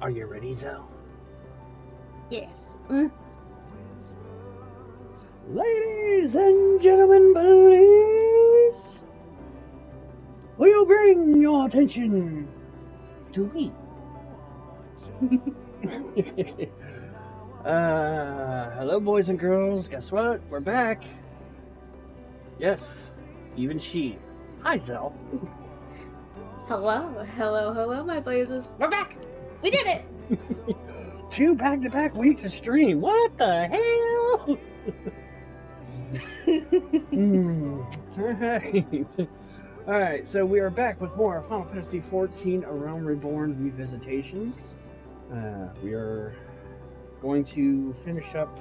Are you ready, Zel? Yes. Ladies and gentlemen, please, will you bring your attention to me? Hello, boys and girls. Guess what? We're back. Yes, even she. Hi, Zel. Hello, my blazers. We're back! We did it! 2 back-to-back weeks of stream. What the hell? Alright, so we are back with more Final Fantasy XIV A Realm Reborn Revisitation. We are going to finish up,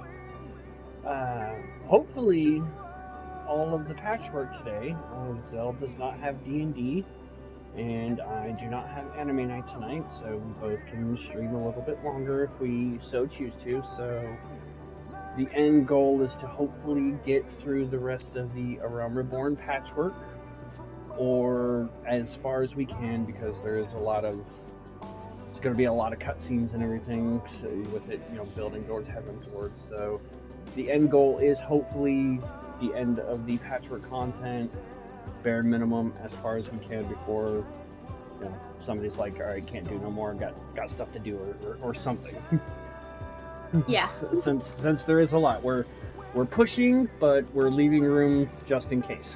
hopefully, all of the patchwork today. Zel does not have D&D, and I do not have anime night tonight, so we both can stream a little bit longer if we so choose to. So the end goal is to hopefully get through the rest of the A Realm Reborn patchwork, or as far as we can, because there is there's going to be a lot of cutscenes and everything, so with it, building towards Heaven's Word. So the end goal is hopefully the end of the patchwork content, bare minimum, as far as we can before somebody's like, all right, can't do no more, got stuff to do, or something. Yeah. Since there is a lot, we're pushing, but we're leaving room just in case.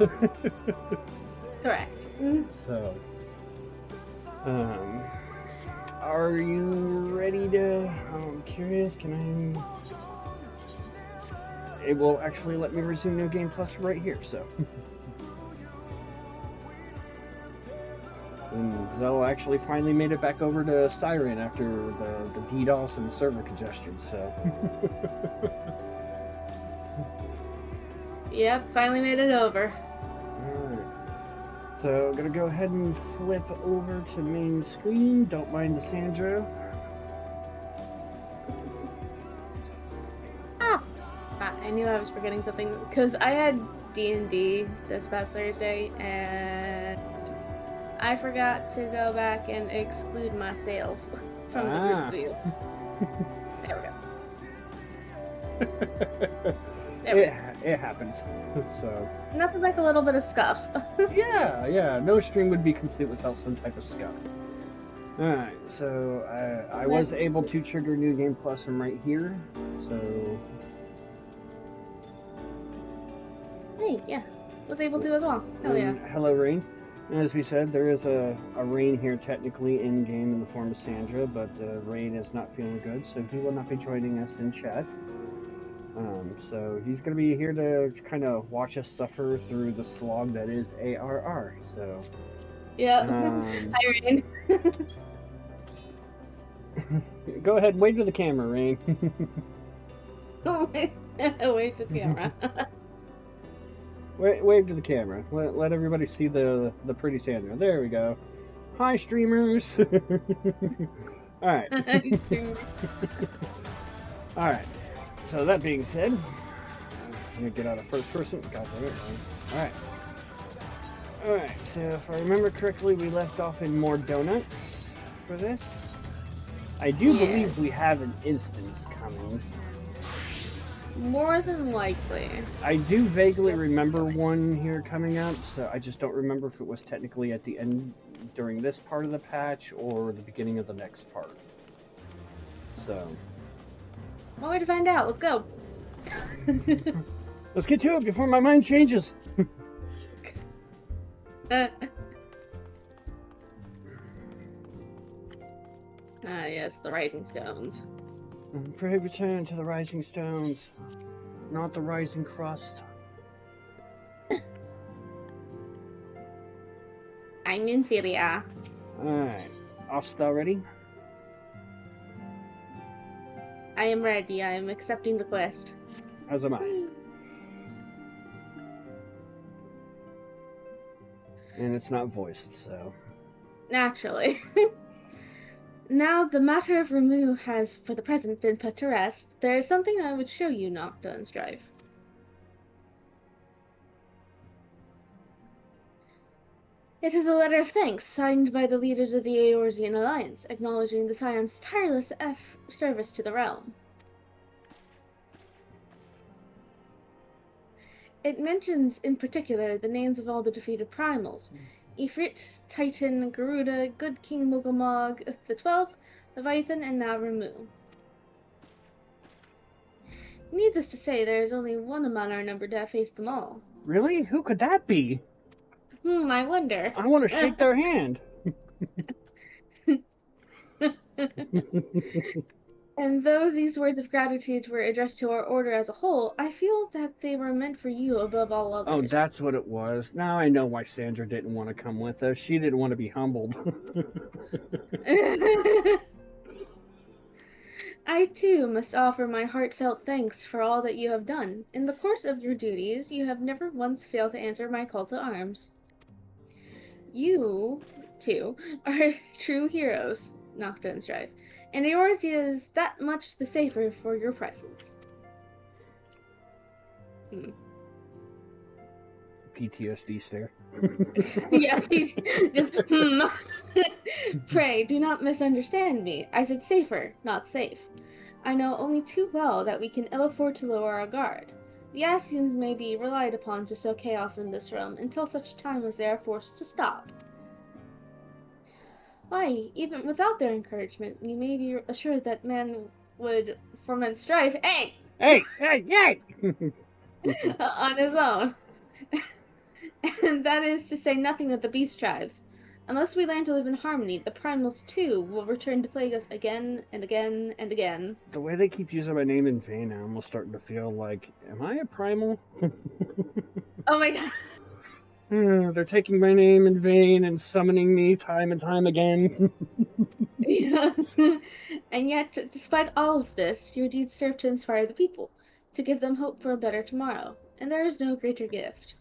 Correct. So, are you ready to? I'm curious. It will actually let me resume New Game Plus right here. So. And Zel actually finally made it back over to Siren after the DDoS and the server congestion, so. Yep, finally made it over. Alright. So, I'm gonna go ahead and flip over to main screen. Don't mind the Sandra. I knew I was forgetting something, because I had D&D this past Thursday, and I forgot to go back and exclude myself from the group view. There we go. It happens. So. Nothing like a little bit of scuff. yeah. No stream would be complete without some type of scuff. Alright, so I was able to trigger New Game Plus. I'm right here. So. Hey, yeah. Was able to as well. Hell yeah. Hello, Rain. As we said, there is a Rain here technically in-game in the form of Sandra, but Rain is not feeling good, so he will not be joining us in chat. So he's going to be here to kind of watch us suffer through the slog that is ARR, so... Yeah. Hi, Rain. Go ahead, wave to the camera, Rain. Wave to the camera. Wave to the camera. Let everybody see the pretty Sandra. There we go. Hi, streamers. All right. All right. So that being said, I'm gonna get out of first person. God damn it. All right. All right. So if I remember correctly, we left off in more donuts for this. I do believe we have an instance coming. More than likely. I do vaguely remember one here coming up, so I just don't remember if it was technically at the end during this part of the patch or the beginning of the next part. So. One way to find out. Let's go. Let's get to it before my mind changes. Yes, the Rising Stones. Pray return to the Rising Stones, not the Rising Crust. I'm inferior. Alright, Offstar ready? I am ready. I am accepting the quest. As am I. And it's not voiced, so... Naturally. Now the matter of Ramu has, for the present, been put to rest. There is something I would show you, Nocta and Strife. It is a letter of thanks signed by the leaders of the Eorzean Alliance, acknowledging the Scion's tireless service to the realm. It mentions, in particular, the names of all the defeated primals. Ifrit, Titan, Garuda, Good King Mugamog, the 12th, Leviathan, and now Ramu. Needless to say, there is only one among our number to have faced them all. Really? Who could that be? I wonder. I want to shake their hand. And though these words of gratitude were addressed to our order as a whole, I feel that they were meant for you above all others. Oh, that's what it was. Now I know why Sandra didn't want to come with us. She didn't want to be humbled. I too must offer my heartfelt thanks for all that you have done. In the course of your duties, you have never once failed to answer my call to arms. You, too, are true heroes, Nocta and Strife, and Eorzea is that much the safer for your presence. PTSD stare. Yeah, just Pray, do not misunderstand me. I said safer, not safe. I know only too well that we can ill afford to lower our guard. The Ascians may be relied upon to sow chaos in this realm until such time as they are forced to stop. Why, even without their encouragement, you may be assured that man would foment strife. Hey! Hey! On his own. And that is to say nothing of the beast tribes. Unless we learn to live in harmony, the primals too will return to plague us again and again and again. The way they keep using my name in vain, I'm almost starting to feel like, am I a primal? Oh my god. They're taking my name in vain and summoning me time and time again. Yeah. And yet, despite all of this, your deeds serve to inspire the people, to give them hope for a better tomorrow. And there is no greater gift.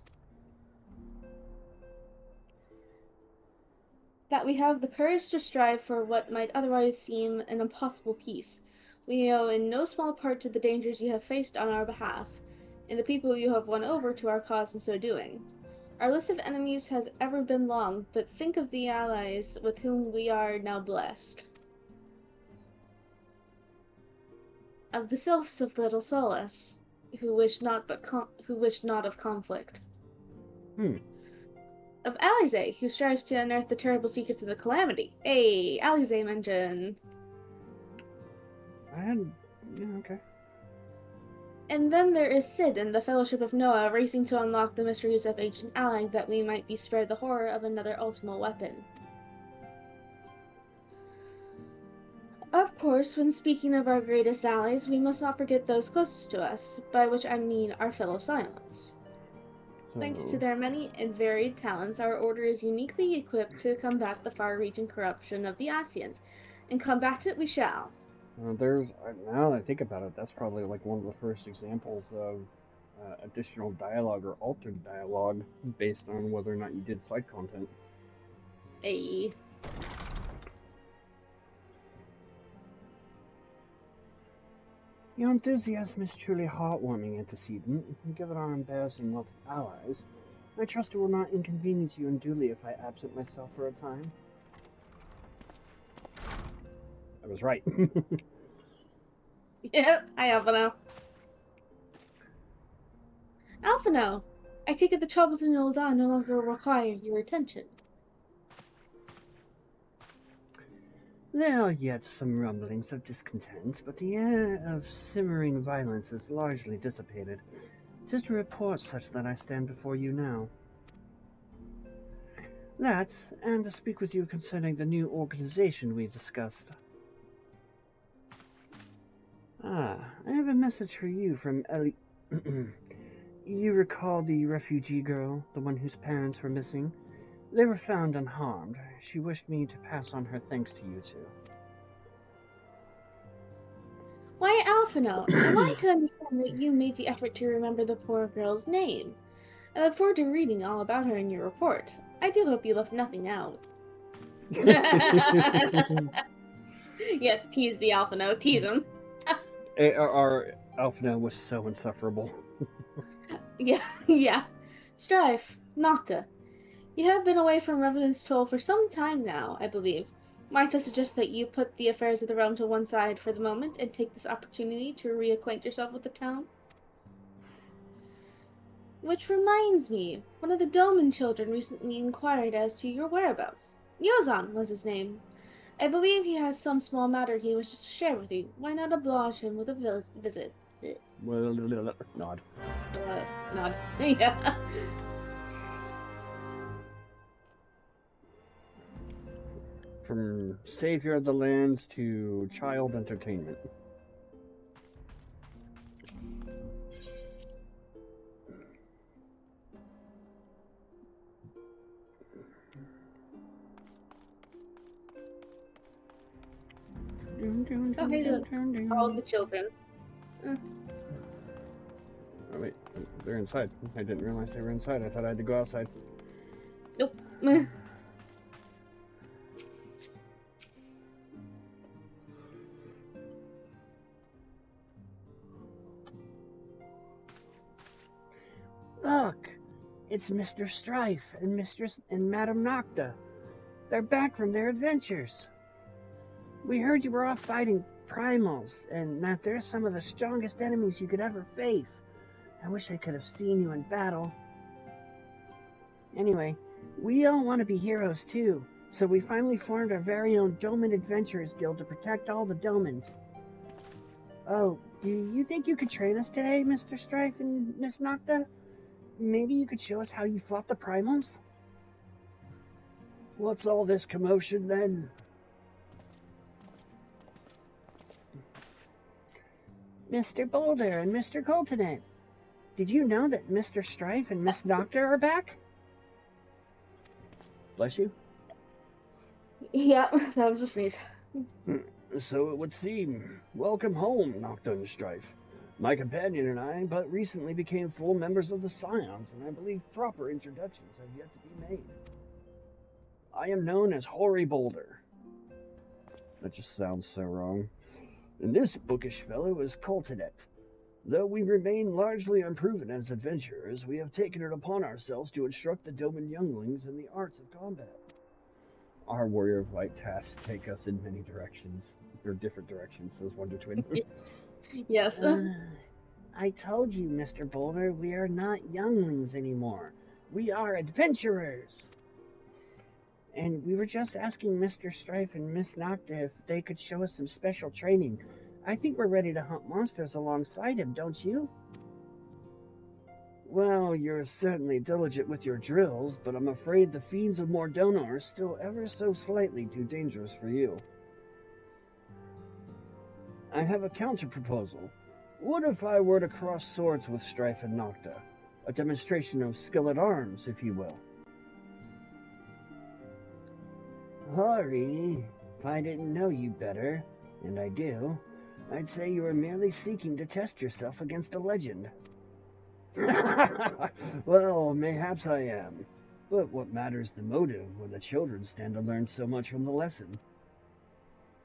That we have the courage to strive for what might otherwise seem an impossible peace. We owe in no small part to the dangers you have faced on our behalf, and the people you have won over to our cause in so doing. Our list of enemies has ever been long, but think of the allies with whom we are now blessed. Of the sylphs of little solace, who wish not of conflict. Of Alize, who strives to unearth the terrible secrets of the calamity. Hey, Alize mention. Okay. And then there is Sid and the Fellowship of Noah racing to unlock the mysteries of ancient Alag that we might be spared the horror of another ultimate weapon. Of course, when speaking of our greatest allies, we must not forget those closest to us, by which I mean our fellow Scions. Thanks to their many and varied talents, our order is uniquely equipped to combat the far-reaching corruption of the Ascians, and combat it we shall. Now that I think about it, that's probably like one of the first examples of additional dialogue or altered dialogue based on whether or not you did side content. Hey. Your enthusiasm is truly heartwarming, antecedent. Given our embarrassing wealth of allies, I trust it will not inconvenience you unduly if I absent myself for a time. I was right. Yep, hi, Alphino. Alphino! I take it the troubles in Ul'dah no longer require your attention. There are yet some rumblings of discontent, but the air of simmering violence is largely dissipated. 'Tis to report such that I stand before you now. That, and to speak with you concerning the new organization we discussed. I have a message for you from Ellie. You recall the refugee girl, the one whose parents were missing? They were found unharmed. She wished me to pass on her thanks to you two. Why, Alphino, am I to understand that you made the effort to remember the poor girl's name? I look forward to reading all about her in your report. I do hope you left nothing out. Yes, tease the Alphino. Tease him. Our Alphino was so insufferable. Yeah. Strife, Nocta, You have been away from Revenant's Toll for some time now, I believe. Might I suggest that you put the affairs of the realm to one side for the moment and take this opportunity to reacquaint yourself with the town? Which reminds me, one of the Doman children recently inquired as to your whereabouts. Yozan was his name. I believe he has some small matter he wishes to share with you. Why not oblige him with a visit? Well, nod. Nod. Yeah. From savior of the lands to child entertainment. Oh, hey, look. All the children. Oh, wait. They're inside. I didn't realize they were inside. I thought I had to go outside. Nope. Look! It's Mr. Strife and Madame Nocta. They're back from their adventures. We heard you were off fighting primals, and that they're some of the strongest enemies you could ever face. I wish I could have seen you in battle. Anyway, we all want to be heroes too, so we finally formed our very own Doman Adventurers Guild to protect all the Domans. Oh, do you think you could train us today, Mr. Strife and Miss Nocta? Maybe you could show us how you fought the primals? What's all this commotion then? Mr. Boulder and Mr. Coltonet, did you know that Mr. Strife and Miss Nocta are back? Bless you. Yeah, that was a sneeze. So it would seem. Welcome home, Nocta and Strife. My companion and I but recently became full members of the Scions, and I believe proper introductions have yet to be made. I am known as Hoary Boulder. That just sounds so wrong. And this bookish fellow is Coltonet. Though we remain largely unproven as adventurers, we have taken it upon ourselves to instruct the Doman younglings in the arts of combat. Our Warrior of Light tasks take us in many directions, or different directions, says Wonder Twin. Yes. I told you, Mr. Boulder, we are not younglings anymore. We are adventurers. And we were just asking Mr. Strife and Miss Nocta if they could show us some special training. I think we're ready to hunt monsters alongside him, don't you? Well, you're certainly diligent with your drills, but I'm afraid the fiends of Mordona are still ever so slightly too dangerous for you. I have a counter-proposal. What if I were to cross swords with Strife and Nocta? A demonstration of skill at arms, if you will. Hurry, if I didn't know you better, and I do, I'd say you were merely seeking to test yourself against a legend. Well, mayhaps I am. But what matters the motive when the children stand to learn so much from the lesson?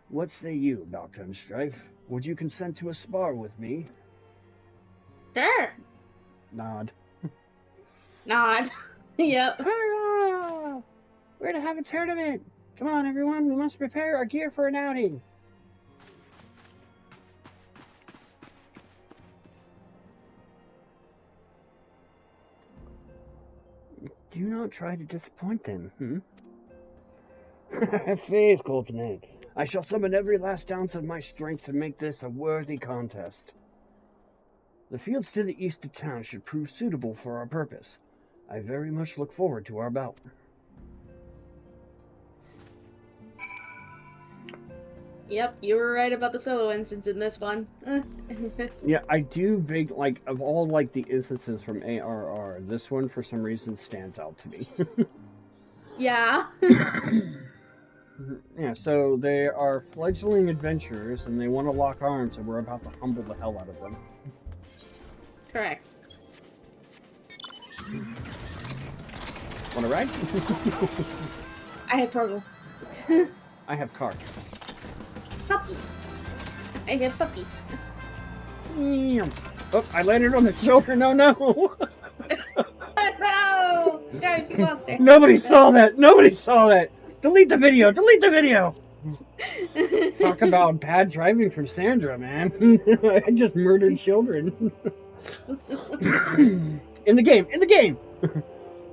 What say you, Nocta and Strife? Would you consent to a spar with me? Sure. Nod. Nod. Yep. Hurrah! We're to have a tournament! Come on, everyone, we must prepare our gear for an outing! Do not try to disappoint them, Have faith, Coltonet. I shall summon every last ounce of my strength to make this a worthy contest. The fields to the east of town should prove suitable for our purpose. I very much look forward to our bout. Yep, you were right about the solo instance in this one. Yeah, I do of all the instances from ARR, this one for some reason stands out to me. Yeah. Yeah, so they are fledgling adventurers and they want to lock arms, and we're about to humble the hell out of them. Correct. Want to ride? I have Purgle. I have car. Puppy. I have puppy. Oh, I landed on the children. No, no. No! Sky Strife, you monster. Nobody saw that. Nobody saw that. Delete the video. Delete the video. Talk about bad driving from Sandra, man. I just murdered children. In the game. In the game.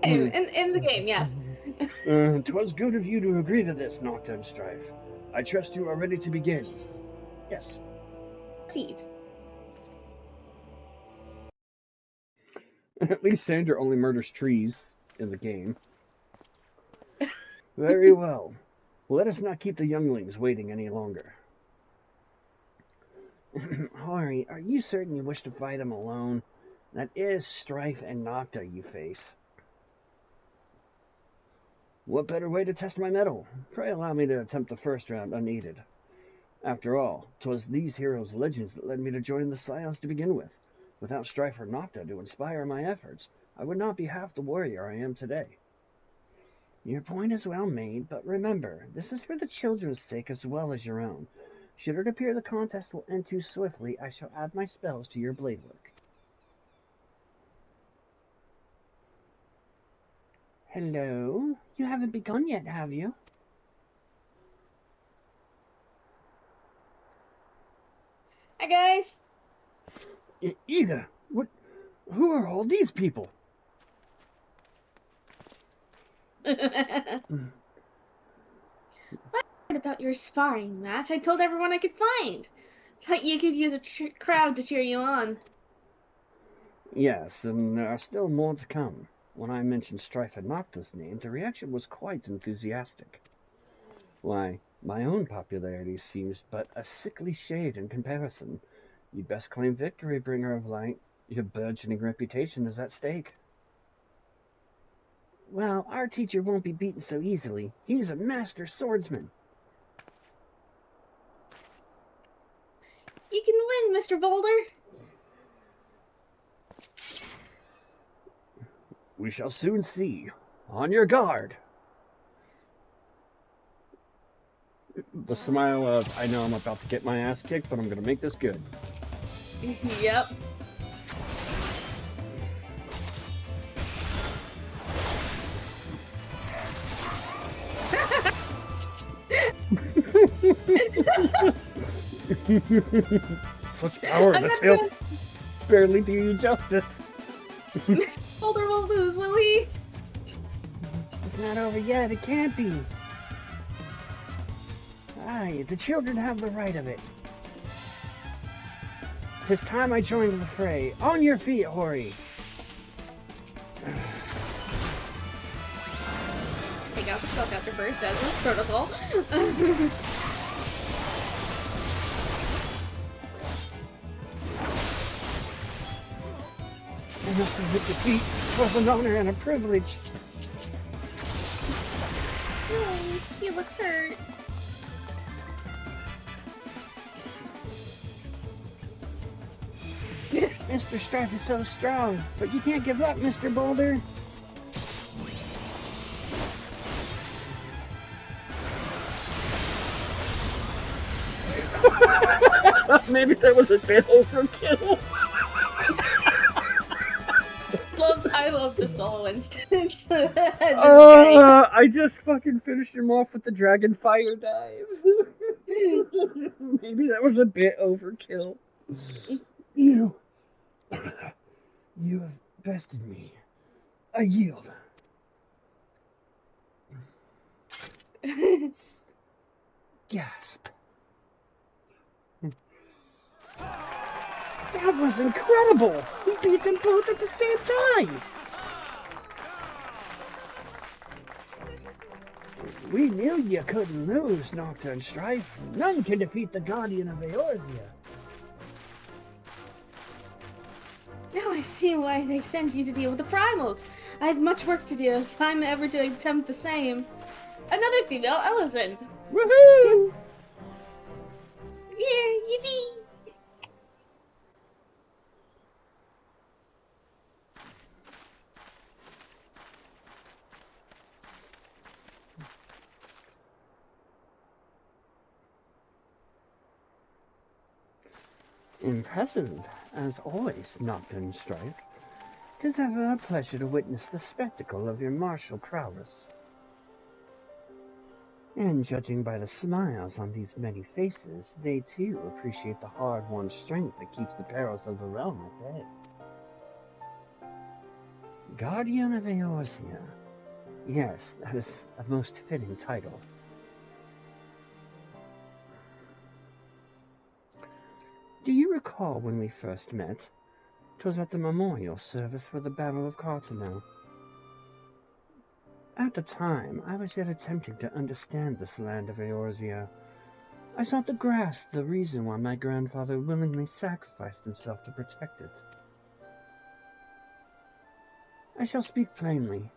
In the game, yes. 'Twas good of you to agree to this, Nocta and Strife. I trust you are ready to begin. Yes. Proceed. At least Sandra only murders trees in the game. Very well. Let us not keep the younglings waiting any longer. Hori, are you certain you wish to fight him alone? That is Strife and Nocta you face. What better way to test my mettle? Pray allow me to attempt the first round unaided. After all, 'twas these heroes' legends that led me to join the Scions to begin with. Without Strife or Nocta to inspire my efforts, I would not be half the warrior I am today. Your point is well made, but remember, this is for the children's sake as well as your own. Should it appear the contest will end too swiftly, I shall add my spells to your blade work. Hello? You haven't begun yet, have you? Hi, guys. Ida, what? Who are all these people? What about your sparring match? I told everyone I could find. Thought you could use a crowd to cheer you on. Yes, and there are still more to come. When I mentioned Strife and Nocta's name, the reaction was quite enthusiastic. Why, my own popularity seems but a sickly shade in comparison. You'd best claim victory, Bringer of Light. Your burgeoning reputation is at stake. Well, our teacher won't be beaten so easily. He's a master swordsman. You can win, Mr. Boulder. We shall soon see. On your guard. The smile of, I know I'm about to get my ass kicked, but I'm going to make this good. Yep. Such power, the tail barely do you justice. Mr. Boulder will lose, will he? It's not over yet, it can't be. Aye, the children have the right of it. 'Tis time I joined the fray. On your feet, Hori. Take out the spellcaster first, as is protocol. I must admit defeat. 'Twas an honor and a privilege. Oh, he looks hurt. Mr. Strife is so strong, but you can't give up, Mr. Boulder. Maybe that was a bit overkill. I love the solo instance. I just fucking finished him off with the dragon fire dive. Maybe that was a bit overkill. You have bested me. I yield. Gasp. That was incredible! He beat them both at the same time! We knew you couldn't lose, Nocta and Strife. None can defeat the Guardian of Eorzea. Now I see why they sent you to deal with the primals. I have much work to do if I'm ever to attempt the same. Another female Ellison. Woohoo! Yeah, yippee! Impressive, as always, Nocta and Strife. 'Tis ever a pleasure to witness the spectacle of your martial prowess. And judging by the smiles on these many faces, they too appreciate the hard-won strength that keeps the perils of the realm at bay. Guardian of Eorzea. Yes, that is a most fitting title. Do you recall when we first met? 'Twas at the memorial service for the Battle of Cartano. At the time, I was yet attempting to understand this land of Eorzea. I sought to grasp the reason why my grandfather willingly sacrificed himself to protect it. I shall speak plainly.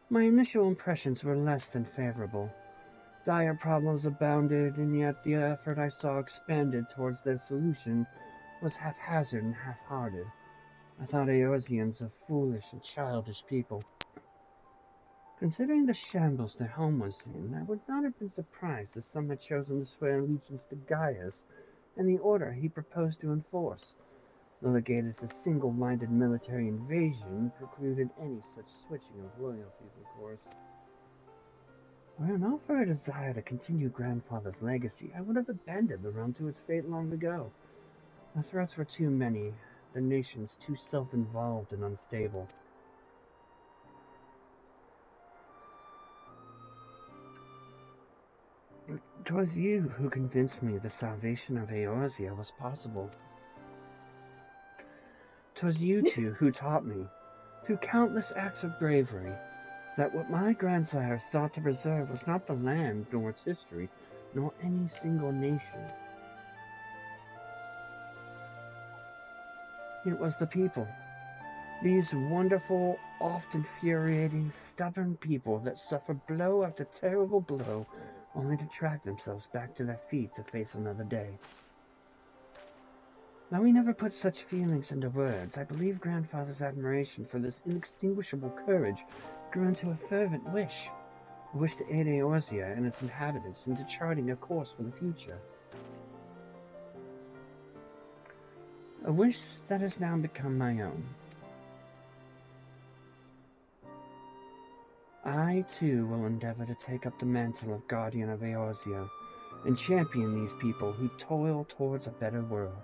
My initial impressions were less than favorable. Dire problems abounded, and yet the effort I saw expended towards their solution was haphazard and half-hearted. I thought Eorzeans a foolish and childish people. Considering the shambles their home was in, I would not have been surprised if some had chosen to swear allegiance to Gaius and the order he proposed to enforce. The legatus' single-minded military invasion precluded any such switching of loyalties, of course. Were it not for a desire to continue grandfather's legacy, I would have abandoned the realm to its fate long ago. The threats were too many, the nations too self-involved and unstable. 'Twas you who convinced me the salvation of Eorzea was possible. 'Twas you two who taught me, through countless acts of bravery, that what my grandsire sought to preserve was not the land nor its history, nor any single nation. It was the people. These wonderful, oft infuriating, stubborn people that suffer blow after terrible blow, only to drag themselves back to their feet to face another day. Though he never put such feelings into words, I believe grandfather's admiration for this inextinguishable courage grew into a fervent wish, a wish to aid Eorzea and its inhabitants into charting a course for the future. A wish that has now become my own. I, too, will endeavor to take up the mantle of Guardian of Eorzea and champion these people who toil towards a better world.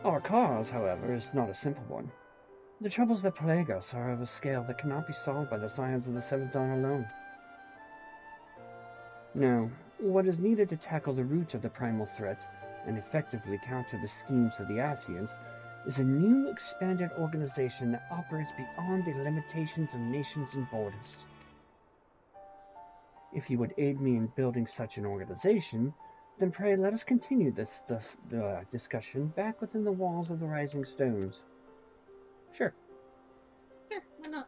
Our cause, however, is not a simple one. The troubles that plague us are of a scale that cannot be solved by the science of the Seventh Dawn alone. No, what is needed to tackle the root of the primal threat and effectively counter the schemes of the Ascians is a new, expanded organization that operates beyond the limitations of nations and borders. If you would aid me in building such an organization, then pray let us continue this discussion back within the walls of the Rising Stones. Sure. Sure, why not?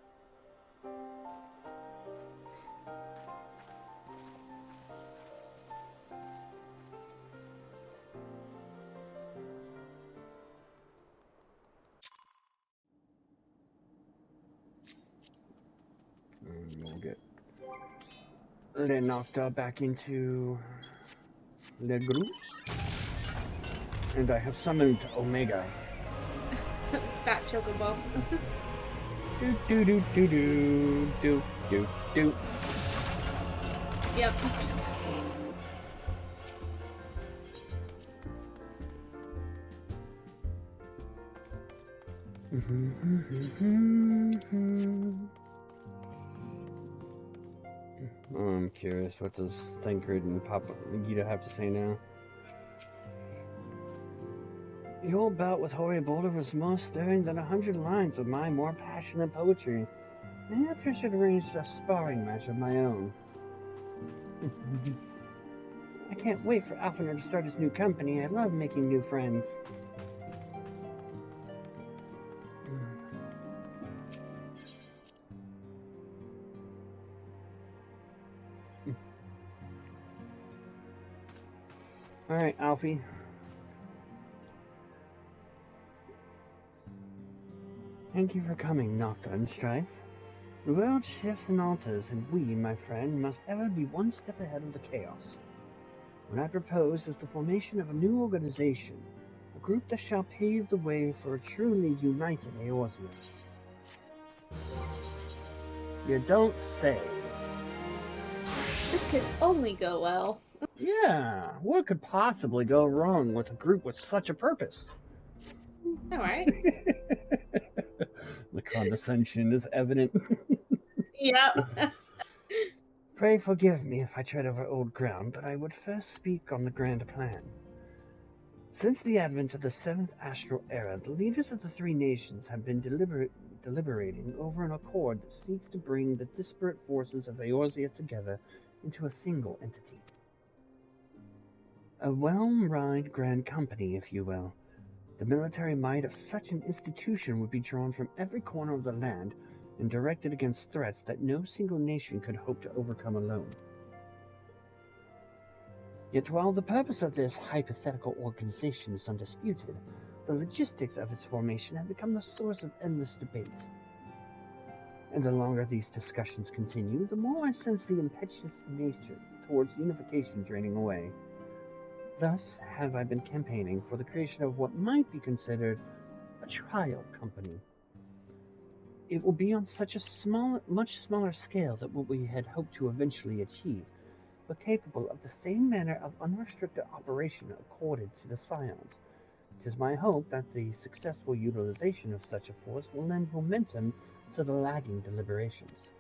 And we'll get Nocta back into the group. And I have summoned Omega. Fat chocobo. Do do do do do do do. Yep. I'm curious, what does Thancred and Papa Gita have to say now? Your bout with Hoary Boulder was more stirring than 100 lines of my more passionate poetry. Perhaps I should arrange a sparring match of my own. I can't wait for Alfner to start his new company. I love making new friends. Alright, Alfie. Thank you for coming, Nocta and Strife. The world shifts and alters, and we, my friend, must ever be one step ahead of the chaos. What I propose is the formation of a new organization, a group that shall pave the way for a truly united Eorzea. You don't say. This could only go well. Yeah, what could possibly go wrong with a group with such a purpose? Alright. The condescension is evident. Yep. Pray forgive me if I tread over old ground, but I would first speak on the grand plan. Since the advent of the 7th astral era, the leaders of the three nations have been deliberating over an accord that seeks to bring the disparate forces of Eorzea together into a single entity. A well-run grand company, if you will. The military might of such an institution would be drawn from every corner of the land and directed against threats that no single nation could hope to overcome alone. Yet while the purpose of this hypothetical organization is undisputed, the logistics of its formation have become the source of endless debate. And the longer these discussions continue, the more I sense the impetuous nature towards unification draining away. Thus have I been campaigning for the creation of what might be considered a trial company. It will be on such a much smaller scale than what we had hoped to eventually achieve, but capable of the same manner of unrestricted operation accorded to the Scions. It is my hope that the successful utilization of such a force will lend momentum to the lagging deliberations.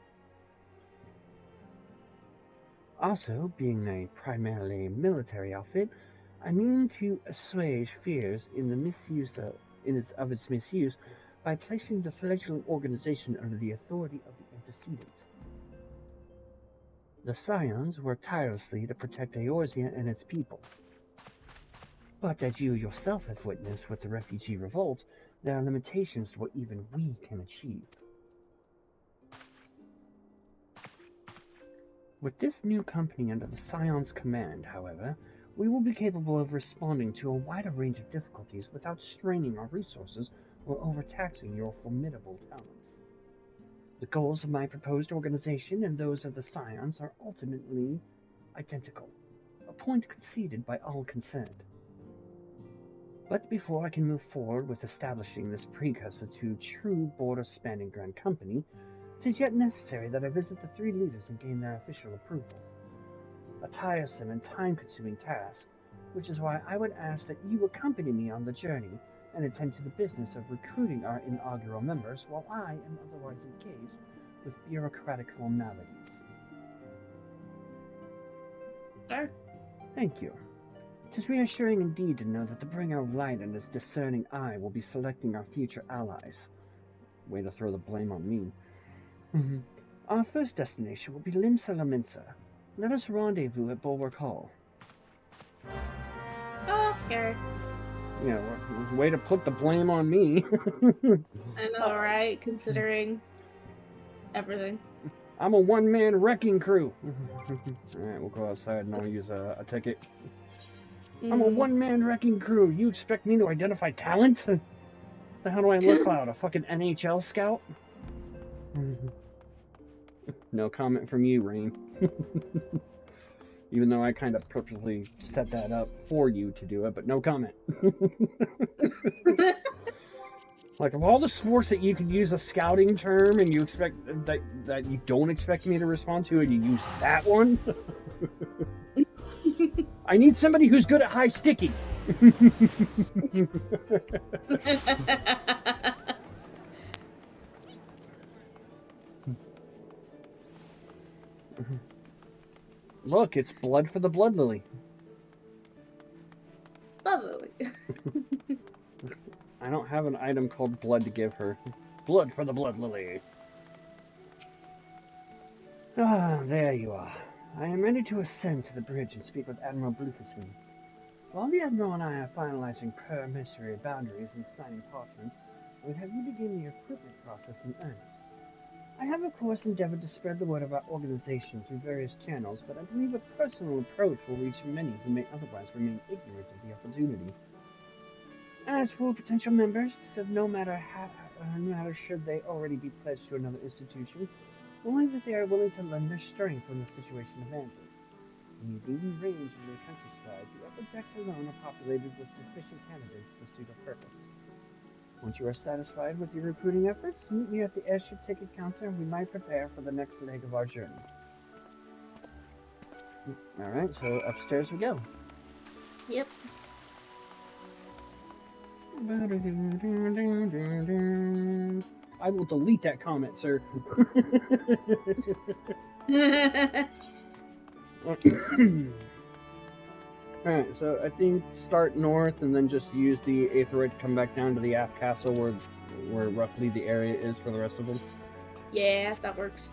Also, being a primarily military outfit, I mean to assuage fears in the misuse of its misuse by placing the fledgling organization under the authority of the antecedent. The Scions work tirelessly to protect Eorzea and its people. But as you yourself have witnessed with the refugee revolt, there are limitations to what even we can achieve. With this new company under the Scion's command, however, we will be capable of responding to a wider range of difficulties without straining our resources or overtaxing your formidable talents. The goals of my proposed organization and those of the Scions are ultimately identical, a point conceded by all concerned. But before I can move forward with establishing this precursor to true border-spanning grand company, it is yet necessary that I visit the three leaders and gain their official approval. A tiresome and time-consuming task, which is why I would ask that you accompany me on the journey and attend to the business of recruiting our inaugural members while I am otherwise engaged with bureaucratic formalities. Sure. Thank you. It is reassuring indeed to know that the bringer of light and his discerning eye will be selecting our future allies. Way to throw the blame on me. Our first destination will be Limsa Laminsa. Let us rendezvous at Bulwark Hall. Okay. Yeah, way to put the blame on me. I know, right? Considering everything. I'm a one-man wrecking crew. Alright, we'll go outside and I'll use a ticket. I'm a one-man wrecking crew. You expect me to identify talent? The hell do I look like? A fucking NHL scout? No comment from you, Rain. Even though I kind of purposely set that up for you to do it, but no comment. Like, of all the sports that you could use a scouting term and you expect that you don't expect me to respond to, and you use that one? I need somebody who's good at high sticking. Look, it's blood for the blood lily. Blood lily. I don't have an item called blood to give her. Blood for the blood lily. Ah, there you are. I am ready to ascend to the bridge and speak with Admiral Bluefusman. While the Admiral and I are finalizing permission boundaries and signing parchments, I would have you begin the equipment process in earnest. I have, of course, endeavored to spread the word of our organization through various channels, but I believe a personal approach will reach many who may otherwise remain ignorant of the opportunity. As for potential members, no matter should they already be pledged to another institution, only that they are willing to lend their strength when the situation demands it. In the leading range in the countryside, the upper decks alone are populated with sufficient candidates to suit our purpose. Once you are satisfied with your recruiting efforts, meet me at the airship ticket counter and we might prepare for the next leg of our journey. Alright, so upstairs we go. Yep. I will delete that comment, sir. Alright, so I think start north and then just use the Aetheroid to come back down to the aft castle where roughly the area is for the rest of them. Yeah, that works.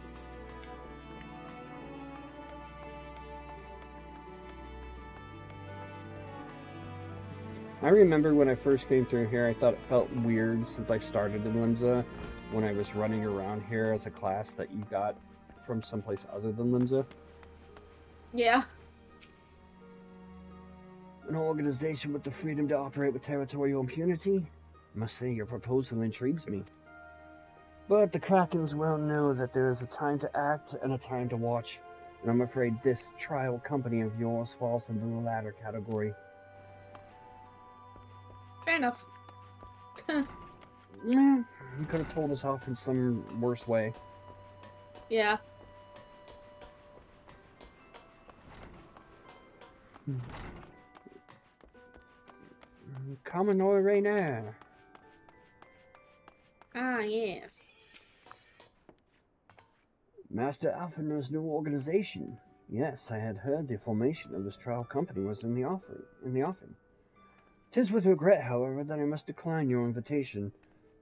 I remember when I first came through here, I thought it felt weird since I started in Limsa, when I was running around here as a class that you got from someplace other than Limsa. Yeah. An organization with the freedom to operate with territorial impunity? I must say your proposal intrigues me. But the Krakens well know that there is a time to act and a time to watch, and I'm afraid this trial company of yours falls into the latter category. Fair enough. Yeah, you could have told us off in some worse way. Yeah. Commodore Rainier. Ah, yes. Master Alphaner's new organization. Yes, I had heard the formation of this trial company was in the offing. 'Tis with regret, however, that I must decline your invitation.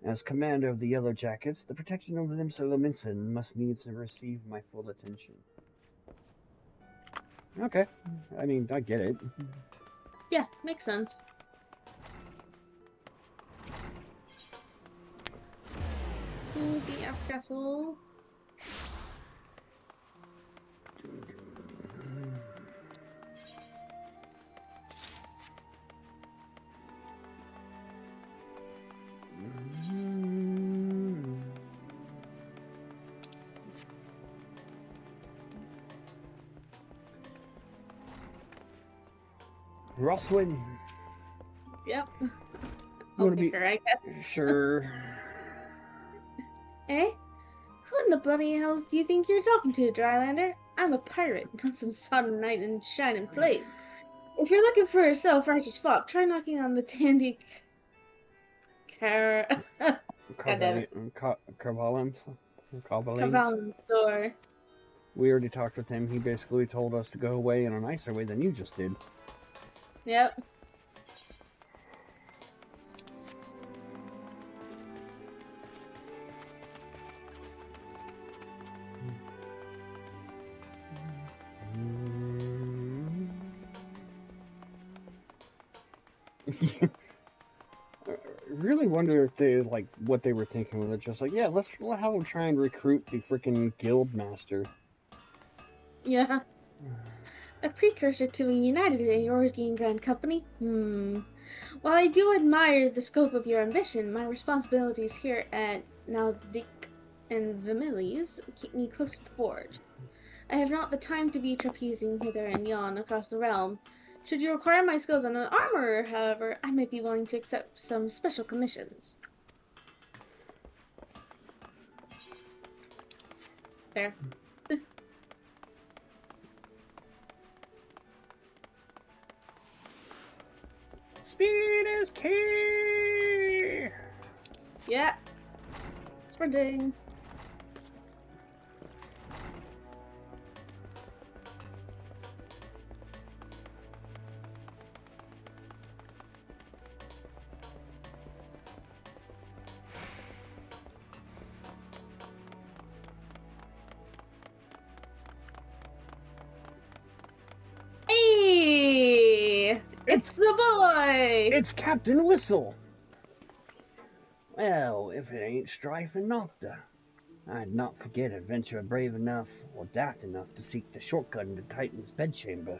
As commander of the Yellow Jackets, the protection of Limsa Lominson must needs receive my full attention. Okay. I mean, I get it. Yeah, makes sense. The aft castle. Roswin. Yep. I'll pick her, I guess. Sure. Eh? Who in the bloody hell do you think you're talking to, Drylander? I'm a pirate, not some sodden knight in shining plate. If you're looking for a self-righteous fop, try knocking on the dandy Carvalin's door. We already talked with him. He basically told us to go away in a nicer way than you just did. Yep. I really wonder if they like what they were thinking with it. Just like, yeah, let's have them try and recruit the freaking guild master. Yeah. A precursor to a united Eorzean Grand Company? While I do admire the scope of your ambition, my responsibilities here at Naldik and Vermilies keep me close to the forge. I have not the time to be trapezing hither and yon across the realm. Should you require my skills on an armorer, however, I might be willing to accept some special commissions. Fair. Speed is key! Yeah. Sprinting. It's the boy! It's Captain Whistle! Well, if it ain't Strife and Nocta. I'd not forget adventurer brave enough, or daft enough to seek the shortcut into Titan's bedchamber.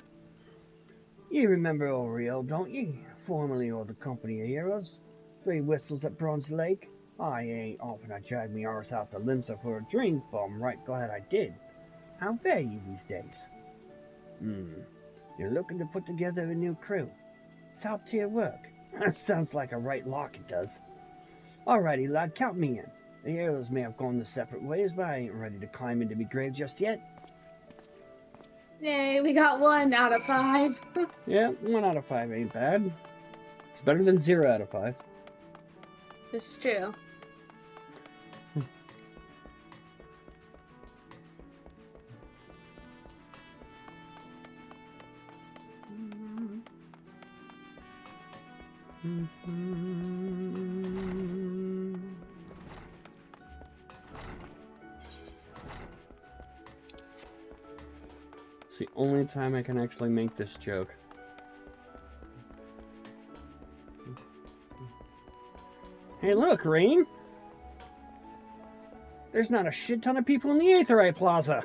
You remember Oriel, don't ye? Formerly of the Company of Heroes. 3 whistles at Bronze Lake. I ain't often I dragged me arse out to Limsa for a drink, but I'm right glad I did. How fare ye these days? You're looking to put together a new crew. Top-tier work. Sounds like a right lark, it does. Alrighty, lad, count me in. The arrows may have gone their separate ways, but I ain't ready to climb into me grave just yet. Yay, we got 1 out of 5. Yeah, 1 out of 5 ain't bad. It's better than 0 out of 5. This is true. It's the only time I can actually make this joke. Hey, look, Rain! There's not a shit ton of people in the Aetherite Plaza!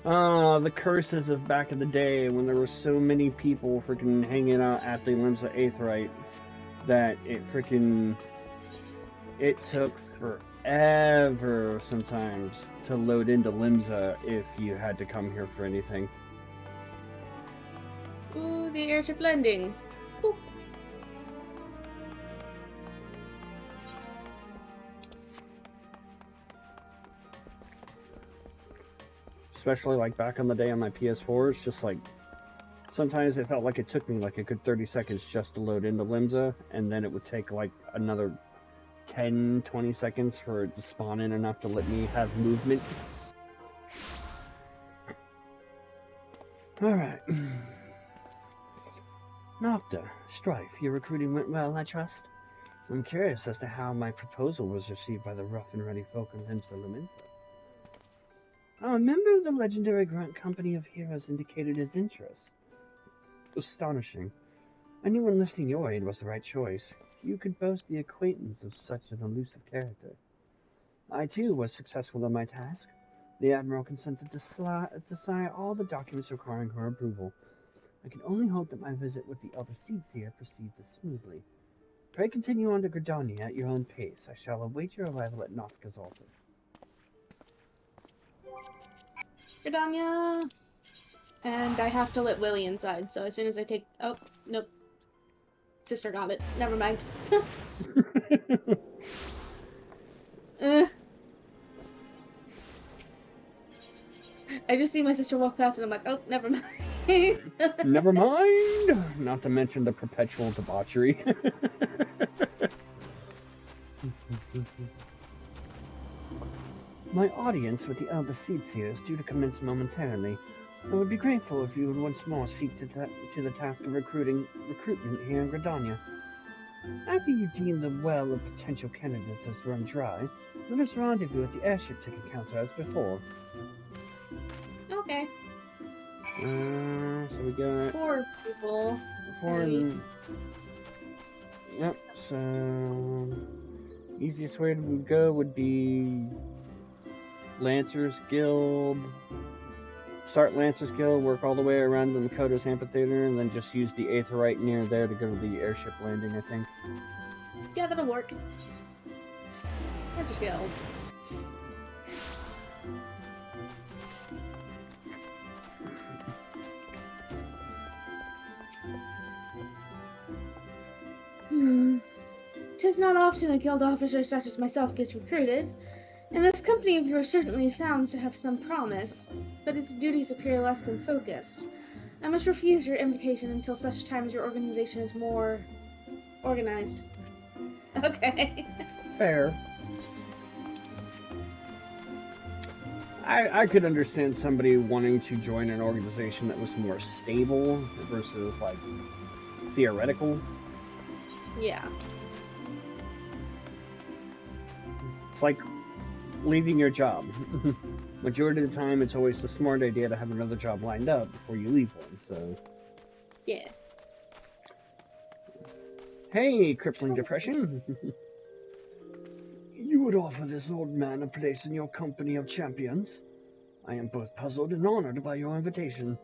Ah, the curses of back in the day when there were so many people freaking hanging out at the Limsa Aetherite that it took forever sometimes to load into Limsa if you had to come here for anything. Ooh, the airship landing. Ooh. Especially like back in the day on my PS4, it's just like sometimes it felt like it took me like a good 30 seconds just to load into Limsa, and then it would take like another 10-20 seconds for it to spawn in enough to let me have movement. Alright. Nocta, Strife, your recruiting went well, I trust? I'm curious as to how my proposal was received by the rough and ready folk in Limsa. A member of the legendary grunt company of heroes indicated his interest. Astonishing. I knew enlisting your aid was the right choice. You could boast the acquaintance of such an elusive character. I, too, was successful in my task. The Admiral consented to sign all the documents requiring her approval. I can only hope that my visit with the other seeds here proceeds as smoothly. Pray continue on to Gridania at your own pace. I shall await your arrival at Nothka's altar. Gridania! And I have to let Willie inside, so as soon as I take... Oh, nope. Sister got it. Never mind. I just see my sister walk past and I'm like, oh, never mind. Never mind! Not to mention the perpetual debauchery. My audience with the elder seats here is due to commence momentarily. I would be grateful if you would once more seek to the task of recruitment here in Gridania. After you deem the well of potential candidates as run dry, let us rendezvous at the airship ticket counter as before. Okay. So we got 4 people. 4 and... Yep, so... Easiest way to go would be... Lancers Guild... Start Lancers Guild, work all the way around the Makoto's Amphitheater, and then just use the Aetherite near there to go to the airship landing, I think. Yeah, that'll work. Lancers Guild. Tis not often a guild officer such as myself gets recruited, and this company of yours certainly sounds to have some promise, but its duties appear less than focused. I must refuse your invitation until such time as your organization is more organized. Okay. Fair. I could understand somebody wanting to join an organization that was more stable versus, like, theoretical. Yeah. It's like leaving your job. Majority of the time, it's always a smart idea to have another job lined up before you leave one, so... Yeah. Hey, crippling depression! You would offer this old man a place in your company of champions? I am both puzzled and honored by your invitation.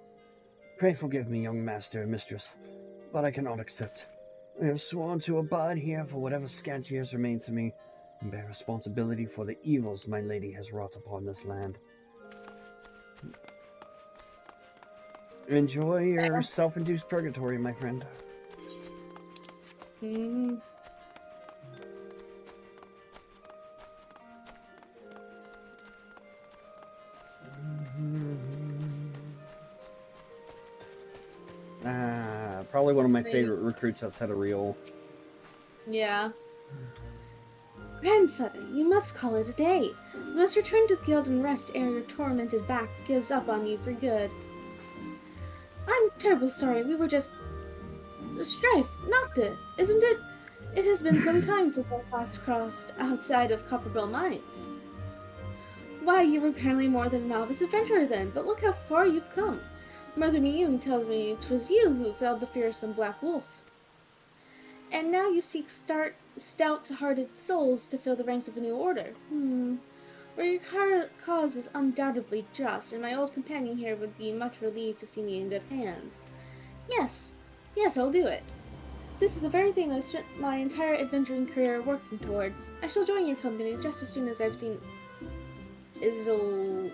Pray forgive me, young master and mistress, but I cannot accept. I have sworn to abide here for whatever scant years remain to me, and bear responsibility for the evils my lady has wrought upon this land. Enjoy your self-induced purgatory, my friend. Mm-hmm. Probably one of my favorite recruits outside of Real. Yeah. Grandfather, you must call it a day. You must return to the guild and rest ere your tormented back gives up on you for good. I'm terribly sorry. We were just... Strife, Nocta, isn't it? It has been some time since our paths crossed outside of Copperbill Mines. Why, you were apparently more than a novice adventurer then, but look how far you've come. Mother Miyun tells me 'twas you who felled the fearsome Black Wolf. And now you seek stout-hearted souls to fill the ranks of a new order. Well, your cause is undoubtedly just, and my old companion here would be much relieved to see me in good hands. Yes, I'll do it. This is the very thing I've spent my entire adventuring career working towards. I shall join your company just as soon as I've seen Isolde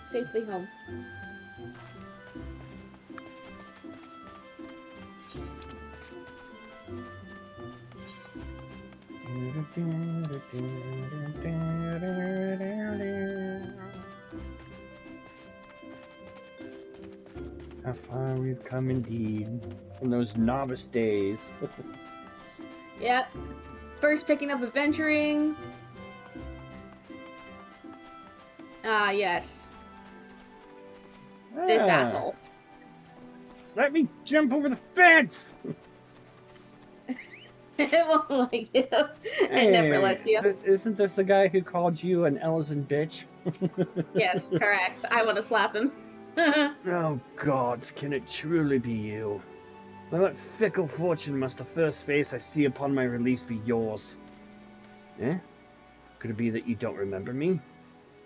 safely home. How far we've come indeed from those novice days. Yep. First picking up adventuring. Ah, yes. This asshole. Let me jump over the fence! It won't like you. It never lets you. Isn't this the guy who called you an Ellison bitch? Yes, correct. I want to slap him. Oh gods, can it truly be you? By what fickle fortune must the first face I see upon my release be yours? Eh? Could it be that you don't remember me?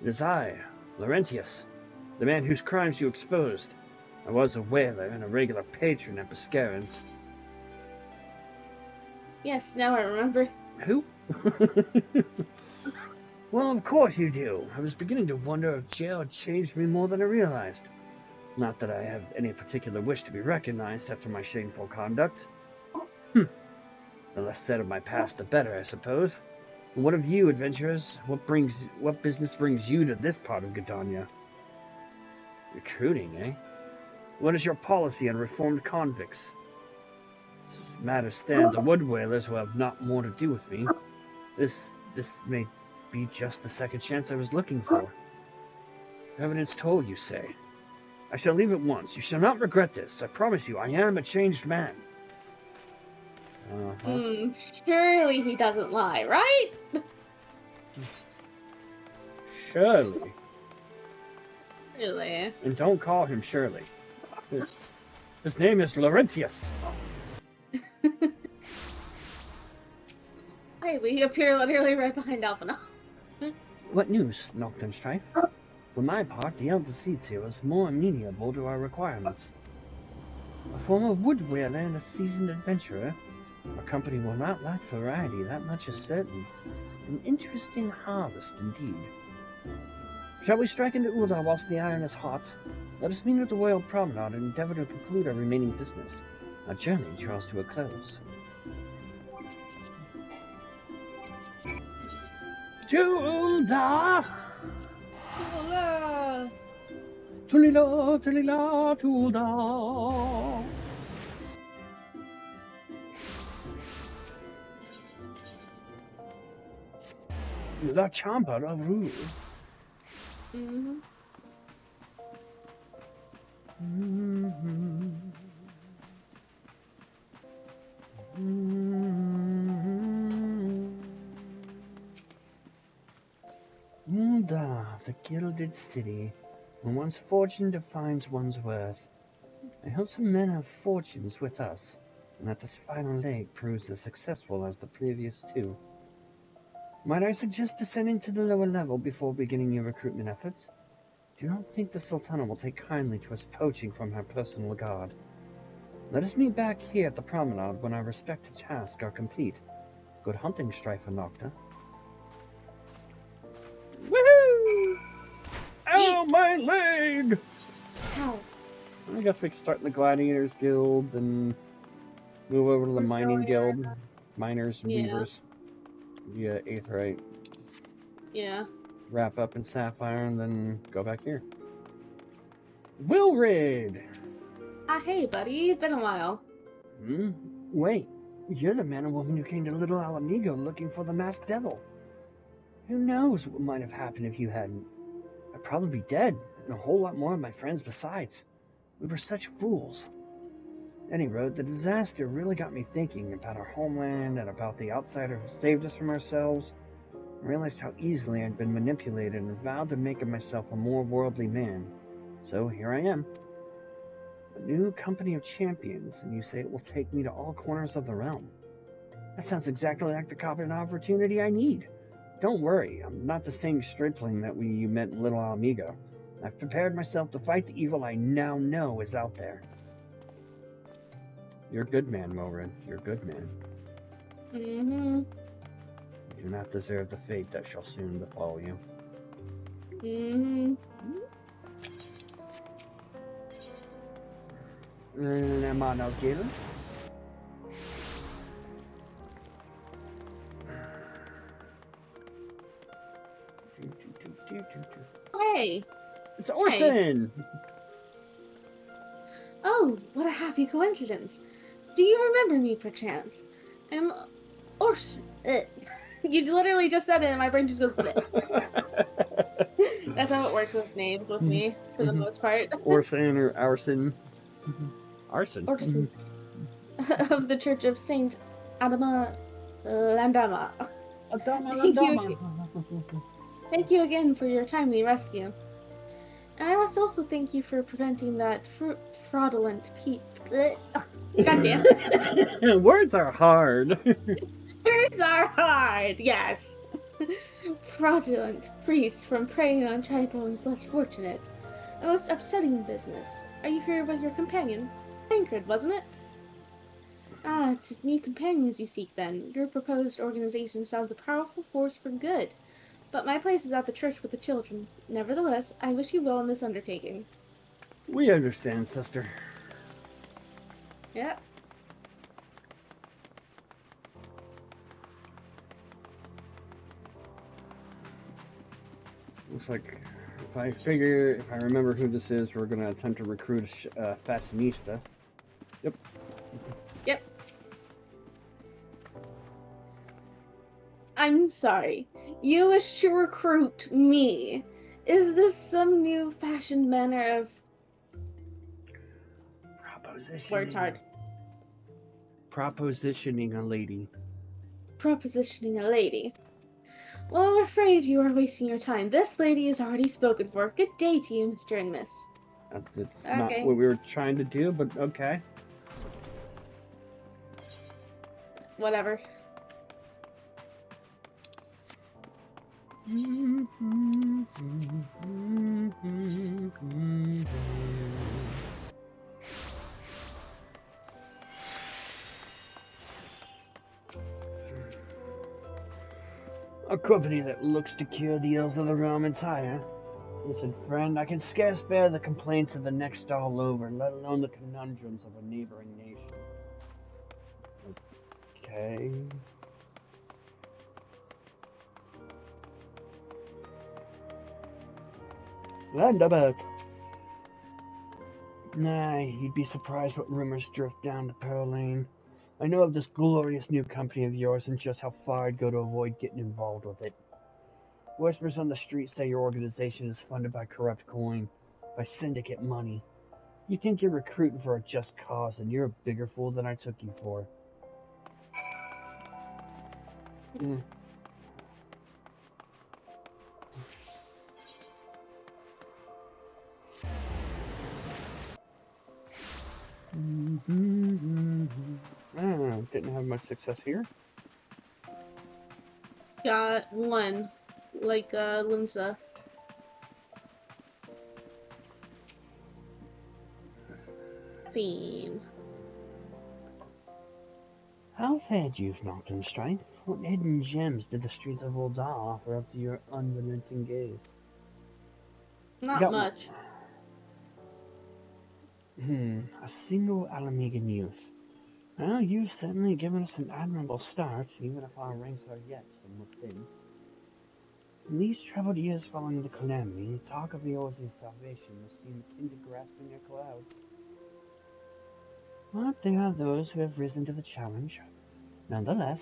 It is I, Laurentius, the man whose crimes you exposed. I was a whaler and a regular patron at Biscarin's. Yes, now I remember. Who? Well, of course you do. I was beginning to wonder if jail had changed me more than I realized. Not that I have any particular wish to be recognized after my shameful conduct. The less said of my past, the better, I suppose. And what of you, adventurers? What business brings you to this part of Gdania? Recruiting, eh? What is your policy on reformed convicts? As matters stand, the wood whalers will have not more to do with me. This may be just the second chance I was looking for. Evidence told, you say. I shall leave at once. You shall not regret this. I promise you, I am a changed man. Surely he doesn't lie, right? Surely. Really? And don't call him Shirley. His name is Laurentius. Hey, we appear literally right behind Alphinaud. What news, Nocta and Strife? For my part, the elder seats here is more amenable to our requirements. A former wood whaler and a seasoned adventurer, our company will not lack variety, that much is certain. An interesting harvest indeed. Shall we strike into Uldar whilst the iron is hot? Let us meet at the Royal Promenade and endeavor to conclude our remaining business. Our journey draws to a close. To Uldar! Hola! Tulila, tulila, Uldar! The Chamber of Rule. Uldar, the gilded city, when one's fortune defines one's worth. I hope some men have fortunes with us, and that this final leg proves as successful as the previous two. Might I suggest descending to the lower level before beginning your recruitment efforts? Do not think the Sultana will take kindly to us poaching from her personal guard. Let us meet back here at the promenade when our respective tasks are complete. Good hunting, Strife and Nocta. Woohoo! Ow, my leg! Ow. I guess we can start in the Gladiators Guild, then move over to the Mining Guild. Miners and Yeah. Weavers. Via Aetheryte. Yeah. Wrap up in Sapphire, and then go back here. Wilrid! Hey, buddy. It's been a while. Hmm? Wait, you're the man and woman who came to Little Alamigo looking for the masked devil. Who knows what might have happened if you hadn't? I'd probably be dead, and a whole lot more of my friends besides. We were such fools. Anyway, the disaster really got me thinking about our homeland and about the outsider who saved us from ourselves. I realized how easily I'd been manipulated and vowed to make of myself a more worldly man. So here I am. A new company of champions, and you say it will take me to all corners of the realm. That sounds exactly like the kind of opportunity I need. Don't worry, I'm not the same stripling that you met in Little Alamigo. I've prepared myself to fight the evil I now know is out there. You're a good man, Morin. You're a good man. Mm-hmm. You do not deserve the fate that shall soon befall you. Mm-hmm. Am I not given? Hey! It's Orson! Hey. Oh, what a happy coincidence. Do you remember me, perchance? I'm Orson. You literally just said it and my brain just goes bleh. That's how it works with names with me, for the most part. Orson or Arson. Arson. Orson. Of the Church of Saint Adama Landama. Thank you again for your timely rescue. And I must also thank you for preventing that fraudulent Goddamn. Words are hard. Words are hard, yes. Fraudulent priest from preying on tribals less fortunate. A most upsetting business. Are you here with your companion? Tancred, wasn't it? Ah, 'tis new companions you seek then. Your proposed organization sounds a powerful force for good. But my place is at the church with the children. Nevertheless, I wish you well in this undertaking. We understand, sister. Yep. Looks like if I remember who this is, we're going to attempt to recruit a fashionista. Yep. Yep. I'm sorry. You wish to recruit me. Is this some new fashioned manner of... Propositioning. Words hard. Propositioning a lady. Propositioning a lady. Well, I'm afraid you are wasting your time. This lady is already spoken for. Good day to you, Mr. and Miss. That's not what we were trying to do, but okay. Whatever. A company that looks to cure the ills of the realm entire. Listen, friend, I can scarce bear the complaints of the next all over, let alone the conundrums of a neighboring nation. Okay. Landabat. Nah, you'd be surprised what rumors drift down to Pearl Lane. I know of this glorious new company of yours and just how far I'd go to avoid getting involved with it. Whispers on the street say your organization is funded by corrupt coin, by syndicate money. You think you're recruiting for a just cause, and you're a bigger fool than I took you for. Didn't have much success here. Got one. Like, Limsa. Scene. How fared you, Nocturne Strife? What hidden gems did the streets of Uldar offer up to your unrelenting gaze? Not much. A single Alamegan youth. Well, you've certainly given us an admirable start, even if our ranks are yet somewhat thin. In these troubled years following the calamity, talk of the Eorzea's salvation must seem akin to grasping at clouds. But there are those who have risen to the challenge, nonetheless,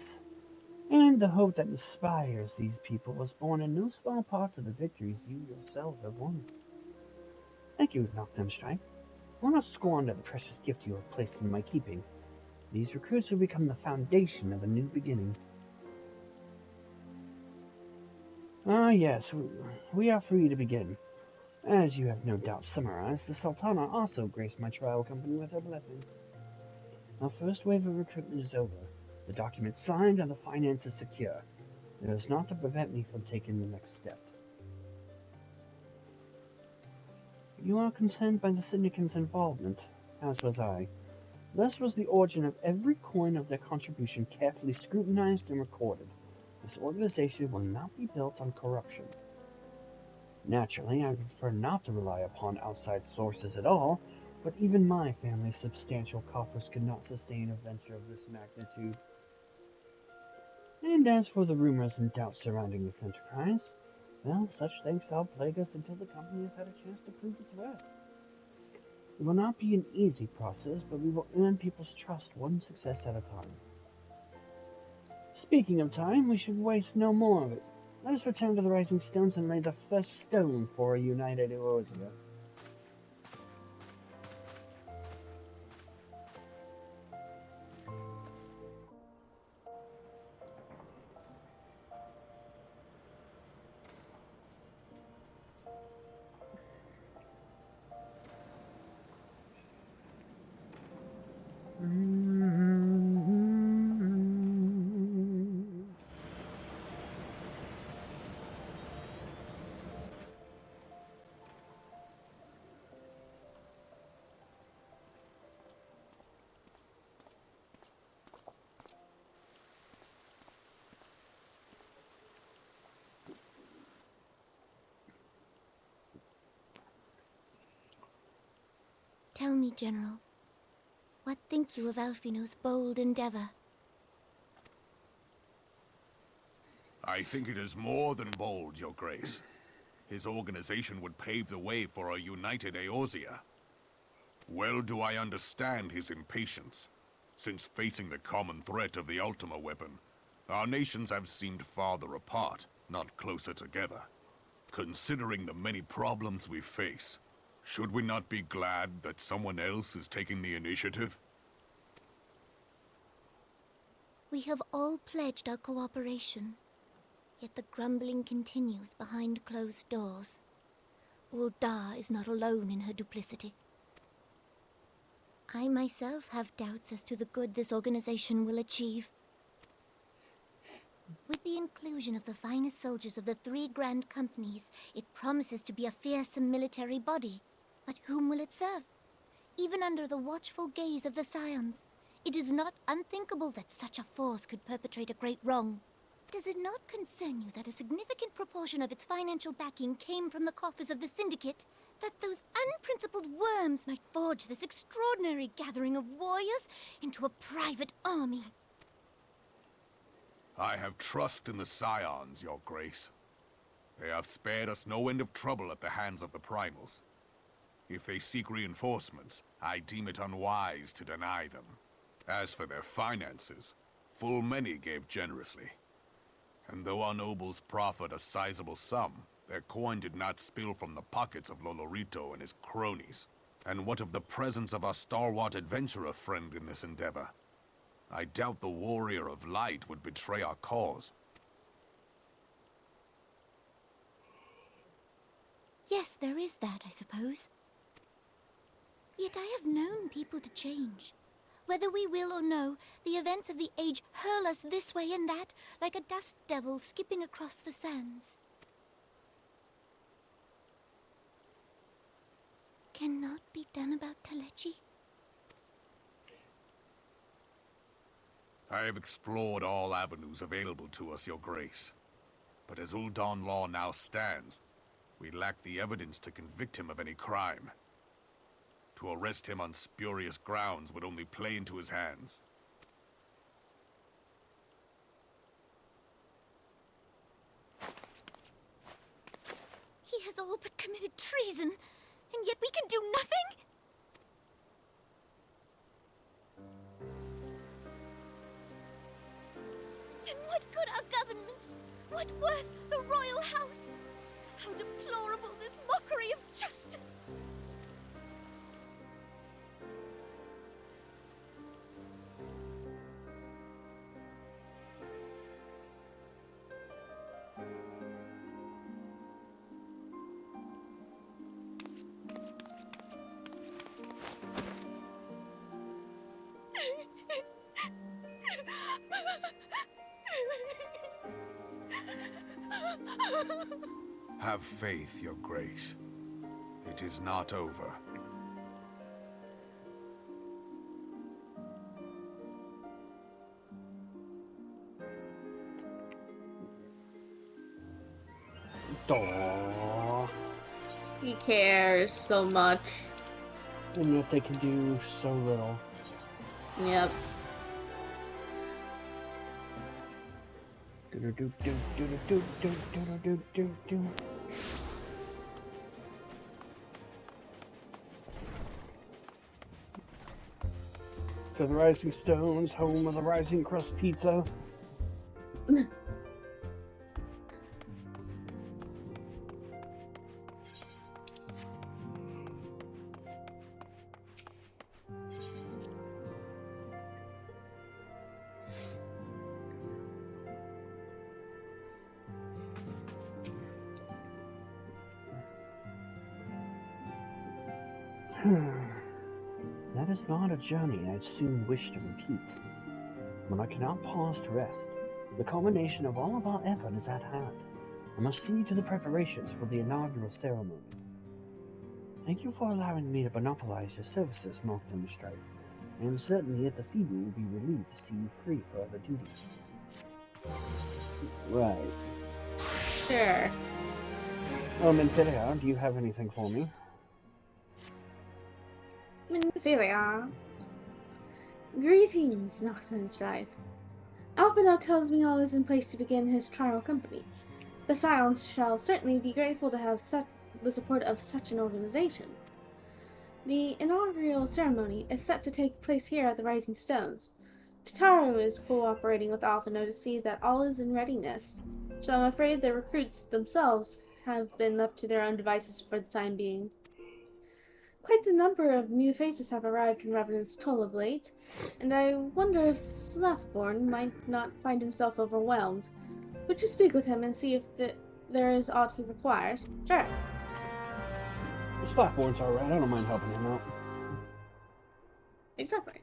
and the hope that inspires these people was born in no small part to the victories you yourselves have won. Thank you, Noctem Strife. I will not squander the precious gift you have placed in my keeping. These recruits will become the foundation of a new beginning. Ah, yes, we are free to begin. As you have no doubt summarized, the Sultana also graced my trial company with her blessings. Our first wave of recruitment is over, the documents signed and the finances secure. There is naught to prevent me from taking the next step. You are concerned by the Syndicant's involvement, as was I. Thus was the origin of every coin of their contribution carefully scrutinized and recorded. This organization will not be built on corruption. Naturally, I prefer not to rely upon outside sources at all, but even my family's substantial coffers could not sustain a venture of this magnitude. And as for the rumors and doubts surrounding this enterprise, well, such things shall plague us until the company has had a chance to prove its worth. It will not be an easy process, but we will earn people's trust one success at a time. Speaking of time, we should waste no more of it. Let us return to the Rising Stones and lay the first stone for a united Eorzea. Tell me, General, what think you of Alfino's bold endeavor? I think it is more than bold, Your Grace. His organization would pave the way for a united Eorzea. Well do I understand his impatience, since facing the common threat of the Ultima weapon, our nations have seemed farther apart, not closer together. Considering the many problems we face, should we not be glad that someone else is taking the initiative? We have all pledged our cooperation, yet the grumbling continues behind closed doors. Ul'dah is not alone in her duplicity. I myself have doubts as to the good this organization will achieve. With the inclusion of the finest soldiers of the 3 grand companies, it promises to be a fearsome military body. But whom will it serve? Even under the watchful gaze of the Scions, it is not unthinkable that such a force could perpetrate a great wrong. Does it not concern you that a significant proportion of its financial backing came from the coffers of the Syndicate? That those unprincipled worms might forge this extraordinary gathering of warriors into a private army? I have trust in the Scions, Your Grace. They have spared us no end of trouble at the hands of the Primals. If they seek reinforcements, I deem it unwise to deny them. As for their finances, full many gave generously. And though our nobles proffered a sizable sum, their coin did not spill from the pockets of Lolorito and his cronies. And what of the presence of our stalwart adventurer friend in this endeavor? I doubt the warrior of light would betray our cause. Yes, there is that, I suppose. Yet I have known people to change. Whether we will or no, the events of the age hurl us this way and that, like a dust devil skipping across the sands. Cannot be done about Telechi? I have explored all avenues available to us, Your Grace. But as Ul'dah law now stands, we lack the evidence to convict him of any crime. To arrest him on spurious grounds would only play into his hands. He has all but committed treason, and yet we can do nothing? Then what good our government? What worth the royal house? How deplorable this mockery of justice! Have faith, Your Grace. It is not over. Aww. He cares so much. And yet they can do so little. Yep. To the Rising Stones, home of the Rising Crust Pizza. That is not a journey I'd soon wish to repeat. But I cannot pause to rest. The culmination of all of our effort is at hand. I must see to the preparations for the inaugural ceremony. Thank you for allowing me to monopolize your services, Nocturne Strife. I am certain the XIV will be relieved to see you free for other duties. Right. Sure. Minfilia, do you have anything for me? Minfilia. Greetings, Nocturne Strife. Alphinaud tells me all is in place to begin his trial company. The Scions shall certainly be grateful to have the support of such an organization. The inaugural ceremony is set to take place here at the Rising Stones. Tataru is cooperating with Alphinaud to see that all is in readiness, so I'm afraid the recruits themselves have been left to their own devices for the time being. Quite a number of new faces have arrived in Revenant's Toll of late, and I wonder if Slaffborn might not find himself overwhelmed. Would you speak with him and see if there is aught he requires? Sure. Slackborn's alright, I don't mind helping him out. Exactly.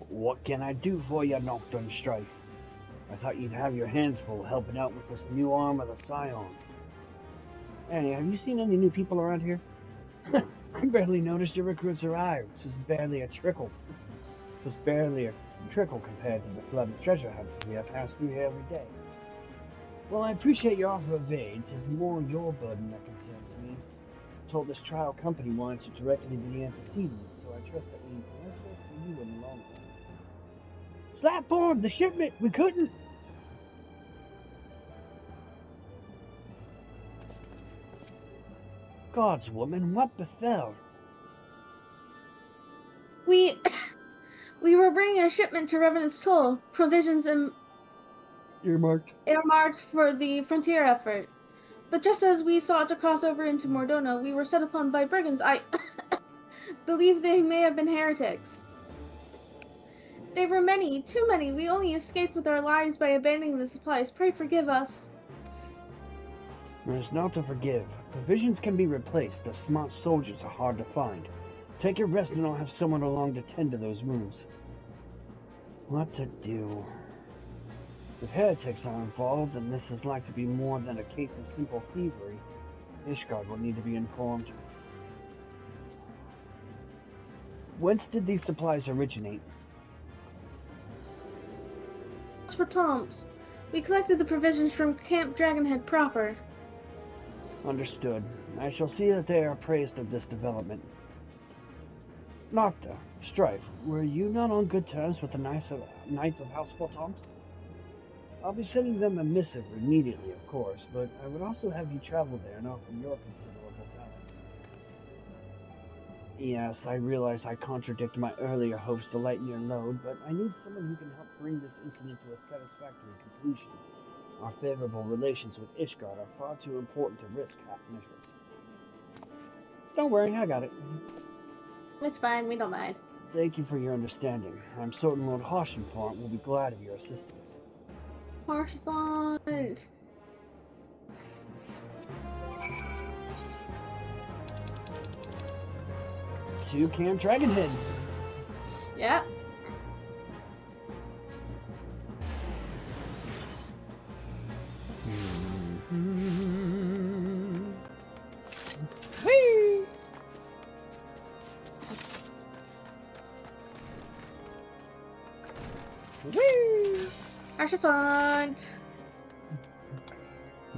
What can I do for you, Nocturne Strife? I thought you'd have your hands full helping out with this new arm of the Scions. Annie, have you seen any new people around here? I barely noticed your recruits arrived. This is barely a trickle. It was barely a trickle compared to the flood of treasure hunters we have passed through here every day. Well, I appreciate your offer of aid. 'Tis more your burden that concerns me. I told this trial company wanted to directly be the antecedent, so I trust that means less work for you in the long run. Slapboard, the shipment! We couldn't! Gods, woman, what befell? We were bringing a shipment to Revenant's Toll, provisions and earmarked for the frontier effort. But just as we sought to cross over into Mordona, we were set upon by brigands. I believe they may have been heretics. They were many, too many. We only escaped with our lives by abandoning the supplies. Pray forgive us. There's naught to forgive. Provisions can be replaced, but smart soldiers are hard to find. Take your rest and I'll have someone along to tend to those wounds. What to do? If heretics are involved, and this is like to be more than a case of simple thievery, Ishgard will need to be informed. Whence did these supplies originate? As for Tom's, we collected the provisions from Camp Dragonhead proper. Understood. I shall see that they are appraised of this development. Nocta, Strife, were you not on good terms with the Knights of House Tom's? I'll be sending them a missive immediately, of course, but I would also have you travel there and offer your considerable talents. Yes, I realize I contradict my earlier hopes to lighten your load, but I need someone who can help bring this incident to a satisfactory conclusion. Our favorable relations with Ishgard are far too important to risk half measures. Don't worry, I got it. It's fine, we don't mind. Thank you for your understanding. I'm certain Lord Harshenfont will be glad of your assistance. Harshenfont! To Camp Dragonhead. Yeah. Whee! Whee! Harshenfont!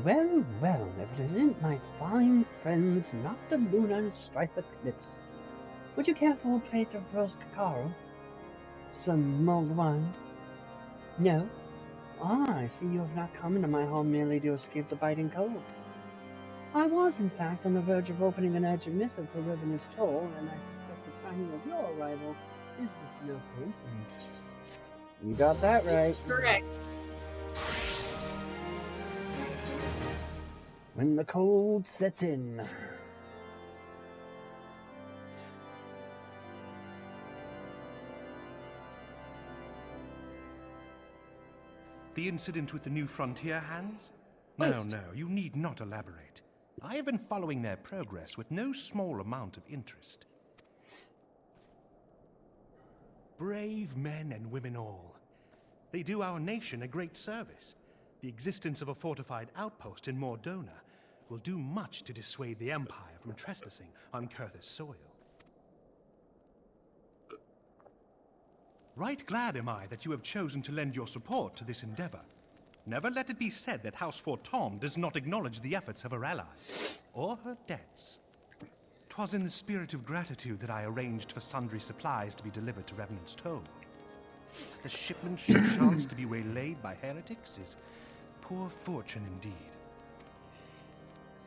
Well, well, if it isn't my fine friends Nocta Luna and Strife Eclipse. Would you care for a plate of roast cacao? Some mulled wine? No? Ah, I see you have not come into my home merely to escape the biting cold. I was, in fact, on the verge of opening an urgent missive for Revenant's Toll, and I suspect the timing of your arrival is no coincidence. You got that right. Correct. When the cold sets in. The incident with the new frontier hands? No, you need not elaborate. I have been following their progress with no small amount of interest. Brave men and women all. They do our nation a great service. The existence of a fortified outpost in Mordona will do much to dissuade the Empire from trespassing on Kurth's soil. Right glad am I that you have chosen to lend your support to this endeavor. Never let it be said that House Tom does not acknowledge the efforts of her allies, or her debts. 'Twas in the spirit of gratitude that I arranged for sundry supplies to be delivered to Revenant's Toll. The shipment should chance to be waylaid by heretics is poor fortune indeed.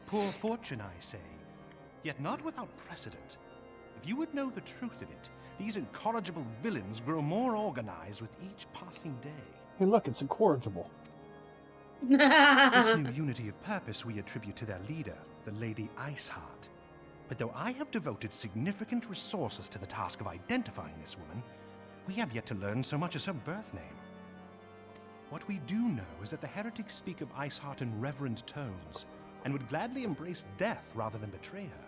Poor fortune, I say, yet not without precedent. If you would know the truth of it, these incorrigible villains grow more organized with each passing day. Hey, look, it's incorrigible. This new unity of purpose we attribute to their leader, the Lady Iceheart. But though I have devoted significant resources to the task of identifying this woman, we have yet to learn so much as her birth name. What we do know is that the heretics speak of Iceheart in reverent tones, and would gladly embrace death rather than betray her.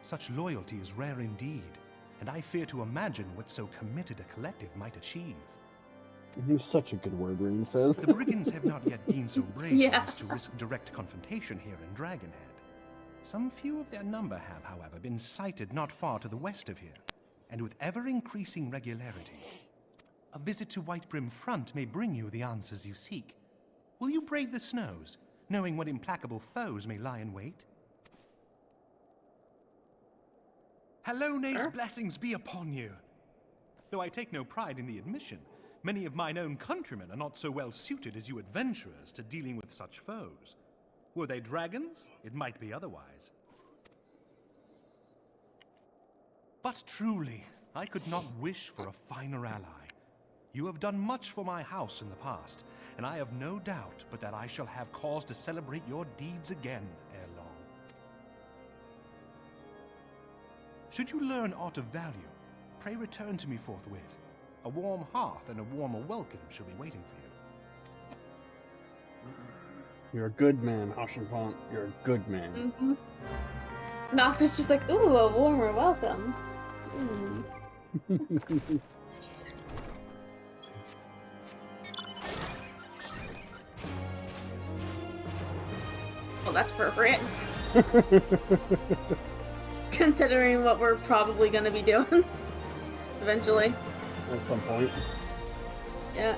Such loyalty is rare indeed, and I fear to imagine what so committed a collective might achieve. He's such a good word, Ring says. The brigands have not yet been so brave Yeah. as to risk direct confrontation here in Dragonhead. Some few of their number have, however, been sighted not far to the west of here, and with ever-increasing regularity. A visit to Whitebrim Front may bring you the answers you seek. Will you brave the snows, knowing what implacable foes may lie in wait? Halone's blessings be upon you! Though I take no pride in the admission, many of mine own countrymen are not so well suited as you adventurers to dealing with such foes. Were they dragons, it might be otherwise. But truly, I could not wish for a finer ally. You have done much for my house in the past, and I have no doubt but that I shall have cause to celebrate your deeds again ere long. Should you learn aught of value, pray return to me forthwith. A warm hearth and a warmer welcome shall be waiting for you. You're a good man, Ashenfont. You're a good man. Mm-hmm. Noctis just like, ooh, a warmer welcome. Well, that's appropriate. Considering what we're probably going to be doing eventually. At some point. Yeah.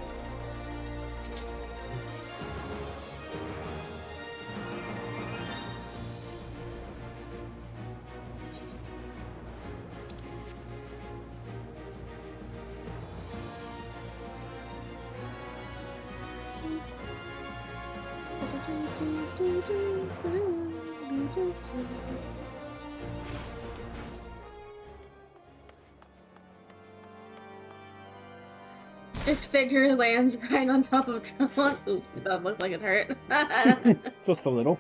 This figure lands right on top of Tremont. Oof, did that look like it hurt? Just a little.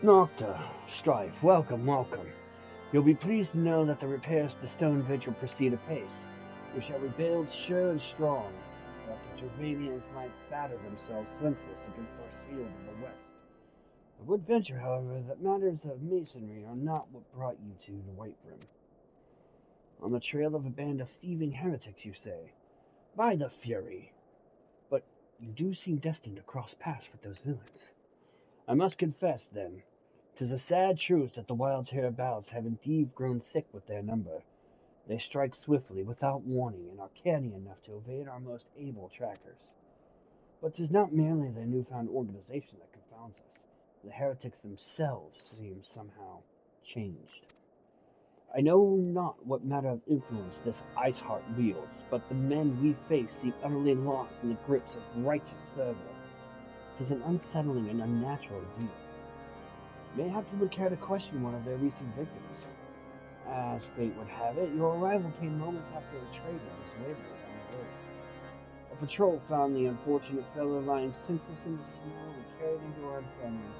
Nocta, Strife, welcome, welcome. You'll be pleased to know that the repairs to Stone Vigil proceed apace. We shall rebuild sure and strong, that the Germanians might batter themselves senseless against our field in the west. I would venture, however, that matters of masonry are not what brought you to the White Brim. On the trail of a band of thieving heretics, you say? By the Fury! But you do seem destined to cross paths with those villains. I must confess, then, 'tis a sad truth that the wilds hereabouts have indeed grown thick with their number. They strike swiftly, without warning, and are canny enough to evade our most able trackers. But 'tis not merely their newfound organization that confounds us. The heretics themselves seem somehow changed. I know not what matter of influence this Iceheart wields, but the men we face seem utterly lost in the grips of righteous fervor. 'Tis an unsettling and unnatural zeal. Mayhap you would care to question one of their recent victims. As fate would have it, your arrival came moments after a trader was laboring on the road. A patrol found the unfortunate fellow lying senseless in the snow and carried him to our infirmary.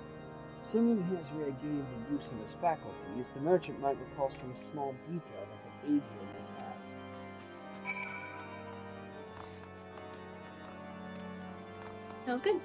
Assuming he has regained the use of his faculties, the merchant might recall some small detail that could aid you in your task. Sounds good.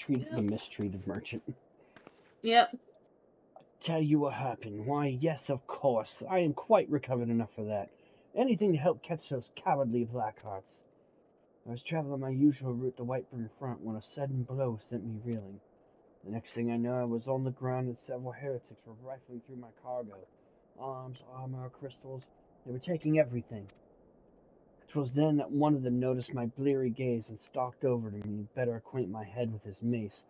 The mistreated merchant. Yep. Tell you what happened. Why, yes, of course. I am quite recovered enough for that. Anything to help catch those cowardly Blackhearts. I was traveling my usual route to White Brim Front when a sudden blow sent me reeling. The next thing I know, I was on the ground and several heretics were rifling through my cargo. Arms, armor, crystals. They were taking everything. 'Twas then that one of them noticed my bleary gaze and stalked over to me to better acquaint my head with his mace.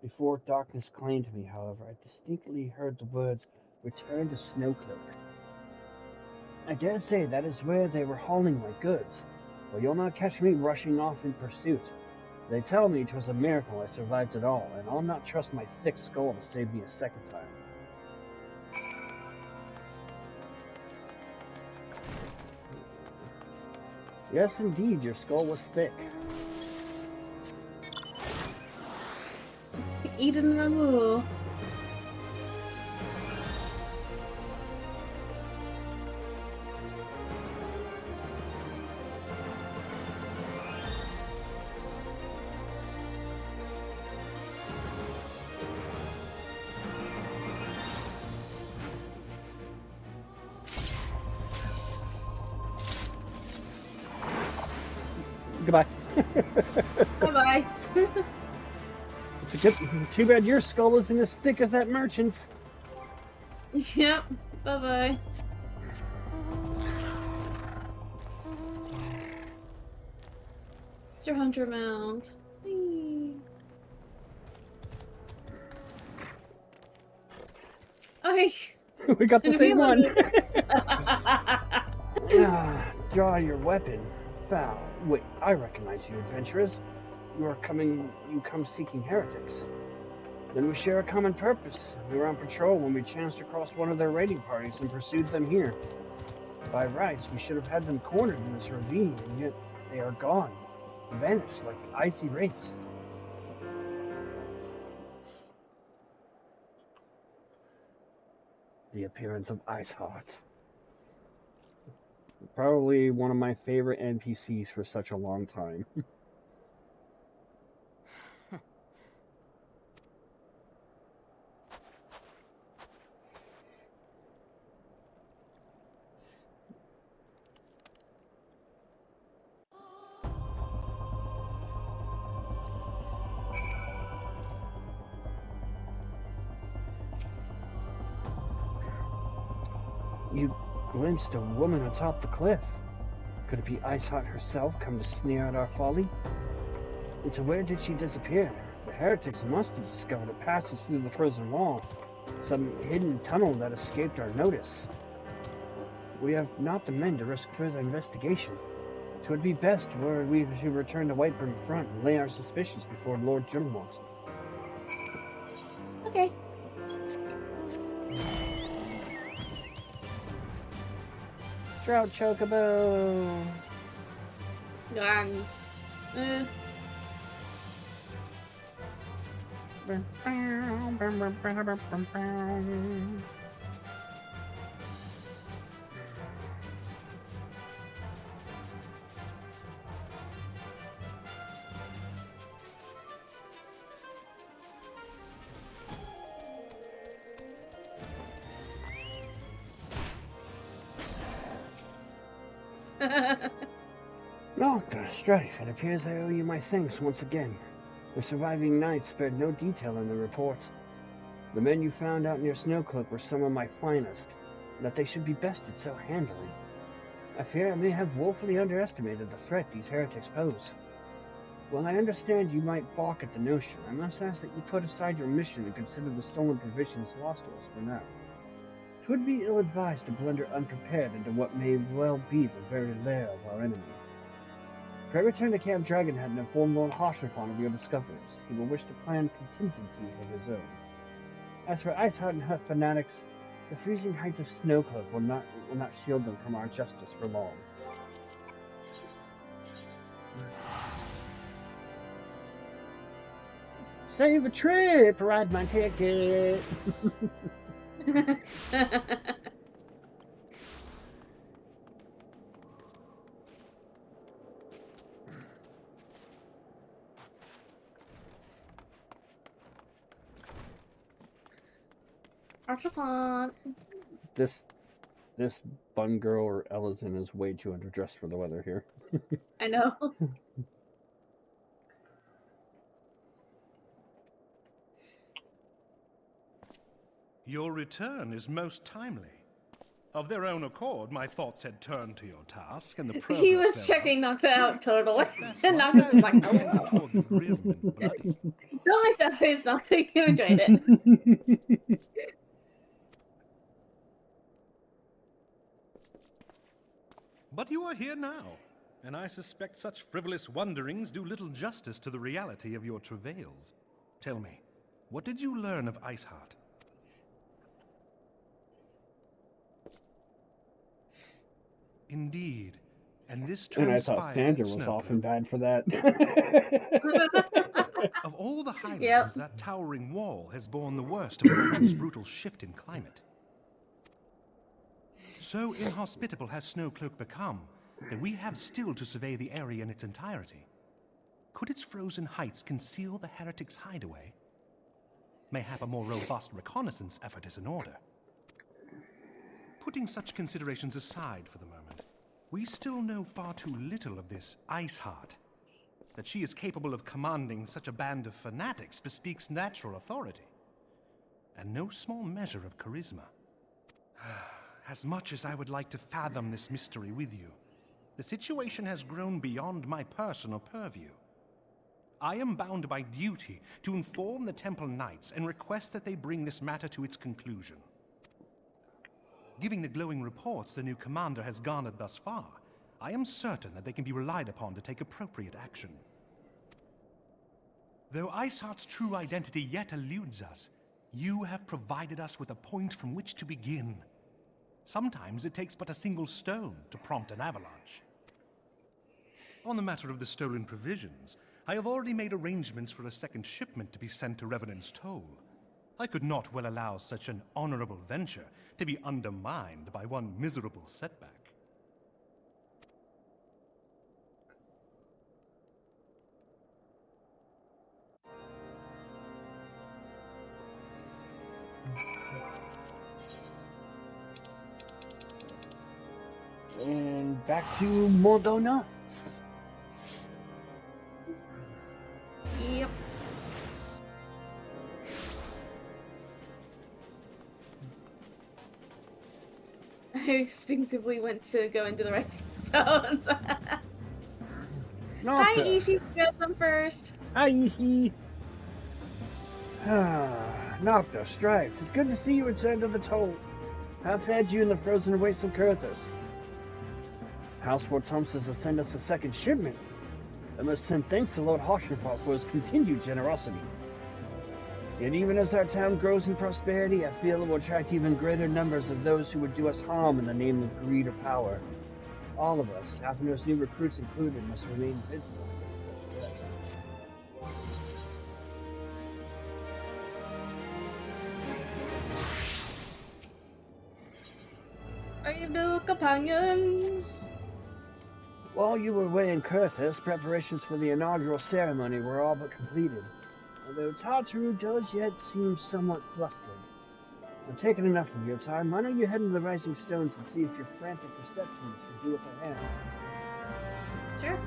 Before darkness claimed me, however, I distinctly heard the words, "Return to Snowcloak." I dare say that is where they were hauling my goods, but you'll not catch me rushing off in pursuit. They tell me 'twas a miracle I survived at all, and I'll not trust my thick skull to save me a second time. Yes, indeed, your skull was thick. Eden Ramu. Goodbye. Bye-bye. Too bad your skull isn't as thick as that merchant's. Yep. Bye-bye. Mr. Hunter Mount. Whee. Okay. We got the same one. Draw your weapon. Foul. Wait, I recognize you, adventurers. You come seeking heretics. Then we share a common purpose. We were on patrol when we chanced across one of their raiding parties and pursued them here. By rights, we should have had them cornered in this ravine, and yet they are gone, vanished like icy wraiths. The appearance of Iceheart. Probably one of my favorite NPCs for such a long time. You glimpsed a woman atop the cliff. Could it be Iceheart herself come to sneer at our folly? And to where did she disappear? The heretics must have discovered a passage through the frozen wall, some hidden tunnel that escaped our notice. We have not the men to risk further investigation. It would be best were we to return to Whitebrim Front and lay our suspicions before Lord Junmont. Okay. Drought Chocobo! Eh. Doctor Strife, it appears I owe you my thanks once again. The surviving knights spared no detail in the report. The men you found out near Snowcloak were some of my finest, and that they should be bested so handily. I fear I may have woefully underestimated the threat these heretics pose. While I understand you might balk at the notion, I must ask that you put aside your mission and consider the stolen provisions lost to us for now. 'Twould be ill-advised to blunder unprepared into what may well be the very lair of our enemy. Pray return to Camp Dragonhead and inform Lord Harsherpon of your discoveries. He will wish to plan contingencies of his own. As for Iceheart and her fanatics, the freezing heights of Snowcloak will not shield them from our justice for long. Save a trip, ride my ticket. Archifont. This bun girl or Ellison is way too underdressed for the weather here. I know. Your return is most timely. Of their own accord, my thoughts had turned to your task, and the progress He was thereof. checking Nocta out totally. That's And why Nocta's just I like, tended oh. toward the grim and bloody. Don't like that face, Nocta. You enjoyed it. But you are here now, and I suspect such frivolous wonderings do little justice to the reality of your travails. Tell me, what did you learn of Iceheart? Indeed, and this And I transpired thought Sandra at was Snowcloak. often bad for that. Of all the highlands, Yep. that towering wall has borne the worst of the region's brutal shift in climate. So inhospitable has Snowcloak become that we have still to survey the area in its entirety. Could its frozen heights conceal the heretics' hideaway? Mayhap a more robust reconnaissance effort is in order. Putting such considerations aside for the moment, we still know far too little of this Iceheart. That she is capable of commanding such a band of fanatics bespeaks natural authority, and no small measure of charisma. As much as I would like to fathom this mystery with you, the situation has grown beyond my personal purview. I am bound by duty to inform the Temple Knights and request that they bring this matter to its conclusion. Given the glowing reports the new commander has garnered thus far, I am certain that they can be relied upon to take appropriate action. Though Iceheart's true identity yet eludes us, you have provided us with a point from which to begin. Sometimes it takes but a single stone to prompt an avalanche. On the matter of the stolen provisions, I have already made arrangements for a second shipment to be sent to Revenant's Toll. I could not well allow such an honorable venture to be undermined by one miserable setback. And back to Modona. Yep. I instinctively went to go into the Rising Stones. Hi, Ishi. Come first. Hi, Ishi. Nocta, Strife, it's good to see you return to the Toll. How fared you in the frozen wastes of Kurthus? House Fort Thompson has sent us a second shipment. I must send thanks to Lord Hoshenfort for his continued generosity. Yet even as our town grows in prosperity, I feel it will attract even greater numbers of those who would do us harm in the name of greed or power. All of us, Athenur's new recruits included, must remain vigilant against such threats. Are you new companions? While you were away in Kurthus, preparations for the inaugural ceremony were all but completed, although Tartaru does yet seem somewhat flustered. I've taken enough of your time. Why don't you head into the Rising Stones and see if your frantic receptionist can do with her hand? Sure.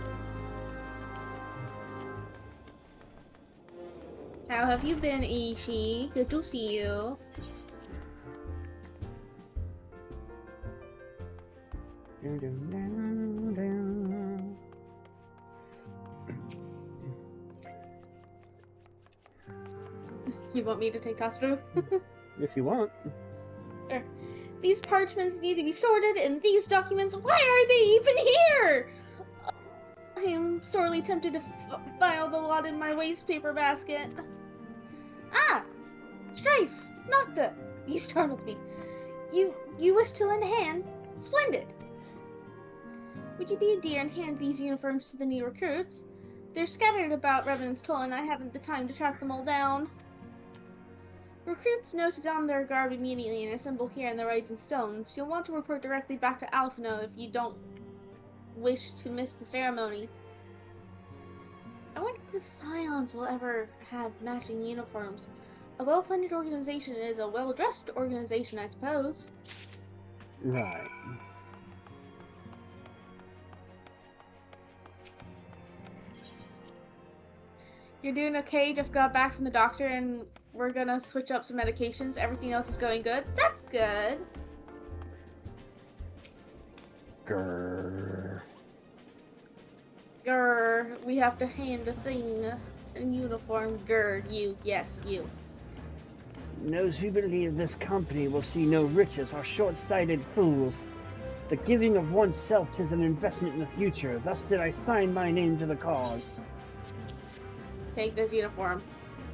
How have you been, Ishi? Good to see you. You want me to take Tatsu? If you want. Sure. These parchments need to be sorted, and these documents, why are they even here? I am sorely tempted to file the lot in my waste paper basket. Ah! Strife! Nocta! You startled me. You wish to lend a hand? Splendid! Would you be a dear and hand these uniforms to the new recruits? They're scattered about Revenant's Toll, and I haven't the time to track them all down. Recruits know to don their garb immediately and assemble here in the Rising Stones. You'll want to report directly back to Alphino if you don't wish to miss the ceremony. I wonder if the Scions will ever have matching uniforms. A well-funded organization is a well-dressed organization, I suppose. Right. You're doing okay, just got back from the doctor and we're gonna switch up some medications. Everything else is going good. That's good. Grrr. Grr, we have to hand a thing, a uniform. Grr, you, yes, you. Those who believe this company will see no riches are short-sighted fools. The giving of oneself 'tis an investment in the future, thus did I sign my name to the cause. Take this uniform.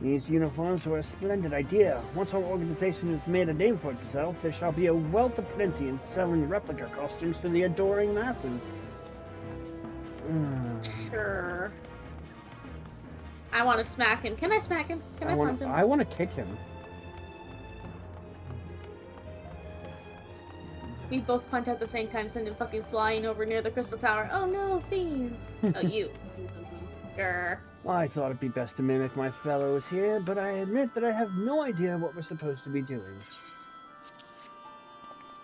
These uniforms were a splendid idea. Once our organization has made a name for itself, there shall be a wealth of plenty in selling replica costumes to the adoring masses. Sure. I want to smack him. Can I smack him? Can I punch him? I want to kick him. We both punch at the same time, send him fucking flying over near the crystal tower. Oh no, fiends! Oh, you. Grr. I thought it'd be best to mimic my fellows here, but I admit that I have no idea what we're supposed to be doing.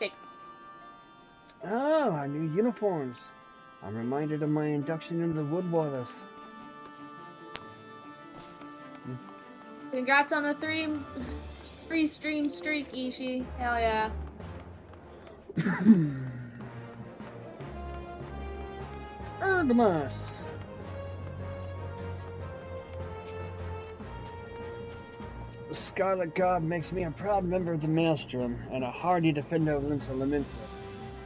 Take. Oh, our new uniforms. I'm reminded of my induction into the Wood Warriors. Congrats on a free stream streak, Ishi. Hell yeah. Erdemus! The Scarlet God makes me a proud member of the Maelstrom and a hardy defender of Lintel Lamentor.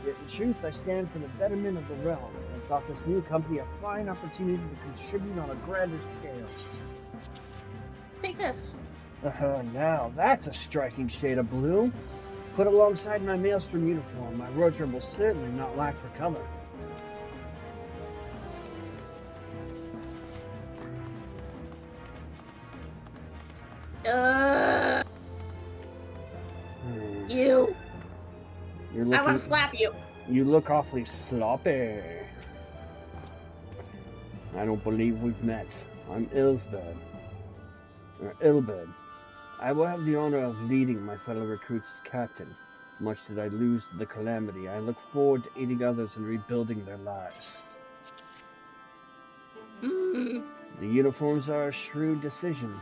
Yet in truth, I stand for the betterment of the realm and thought this new company a fine opportunity to contribute on a grander scale. Take this. Now that's a striking shade of blue. Put alongside my maelstrom uniform, my wardrobe will certainly not lack for color. You. You're looking, I want to slap you. You look awfully sloppy. I don't believe we've met. I'm Ilsbed. Ilbed. I will have the honor of leading my fellow recruits as captain. Much did I lose to the calamity. I look forward to aiding others in rebuilding their lives. The uniforms are a shrewd decision.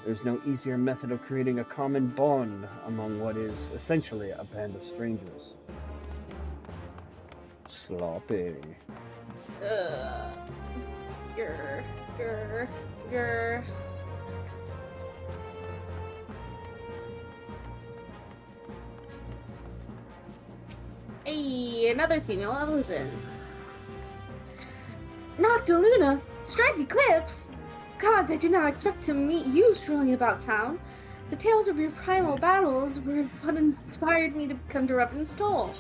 There's no easier method of creating a common bond among what is essentially a band of strangers. Sloppy. Grr. Hey, another female Ellison. Noctiluna! Strife Eclipse! Gods, I did not expect to meet you strolling about town. The tales of your primal battles were what inspired me to come to Reverend's Toll.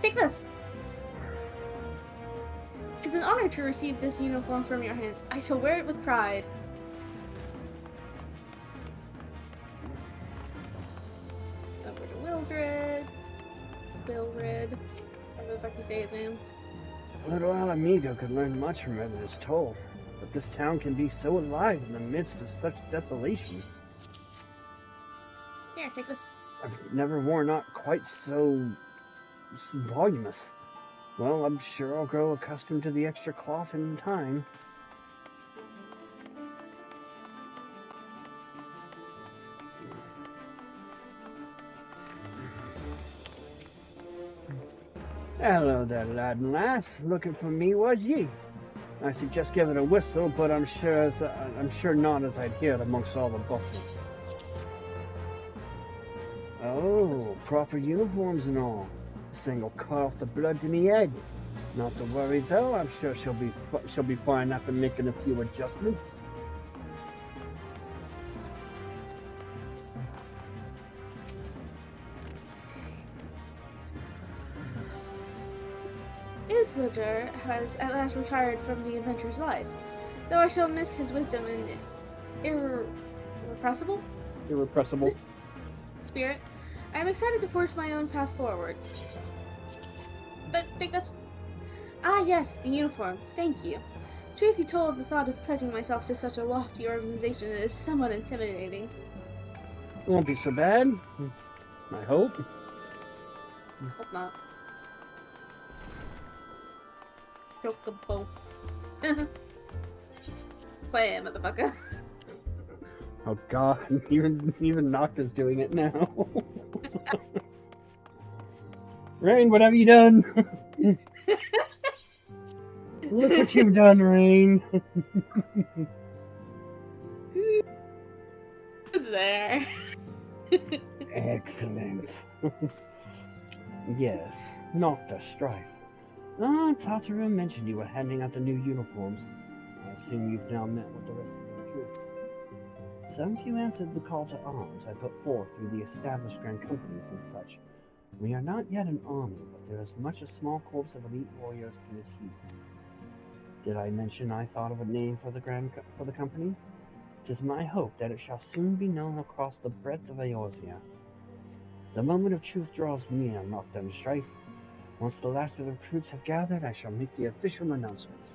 Take this! It is an honor to receive this uniform from your hands. I shall wear it with pride. Over to Wildred. I don't know if I can say his name. Little Alamigo could learn much from Reverend's Toll, but this town can be so alive in the midst of such desolation. Here, take this. I've never worn out quite so voluminous. Well, I'm sure I'll grow accustomed to the extra cloth in time. Hello there, lad and lass. Looking for me, was ye? I suggest giving a whistle, but I'm sure not as I'd hear it amongst all the bustle. Oh, proper uniforms and all. This thing will cut off the blood to me head. Not to worry though. I'm sure she'll be fine after making a few adjustments. Isildur has at last retired from the adventurer's life, though I shall miss his wisdom and irrepressible spirit. I am excited to forge my own path forward. But take this. Ah yes, the uniform. Thank you. Truth be told, the thought of pledging myself to such a lofty organization is somewhat intimidating. It won't be so bad. I hope. Hope not. Chocobo. Play it, motherfucker. Oh god, even Nocta's doing it now. Rain, what have you done? Look what you've done, Rain. Who's there? Excellent. Yes, Nocta, Strife. Tataru mentioned you were handing out the new uniforms. I assume you've now met with the rest of the recruits. Some few answered the call to arms I put forth through the established grand companies and such. We are not yet an army, but there is much a small corps of elite warriors can achieve. Did I mention I thought of a name for the company? It is my hope that it shall soon be known across the breadth of Eorzea. The moment of truth draws near, Nocta and Strife. Once the last of the recruits have gathered, I shall make the official announcement.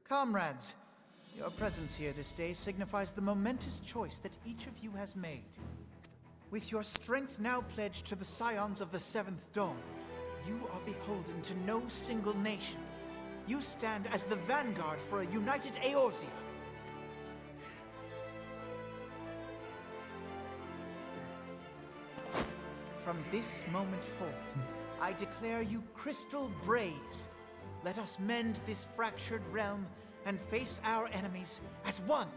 Comrades, your presence here this day signifies the momentous choice that each of you has made. With your strength now pledged to the scions of the Seventh Dawn, you are beholden to no single nation. You stand as the vanguard for a united Eorzea. From this moment forth, I declare you Crystal Braves. Let us mend this fractured realm and face our enemies as one.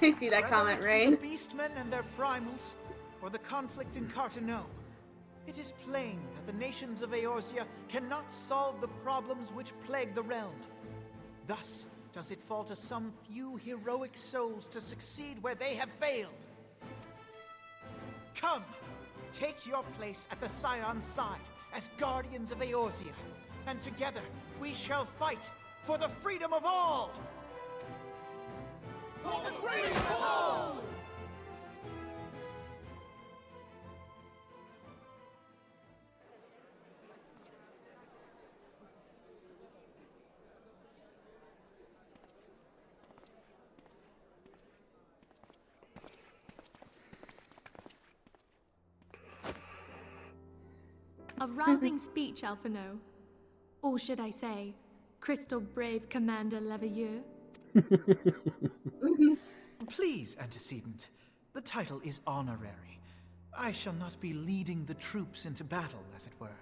You see that comment, Whether it be Rain? the Beastmen and their primals, or the conflict in Carteneau, It is plain that the nations of Eorzea cannot solve the problems which plague the realm. Thus does it fall to some few heroic souls to succeed where they have failed. Come, take your place at the Scion's side as guardians of Eorzea, and together we shall fight for the freedom of all! For the freedom of all! A rousing speech, Alphino. Or should I say, Crystal Brave Commander Leveilleur? Please, Antecedent. The title is honorary. I shall not be leading the troops into battle, as it were.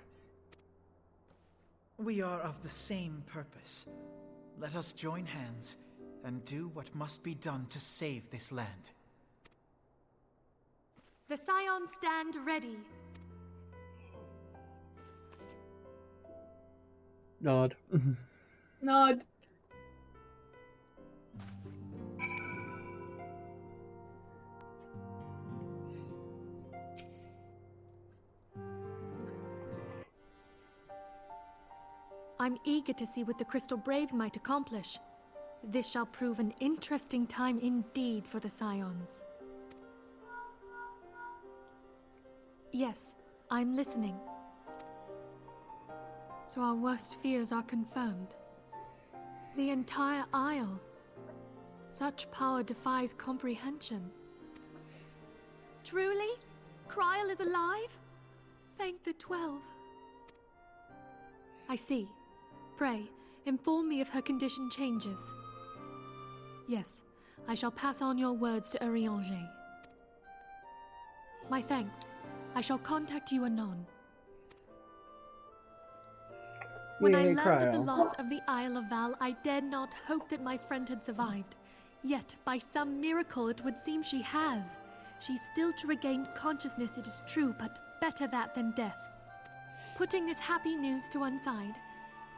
We are of the same purpose. Let us join hands and do what must be done to save this land. The Scions stand ready. Nod. Nod. I'm eager to see what the Crystal Braves might accomplish. This shall prove an interesting time indeed for the Scions. Yes, I'm listening. So our worst fears are confirmed. The entire Isle. Such power defies comprehension. Truly? Kryl is alive? Thank the 12. I see. Pray, inform me if her condition changes. Yes, I shall pass on your words to Urianger. My thanks. I shall contact you anon. When I learned of the loss of the Isle of Val, I dared not hope that my friend had survived. Yet, by some miracle, it would seem she has. She's still to regain consciousness, it is true, but better that than death. Putting this happy news to one side,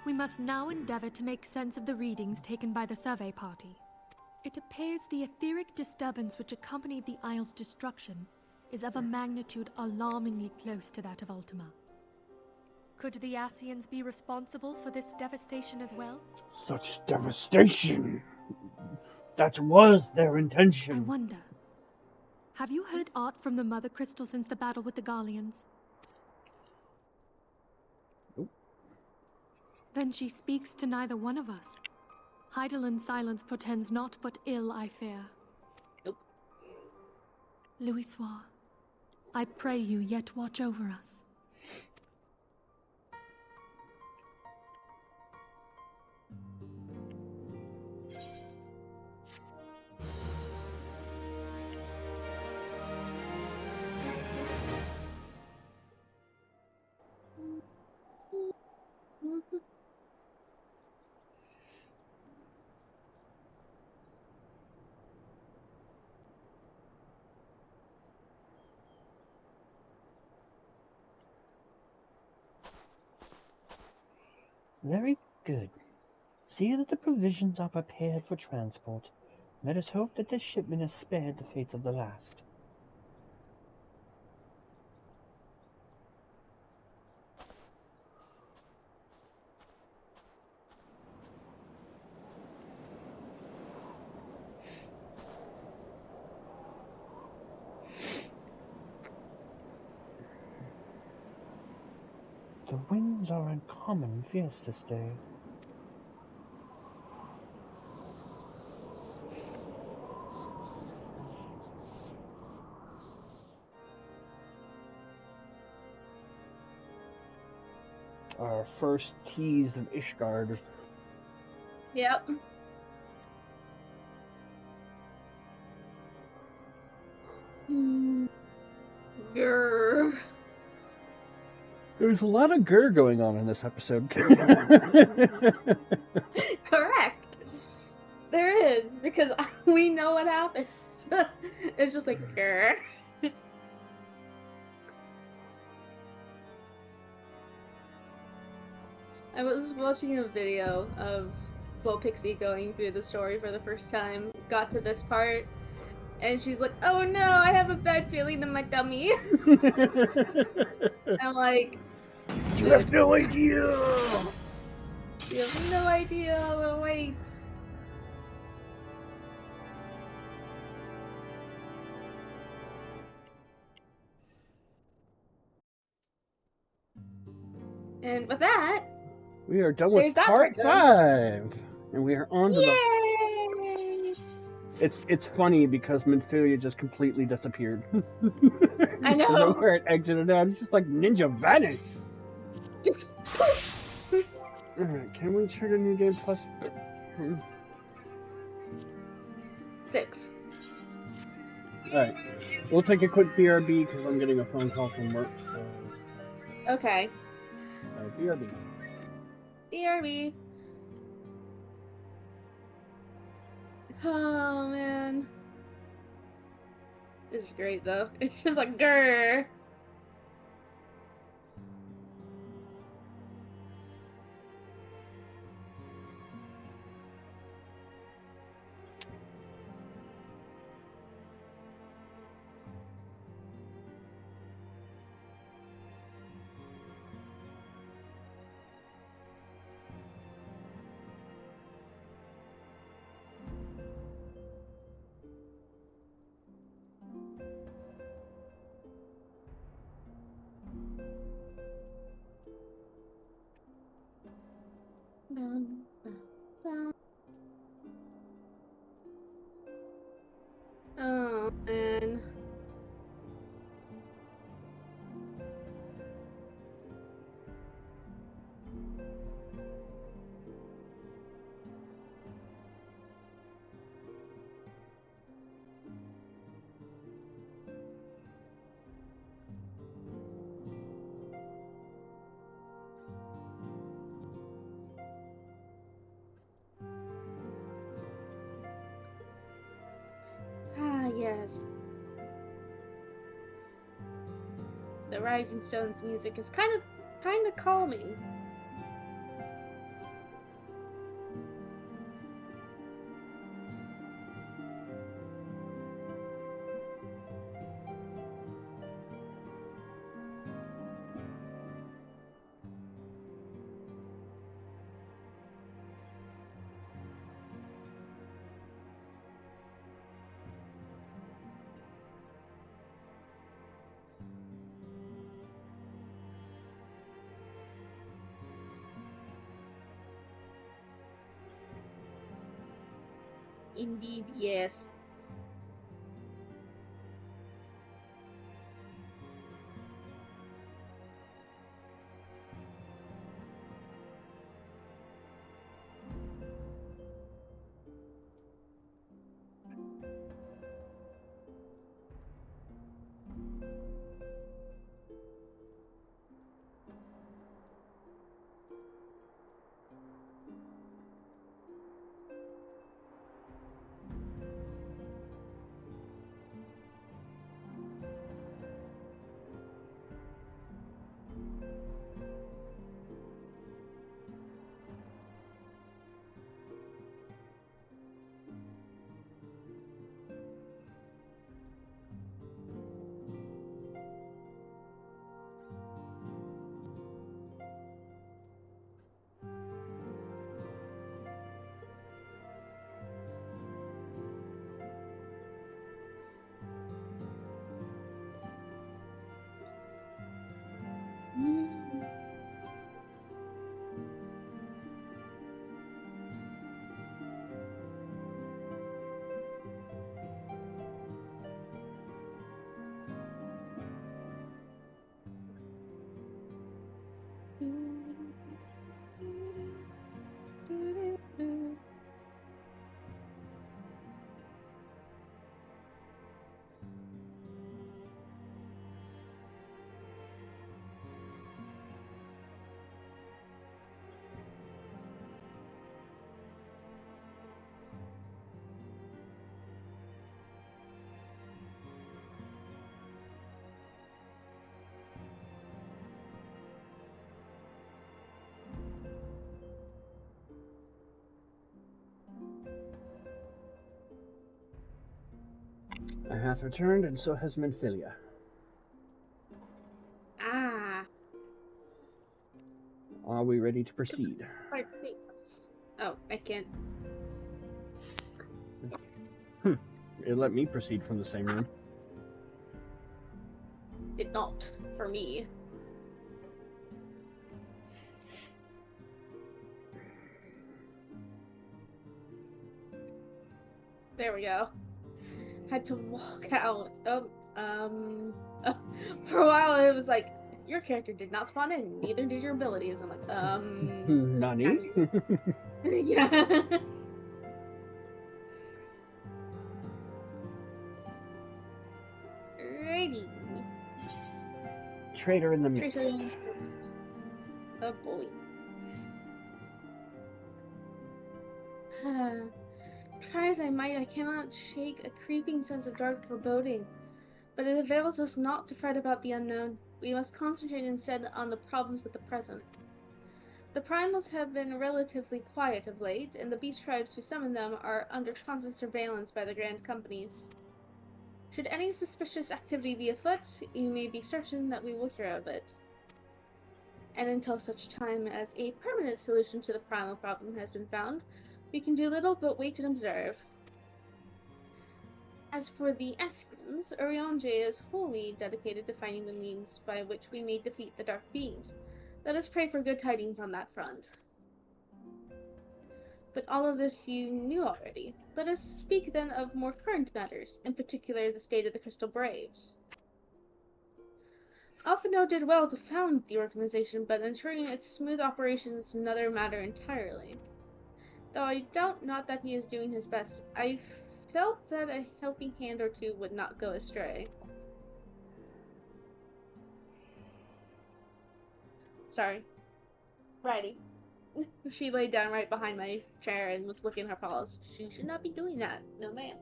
we must now endeavor to make sense of the readings taken by the survey party. It appears the etheric disturbance which accompanied the Isle's destruction is of a magnitude alarmingly close to that of Ultima. Could the Ascians be responsible for this devastation as well? Such devastation! That was their intention. I wonder. Have you heard aught from the Mother Crystal since the battle with the Garleans? Nope. Then she speaks to neither one of us. Heidelin's silence portends naught but ill, I fear. Nope. Louisoix, I pray you yet watch over us. Very good. See that the provisions are prepared for transport. Let us hope that this shipment has spared the fates of the last. The winds are uncommon fierce this day. Our first tease of Ishgard. Yep. Grr. There's a lot of grr going on in this episode. Correct. There is, because we know what happens. It's just like, grr. I was watching a video of Flo Pixie going through the story for the first time, got to this part, and she's like, "Oh no, I have a bad feeling in my tummy." I'm like, you have no idea! You have no idea, I'm gonna wait. And with that, we are done with there's that part part done. 5, and we are on to Yay! It's funny because Minfilia just completely disappeared. I know. You know where it exited out. It's just like Ninja vanished. Just poof. Alright, can we trigger New Game Plus? 6. Alright, we'll take a quick BRB because I'm getting a phone call from work, so... Okay. BRB. BRB. Oh, man. This is great, though. It's just like, grrr. Oh, man. Ah, yes. The Rising Stones music is kind of calming. Indeed, yes. hath returned, and so has Menphilia. Ah. Are we ready to proceed? Part 6. Oh, I can't. It let me proceed from the same room. Did not, for me. There we go. Had to walk out. For a while it was like, your character did not spawn in, neither did your abilities. I'm like, Nani? Yeah. Righty. Traitor in the midst. Traitor in the midst. Oh boy. Try as I might, I cannot shake a creeping sense of dark foreboding. But it avails us not to fret about the unknown. We must concentrate instead on the problems of the present. The primals have been relatively quiet of late, and the beast tribes who summon them are under constant surveillance by the grand companies. Should any suspicious activity be afoot, you may be certain that we will hear of it. And until such time as a permanent solution to the primal problem has been found, we can do little but wait and observe. As for the Eskrins, Orionje is wholly dedicated to finding the means by which we may defeat the Dark Beings. Let us pray for good tidings on that front. But all of this you knew already. Let us speak then of more current matters, in particular the state of the Crystal Braves. Alphino did well to found the organization, but ensuring its smooth operation is another matter entirely. Though I doubt not that he is doing his best, I felt that a helping hand or two would not go astray. Sorry. Righty. She laid down right behind my chair and was looking at her paws. She should not be doing that. No, ma'am.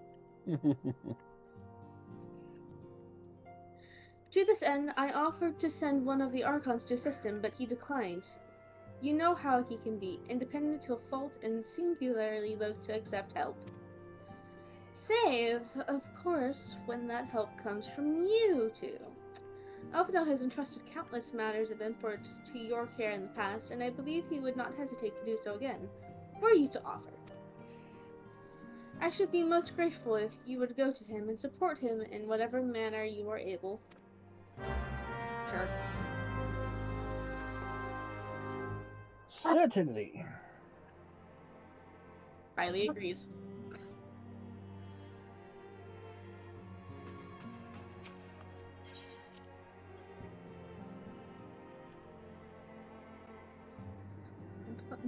To this end, I offered to send one of the Archons to assist him, but he declined. You know how he can be, independent to a fault and singularly loath to accept help. Save, of course, when that help comes from you two. Alphino has entrusted countless matters of import to your care in the past, and I believe he would not hesitate to do so again, were you to offer. I should be most grateful if you would go to him and support him in whatever manner you are able. Sure. Certainly. Riley agrees.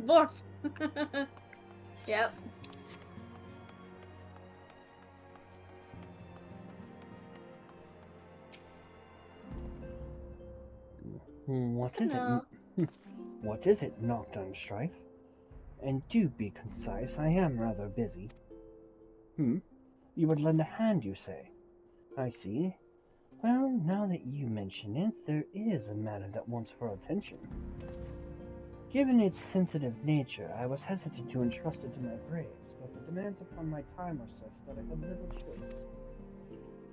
Borf! Yep. What is it? What is it, Nocturne Strife? And do be concise, I am rather busy. You would lend a hand, you say? I see. Well, now that you mention it, there is a matter that wants for attention. Given its sensitive nature, I was hesitant to entrust it to my braves, but the demands upon my time are such that I have little choice.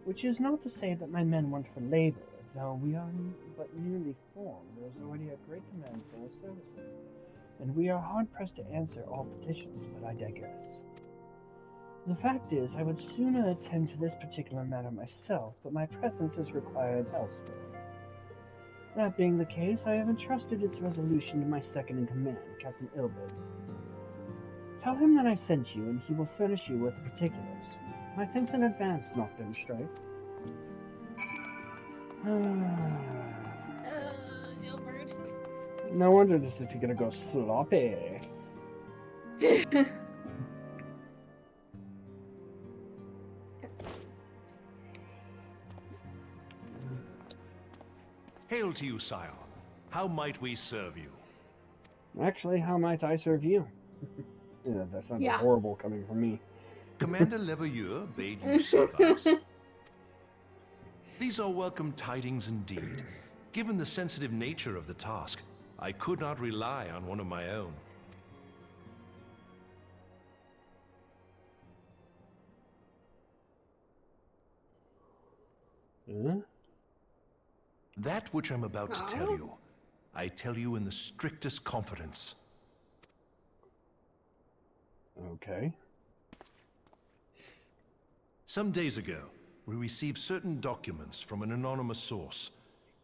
Which is not to say that my men want for labor. Though we are but newly formed, there is already a great demand for our services, and we are hard-pressed to answer all petitions, but I digress. The fact is, I would sooner attend to this particular matter myself, but my presence is required elsewhere. That being the case, I have entrusted its resolution to my second-in-command, Captain Ilbert. Tell him that I sent you, and he will furnish you with the particulars. My thanks in advance, Nocturne Strife. Gilbert. No wonder this is gonna go sloppy. Hail to you, Scion. How might we serve you? Actually, how might I serve you? Yeah, that sounded horrible coming from me. Commander Leveilleur bade you serve us. These are welcome tidings indeed. Given the sensitive nature of the task, I could not rely on one of my own. Huh? That which I'm about to tell Oh. you, I tell you in the strictest confidence. Okay. Some days ago, we received certain documents from an anonymous source.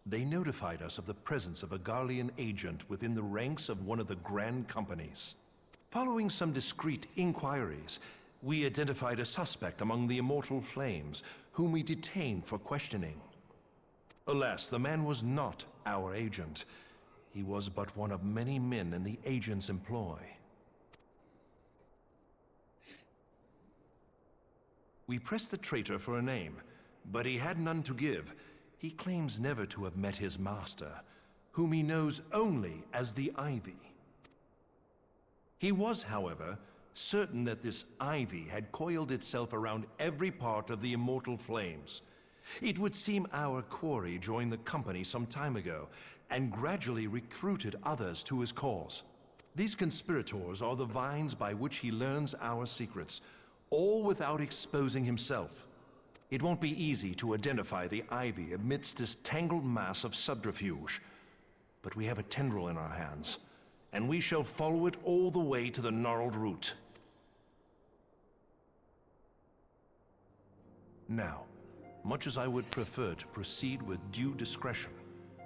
They notified us of the presence of a Garlean agent within the ranks of one of the Grand Companies. Following some discreet inquiries, we identified a suspect among the Immortal Flames, whom we detained for questioning. Alas, the man was not our agent. He was but one of many men in the agent's employ. We pressed the traitor for a name, but he had none to give. He claims never to have met his master, whom he knows only as the Ivy. He was, however, certain that this Ivy had coiled itself around every part of the Immortal Flames. It would seem our quarry joined the company some time ago, and gradually recruited others to his cause. These conspirators are the vines by which he learns our secrets, all without exposing himself. It won't be easy to identify the Ivy amidst this tangled mass of subterfuge, but we have a tendril in our hands, and we shall follow it all the way to the gnarled root. Now, much as I would prefer to proceed with due discretion,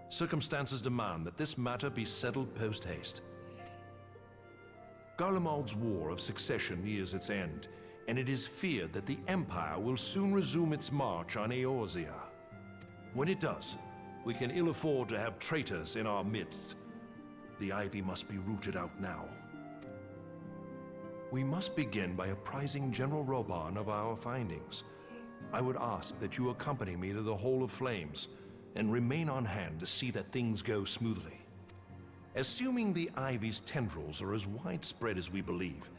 circumstances demand that this matter be settled post-haste. Garlemald's War of Succession nears its end, and it is feared that the Empire will soon resume its march on Eorzea. When it does, we can ill afford to have traitors in our midst. The Ivy must be rooted out now. We must begin by apprising General Reborn of our findings. I would ask that you accompany me to the Hall of Flames, and remain on hand to see that things go smoothly. Assuming the Ivy's tendrils are as widespread as we believe,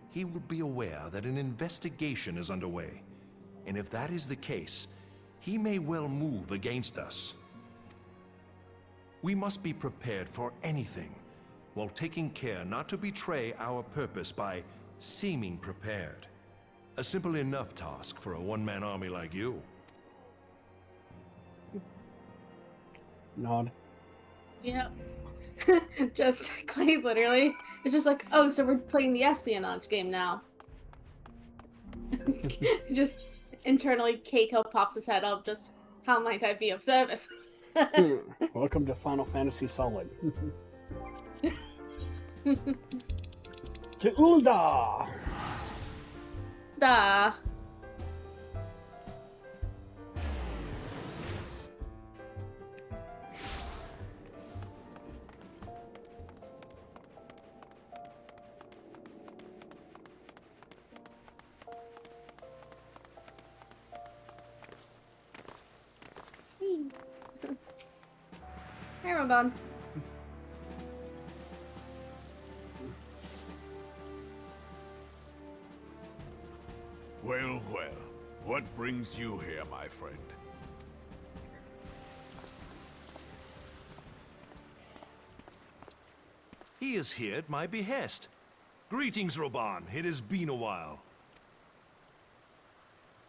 he will be aware that an investigation is underway, and if that is the case, he may well move against us. We must be prepared for anything, while taking care not to betray our purpose by seeming prepared. A simple enough task for a one-man army like you. Nod. Yep. Just quite literally. It's just like, oh, so we're playing the espionage game now. Just internally, Kato pops his head up, just, how might I be of service? Welcome to Final Fantasy Solid. To Ulda! Da. Hey, Reborn. Well, well. What brings you here, my friend? He is here at my behest. Greetings, Reborn. It has been a while.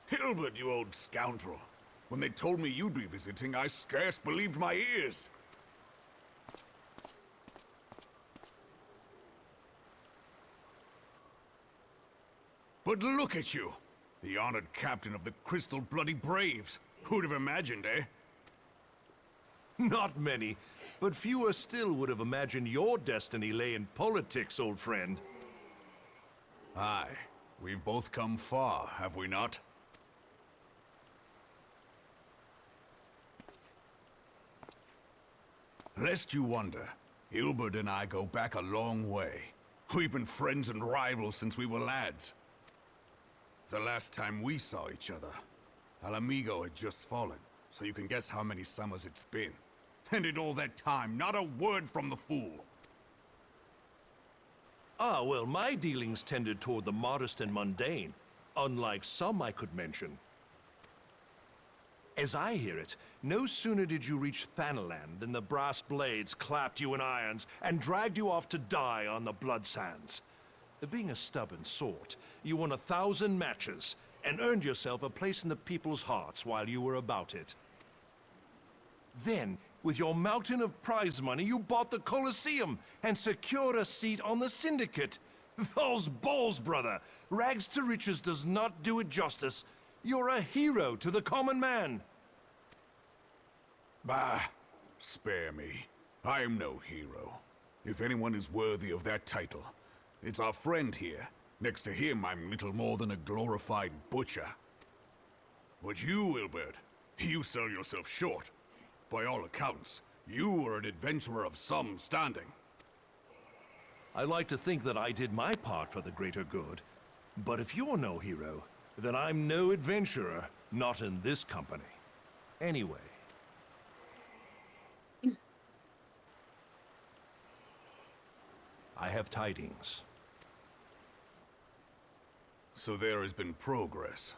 Hilbert, you old scoundrel. When they told me you'd be visiting, I scarce believed my ears. But look at you! The honored captain of the Crystal Bloody Braves. Who'd have imagined, eh? Not many, but fewer still would have imagined your destiny lay in politics, old friend. Aye. We've both come far, have we not? Lest you wonder, Hilbert and I go back a long way. We've been friends and rivals since we were lads. The last time we saw each other, Alamigo had just fallen, so you can guess how many summers it's been. And in all that time, not a word from the fool. Ah, well, my dealings tended toward the modest and mundane, unlike some I could mention. As I hear it, no sooner did you reach Thanalan than the brass blades clapped you in irons and dragged you off to die on the blood sands. Being a stubborn sort, you won 1,000 matches and earned yourself a place in the people's hearts while you were about it. Then, with your mountain of prize money, you bought the Colosseum and secured a seat on the Syndicate. Those balls, brother! Rags to riches does not do it justice. You're a hero to the common man. Bah, spare me. I am no hero. If anyone is worthy of that title, it's our friend here. Next to him, I'm little more than a glorified butcher. But you, Wilbert, you sell yourself short. By all accounts, you are an adventurer of some standing. I like to think that I did my part for the greater good. But if you're no hero, then I'm no adventurer, not in this company. Anyway. I have tidings. So there has been progress.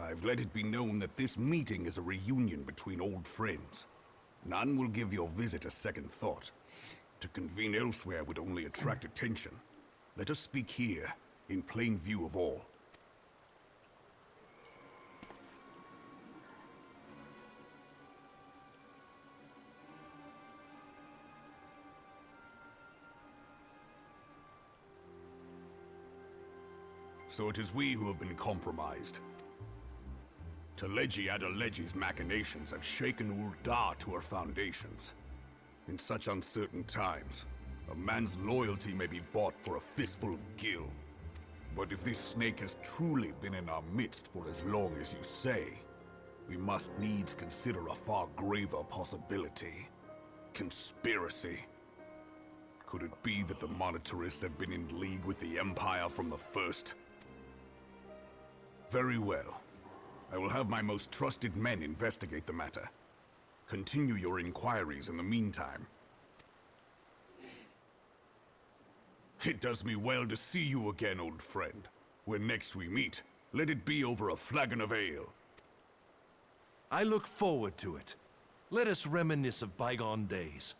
I've let it be known that this meeting is a reunion between old friends. None will give your visit a second thought. To convene elsewhere would only attract attention. Let us speak here, in plain view of all. So it is we who have been compromised. Teleji Adeleji's machinations have shaken Ul'dah to her foundations. In such uncertain times, a man's loyalty may be bought for a fistful of gil. But if this snake has truly been in our midst for as long as you say, we must needs consider a far graver possibility. Conspiracy. Could it be that the monetarists have been in league with the Empire from the first? Very well. I will have my most trusted men investigate the matter. Continue your inquiries in the meantime. It does me well to see you again, old friend. When next we meet, let it be over a flagon of ale. I look forward to it. Let us reminisce of bygone days,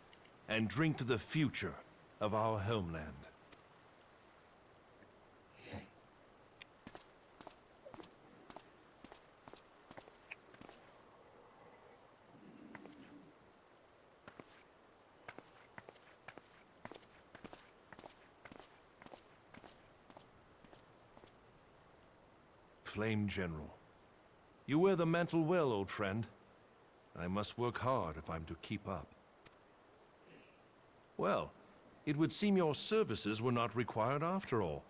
and drink to the future of our homeland. Flame General. You wear the mantle well, old friend. I must work hard if I'm to keep up. Well, it would seem your services were not required after all.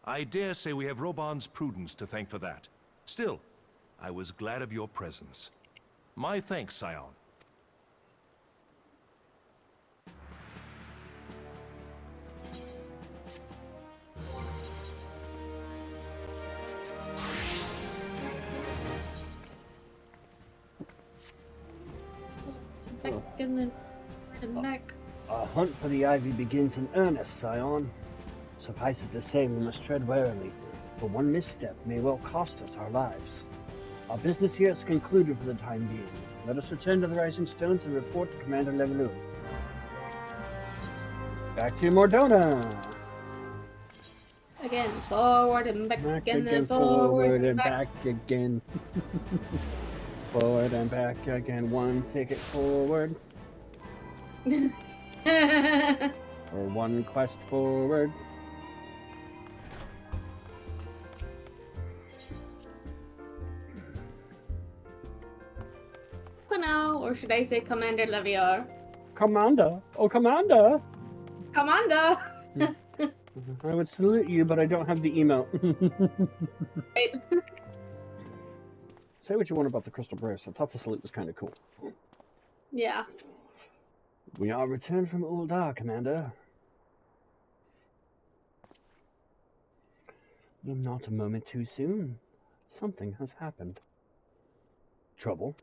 I dare say we have Roban's prudence to thank for that. Still, I was glad of your presence. My thanks, Scion. Back and then back. Our hunt for the Ivy begins in earnest, Scion. Suffice it to say, we must tread warily, for one misstep may well cost us our lives. Our business here is concluded for the time being. Let us return to the Rising Stones and report to Commander Levelou. Back to Mordona! Again, forward and back, Back and then again, forward and back again. Forward and back again, one ticket forward. Or one quest forward. Now, or should I say Commander Leviar? Commander! Oh, Commander! Commander! I would salute you, but I don't have the email. Right. Say what you want about the Crystal Brace. I thought the salute was kind of cool. Yeah. We are returned from Ul'dah, Commander. Not a moment too soon. Something has happened. Trouble?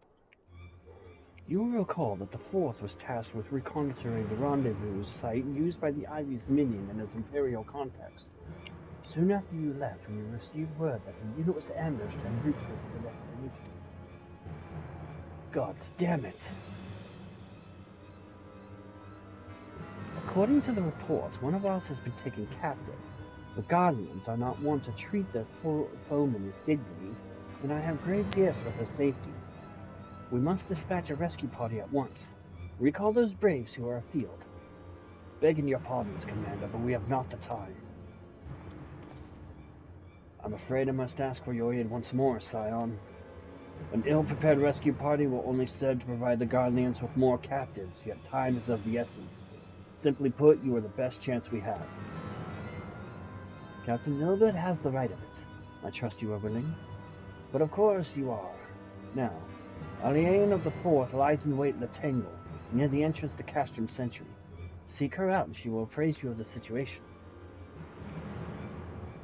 You will recall that the Fourth was tasked with reconnoitering the rendezvous site used by the Ivy's minion in his Imperial context. Soon after you left, we received word that the unit was ambushed en route towards the destination. God damn it! According to the reports, one of ours has been taken captive. The Guardians are not wont to treat their foemen with dignity, and I have grave fears for her safety. We must dispatch a rescue party at once. Recall those braves who are afield. Begging your pardons, Commander, but we have not the time. I'm afraid I must ask for your aid once more, Scion. An ill-prepared rescue party will only serve to provide the Guardians with more captives, yet time is of the essence. Simply put, you are the best chance we have. Captain Ilbert has the right of it. I trust you are willing. But of course you are. Now, Aliane of the Fourth lies in wait in the Tangle, near the entrance to Castrum Century. Seek her out and she will appraise you of the situation.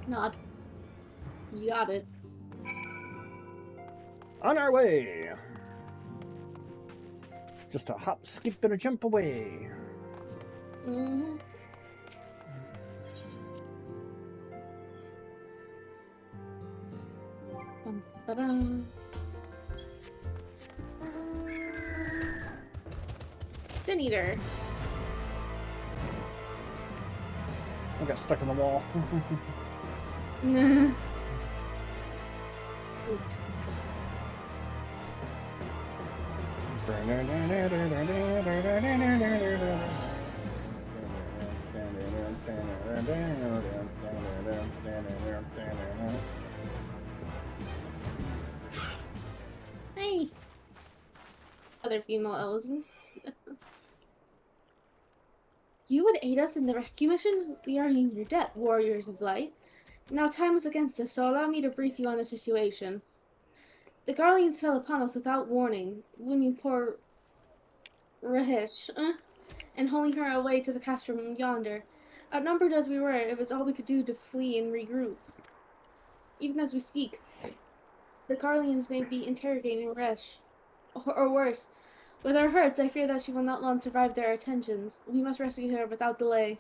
Nod. You got it. On our way! Just a hop, skip, and a jump away. Mm-hmm. Ba-dum. Tin Eater. I got stuck in the wall. Nah. Hey. Other female Ellison. You would aid us in the rescue mission? We are in your debt, warriors of light. Now time is against us, so allow me to brief you on the situation. The Garleans fell upon us without warning, wounding poor Rahish, and hauling her away to the castrum yonder. Outnumbered as we were, it was all we could do to flee and regroup. Even as we speak, the Garleans may be interrogating Rahish. Or worse, with her hurts, I fear that she will not long survive their attentions. We must rescue her without delay.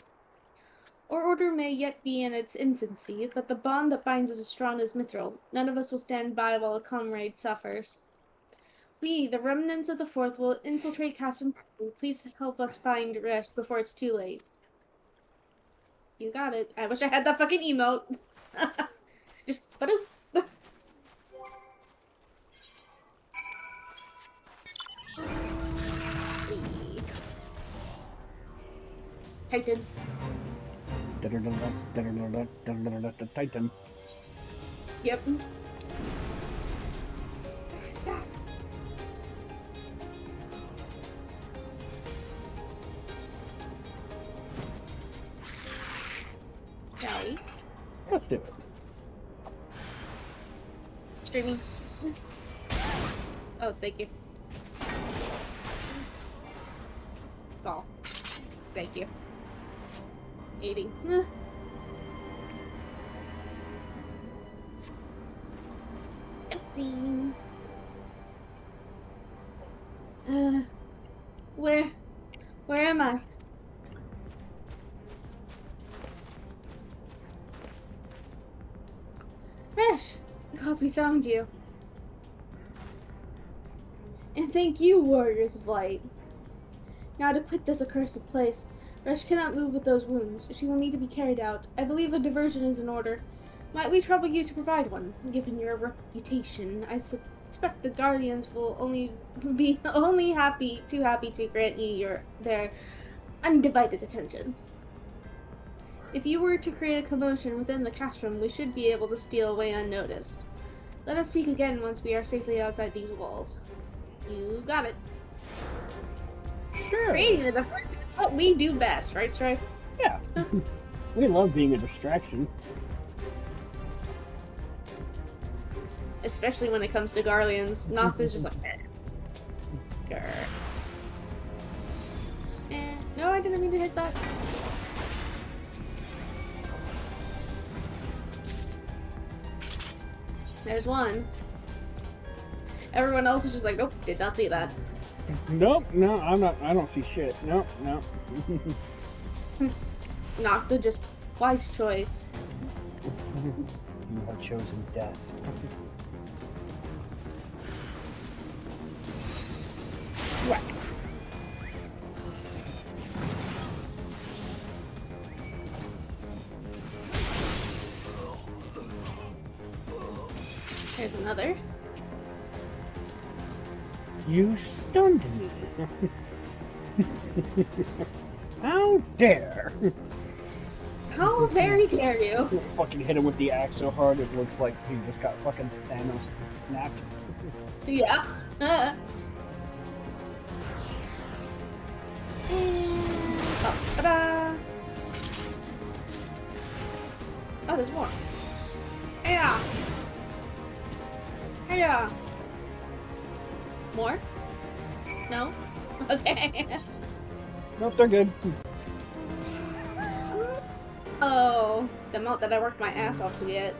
Our order may yet be in its infancy, but the bond that binds us is strong as mithril. None of us will stand by while a comrade suffers. We, the remnants of the Fourth, will infiltrate Castrum. Please help us find Resh before it's too late. You got it. I wish I had that fucking emote. Just ba-doop. Titan. Titan. Yep. Shall we? Let's do it. Streaming. Oh, thank you. Ball. Thank you. 80. Cutscene. Where am I? Resh, because we found you. And thank you, warriors of light. Now to quit this accursed place. Resh cannot move with those wounds. She will need to be carried out. I believe a diversion is in order. Might we trouble you to provide one? Given your reputation, I suspect the Guardians will only be too happy to grant you their undivided attention. If you were to create a commotion within the castrum, we should be able to steal away unnoticed. Let us speak again once we are safely outside these walls. You got it. Sure. Creating a diversion. What we do best, right, Strife? Yeah. We love being a distraction. Especially when it comes to Garleans. Noct is just like, Grr. No, I didn't mean to hit that. There's one. Everyone else is just like, nope, did not see that. Nope, no, I don't see shit. Nope, no. Nocta just, wise choice. You have chosen death. Whack. Here's another. You stunned me. How dare! How very dare you? Fucking hit him with the axe so hard it looks like he just got fucking Thanos snapped. Yeah. Oh, ta-da! Oh, there's more. Yeah. Yeah. More? No? Okay. Nope, they're good. Oh, the amount that I worked my ass off to get.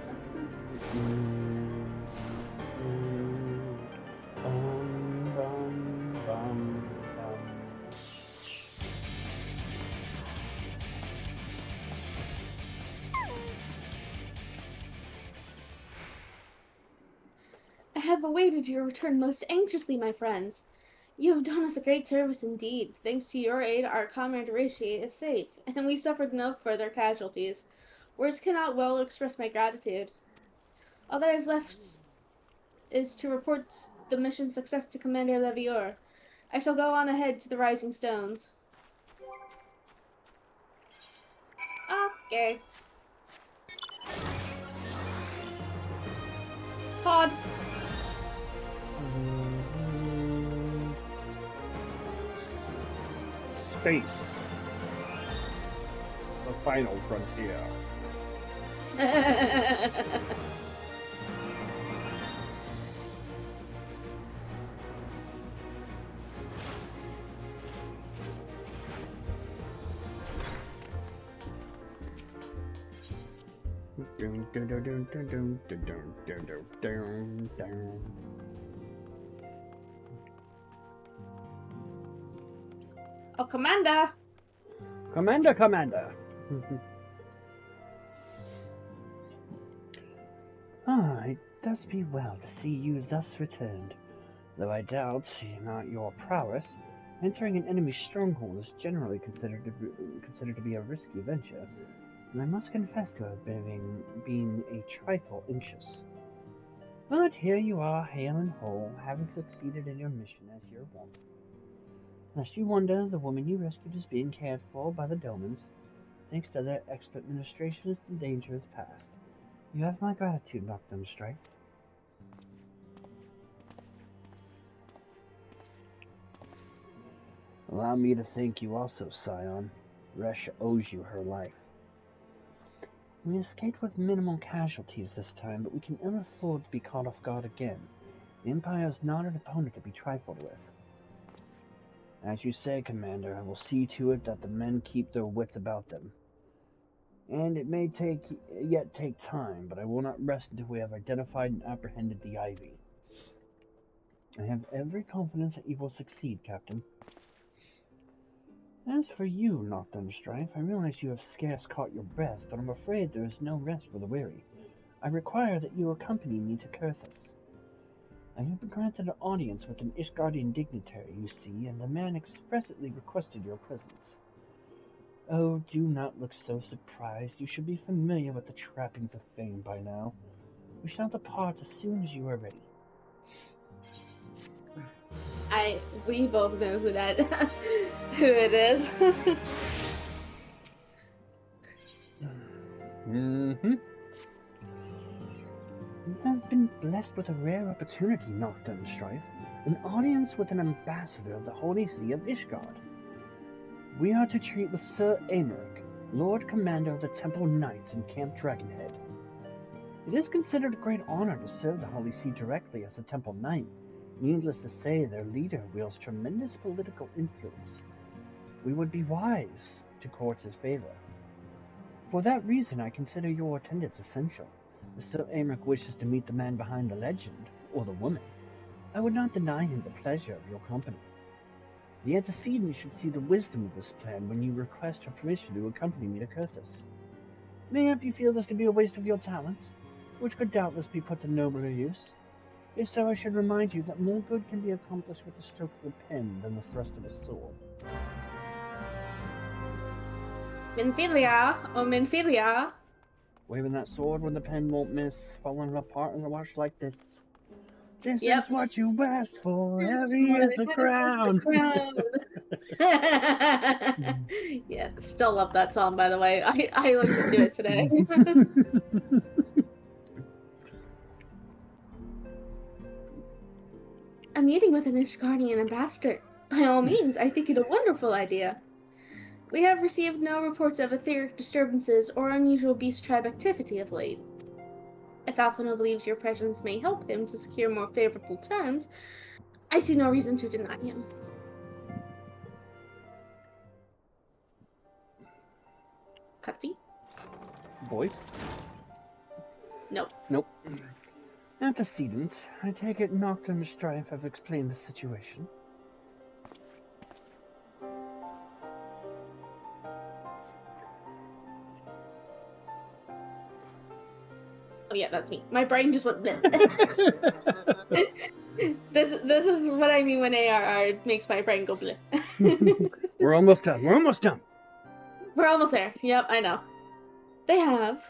I have awaited your return most anxiously, my friends. You have done us a great service indeed. Thanks to your aid, our comrade Horatio is safe, and we suffered no further casualties. Words cannot well express my gratitude. All that is left is to report the mission's success to Commander Levior. I shall go on ahead to the Rising Stones. Okay. Pod. Space. The final frontier. Oh, Commander! Commander! It does me well to see you thus returned. Though I doubt not your prowess, entering an enemy stronghold is generally considered to be a risky venture, and I must confess to have been a trifle anxious. But here you are, hale and whole, having succeeded in your mission as your wont. Lest you wonder, the woman you rescued is being cared for by the Domans. Thanks to their expert ministrations, the danger is past. You have my gratitude, Nocturne Strife. Allow me to thank you also, Scion. Resh owes you her life. We escaped with minimal casualties this time, but we can ill afford to be caught off guard again. The Empire is not an opponent to be trifled with. As you say, Commander, I will see to it that the men keep their wits about them. And it may yet take time, but I will not rest until we have identified and apprehended the Ivy. I have every confidence that you will succeed, Captain. As for you, Nocturne Strife, I realize you have scarce caught your breath, but I'm afraid there is no rest for the weary. I require that you accompany me to Kurthus. I have been granted an audience with an Ishgardian dignitary, you see, and the man expressly requested your presence. Oh, do not look so surprised. You should be familiar with the trappings of fame by now. We shall depart as soon as you are ready. We both know who that, who it is. Mm-hmm. You have been blessed with a rare opportunity, Nocturne Strife. An audience with an ambassador of the Holy See of Ishgard. We are to treat with Sir Aymeric, Lord Commander of the Temple Knights in Camp Dragonhead. It is considered a great honor to serve the Holy See directly as a Temple Knight. Needless to say, their leader wields tremendous political influence. We would be wise to court his favor. For that reason, I consider your attendance essential. If Sir Aymeric wishes to meet the man behind the legend, or the woman, I would not deny him the pleasure of your company. The antecedent should see the wisdom of this plan when you request her permission to accompany me to Kurthus. Mayhap you feel this to be a waste of your talents, which could doubtless be put to nobler use. If so, I should remind you that more good can be accomplished with the stroke of a pen than the thrust of a sword. Minfilia, or Minfilia. Waving that sword when the pen won't miss, falling apart in a watch like this. This Yep. is what you asked for. Heavy is the crown. Yeah, still love that song, by the way. I listened to it today. A meeting with an Ishgardian ambassador. By all means, I think it a wonderful idea. We have received no reports of etheric disturbances or unusual beast tribe activity of late. If Alphino believes your presence may help him to secure more favorable terms, I see no reason to deny him. Cutsy? Voice? Nope. Nope. Antecedents. I take it Nocturne and Strife have explained the situation. Oh yeah, that's me. My brain just went bleh. This is what I mean when ARR makes my brain go bleh. We're almost done. We're almost done. We're almost there. Yep, I know. They have.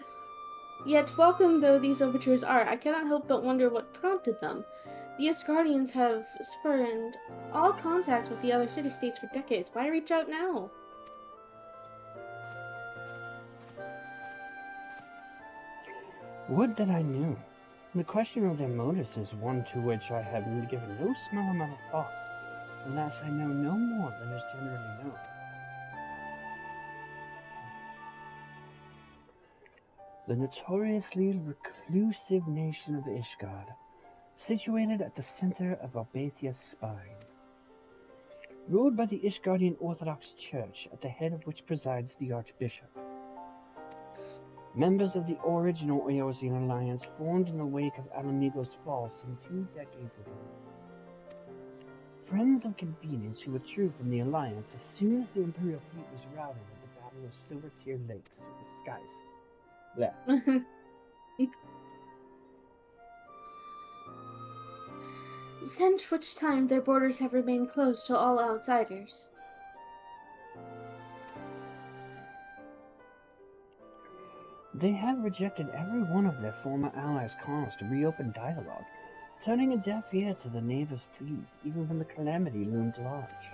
Yet, welcome though these overtures are, I cannot help but wonder what prompted them. The Asgardians have spurned all contact with the other city-states for decades. Why reach out now? Would that I knew. The question of their motives is one to which I have given no small amount of thought. Alas, I know no more than is generally known. The notoriously reclusive nation of Ishgard, situated at the center of Albathia's spine. Ruled by the Ishgardian Orthodox Church, at the head of which presides the Archbishop. Members of the original Eorzean Alliance formed in the wake of Alamigo's fall some 2 decades ago. Friends of convenience who withdrew from the Alliance as soon as the Imperial fleet was routed at the Battle of Silver Tear Lakes, skies. Bleh. Since which time their borders have remained closed to all outsiders. They have rejected every one of their former allies' calls to reopen dialogue, turning a deaf ear to the neighbors' pleas, even when the calamity loomed large.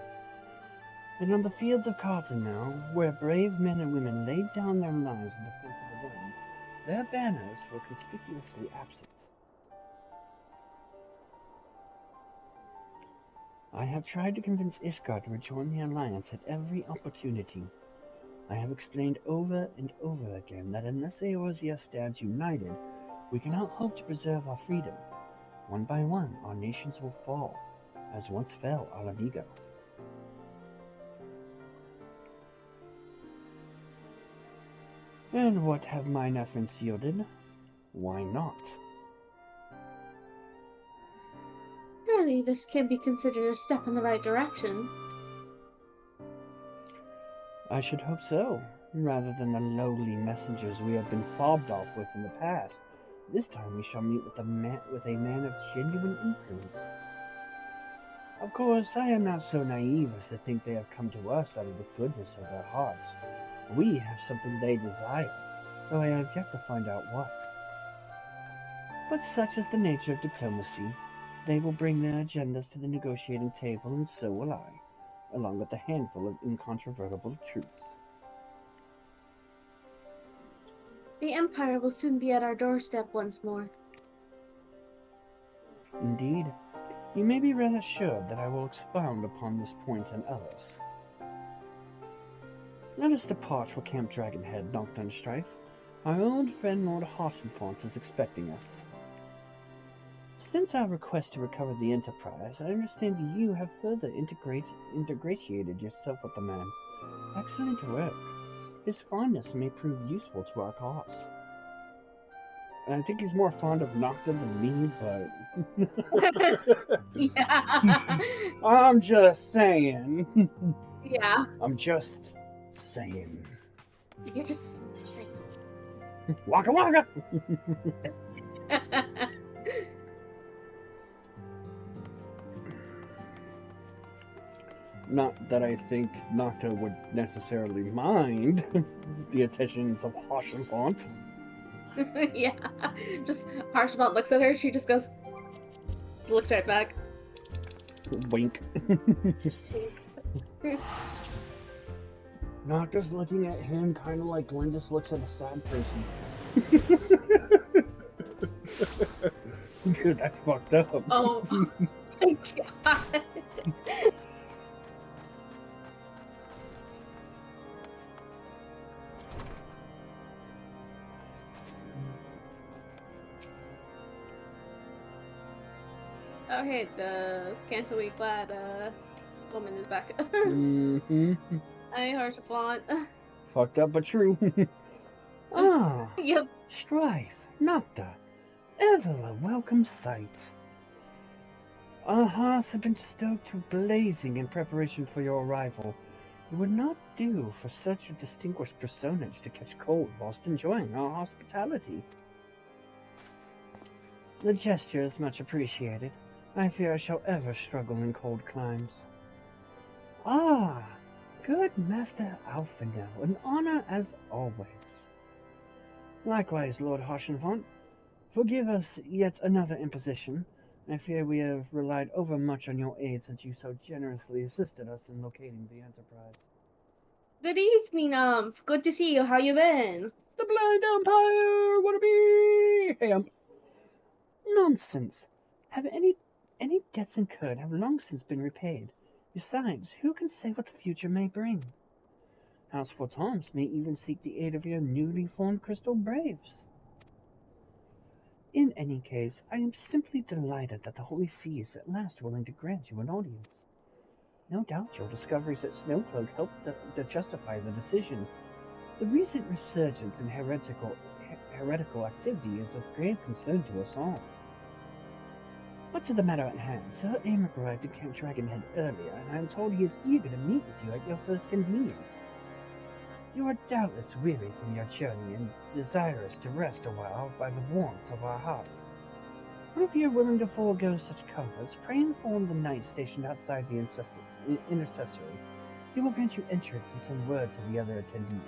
And on the fields of Carton now, where brave men and women laid down their lives in defense of the realm, their banners were conspicuously absent. I have tried to convince Ishgard to rejoin the Alliance at every opportunity. I have explained over and over again that unless Eorzea stands united, we cannot hope to preserve our freedom. One by one, our nations will fall, as once fell Alamigo. And what have mine efforts yielded? Why not? Surely this can be considered a step in the right direction. I should hope so. Rather than the lowly messengers we have been fobbed off with in the past, this time we shall meet with a man of genuine influence. Of course, I am not so naive as to think they have come to us out of the goodness of their hearts. We have something they desire, though I have yet to find out what. But such is the nature of diplomacy. They will bring their agendas to the negotiating table, and so will I, along with a handful of incontrovertible truths. The Empire will soon be at our doorstep once more. Indeed. You may be rest assured that I will expound upon this point and others. Let us depart for Camp Dragonhead, Nocturne Strife. Our old friend Lord Harsenfont is expecting us. Since our request to recover the Enterprise, I understand you have further integrated yourself with the man. Excellent work. His fondness may prove useful to our cause. And I think he's more fond of Nocturne than me, but... Yeah. I'm just saying. Yeah. I'm just saying. You're just saying. Waka waka! Not that I think Nocta would necessarily mind the attentions of Harsenfont. Yeah. Just Harshmont looks at her, she just goes, Looks right back. Wink. Nocta's looking at him kind of like Glenn just looks at a sad person. Dude, that's fucked up. Oh my god. Oh hey, the scantily clad woman is back. Mm-hmm. Hey, Harshafont. Fucked up but true. Ah, Yep. Strife, Nocta, ever a welcome sight. Our hearths have been stoked to blazing in preparation for your arrival. It would not do for such a distinguished personage to catch cold whilst enjoying our hospitality. The gesture is much appreciated. I fear I shall ever struggle in cold climes. Ah, good Master Alphinaud, an honor as always. Likewise, Lord Harshenfont, forgive us yet another imposition. I fear we have relied overmuch on your aid since you so generously assisted us in locating the Enterprise. Good evening, good to see you. How you been? The Blind Empire, wanna be? Hey, Nonsense. Have any debts incurred have long since been repaid. Besides, who can say what the future may bring? House Fortams may even seek the aid of your newly formed Crystal Braves. In any case, I am simply delighted that the Holy See is at last willing to grant you an audience. No doubt your discoveries at Snowcloak helped to justify the decision. The recent resurgence in heretical activity is of grave concern to us all. But to the matter at hand, Sir Amric arrived at Camp Dragonhead earlier, and I am told he is eager to meet with you at your first convenience. You are doubtless weary from your journey and desirous to rest a while by the warmth of our hearth. But if you are willing to forego such comforts, pray inform the knight stationed outside the intercessory. He will grant you entrance and send word to the other attendees.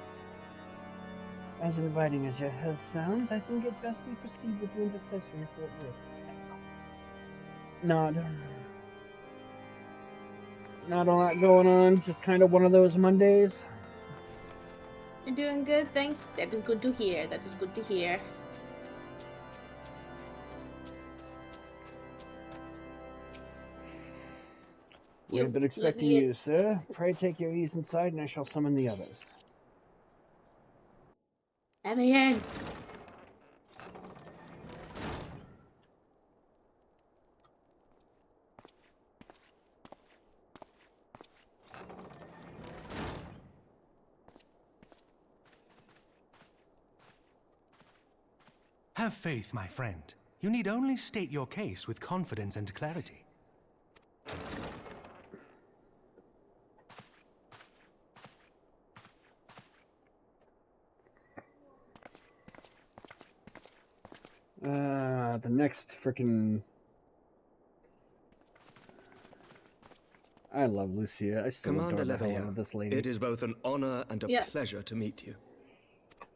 As inviting as your health sounds, I think it best we proceed with the intercessory forthwith. not a lot going on. Just kind of one of those Mondays. You're doing good, thanks. That is good to hear. That is good to hear. We have been expecting you, sir. Pray take your ease inside, and I shall summon the others. Let me in. Have faith, my friend. You need only state your case with confidence and clarity. The next frickin'... I love Lucia. I still Commander adore the hell out of this lady. It is both an honor and a pleasure to meet you.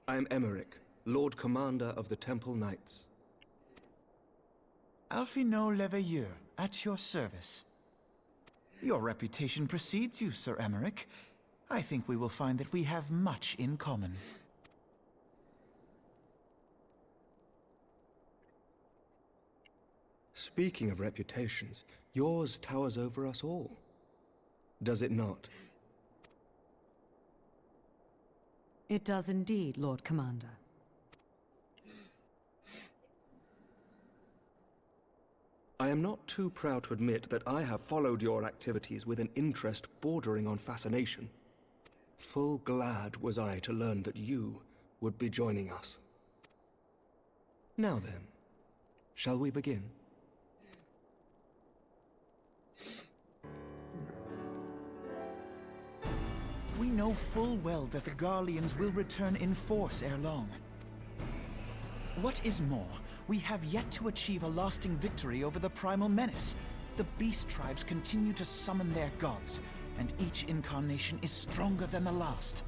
I am Emeric, Lord Commander of the Temple Knights. Alphinaud Leveilleur, at your service. Your reputation precedes you, Sir Emeric. I think we will find that we have much in common. Speaking of reputations, yours towers over us all. Does it not? It does indeed, Lord Commander. I am not too proud to admit that I have followed your activities with an interest bordering on fascination. Full glad was I to learn that you would be joining us. Now then, shall we begin? We know full well that the Garleans will return in force ere long. What is more, we have yet to achieve a lasting victory over the Primal Menace. The Beast Tribes continue to summon their gods, and each incarnation is stronger than the last.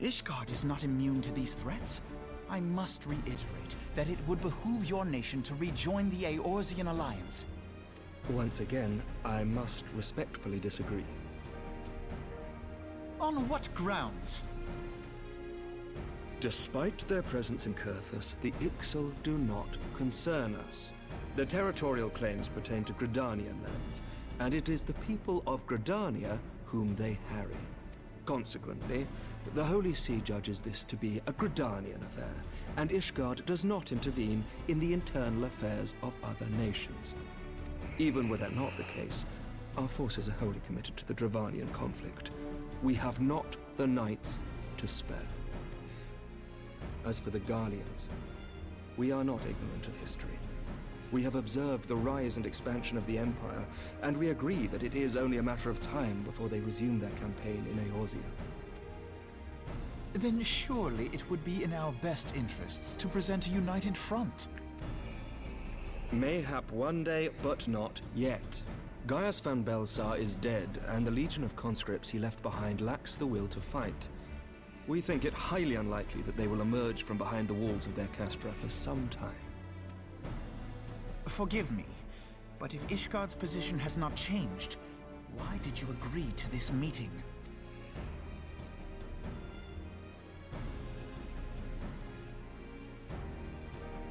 Ishgard is not immune to these threats. I must reiterate that it would behoove your nation to rejoin the Eorzean Alliance. Once again, I must respectfully disagree. On what grounds? Despite their presence in Kurthus, the Ixal do not concern us. Their territorial claims pertain to Gridanian lands, and it is the people of Gridania whom they harry. Consequently, the Holy See judges this to be a Gridanian affair, and Ishgard does not intervene in the internal affairs of other nations. Even were that not the case, our forces are wholly committed to the Dravanian conflict. We have not the knights to spare. As for the Garleans, we are not ignorant of history. We have observed the rise and expansion of the Empire, and we agree that it is only a matter of time before they resume their campaign in Eorzea. Then surely it would be in our best interests to present a united front. Mayhap one day, but not yet. Gaius van Belsar is dead, and the legion of conscripts he left behind lacks the will to fight. We think it highly unlikely that they will emerge from behind the walls of their castra for some time. Forgive me, but if Ishgard's position has not changed, why did you agree to this meeting?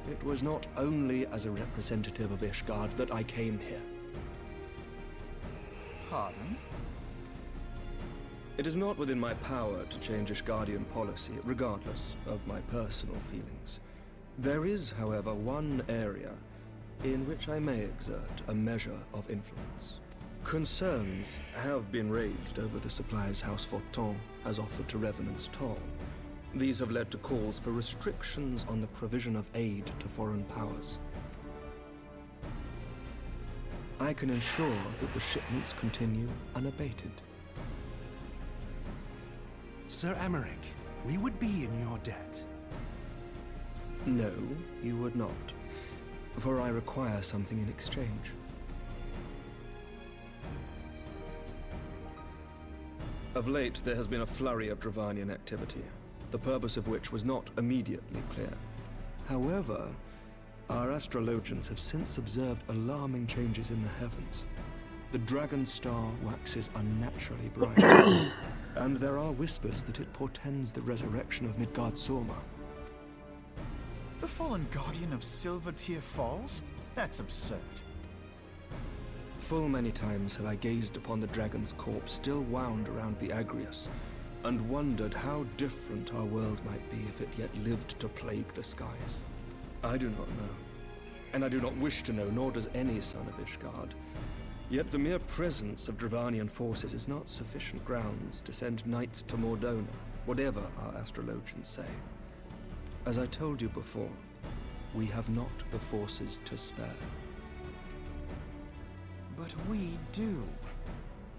It was not only as a representative of Ishgard that I came here. Pardon? It is not within my power to change Ishgardian policy, regardless of my personal feelings. There is, however, one area in which I may exert a measure of influence. Concerns have been raised over the supplies House Fortin has offered to Revenant's Toll. These have led to calls for restrictions on the provision of aid to foreign powers. I can ensure that the shipments continue unabated. Sir Emmerich, we would be in your debt. No, you would not. For I require something in exchange. Of late, there has been a flurry of Dravanian activity, the purpose of which was not immediately clear. However, our astrologians have since observed alarming changes in the heavens. The dragon star waxes unnaturally bright, and there are whispers that it portends the resurrection of Midgard Sorma. The fallen guardian of Silvertear Falls? That's absurd. Full many times have I gazed upon the dragon's corpse still wound around the Agrius, and wondered how different our world might be if it yet lived to plague the skies. I do not know, and I do not wish to know, nor does any son of Ishgard. Yet the mere presence of Dravanian forces is not sufficient grounds to send knights to Mordona, whatever our astrologians say. As I told you before, we have not the forces to spare. But we do.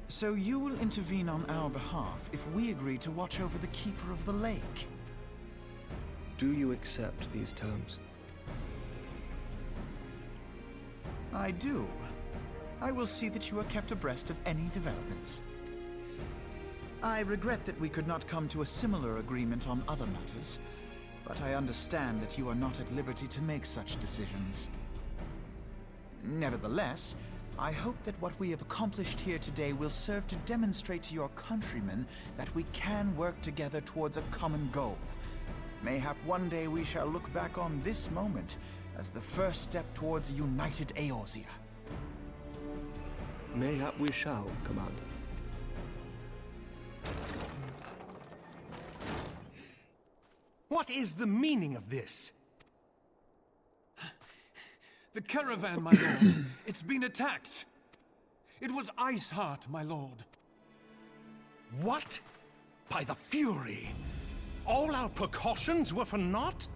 So you will intervene on our behalf if we agree to watch over the Keeper of the Lake. Do you accept these terms? I do. I will see that you are kept abreast of any developments. I regret that we could not come to a similar agreement on other matters, but I understand that you are not at liberty to make such decisions. Nevertheless, I hope that what we have accomplished here today will serve to demonstrate to your countrymen that we can work together towards a common goal. Mayhap one day we shall look back on this moment as the first step towards a united Eorzea. Mayhap we shall, Commander. What is the meaning of this? The caravan, my lord. It's been attacked. It was Iceheart, my lord. What? By the Fury! All our precautions were for naught?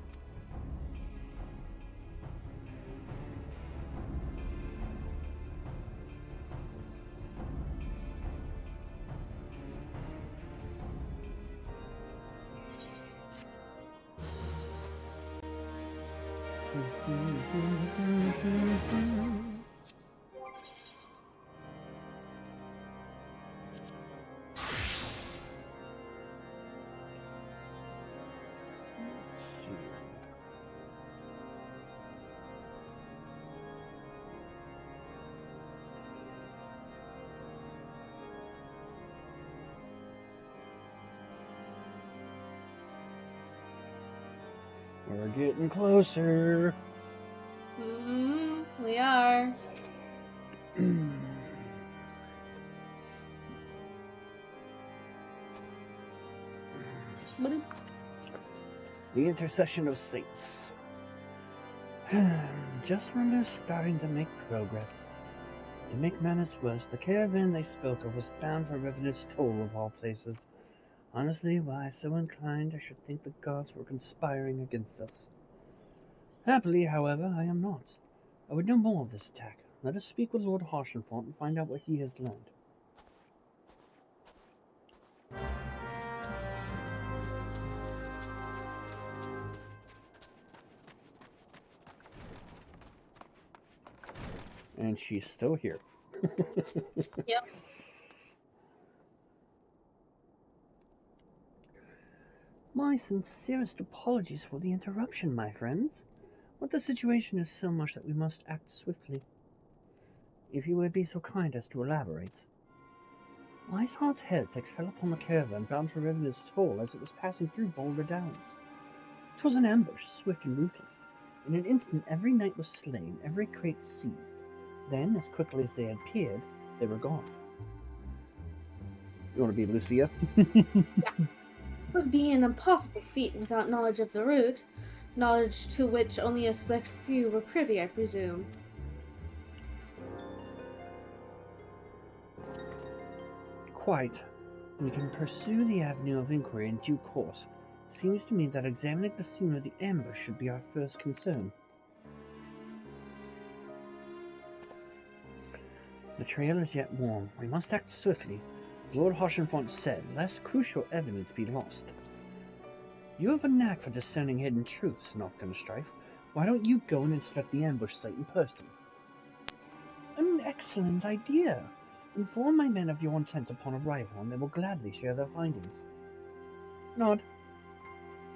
We're getting closer. We are. The intercession of saints. Just when they're starting to make progress. To make matters worse, the caravan they spoke of was bound for Revenant's Toll of all places. Honestly, why so inclined, I should think the gods were conspiring against us. Happily, however, I am not. I would know more of this attack. Let us speak with Lord Harshenfont and find out what he has learned. And she's still here. Yep. My sincerest apologies for the interruption, my friends. But the situation is so much that we must act swiftly. If you would be so kind as to elaborate. Weishart's heretics fell upon the caravan bound for Revenant's Toll as it was passing through Boulder Downs. 'Twas an ambush, swift and ruthless. In an instant every knight was slain, every crate seized. Then, as quickly as they had appeared, they were gone. You want to be Lucia? Yeah. Would be an impossible feat without knowledge of the route, knowledge to which only a select few were privy, I presume. Quite. We can pursue the avenue of inquiry in due course. Seems to me that examining the scene of the ambush should be our first concern. The trail is yet warm. We must act swiftly. As Lord Harshenfont said, lest crucial evidence be lost. You have a knack for discerning hidden truths, Nocturne Strife. Why don't you go and inspect the ambush site in person? An excellent idea. Inform my men of your intent upon arrival, and they will gladly share their findings. Nod.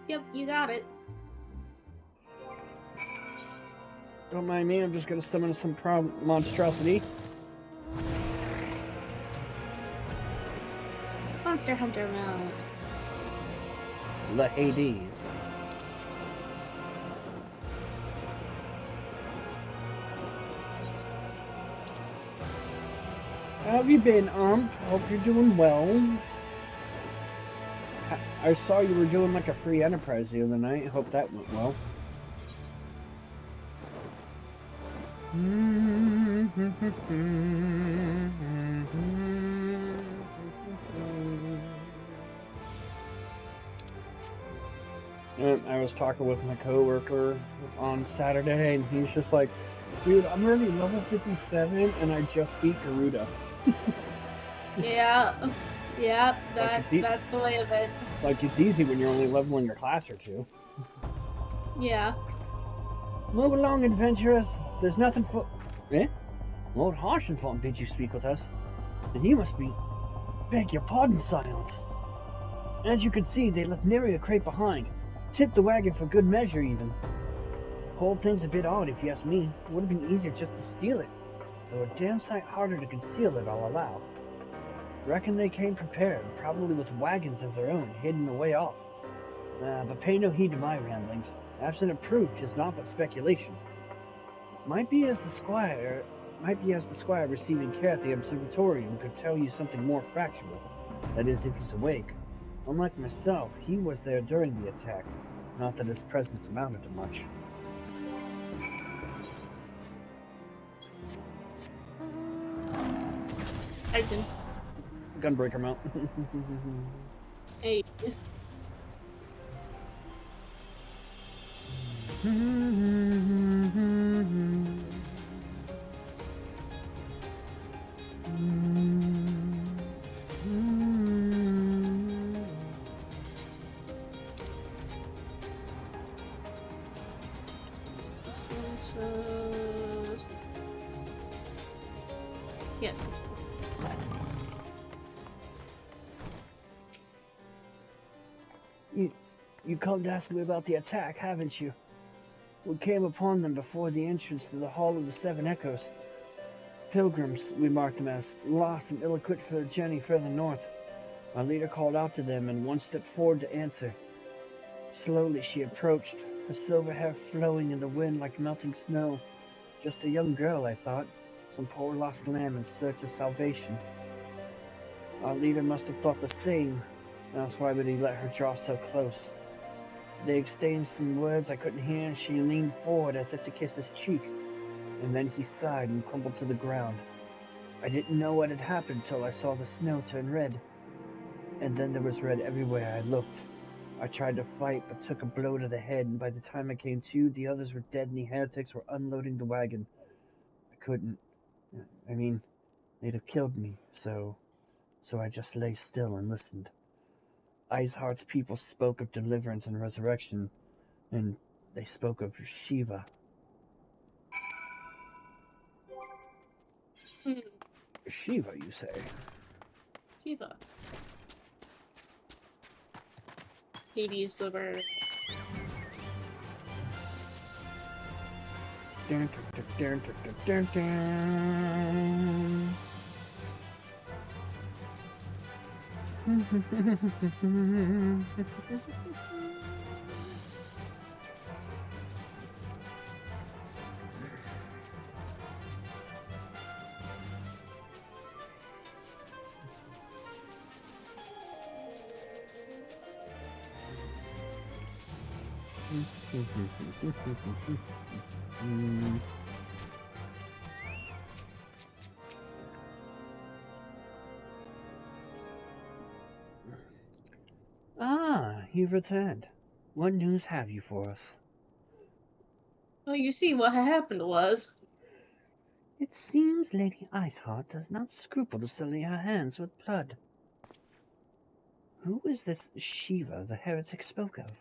Yep, you got it. Don't mind me, I'm just gonna summon some monstrosity. Monster Hunter mode. The Hades. How have you been, Hope you're doing well. I saw you were doing like a free enterprise the other night. Hope that went well. I was talking with my coworker on Saturday, and he's just like, dude, I'm already level 57, and I just beat Garuda. Yeah, that's the way of it. Like, it's easy when you're only leveling your class or two. Yeah. Move along, adventurers. There's nothing for... Eh? Lord Harshenfont bid you speak with us. Then you must be... Beg your pardon, scions. As you can see, they left nary a crate behind. Tipped the wagon for good measure, even. Whole thing's a bit odd, if you ask me. It would have been easier just to steal it. Though a damn sight harder to conceal it, I'll allow. Reckon they came prepared, probably with wagons of their own, hidden away off. But pay no heed to my ramblings. Absent of proof, 'tis naught but speculation. Might be as the squire receiving care at the observatorium could tell you something more factual. That is, if he's awake. Unlike myself, he was there during the attack. Not that his presence amounted to much. Titan. Gunbreaker mount. Hey. Yes. You called to ask me about the attack, haven't you? We came upon them before the entrance to the Hall of the Seven Echoes. Pilgrims, we marked them as, lost and ill-equipped for their journey further north. Our leader called out to them, and one stepped forward to answer. Slowly she approached, her silver hair flowing in the wind like melting snow. Just a young girl, I thought. Some poor lost lamb in search of salvation. Our leader must have thought the same, else why would he let her draw so close? They exchanged some words I couldn't hear, and she leaned forward as if to kiss his cheek, and then he sighed and crumpled to the ground. I didn't know what had happened till I saw the snow turn red, and then there was red everywhere I looked. I tried to fight, but took a blow to the head, and by the time I came to, the others were dead and the heretics were unloading the wagon. I couldn't. I mean, they'd have killed me, so I just lay still and listened. Iceheart's people spoke of deliverance and resurrection, and they spoke of Shiva. Shiva, you say? Shiva. Hades, Blubber. Dun, dun, dun, dun, dun, dun. Ah, you've returned. What news have you for us? Well, you see, what happened was... It seems Lady Iceheart does not scruple to sully her hands with blood. Who is this Shiva the heretic spoke of?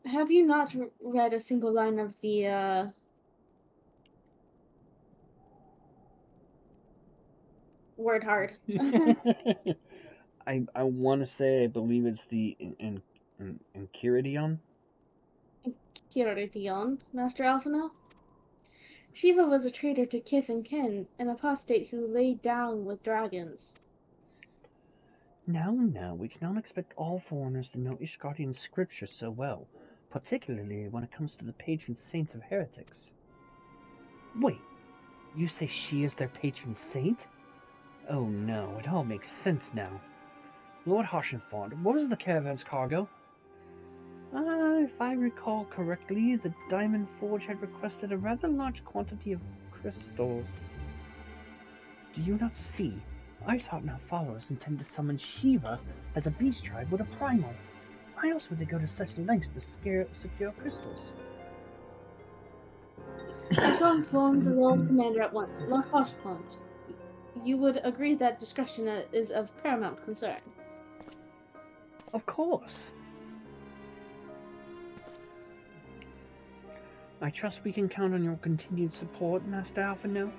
Have you not read a single line of the, word hard? I want to say I believe it's the Enchiridion? Enchiridion, Master Alphino? Shiva was a traitor to kith and kin, an apostate who laid down with dragons. Now, we cannot expect all foreigners to know Ishgardian scripture so well, particularly when it comes to the patron saints of heretics. Wait, you say she is their patron saint? Oh no, it all makes sense now. Lord Harshenfond, what was the caravan's cargo? If I recall correctly, the Diamond Forge had requested a rather large quantity of crystals. Do you not see? Iceheart and her followers intend to summon Shiva as a beast tribe with a primal. Why else would they go to such lengths to secure crystals? I shall inform the Lord Commander at once. Lord Harshenfond, you would agree that discretion is of paramount concern. Of course. I trust we can count on your continued support, Master Alphino.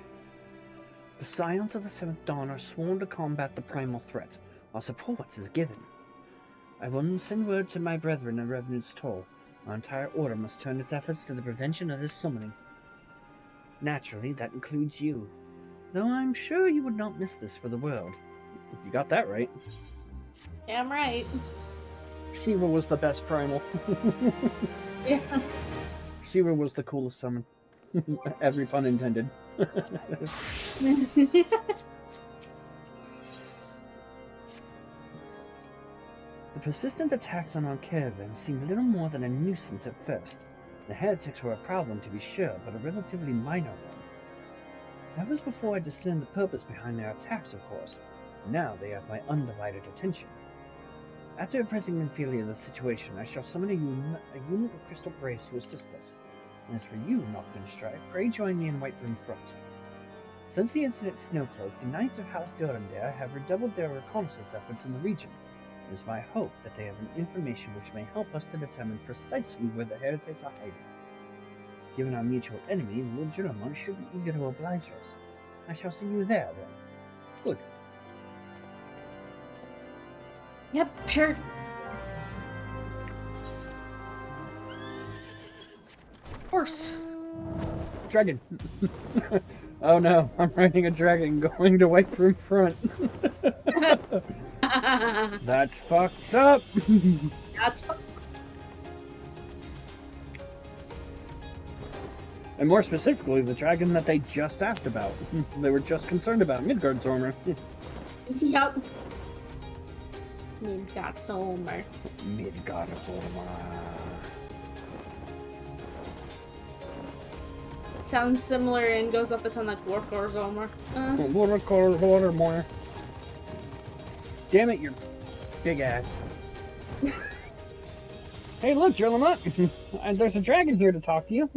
The Scions of the Seventh Dawn are sworn to combat the primal threat. Our support is given. I will send word to my brethren in Revenant's Toll. Our entire order must turn its efforts to the prevention of this summoning. Naturally, that includes you. Though I'm sure you would not miss this for the world. You got that right. Damn right. Shiva was the best primal. Yeah. Shiva was the coolest summon. Every pun intended. The persistent attacks on our caravan seemed little more than a nuisance at first. The heretics were a problem to be sure, but a relatively minor one. That was before I discerned the purpose behind their attacks, of course. Now they have my undivided attention. After appraising Minfilia of the situation, I shall summon a unit of Crystal Braves to assist us. And as for you, Nocturne Strife, pray join me in White Room Front. Since the incident at Snowcloak, the Knights of House Durandare have redoubled their reconnaissance efforts in the region. It is my hope that they have information which may help us to determine precisely where the heretics are hiding. Given our mutual enemy, Lord Juramont should be eager to oblige us. I shall see you there, then. Good. Yep, sure. Of course. Dragon. Oh no, I'm riding a dragon going to White Room Front. That's fucked up. That's fucked And more specifically, the dragon that they just asked about. They were just concerned about, Midgardsormr. Yup. Midgardsormr. Midgardsormr. Sounds similar and goes off the tongue like Wargorsormr. Wargorsormr. Damn it, your big ass. Hey, look, Drillamut. There's a dragon here to talk to you.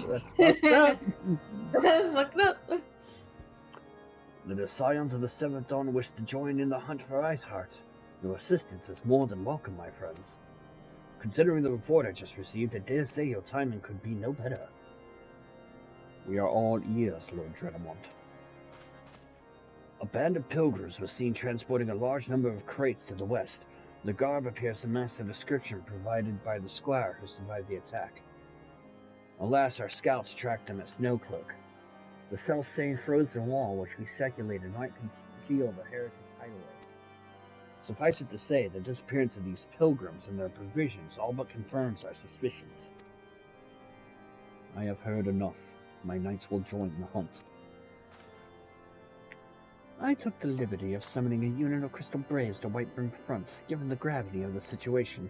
That's fucked up. That's fucked up. The Scions of the Seventh Dawn wish to join in the hunt for Iceheart. Your assistance is more than welcome, my friends. Considering the report I just received, I dare say your timing could be no better. We are all ears, Lord Dredamont. A band of pilgrims was seen transporting a large number of crates to the west. The garb appears to match the description provided by the squire who survived the attack. Alas, our scouts tracked them at Snowcloak. The self-same frozen wall which we speculated might conceal the heretic's hideaway. Suffice it to say, the disappearance of these pilgrims and their provisions all but confirms our suspicions. I have heard enough. My knights will join the hunt. I took the liberty of summoning a unit of Crystal Braves to Whiteburn Front, given the gravity of the situation.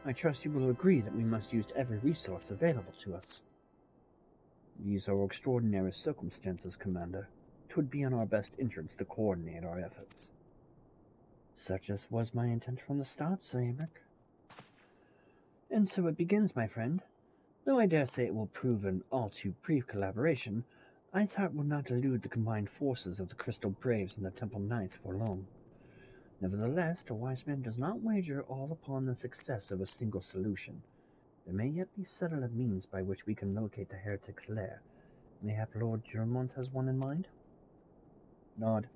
I trust you will agree that we must use every resource available to us. These are extraordinary circumstances, Commander. 'Twould be in our best interest to coordinate our efforts. Such as was my intent from the start, Sir Emmerich. And so it begins, my friend. Though I dare say it will prove an all too brief collaboration, Iceheart will not elude the combined forces of the Crystal Braves and the Temple Knights for long. Nevertheless, a wise man does not wager all upon the success of a single solution. There may yet be subtler means by which we can locate the heretic's lair. Mayhap Lord Dredamont has one in mind? Nod.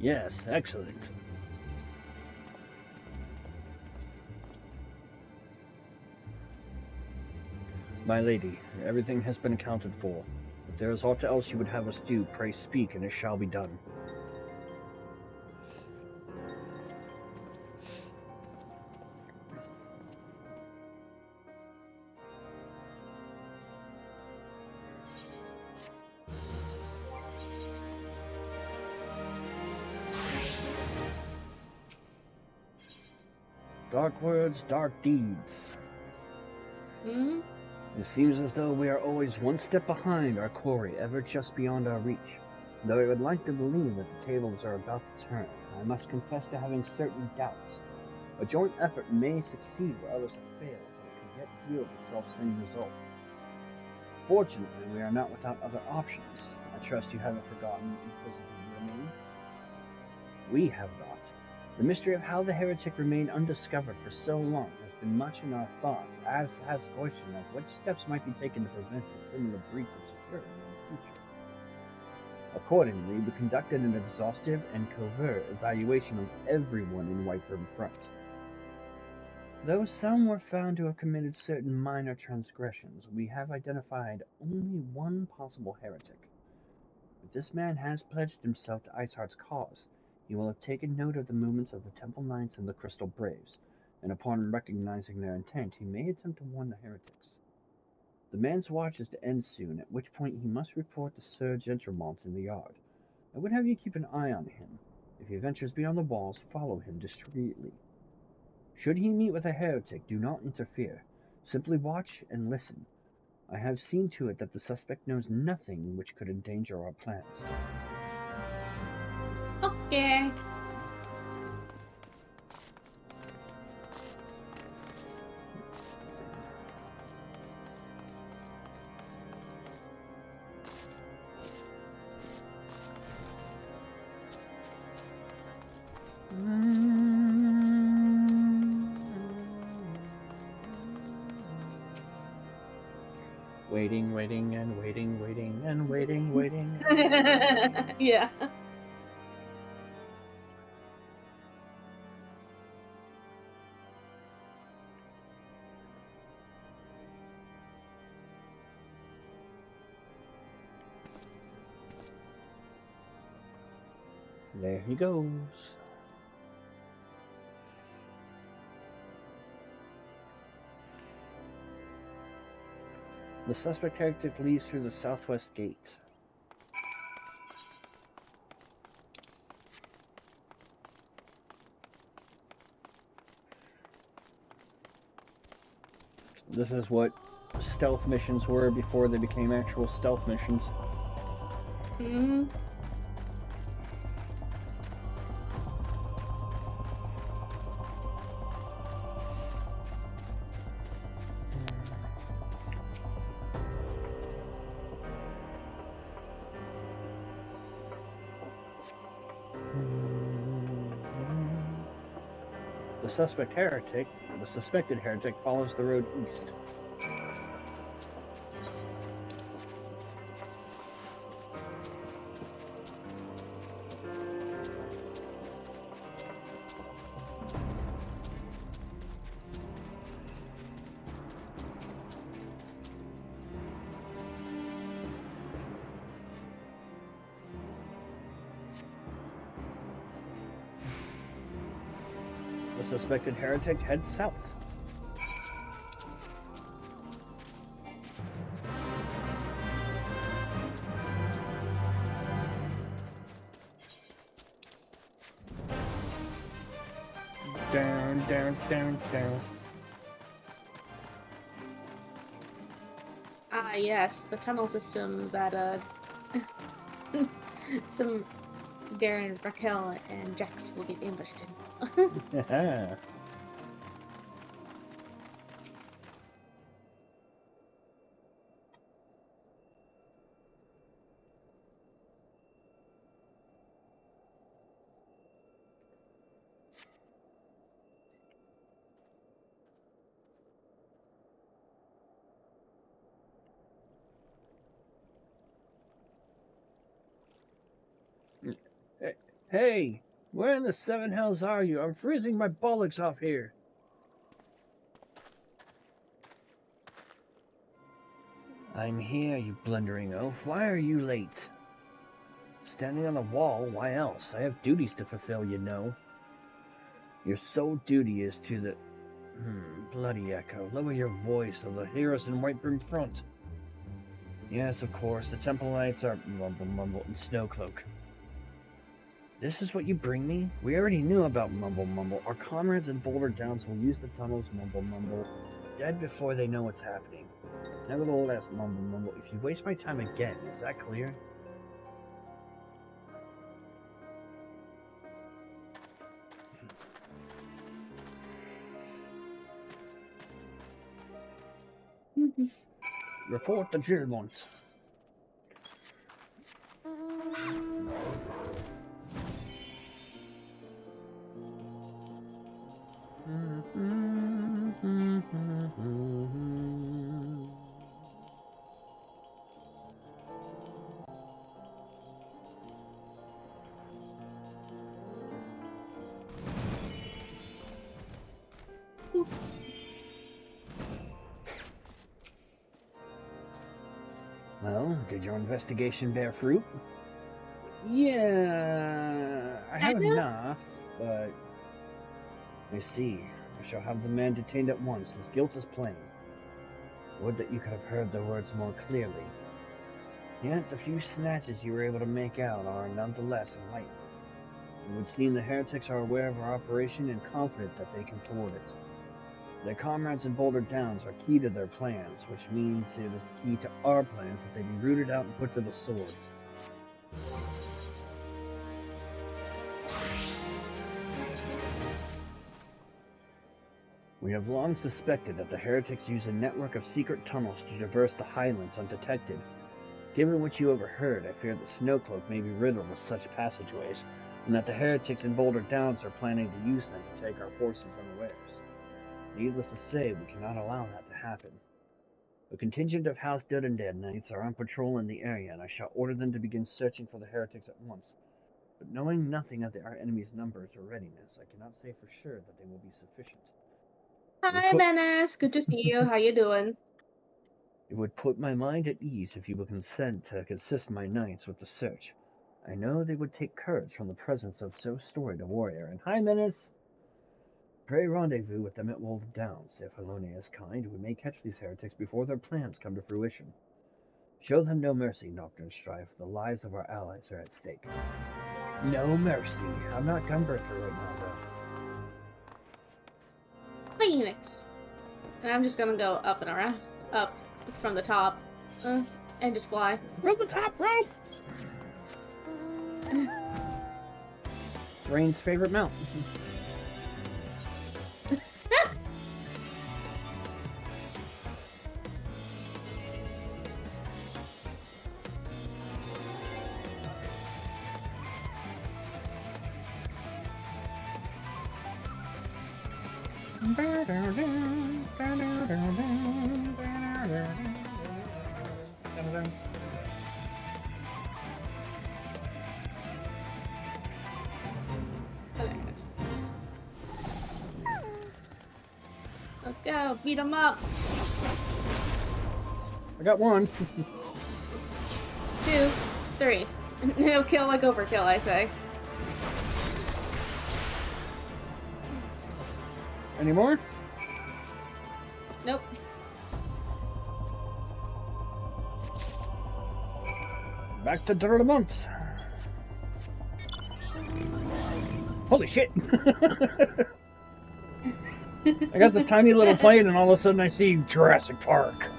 Yes, excellent. My lady, everything has been accounted for. If there is aught else you would have us do, pray speak, and it shall be done. Dark words, dark deeds. Hmm? It seems as though we are always one step behind our quarry, ever just beyond our reach. Though I would like to believe that the tables are about to turn, I must confess to having certain doubts. A joint effort may succeed where others have failed, but it could yet yield the self-same result. Fortunately, we are not without other options. I trust you haven't forgotten Inquisitor Reborn. We have not. The mystery of how the heretic remained undiscovered for so long has been much in our thoughts, as has the question of what steps might be taken to prevent a similar breach of security in the future. Accordingly, we conducted an exhaustive and covert evaluation of everyone in Whiteburn Front. Though some were found to have committed certain minor transgressions, we have identified only one possible heretic. If this man has pledged himself to Iceheart's cause, he will have taken note of the movements of the Temple Knights and the Crystal Braves, and upon recognizing their intent, he may attempt to warn the heretics. The man's watch is to end soon, at which point he must report to Sir Gentremont in the yard. I would have you keep an eye on him. If he ventures beyond the walls, follow him discreetly. Should he meet with a heretic, do not interfere. Simply watch and listen. I have seen to it that the suspect knows nothing which could endanger our plans. Okay. Waiting and waiting and waiting. Yeah. There he goes. The suspect heretic leaves through the southwest gate. This is what stealth missions were before they became actual stealth missions. Hmm. The suspected heretic follows the road east. The suspected heretic heads south. Down, down, down, down. Ah, yes, the tunnel system that, some Darren, Raquel, and Jax will get ambushed in. Yeah. Hey, where in the seven hells are you? I'm freezing my bollocks off here. I'm here, you blundering oaf. Why are you late? Standing on the wall? Why else? I have duties to fulfill, you know. Your sole duty is to the... bloody echo. Lower your voice, or they'll hear us in White Brim Front. Yes, of course, the Temple Knights are... mumble, mumble, and Snowcloak. This is what you bring me? We already knew about Mumble Mumble. Our comrades in Boulder Downs will use the tunnels, Mumble Mumble. Dead before they know what's happening. Nevertheless, Mumble Mumble, if you waste my time again, is that clear? Report the Gilmont. Well, did your investigation bear fruit? Yeah, I have enough, but... I see. I shall have the man detained at once. His guilt is plain. Would that you could have heard the words more clearly. Yet the few snatches you were able to make out are nonetheless enlightening. It would seem the heretics are aware of our operation and confident that they can thwart it. Their comrades in Boulder Downs are key to their plans, which means it is key to our plans that they be rooted out and put to the sword. We have long suspected that the heretics use a network of secret tunnels to traverse the highlands undetected. Given what you overheard, I fear that Snowcloak may be riddled with such passageways, and that the heretics in Boulder Downs are planning to use them to take our forces unawares. Needless to say, we cannot allow that to happen. A contingent of House Dudendead Knights are on patrol in the area, and I shall order them to begin searching for the heretics at once. But knowing nothing of our enemy's numbers or readiness, I cannot say for sure that they will be sufficient. Hi, Menace. Good to see you. How you doing? It would put my mind at ease if you would consent to assist my knights with the search. I know they would take courage from the presence of so storied a warrior. And hi, Menace! Pray rendezvous with them at Wolden Downs. If Alonia is kind, we may catch these heretics before their plans come to fruition. Show them no mercy, Nocturne and Strife. The lives of our allies are at stake. No mercy. I'm not Gunbreaker right now, though. Phoenix! And I'm just gonna go up and around. Up from the top. And just fly. From the top rope! Rain's favorite mount. Let's go, beat them up. I got one. 2, 3. It'll kill like overkill, I say. Any more? Nope. Back to Durlamont. Holy shit! I got this tiny little plane and all of a sudden I see Jurassic Park.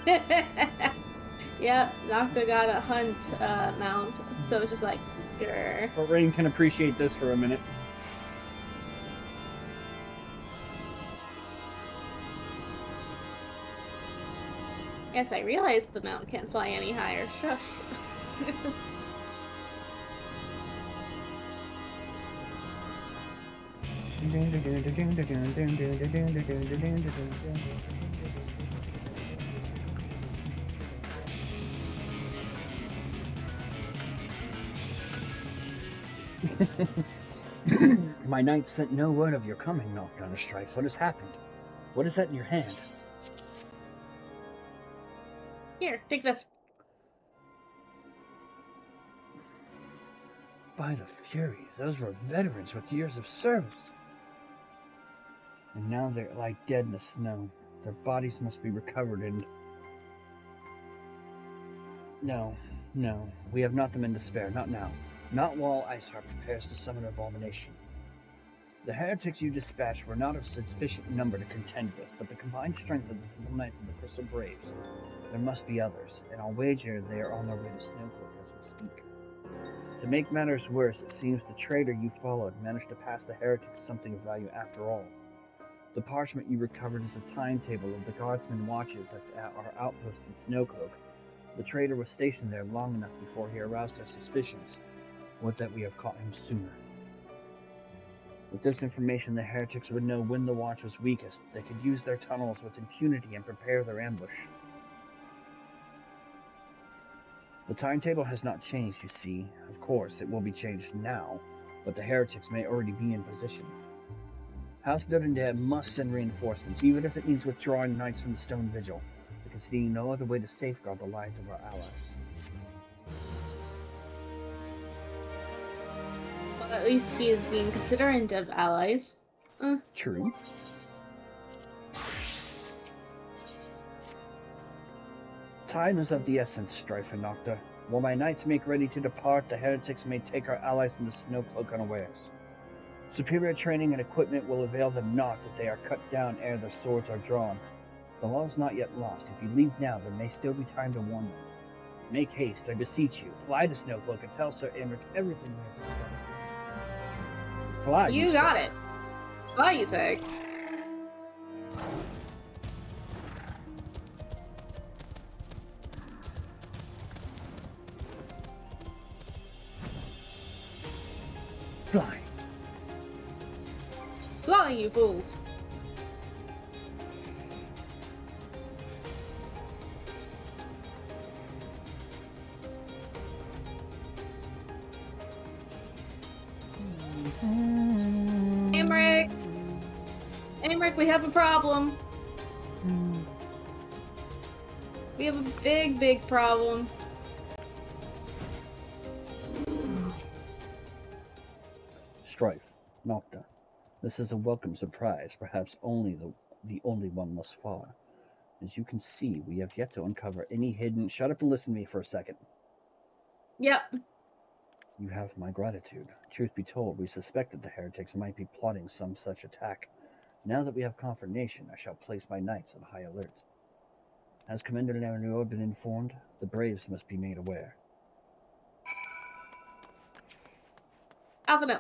Yep, Nocta got a hunt mount, so it's just like, grr. But Rain can appreciate this for a minute. Yes, I realized the mount can't fly any higher. Shush. My knights sent no word of your coming, Nocturne Strife. What has happened? What is that in your hand? Here, take this. By the Furies, those were veterans with years of service. And now they're like dead in the snow. Their bodies must be recovered and... No, we have not them in despair, not now. Not while Iceheart prepares to summon Abomination. The heretics you dispatched were not of sufficient number to contend with, but the combined strength of the Temple Knights and the Crystal Braves, there must be others, and I'll wager they are on their way to Snowcloak as we speak. To make matters worse, it seems the traitor you followed managed to pass the heretics something of value after all. The parchment you recovered is a timetable of the guardsman watches at our outpost in Snowcloak. The traitor was stationed there long enough before he aroused our suspicions. Would that we have caught him sooner. With this information, the heretics would know when the watch was weakest. They could use their tunnels with impunity and prepare their ambush. The timetable has not changed, you see. Of course, it will be changed now, but the heretics may already be in position. House Durandare must send reinforcements, even if it means withdrawing knights from the Stone Vigil, because seeing no other way to safeguard the lives of our allies. Well, at least he is being considerate of allies. True. Time is of the essence, Strife and Nocta. While my knights make ready to depart, the heretics may take our allies into Snowcloak unawares. Superior training and equipment will avail them not if they are cut down ere their swords are drawn. The law is not yet lost. If you leave now, there may still be time to warn them. Make haste, I beseech you. Fly to Snowcloak and tell Sir Aymeric everything we have discovered. Fly, you got it. Fly, you say. Fly. Fly, you fools. Aymeric, we have a problem. We have a big problem. Strife, Nocta. This is a welcome surprise, perhaps the only one thus far. As you can see, we have yet to uncover any hidden... Shut up and listen to me for a second. Yep. You have my gratitude. Truth be told, we suspected the heretics might be plotting some such attack. Now that we have confirmation, I shall place my knights on high alert. Has Commander Larenor been informed? The Braves must be made aware. Alpha no.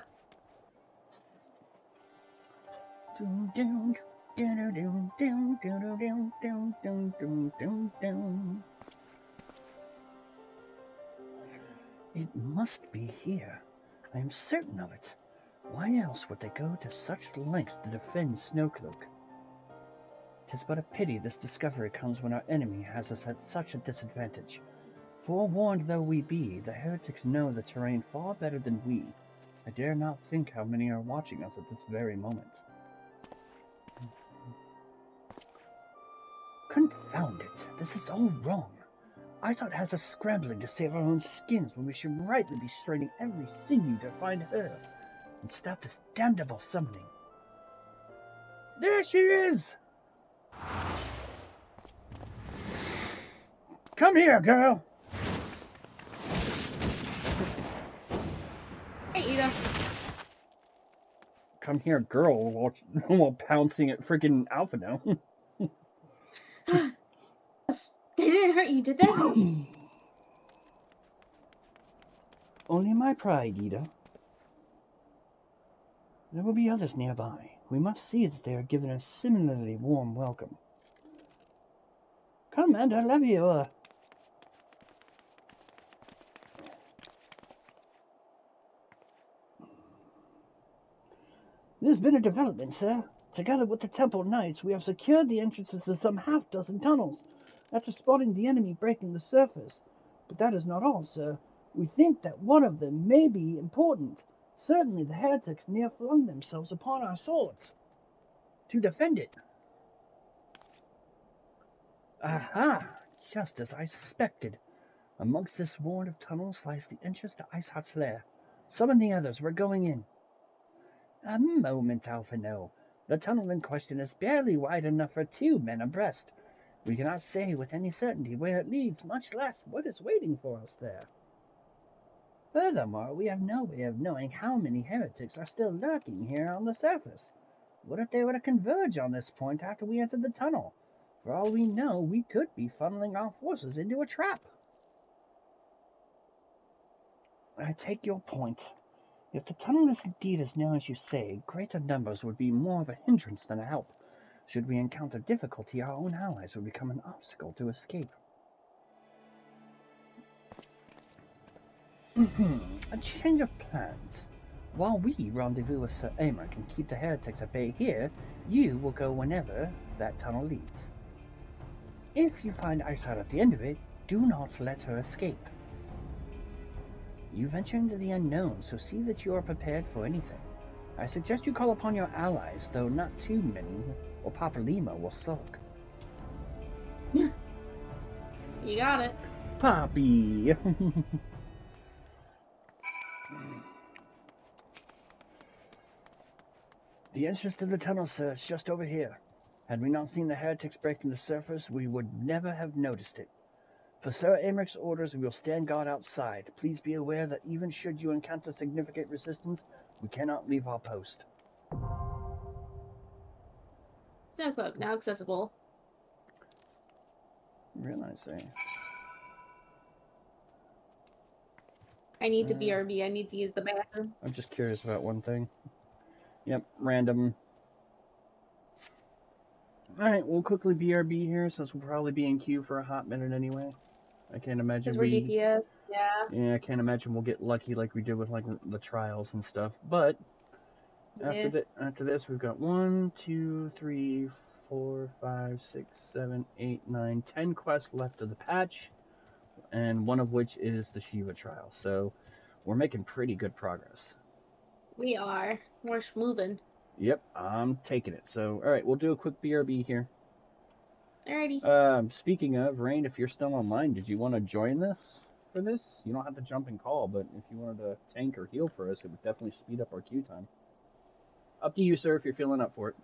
It must be here. I am certain of it. Why else would they go to such lengths to defend Snowcloak? 'Tis but a pity this discovery comes when our enemy has us at such a disadvantage. Forewarned though we be, the heretics know the terrain far better than we. I dare not think how many are watching us at this very moment. Confound it! This is all wrong. Isot has us scrambling to save our own skins when we should rightly be straining every sinew to find her and stop this damnable summoning. There she is! Come here, girl! Hey, Ida. Come here, girl, while pouncing at freaking Alpha now. They didn't hurt you, did they? Only my pride, Ida. There will be others nearby. We must see that they are given a similarly warm welcome. Commander Levior! There's been a development, sir. Together with the Temple Knights, we have secured the entrances to some half-dozen tunnels, after spotting the enemy breaking the surface. But that is not all, sir. We think that one of them may be important. Certainly the heretics near flung themselves upon our swords to defend it. Aha! Just as I suspected. Amongst this ward of tunnels lies the entrance to Iceheart's lair. Summon the others. We're going in. A moment, Alphino. The tunnel in question is barely wide enough for 2 men abreast. We cannot say with any certainty where it leads, much less what is waiting for us there. Furthermore, we have no way of knowing how many heretics are still lurking here on the surface. What if they were to converge on this point after we enter the tunnel? For all we know, we could be funneling our forces into a trap. I take your point. If the tunnel is indeed as narrow as you say, greater numbers would be more of a hindrance than a help. Should we encounter difficulty, our own allies would become an obstacle to escape. A change of plans. While we rendezvous with Sir Amric and keep the heretics at bay here, you will go whenever that tunnel leads. If you find Iceheart at the end of it, do not let her escape. You venture into the unknown, so see that you are prepared for anything. I suggest you call upon your allies, though not too many, or Papa Lima will sulk. You got it. Poppy! The entrance to the tunnel, sir, is just over here. Had we not seen the heretics breaking the surface, we would never have noticed it. For Sir Americ's orders, we will stand guard outside. Please be aware that even should you encounter significant resistance, we cannot leave our post. Snowcloak, now accessible. Realize that. I need to BRB. I need to use the bathroom. I'm just curious about one thing. Yep, random. Alright, we'll quickly BRB here, since we'll probably be in queue for a hot minute anyway. I can't imagine because we're DPS, yeah. Yeah, I can't imagine we'll get lucky like we did with like the trials and stuff. But after this, we've got 1, 2, 3, 4, 5, 6, 7, 8, 9, 10 quests left of the patch, and one of which is the Shiva trial. So we're making pretty good progress. We are. We're moving. Yep, I'm taking it. So, alright, we'll do a quick BRB here. Alrighty. Speaking of, Rain, if you're still online, did you want to join this? for this. You don't have to jump and call, but if you wanted to tank or heal for us, it would definitely speed up our queue time. Up to you, sir, if you're feeling up for it.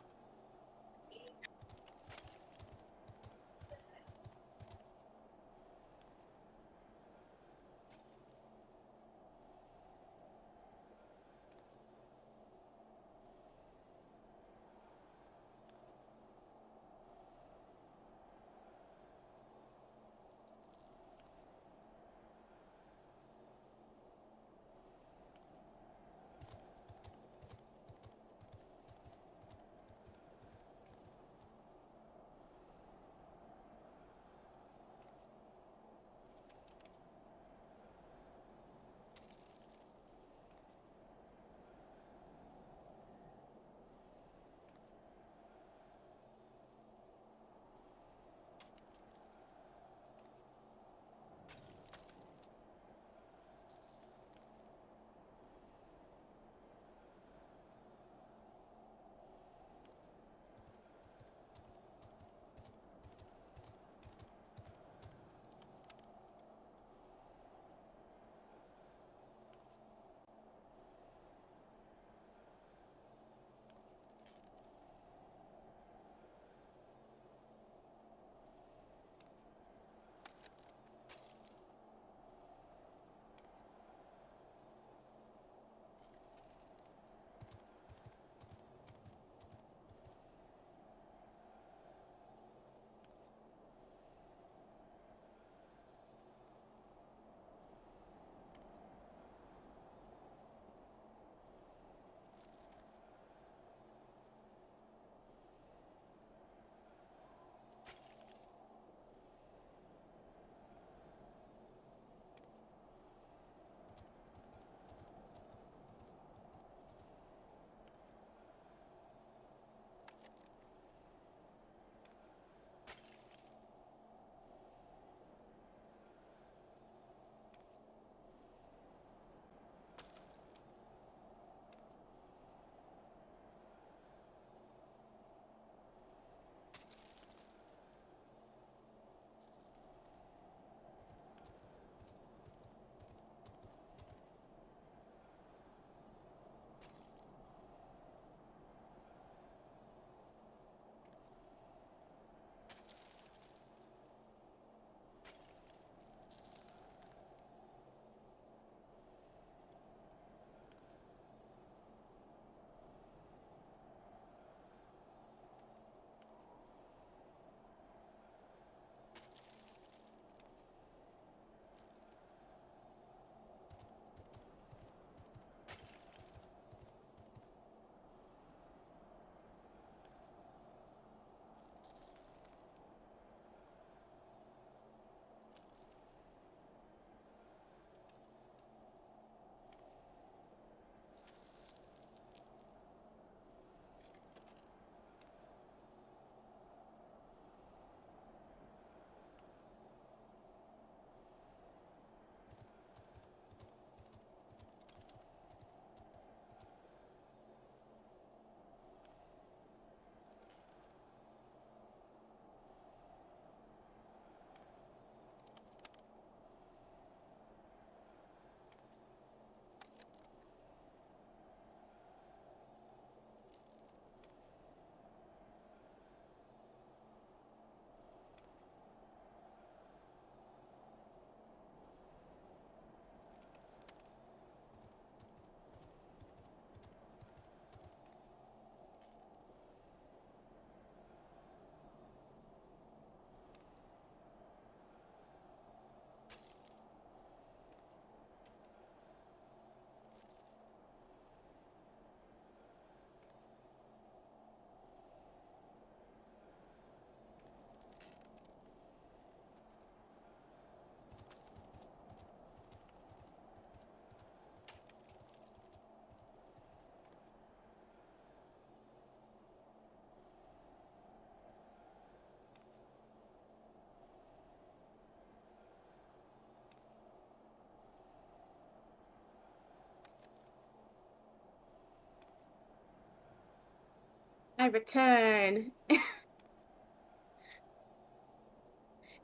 I return.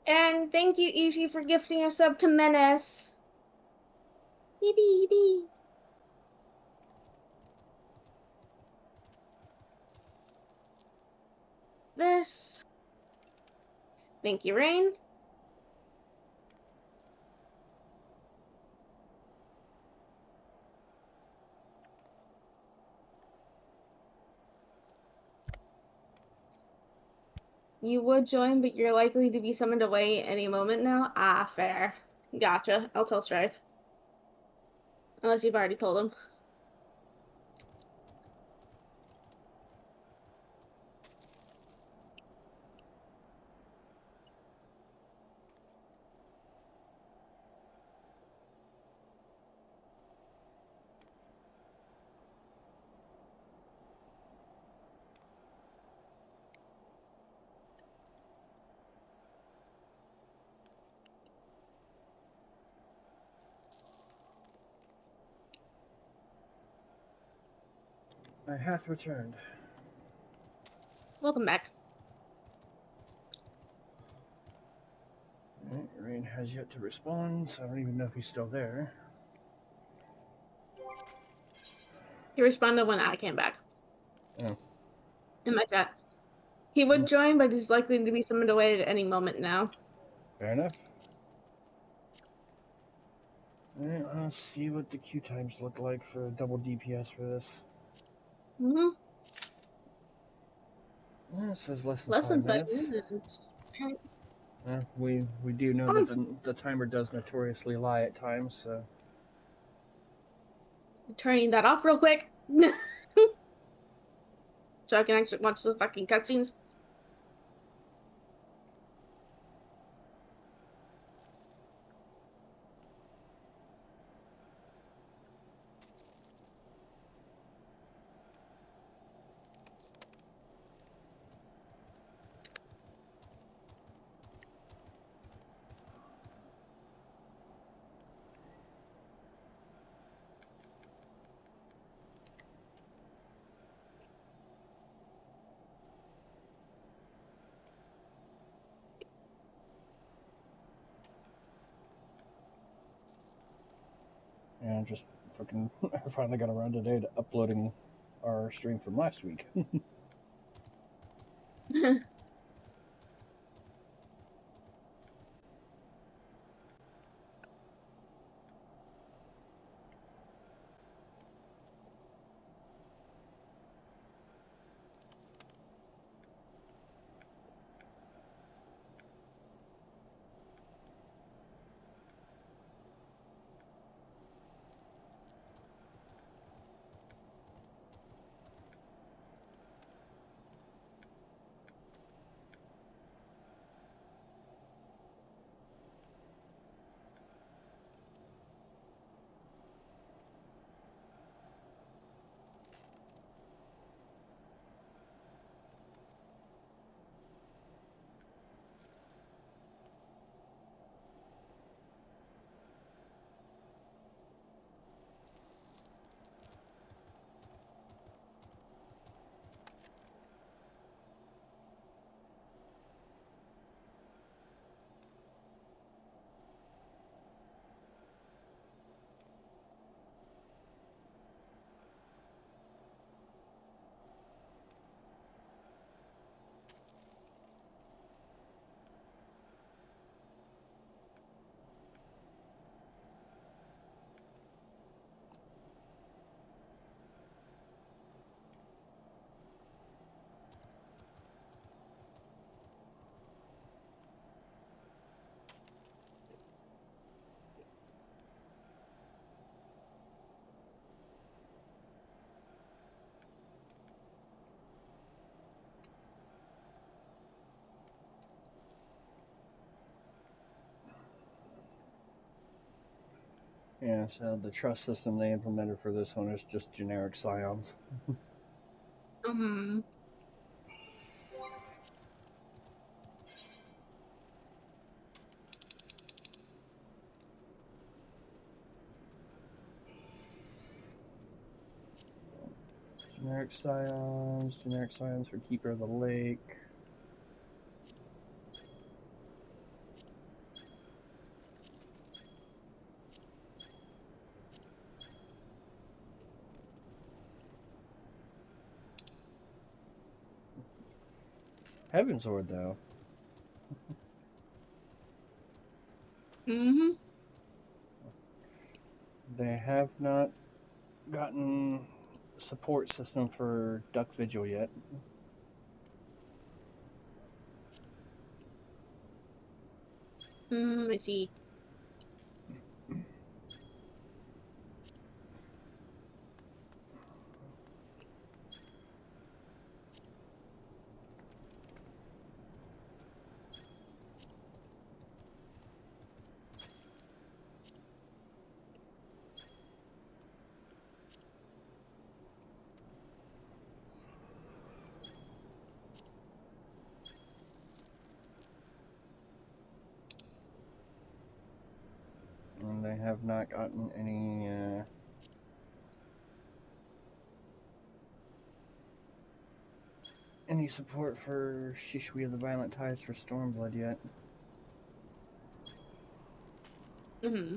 And thank you, Ishi, for gifting a sub to Menace. Yippee, yippee. This. Thank you, Rain. You would join, but you're likely to be summoned away any moment now. Ah, fair. Gotcha. I'll tell Strife. Unless you've already told him. I hath returned. Welcome back. Right, Rain has yet to respond, so I don't even know if he's still there. He responded when I came back. Oh. In my chat. He would join, but he's likely to be summoned away at any moment now. Fair enough. Alright, let's see what the queue times look like for double DPS for this. Mm-hmm. It says less than Less 5 than 5 minutes. minutes. We do know that the timer does notoriously lie at times, so... Turning that off real quick. So I can actually watch the fucking cutscenes. And just freaking I finally got around today to uploading our stream from last week. Yeah, so the trust system they implemented for this one is just generic scions. Mm-hmm. Generic scions for Keeper of the Lake. Heavensward, though. Mm-hmm. They have not gotten support system for Duck Vigil yet. I see. And they have not gotten any support for Shishui of the Violent Tides for Stormblood yet. Mm-hmm.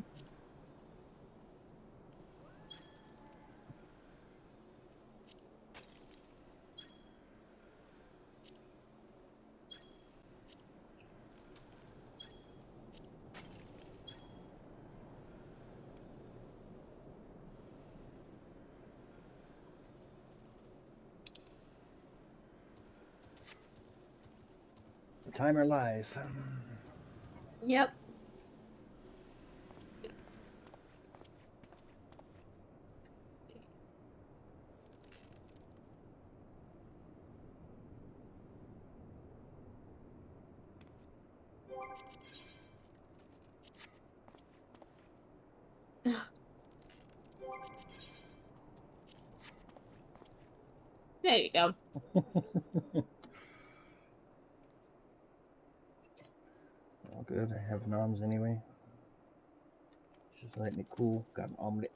The timer lies. Yep. There you go. All good. I have noms anyway. Just letting it cool. Got an omelet.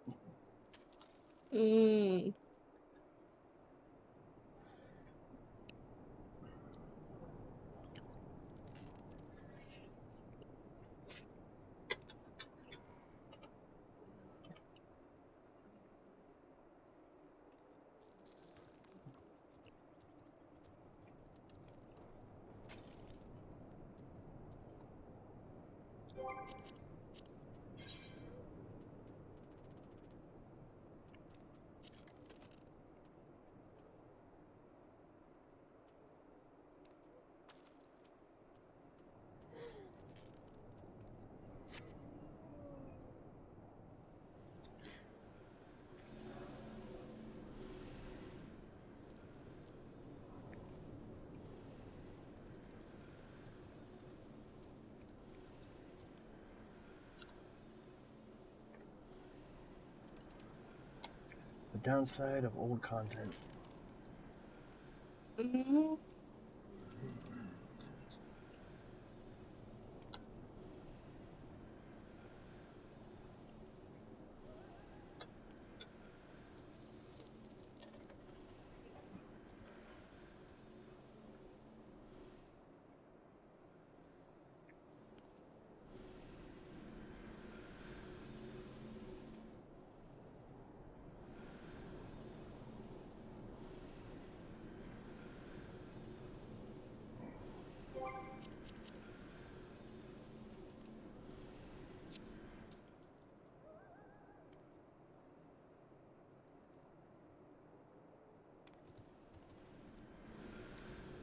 Mm. The downside of old content. Mm-hmm.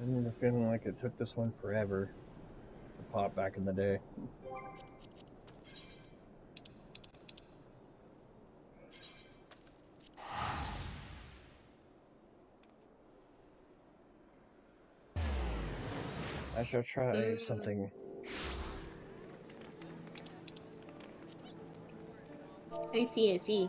I remember feeling like it took this one forever to pop back in the day. I shall try something. I see, I see.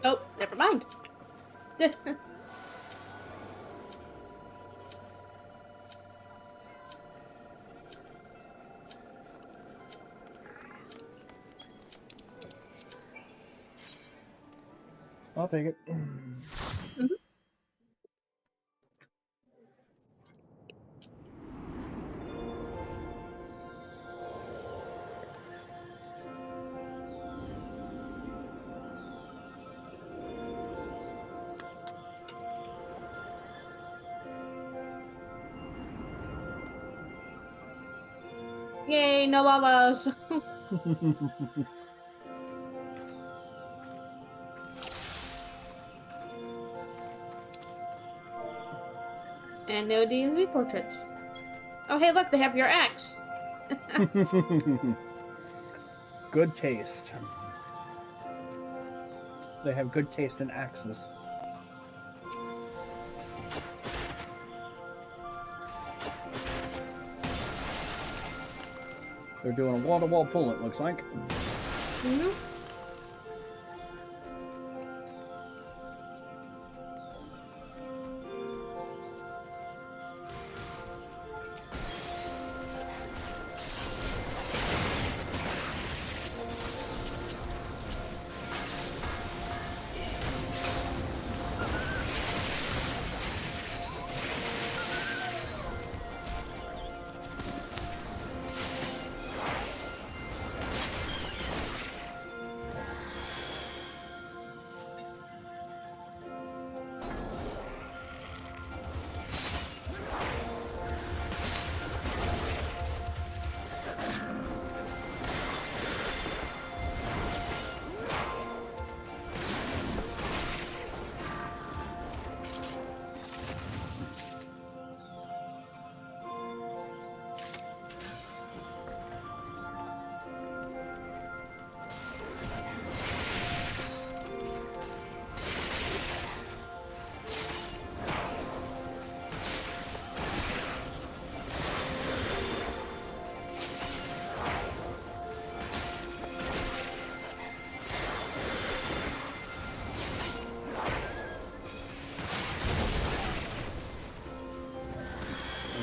Oh, never mind. I'll take it. Mm-hmm. Yay, no llamas. And no D&D portraits. Oh, hey, look, they have your axe. Good taste. They have good taste in axes. They're doing a wall-to-wall pull, it looks like. Mm-hmm.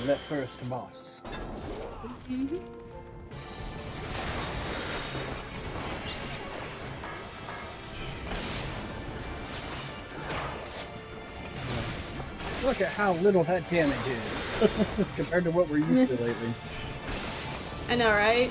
That first boss. Mm-hmm. Look at how little that damage is compared to what we're used to lately. I know, right?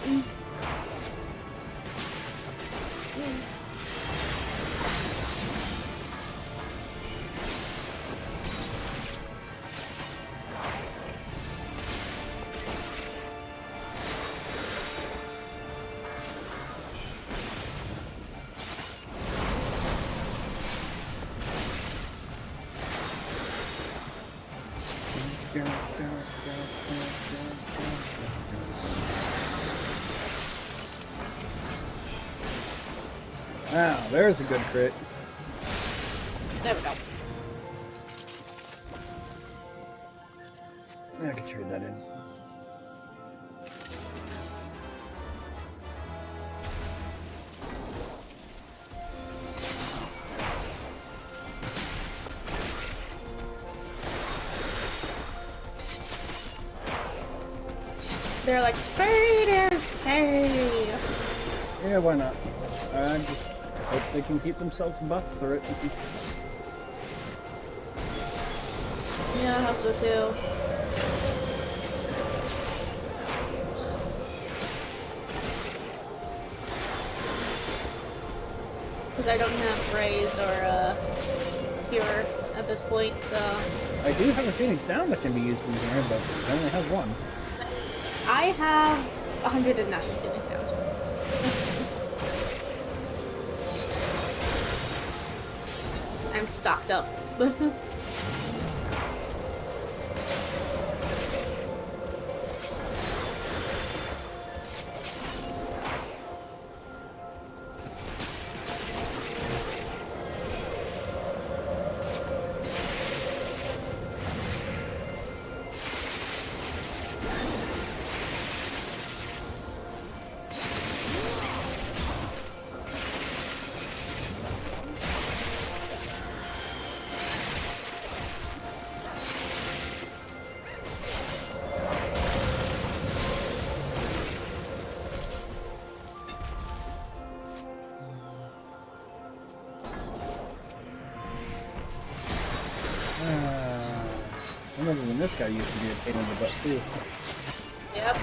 Wow, there's a good crit. There we go. I can trade that in. They're like, spade is pay. Yeah, why not? I just hope they can keep themselves buffed through it. Yeah, I hope so too. Because I don't have Raise or Cure at this point, so... I do have a Phoenix Down that can be used in here, but I only have one. I have 109 Phoenix Downs. I'm stocked up. remember when this guy used to be a pain in the butt too. Yep.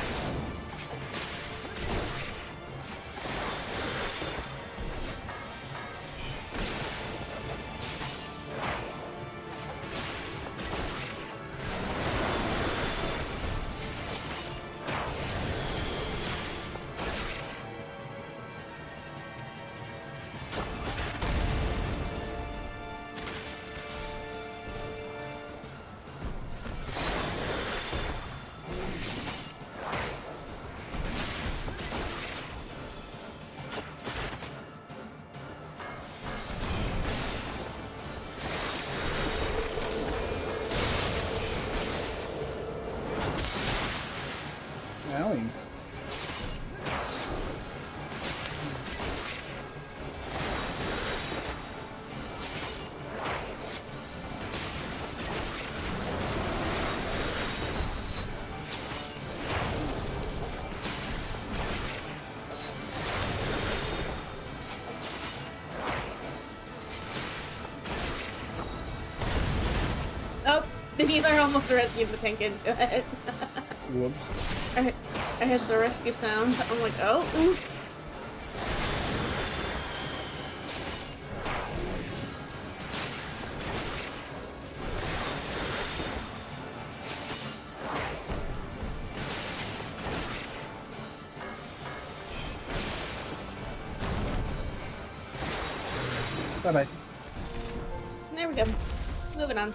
Owie. Oh, the healer almost rescued the tank into it. Whoops. I heard the rescue sound. I'm like, oh, ooh. Bye-bye. There we go. Moving on.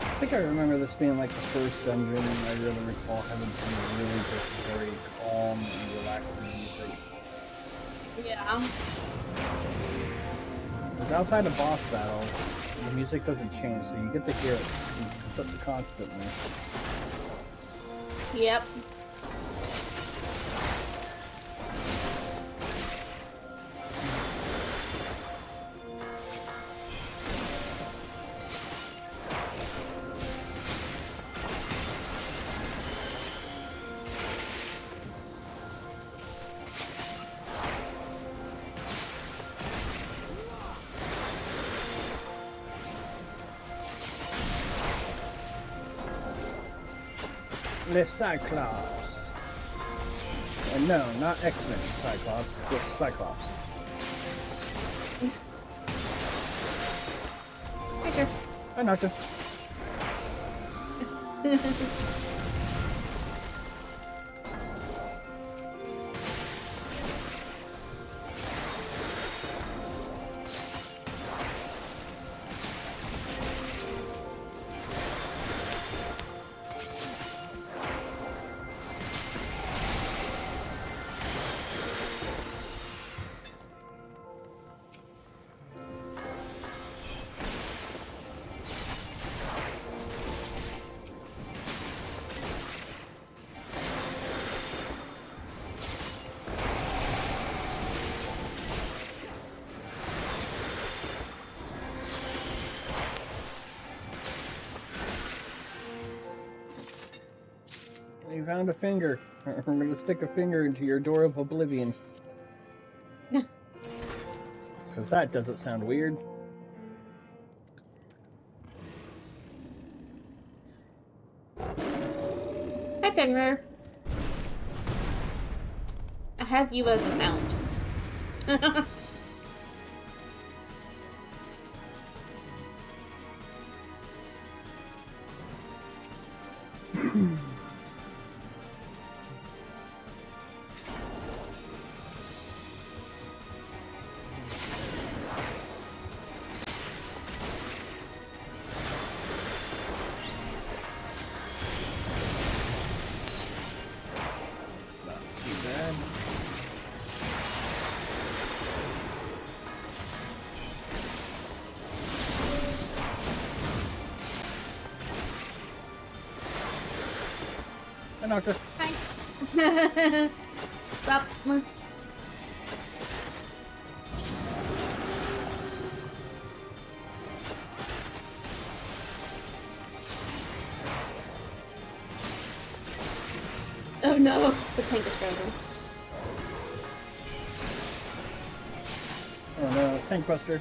I think I remember this being like the first dungeon. I really recall having some really just very calm and relaxing music. Yeah. Like outside of boss battle, the music doesn't change, so you get to hear it constantly. Yep. Les Cyclops. And no, not X-Men Cyclops, just Cyclops. Hey, sure. I knocked him. You found a finger. I'm gonna stick a finger into your door of oblivion. Because that doesn't sound weird. Hi, Fenrir. I have you as a mount. Nocta. Hi. Stop. Oh no, the tank is frozen. Oh no, tank buster.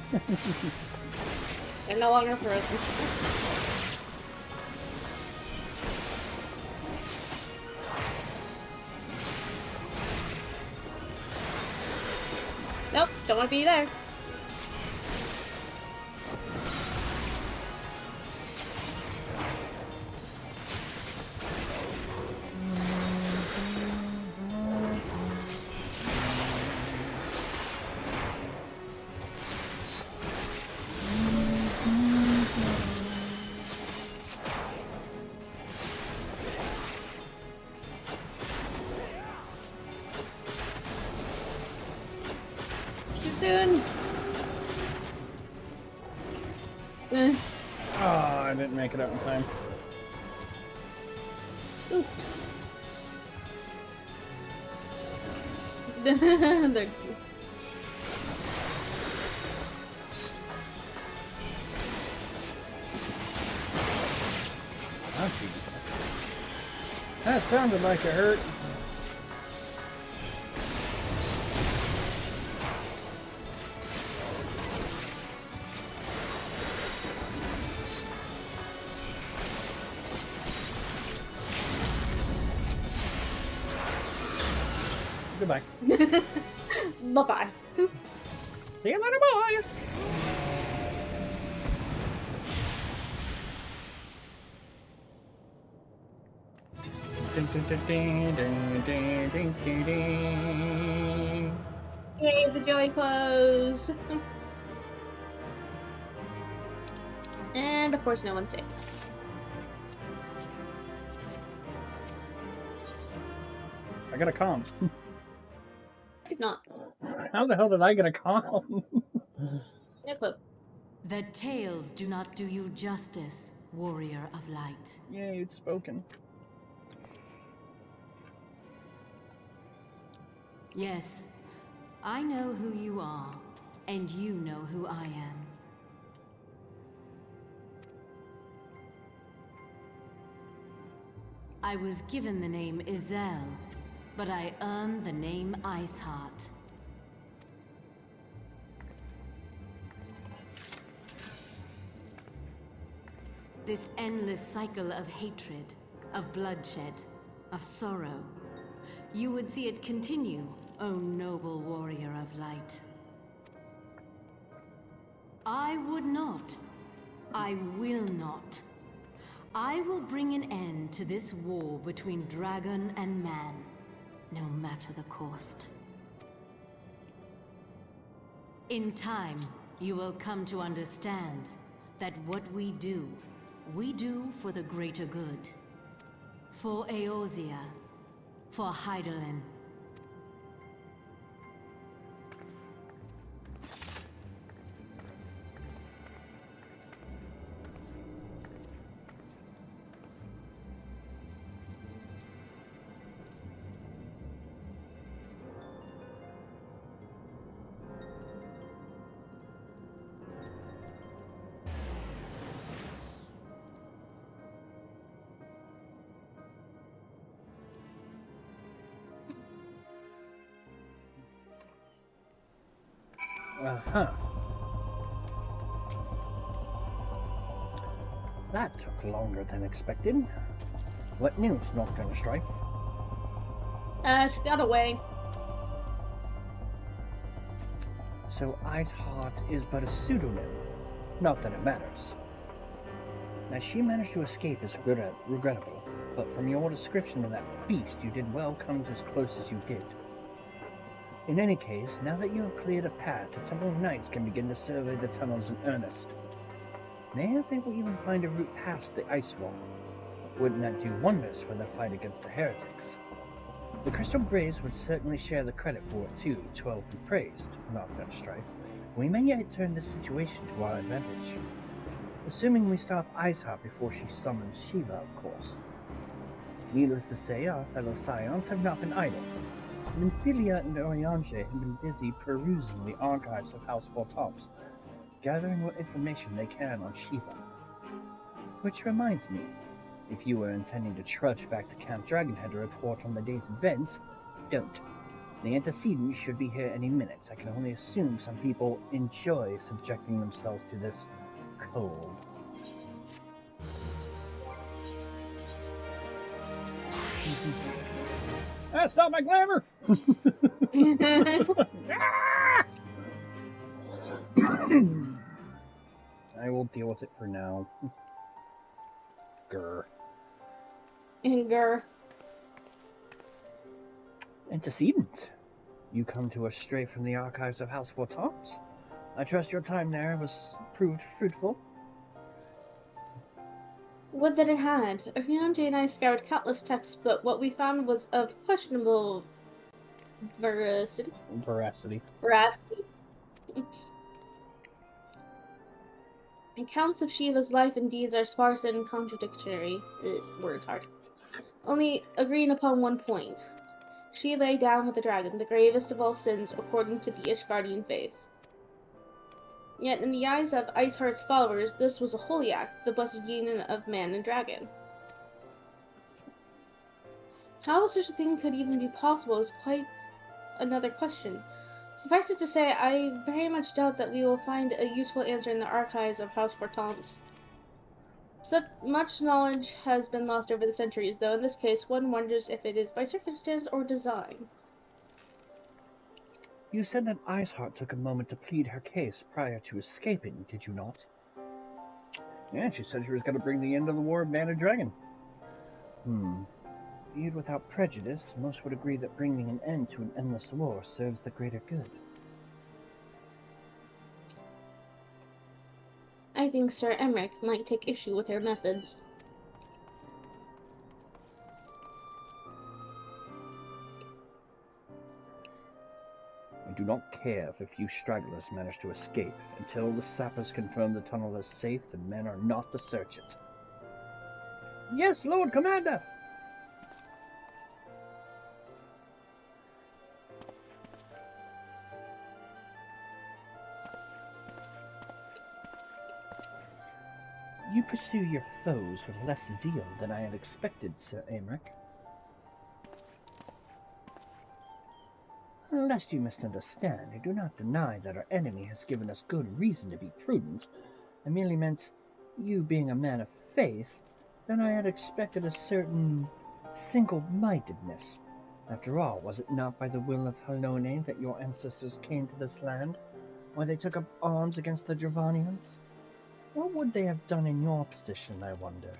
They're no longer frozen. Nope, don't want to be there. Soon. Oh, I didn't make it out in time. Oof. They're... That sounded like it hurt. Goodbye. Bye-bye. See you later, bye. Yay, the joy close. And of course no one's safe. I got a calm. I did not. How the hell did I get a calm? No clue. The tales do not do you justice, warrior of light. Yay, it's spoken. Yes, I know who you are, and you know who I am. I was given the name Zel, but I earned the name Iceheart. This endless cycle of hatred, of bloodshed, of sorrow. You would see it continue, O noble warrior of light. I would not. I will not. I will bring an end to this war between dragon and man, no matter the cost. In time, you will come to understand that what we do for the greater good. For Eorzea, for Hydaelyn. Uh-huh. That took longer than expected. What news, Nocturne Strife? She got away. So Iceheart is but a pseudonym. Not that it matters. That she managed to escape is regrettable, but from your description of that beast, you did well coming as close as you did. In any case, now that you have cleared a path, the Temple of Knights can begin to survey the tunnels in earnest. Maybe they will even find a route past the ice wall. Wouldn't that do wonders for the fight against the heretics? The Crystal Braves would certainly share the credit for it too, to well be praised, not that Strife. We may yet turn this situation to our advantage. Assuming we stop Iceheart before she summons Shiva, of course. Needless to say, our fellow scions have not been idle. Nymphilia and Oriange have been busy perusing the archives of House Four-Tops, gathering what information they can on Shiva. Which reminds me, if you were intending to trudge back to Camp Dragonhead to report on the day's events, don't. The antecedents should be here any minute. I can only assume some people enjoy subjecting themselves to this cold. That's not my glamour! I will deal with it for now. Grr. Grr. Antecedent. You come to us straight from the archives of House Four-Tops. I trust your time there was proved fruitful. Would that it had. Oriange and I scoured countless texts, but what we found was of questionable veracity. Accounts of Shiva's life and deeds are sparse and contradictory. Words hard. Only agreeing upon one point. She lay down with the dragon, the gravest of all sins according to the Ishgardian faith. Yet in the eyes of Iceheart's followers, this was a holy act, the blessed union of man and dragon. How such a thing could even be possible is quite another question. Suffice it to say, I very much doubt that we will find a useful answer in the archives of House Four-Tops. Such much knowledge has been lost over the centuries, though in this case one wonders if it is by circumstance or design. You said that Iceheart took a moment to plead her case prior to escaping, did you not? Yeah, she said she was going to bring the end of the War of Man and Dragon. Viewed without prejudice, most would agree that bringing an end to an endless war serves the greater good. I think Sir Emmerich might take issue with her methods. I do not care if a few stragglers manage to escape. Until the sappers confirm the tunnel is safe, the men are not to search it. Yes, Lord Commander! You pursue your foes with less zeal than I had expected, Sir Emmerich. Lest you misunderstand, I do not deny that our enemy has given us good reason to be prudent. I merely meant, you being a man of faith, then I had expected a certain single-mindedness. After all, was it not by the will of Halone that your ancestors came to this land, where they took up arms against the Dravanians? What would they have done in your position, I wonder?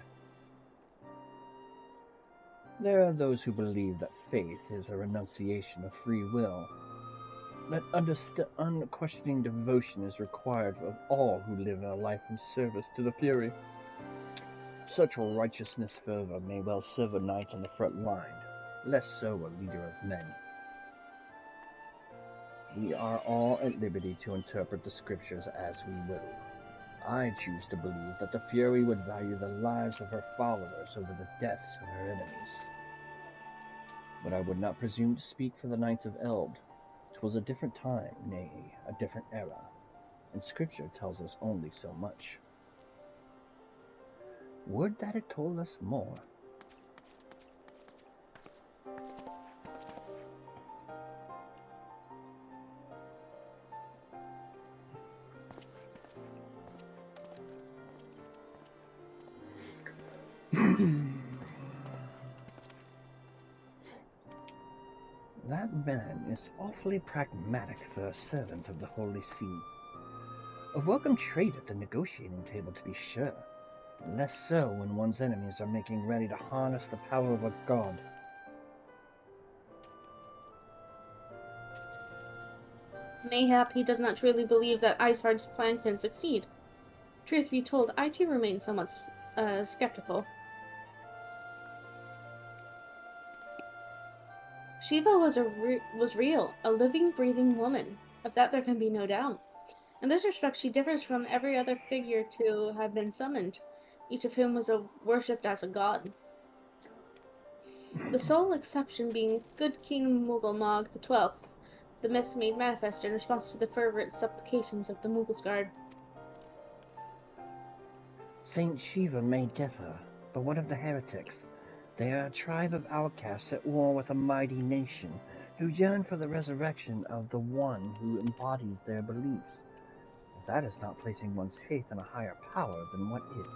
There are those who believe that faith is a renunciation of free will, that unquestioning devotion is required of all who live a life in service to the Fury. Such righteousness fervor may well serve a knight on the front line, less so a leader of men. We are all at liberty to interpret the scriptures as we will. I choose to believe that the Fury would value the lives of her followers over the deaths of her enemies. But I would not presume to speak for the Knights of Eld. 'Twas a different time, nay, a different era, and Scripture tells us only so much. Would that it told us more. That man is awfully pragmatic for a servant of the Holy See. A welcome trait at the negotiating table, to be sure. Less so when one's enemies are making ready to harness the power of a god. Mayhap he does not truly believe that Iceheart's plan can succeed. Truth be told, I too remain somewhat skeptical. Shiva was real, a living, breathing woman. Of that there can be no doubt. In this respect, she differs from every other figure to have been summoned, each of whom was worshipped as a god. The sole exception being Good King Mughal the 12th, the myth made manifest in response to the fervent supplications of the Mughals Guard. Saint Shiva may differ, but what of the heretics? They are a tribe of outcasts at war with a mighty nation, who yearn for the resurrection of the one who embodies their beliefs. If that is not placing one's faith in a higher power, then what is?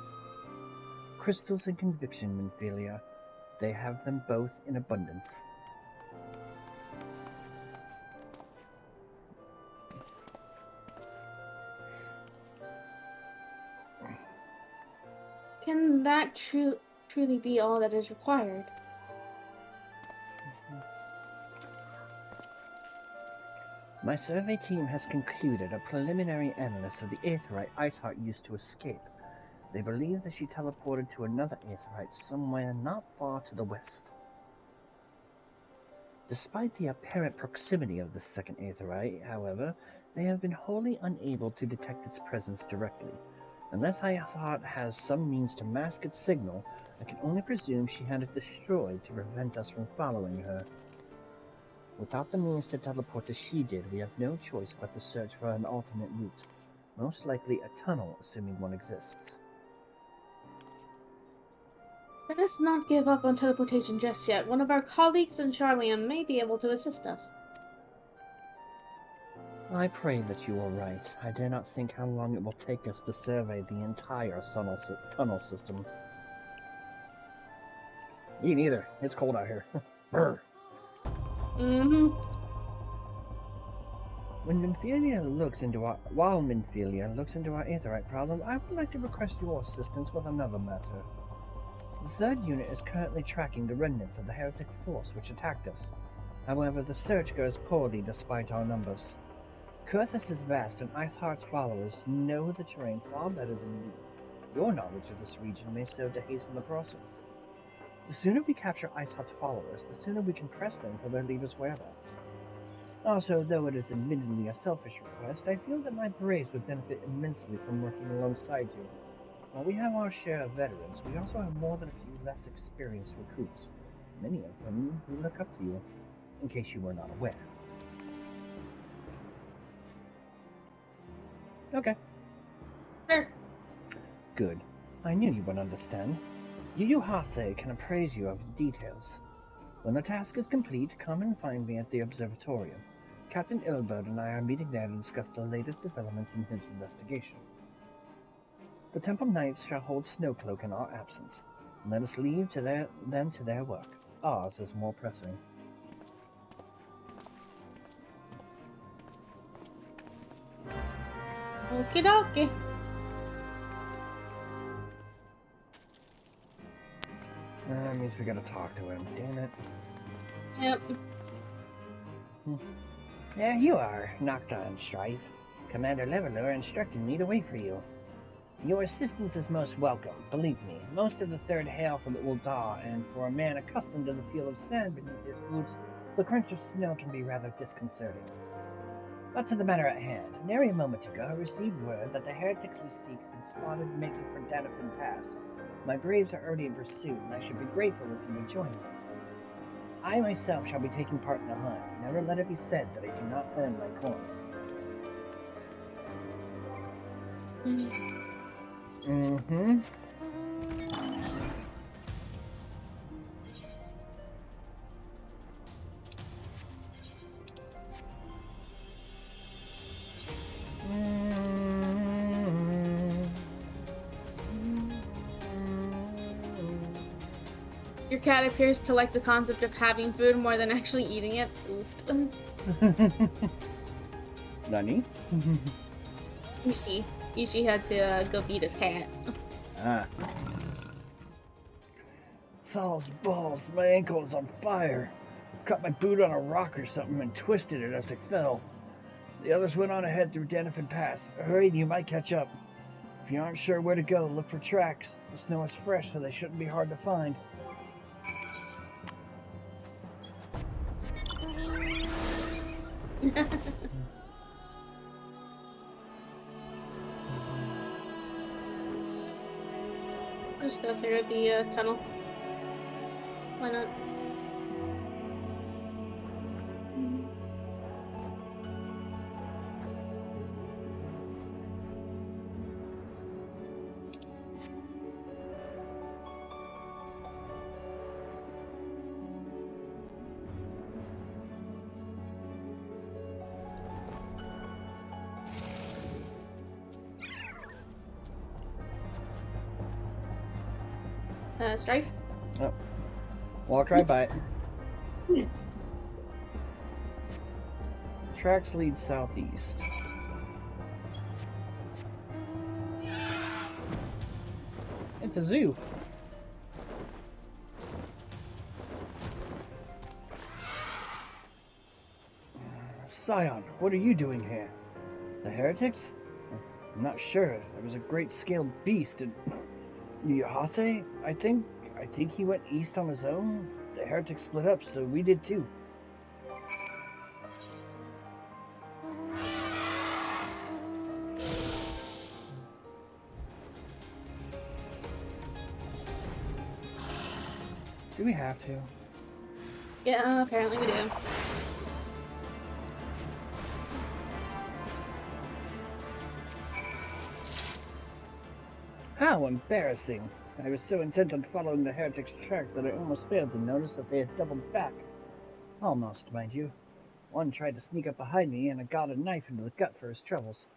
Crystals and conviction, Minfilia. They have them both in abundance. Can that truly be all that is required? My survey team has concluded a preliminary analysis of the Aetheryte Iceheart used to escape. They believe that she teleported to another Aetheryte somewhere not far to the west. Despite the apparent proximity of the second Aetheryte, however, they have been wholly unable to detect its presence directly. Unless Iceheart has some means to mask its signal, I can only presume she had it destroyed to prevent us from following her. Without the means to teleport as she did, we have no choice but to search for an alternate route. Most likely a tunnel, assuming one exists. Let us not give up on teleportation just yet. One of our colleagues in Charlium may be able to assist us. I pray that you are right. I dare not think how long it will take us to survey the entire tunnel system. Me neither. It's cold out here. Brr. While Minfilia looks into our Aetheryte problem, I would like to request your assistance with another matter. The third unit is currently tracking the remnants of the heretic force which attacked us. However, the search goes poorly despite our numbers. Kurthus is vast, and Iceheart's followers know the terrain far better than you. Your knowledge of this region may serve to hasten the process. The sooner we capture Iceheart's followers, the sooner we can press them for their leader's whereabouts. Also, though it is admittedly a selfish request, I feel that my braves would benefit immensely from working alongside you. While we have our share of veterans, we also have more than a few less experienced recruits, many of them who look up to you, in case you were not aware. Okay. Sure. Good. I knew you would understand. Yu Hase can appraise you of the details. When the task is complete, come and find me at the observatorium. Captain Ilbert and I are meeting there to discuss the latest developments in his investigation. The Temple Knights shall hold Snowcloak in our absence. Let us leave them to their work. Ours is more pressing. Okie dokie. That means we gotta talk to him. Damn it. Yep. There you are, Nocturne Strife. Commander Leveler instructed me to wait for you. Your assistance is most welcome, believe me. Most of the Third hail from the Uldar, and for a man accustomed to the feel of sand beneath his boots, the crunch of snow can be rather disconcerting. But to the matter at hand, nary a moment ago I received word that the heretics we seek have been spotted making for Danafin Pass. My braves are already in pursuit, and I should be grateful if you would join me. I myself shall be taking part in the hunt. Never let it be said that I do not earn my coin. Mm-hmm. Your cat appears to like the concept of having food more than actually eating it. Oofed. Nani? Ishi had to go feed his cat. Fowl's balls, my ankle is on fire. Caught my boot on a rock or something and twisted it as I fell. The others went on ahead through Danafin Pass. Hurry, you might catch up. If you aren't sure where to go, look for tracks. The snow is fresh, so they shouldn't be hard to find. Just go through the tunnel. Why not? Strife? Oh. Walk right by it. Tracks lead southeast. It's a zoo. Scion, what are you doing here? The heretics? I'm not sure. There was a great scaled beast in Yahase, I think he went east on his own. The heretics split up, so we did too. Do we have to? Yeah, apparently we do. How embarrassing! I was so intent on following the heretics' tracks that I almost failed to notice that they had doubled back. Almost, mind you. One tried to sneak up behind me, and I got a knife into the gut for his troubles.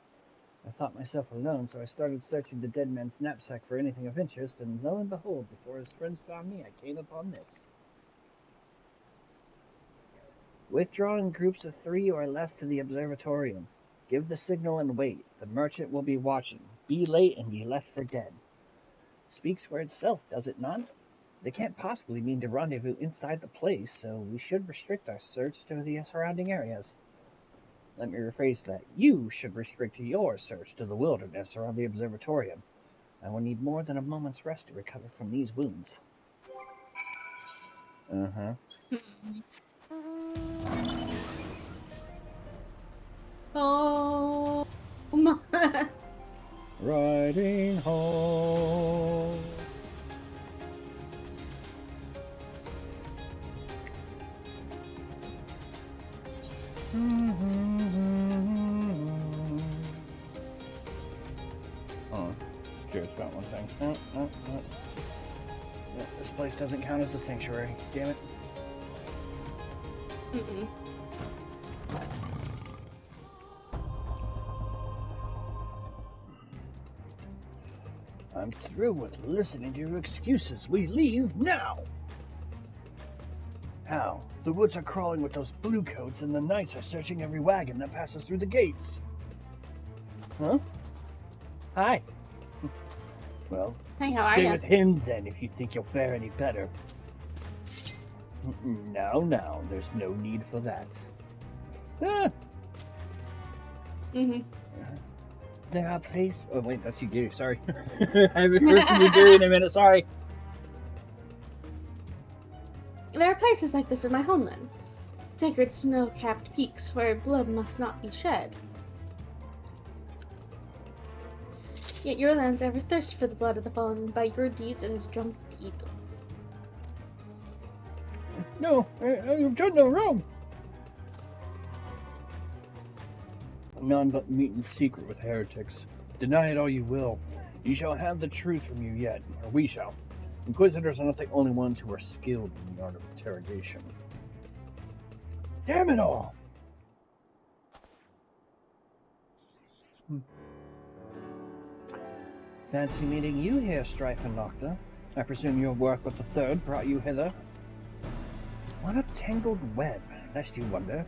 I thought myself alone, so I started searching the dead man's knapsack for anything of interest, and lo and behold, before his friends found me, I came upon this. Withdraw in groups of 3 or less to the observatorium. Give the signal and wait. The merchant will be watching. Be late and be left for dead. Speaks for itself, does it not? They can't possibly mean to rendezvous inside the place, so we should restrict our search to the surrounding areas. Let me rephrase that. You should restrict your search to the wilderness around the observatorium. I will need more than a moment's rest to recover from these wounds. Oh. Riding home. Oh, just curious about one thing. No. Yeah, this place doesn't count as a sanctuary. Damn it. Mm-mm. I'm through with listening to your excuses. We leave now! How? The woods are crawling with those bluecoats, and the knights are searching every wagon that passes through the gates. Huh? Hi. Well, Hey, how are stay you? with him then if you think you'll fare any better. No, there's no need for that. Ah. There are places. Oh wait, that's you, Gary. Sorry, I haven't heard from you, Gary, in a minute. Sorry. There are places like this in my homeland. Sacred snow-capped peaks where blood must not be shed. Yet your lands ever thirst for the blood of the fallen, and by your deeds it is drunk deep. No, you've done no wrong. None but meet in secret with heretics. Deny it all you will. You shall have the truth from you yet, or we shall. Inquisitors are not the only ones who are skilled in the art of interrogation. Damn it all! Fancy meeting you here, Strife and Nocta. I presume your work with the Third brought you hither? What a tangled web, lest you wonder.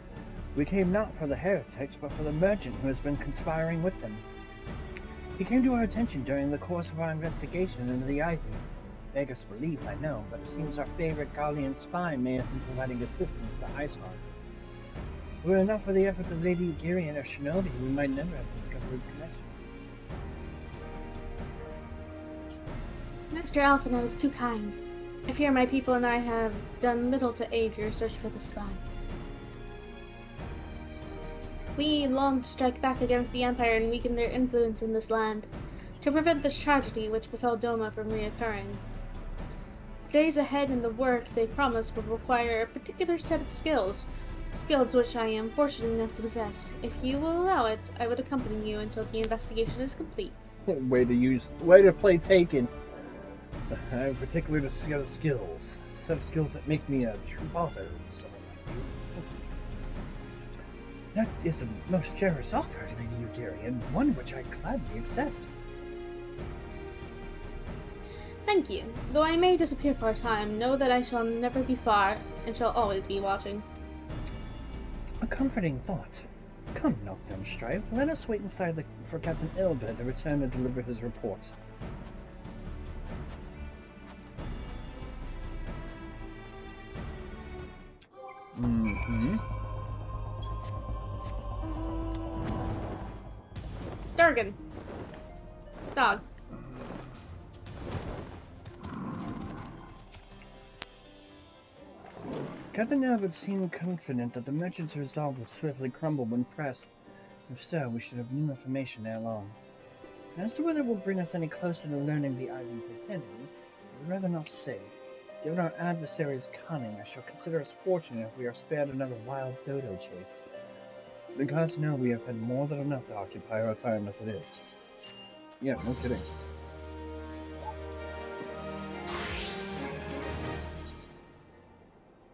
We came not for the heretics, but for the merchant who has been conspiring with them. He came to our attention during the course of our investigation into the Ivy. Beggars relief, I know, but it seems our favorite Gallian spy may have been providing assistance to Iceheart. Were it not for the efforts of Lady Ugiri and her shinobi, we might never have discovered its connection. Master Alphinaud is too kind. I fear my people and I have done little to aid your search for the spy. We long to strike back against the Empire and weaken their influence in this land, to prevent this tragedy which befell Doma from reoccurring. The days ahead and the work they promise will require a particular set of skills which I am fortunate enough to possess. If you will allow it, I would accompany you until the investigation is complete. Way to play Taken. I have a particular set of skills. A set of skills that make me a true father to someone like you. That is a most generous offer, Lady Ugiri, and one which I gladly accept. Thank you. Though I may disappear for a time, know that I shall never be far, and shall always be watching. A comforting thought. Come, Nocturne Strife, let us wait inside for Captain Ilbert to return to deliver his report. Durgan. Dog. Captain Albert seemed confident that the merchant's resolve would swiftly crumble when pressed. If so, we should have new information ere long. As to whether it will bring us any closer to learning the Ivy's identity, I would rather not say. Given our adversary's cunning, I shall consider us fortunate if we are spared another wild dodo chase. The gods know we have had more than enough to occupy our time as it is. Yeah, no kidding.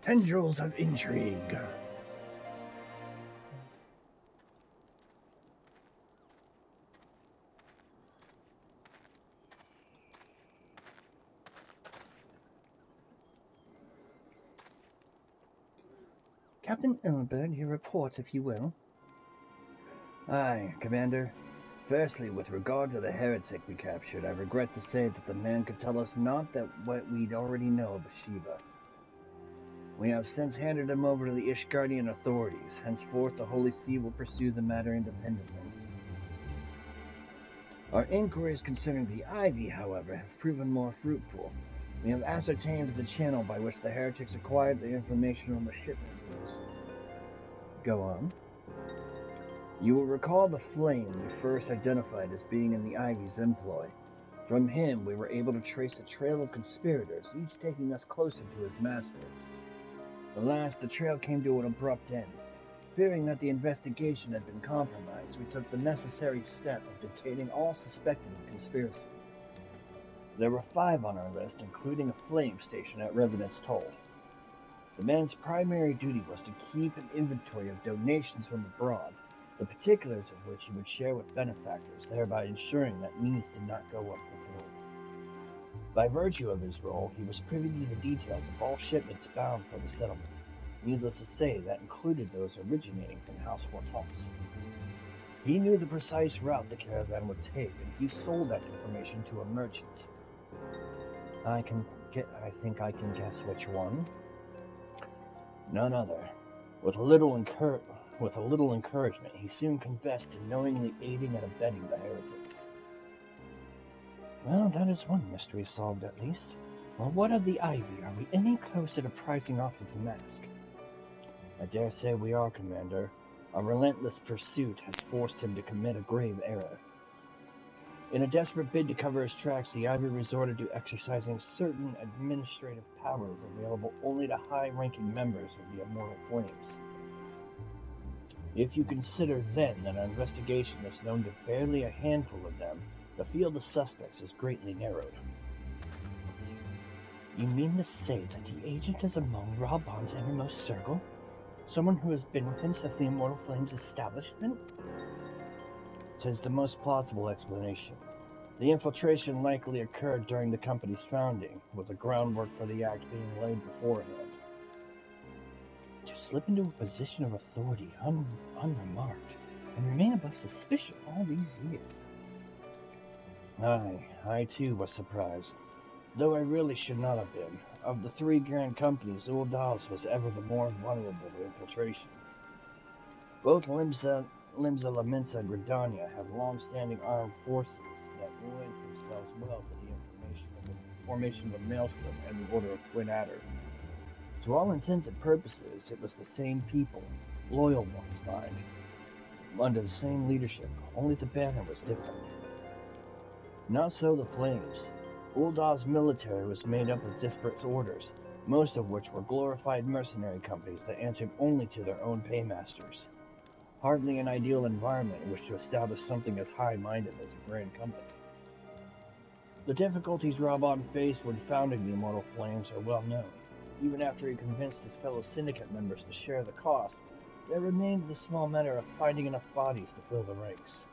Tendrils of intrigue. Captain Ilbert, your report, if you will. Aye, Commander. Firstly, with regard to the heretic we captured, I regret to say that the man could tell us not that what we'd already know of Shiva. We have since handed him over to the Ishgardian authorities. Henceforth, the Holy See will pursue the matter independently. Our inquiries concerning the Ivy, however, have proven more fruitful. We have ascertained the channel by which the heretics acquired the information on the shipment routes. Go on. You will recall the Flame we first identified as being in the Ivy's employ. From him, we were able to trace a trail of conspirators, each taking us closer to his master. Alas, the trail came to an abrupt end. Fearing that the investigation had been compromised, we took the necessary step of detaining all suspected of conspiracy. There were 5 on our list, including a Flame station at Revenant's Toll. The man's primary duty was to keep an inventory of donations from abroad, the particulars of which he would share with benefactors, thereby ensuring that means did not go unfulfilled. By virtue of his role, he was privy to the details of all shipments bound for the settlement. Needless to say, that included those originating from House Fortals. He knew the precise route the caravan would take, and he sold that information to a merchant. I think I can guess which one. None other. With a little encouragement, he soon confessed to knowingly aiding and abetting the heretics. Well, that is one mystery solved at least. Well, what of the Ivy? Are we any closer to pricing off his mask? I dare say we are, Commander. Our relentless pursuit has forced him to commit a grave error. In a desperate bid to cover his tracks, the Ivy resorted to exercising certain administrative powers available only to high-ranking members of the Immortal Flames. If you consider then that our investigation is known to barely a handful of them, the field of suspects is greatly narrowed. You mean to say that the agent is among Rabban's innermost circle? Someone who has been within the Immortal Flames' establishment? 'Tis the most plausible explanation. The infiltration likely occurred during the company's founding, with the groundwork for the act being laid beforehand. To slip into a position of authority unremarked, and remain above suspicion all these years. Aye, I too was surprised, though I really should not have been. Of the 3 grand companies, Uldal's was ever the more vulnerable to infiltration. Both Limsa Laminsa and Gridania have long-standing armed forces that lend themselves well to the information of the formation of the Maelstrom and the Order of Twin Adder. To all intents and purposes, it was the same people, loyal ones, mind, under the same leadership, only the banner was different. Not so the Flames. Uldal's military was made up of disparate orders, most of which were glorified mercenary companies that answered only to their own paymasters. Hardly an ideal environment in which to establish something as high-minded as a grand company. The difficulties Rabban faced when founding the Immortal Flames are well known. Even after he convinced his fellow syndicate members to share the cost, there remained the small matter of finding enough bodies to fill the ranks.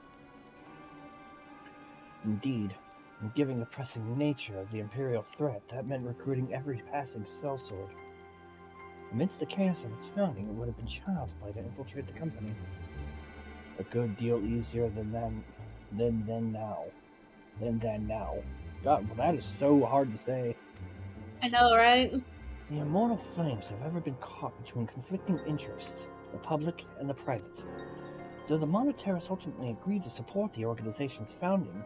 Indeed, And given the pressing nature of the Imperial threat, that meant recruiting every passing sellsword. Amidst the chaos of its founding, it would have been child's play to infiltrate the company. A good deal easier than now. God, well, that is so hard to say. I know, right? The immortal flames have ever been caught between conflicting interests, the public and the private. Though the Monetaris ultimately agreed to support the organization's founding,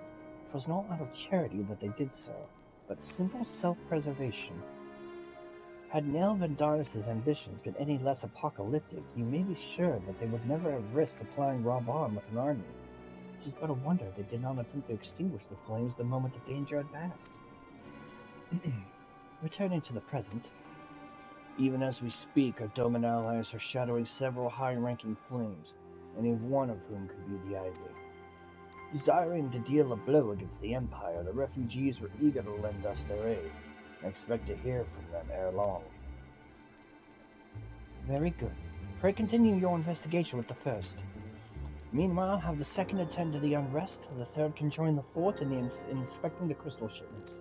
it was not out of charity that they did so, but simple self-preservation. Had Nell Vendaris' ambitions been any less apocalyptic, you may be sure that they would never have risked supplying Reborn with an army. It is but a wonder they did not attempt to extinguish the flames the moment the danger had passed. Returning to the present, even as we speak, our Doman allies are shadowing several high-ranking flames, any one of whom could be the Ivy. Desiring to deal a blow against the Empire, the refugees were eager to lend us their aid, and expect to hear from them ere long. Very good. Pray continue your investigation with the first. Meanwhile, have the second attend to the unrest, the third can join the fourth in inspecting the crystal shipments.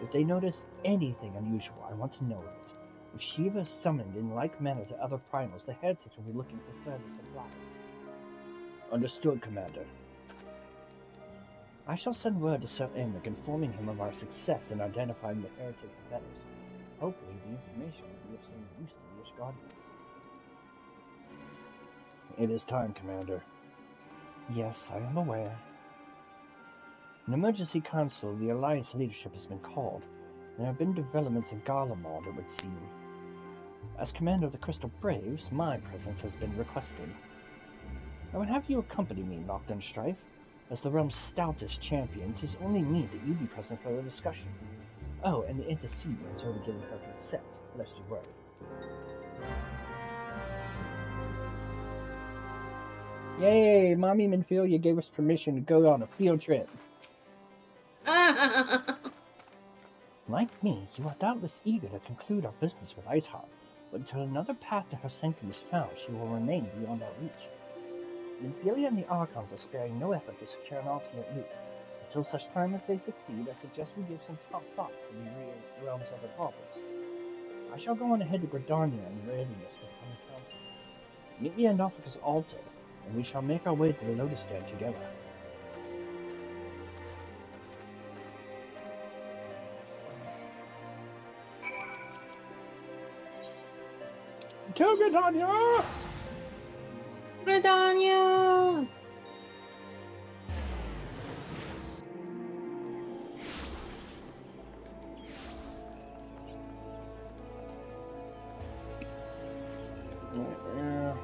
If they notice anything unusual, I want to know of it. If Shiva is summoned in like manner to other primals, the heretics will be looking for further supplies. Understood, Commander. I shall send word to Sir Amic informing him of our success in identifying the heretics' fetters. Hopefully the information will be of some use to the Ishgardians. It is time, Commander. Yes, I am aware. An emergency council of the Alliance leadership has been called. There have been developments in Garlemald, it would seem. As commander of the Crystal Braves, my presence has been requested. I would have you accompany me, Nocturne Strife. As the realm's stoutest champion, 'tis only meet that you be present for the discussion. Oh, and the antecedent has already given her consent, lest you worry. Yay, Mommy Minfilia gave us permission to go on a field trip. Like me, you are doubtless eager to conclude our business with Iceheart, but until another path to her sanctum is found, she will remain beyond our reach. Minfilia and the Archons are sparing no effort to secure an alternate route. Until such time as they succeed, I suggest we give some top thought to the realm's other problems. I shall go on ahead to Gridania in readiness for the coming council. Meet me at Nothica's altar, and we shall make our way to the Lotus Stand together. To Gridania! Gridania!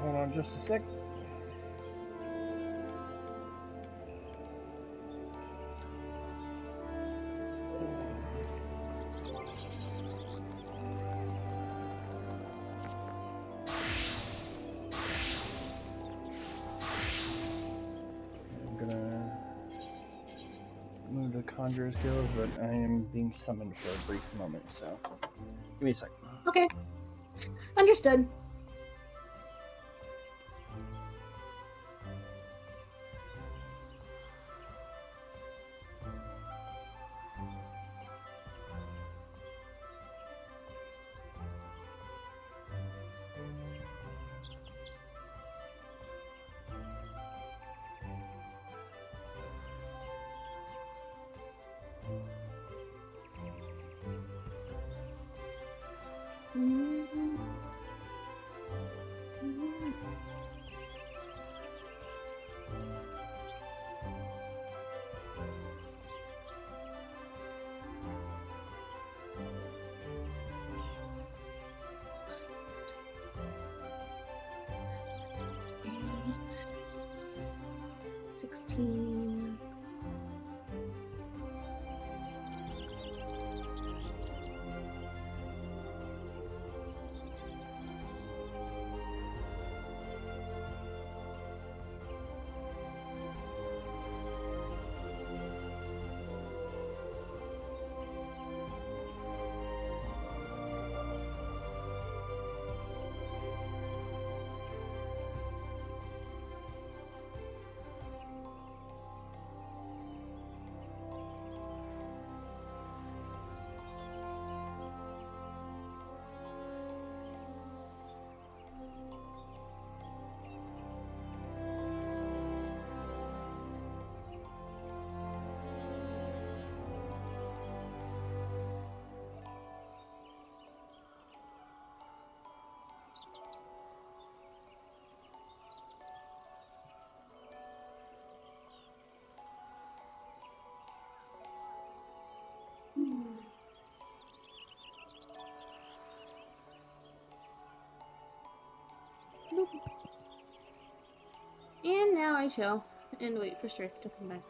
Hold on just a sec. I'm gonna move the Conjurer's Guild, but I am being summoned for a brief moment, so give me a second. Okay. Understood. Eight, 16. now I shall. And wait for Strife to come back.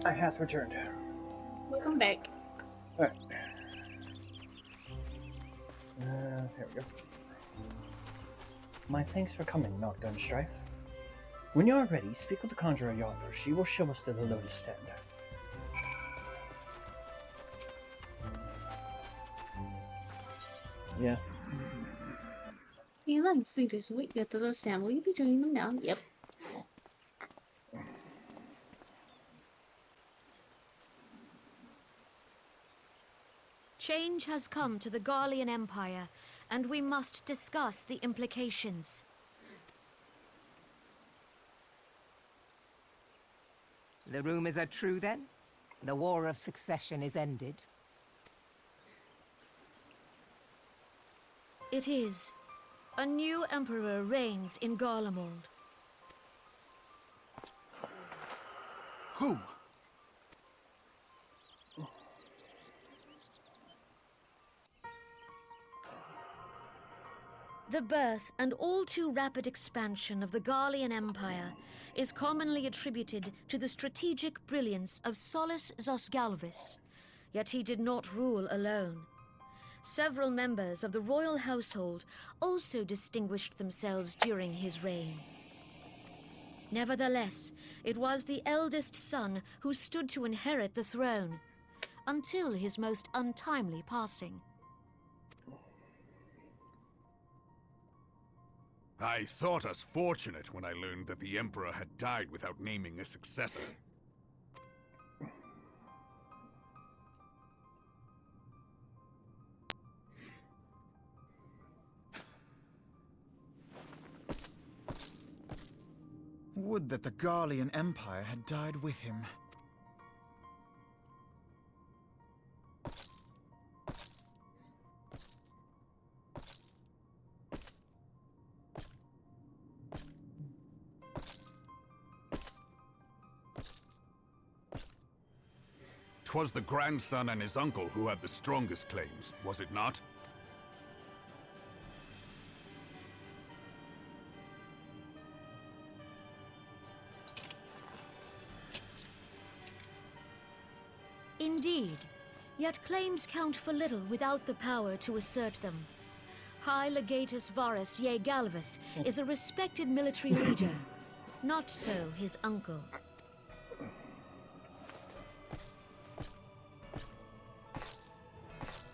I hath returned. Welcome back. Alright. There we go. My thanks for coming, Nocturne Strife. When you are ready, speak with the conjurer yonder. She will show us to the lotus stand. Yeah. You like sleepers, wait at the little stand. Will you be joining them now? Yep. Change has come to the Garlean Empire, and we must discuss the implications. The rumors are true, then? The War of Succession is ended? It is. A new emperor reigns in Garlemald. Who? The birth and all too rapid expansion of the Garlean Empire is commonly attributed to the strategic brilliance of Solus Zosgalvis, yet he did not rule alone. Several members of the royal household also distinguished themselves during his reign. Nevertheless, it was the eldest son who stood to inherit the throne, until his most untimely passing. I thought us fortunate when I learned that the Emperor had died without naming a successor. Would that the Garlean Empire had died with him. 'Twas the grandson and his uncle who had the strongest claims, was it not? Indeed, Yet claims count for little without the power to assert them. High Legatus Varus Ye Galvus is a respected military leader. Not so his uncle.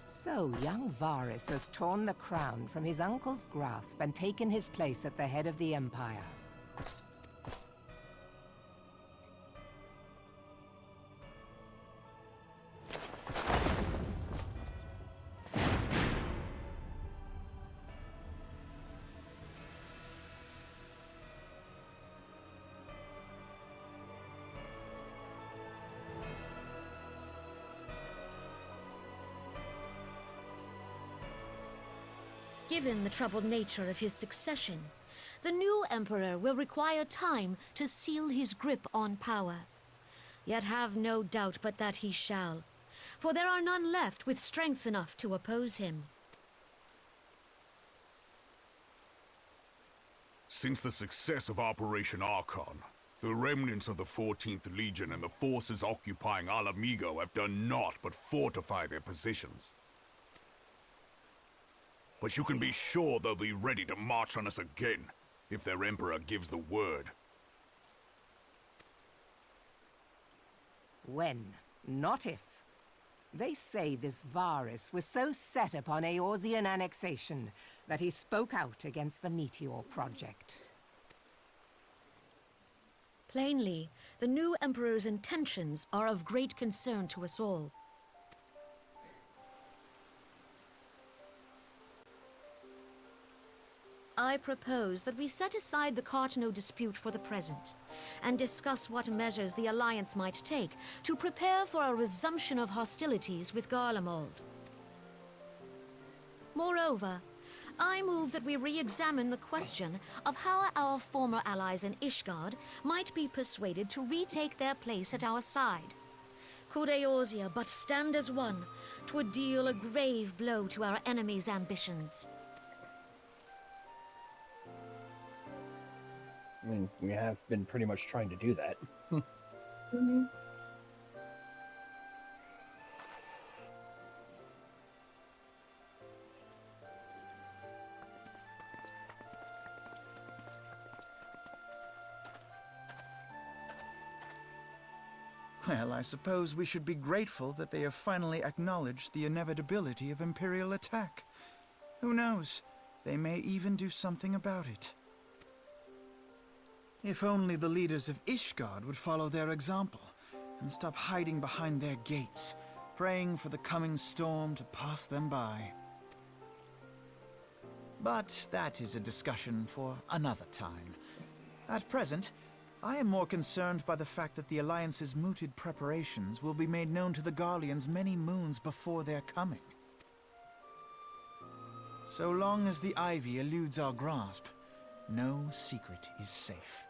So young Varus has torn the crown from his uncle's grasp and taken his place at the head of the Empire. Given the troubled nature of his succession, the new emperor will require time to seal his grip on power. Yet have no doubt but that he shall, for there are none left with strength enough to oppose him. Since the success of Operation Archon, the remnants of the 14th Legion and the forces occupying Alamigo have done naught but fortify their positions. But you can be sure they'll be ready to march on us again, if their Emperor gives the word. When, not if. They say this Varus was so set upon Eorzean annexation that he spoke out against the Meteor Project. Plainly, the new emperor's intentions are of great concern to us all. I propose that we set aside the Cartano dispute for the present, and discuss what measures the Alliance might take to prepare for a resumption of hostilities with Garlemald. Moreover, I move that we re-examine the question of how our former allies in Ishgard might be persuaded to retake their place at our side. Could Eorzea but stand as one, 'twould deal a grave blow to our enemies' ambitions. I mean, we have been pretty much trying to do that. Well, I suppose we should be grateful that they have finally acknowledged the inevitability of Imperial attack. Who knows? They may even do something about it. If only the leaders of Ishgard would follow their example and stop hiding behind their gates, praying for the coming storm to pass them by. But that is a discussion for another time. At present, I am more concerned by the fact that the Alliance's mooted preparations will be made known to the Garleans many moons before their coming. So long as the Ivy eludes our grasp, no secret is safe.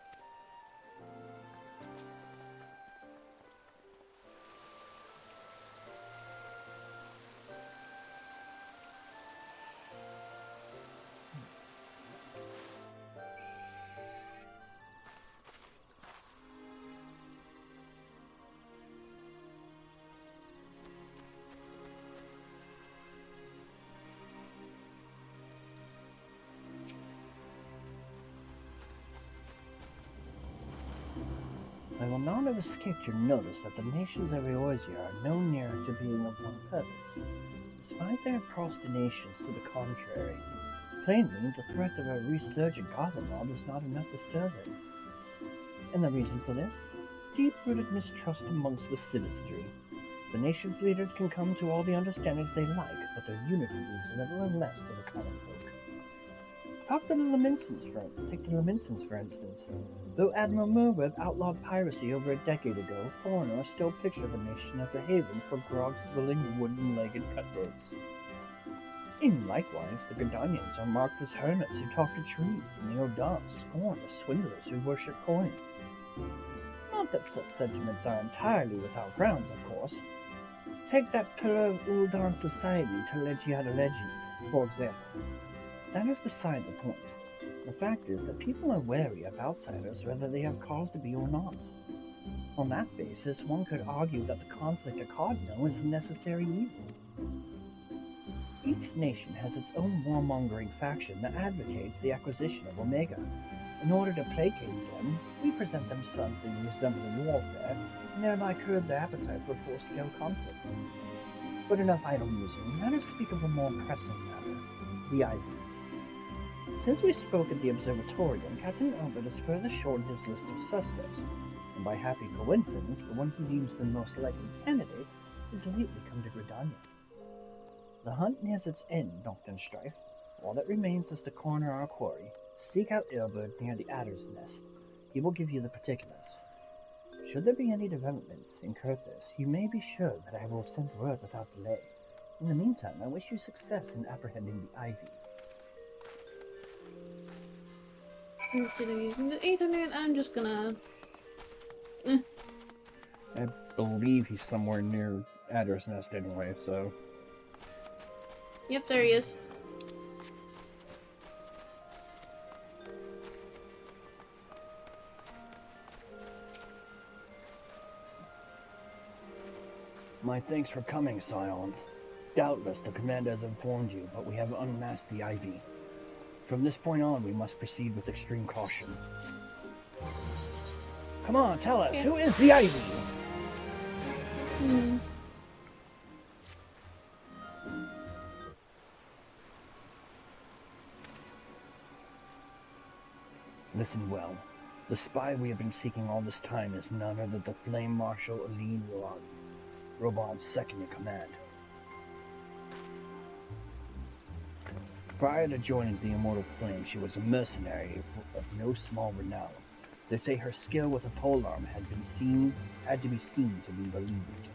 I will not have escaped your notice that the nations of Eorzea are no nearer to being of one purpose, despite their prostinations to the contrary. Plainly, the threat of a resurgent Garlemald is not enough to stir them. And the reason for this? Deep-rooted mistrust amongst the citizenry. The nation's leaders can come to all the understandings they like, but their unity is nevertheless to the common folk. Take the Laminsons, for instance. Though Admiral Merweb outlawed piracy over a decade ago, foreigners still picture the nation as a haven for grog-swilling, wooden-legged cutthroats. And likewise, the Gardanians are marked as hermits who talk to trees, and the Odans scorn the swindlers who worship coin. Not that such sentiments are entirely without grounds, of course. Take that pillar of Uldan society, Telegiada, for example. That is beside the point. The fact is that people are wary of outsiders whether they have cause to be or not. On that basis, one could argue that the conflict at Cardinal is a necessary evil. Each nation has its own warmongering faction that advocates the acquisition of Omega. In order to placate them, we present them something resembling warfare, and thereby curb their appetite for full-scale conflict. But enough idle musing, let us speak of a more pressing matter, the Ivy. Since we spoke at the observatorium, Captain Albert has further shortened his list of suspects, and by happy coincidence, the one he deems the most likely candidate has lately come to Gridania. The hunt nears its end, Dr. Strife. All that remains is to corner our quarry. Seek out Ilbert near the Adder's Nest. He will give you the particulars. Should there be any developments in Kurthus, you may be sure that I will send word without delay. In the meantime, I wish you success in apprehending the Ivy. Instead of using the Ethernet, I'm just gonna... I believe he's somewhere near Adder's Nest anyway, so... Yep, there he is. My thanks for coming, Scions. Doubtless the commander has informed you, but we have unmasked the Ivy. From this point on, we must proceed with extreme caution. Come on, tell us, who is the Ivy? Listen well. The spy we have been seeking all this time is none other than the Flame Marshal Aline Rohan, Reborn's second in command. Prior to joining the Immortal Flame, she was a mercenary of no small renown. They say her skill with a polearm had to be seen to be believed.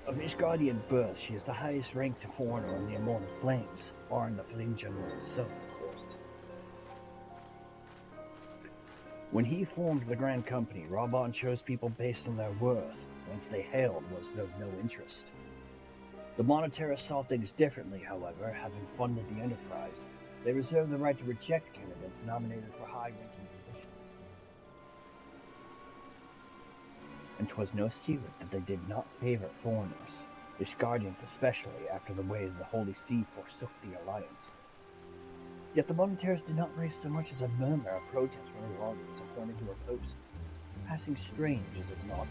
Of Ishgardian birth, she is the highest ranked foreigner in the Immortal Flames, barring the Flame General himself, of course. When he formed the Grand Company, Reborn chose people based on their worth. Whence they hailed was of no interest. The Monetarists saw things differently, however, having funded the enterprise. They reserved the right to reject candidates nominated for high-ranking positions. And 'twas no secret that they did not favor foreigners, Ishgardians especially, after the way the Holy See forsook the Alliance. Yet the Monetarists did not raise so much as a murmur of protest when Ivaldi was appointed to her post. Passing strange, is it not?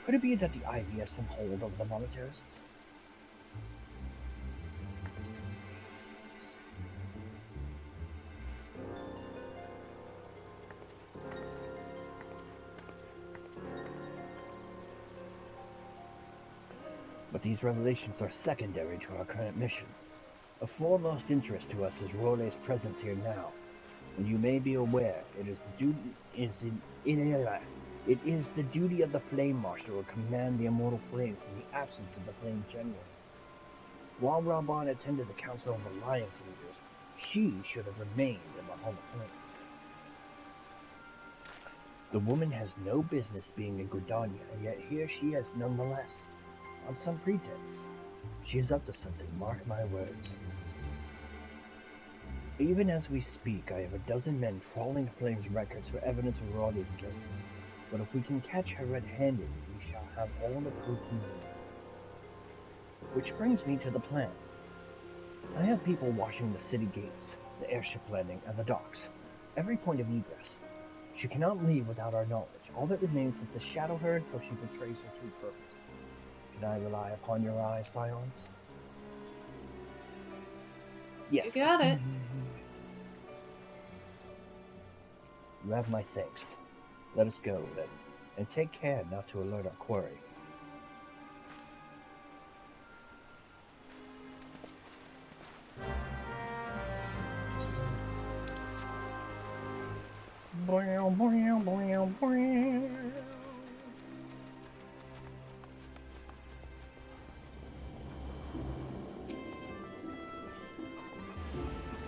Could it be that the Ivy has some hold over the Monetarists? But these revelations are secondary to our current mission. Of foremost interest to us is Role's presence here now, and you may be aware it is the duty of the Flame Marshal to command the Immortal Flames in the absence of the Flame General. While Reborn attended the Council of Alliance Leaders, she should have remained in the Hall of Flames. The woman has no business being in Gridania, and yet here she is nonetheless, on some pretense. She is up to something, mark my words. Even as we speak, I have a dozen men trawling Flame's records for evidence of Roddy's guilt. But if we can catch her red-handed, we shall have all the proof we need. Which brings me to the plan. I have people watching the city gates, the airship landing, and the docks. Every point of egress. She cannot leave without our knowledge. All that remains is to shadow her until she betrays her true purpose. Can I rely upon your eyes, Scions? Yes. You got it. You have my thanks. Let us go, then, and take care not to alert our quarry.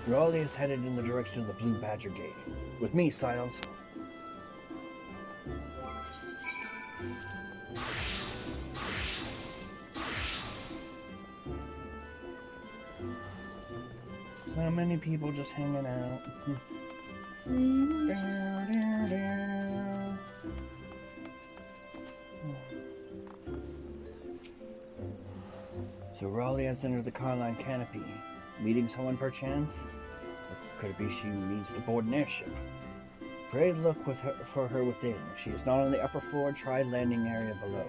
Raleigh is headed in the direction of the Blue Badger Gate. With me, Scions. So many people just hanging out. So Raleigh has entered the Carline canopy, meeting someone perchance? Or could it be she means to board an airship? Pray look for her within. If she is not on the upper floor, try landing area below.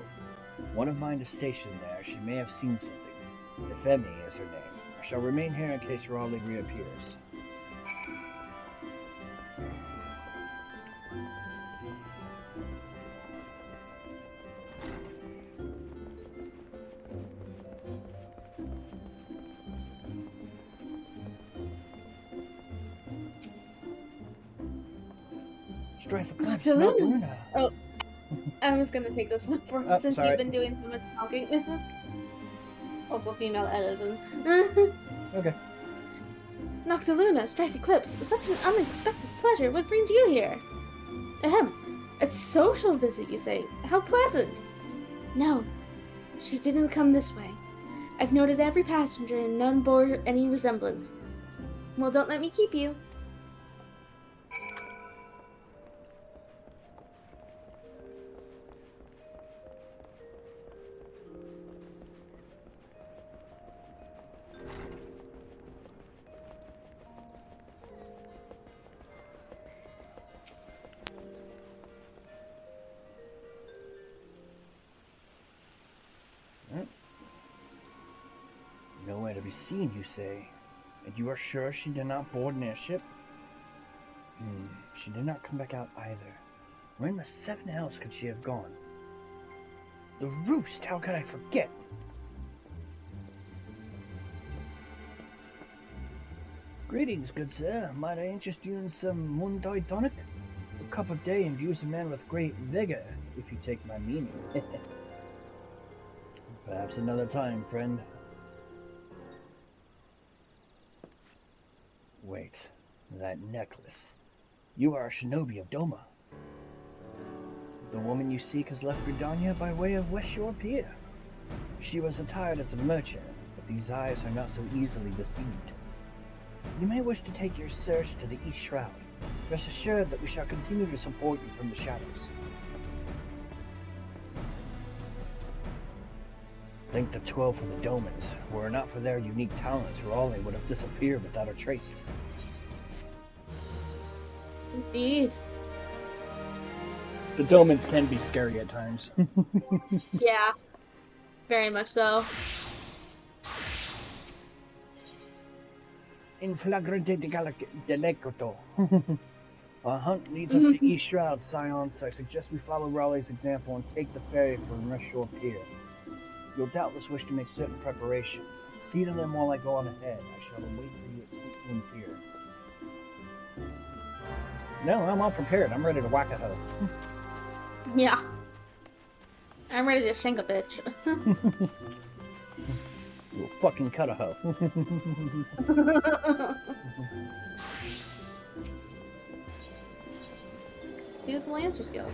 One of mine is stationed there. She may have seen something. Euphemie is her name. I shall remain here in case Raleigh reappears. Strife, Luna. Oh, I was gonna take this one for since sorry. you've been doing so much talking. Also, female Edison. Okay. Noctiluna, Strife Eclipse, such an unexpected pleasure. What brings you here? Ahem. A social visit, you say? How pleasant. No, she didn't come this way. I've noted every passenger and none bore any resemblance. Well, don't let me keep you. Nowhere to be seen, you say? And you are sure she did not board an airship? She did not come back out either. Where in the seven hells could she have gone? The roost! How could I forget? Greetings, good sir. Might I interest you in some Mundai tonic? A cup of day imbues a man with great vigor, if you take my meaning. Perhaps another time, friend. Wait, that necklace. You are a shinobi of Doma. The woman you seek has left Gridania by way of West Shore Pier. She was attired as a merchant, but these eyes are not so easily deceived. You may wish to take your search to the East Shroud. Rest assured that we shall continue to support you from the shadows. Thank the 12 for the Domans. Were it not for their unique talents, Raleigh would have disappeared without a trace. Indeed. The Domans can be scary at times. Yeah. Very much so. In flagrante delicato. Our hunt leads us to East Shroud, Scions. I suggest we follow Raleigh's example and take the ferry from West Shore Pier. You'll doubtless wish to make certain preparations. See to them while I go on ahead. I shall await for you at Sweetmoon Pier. No, I'm all prepared. I'm ready to whack a hoe. Yeah. I'm ready to shank a bitch. You'll fucking cut a hoe. Do the Lancer skill.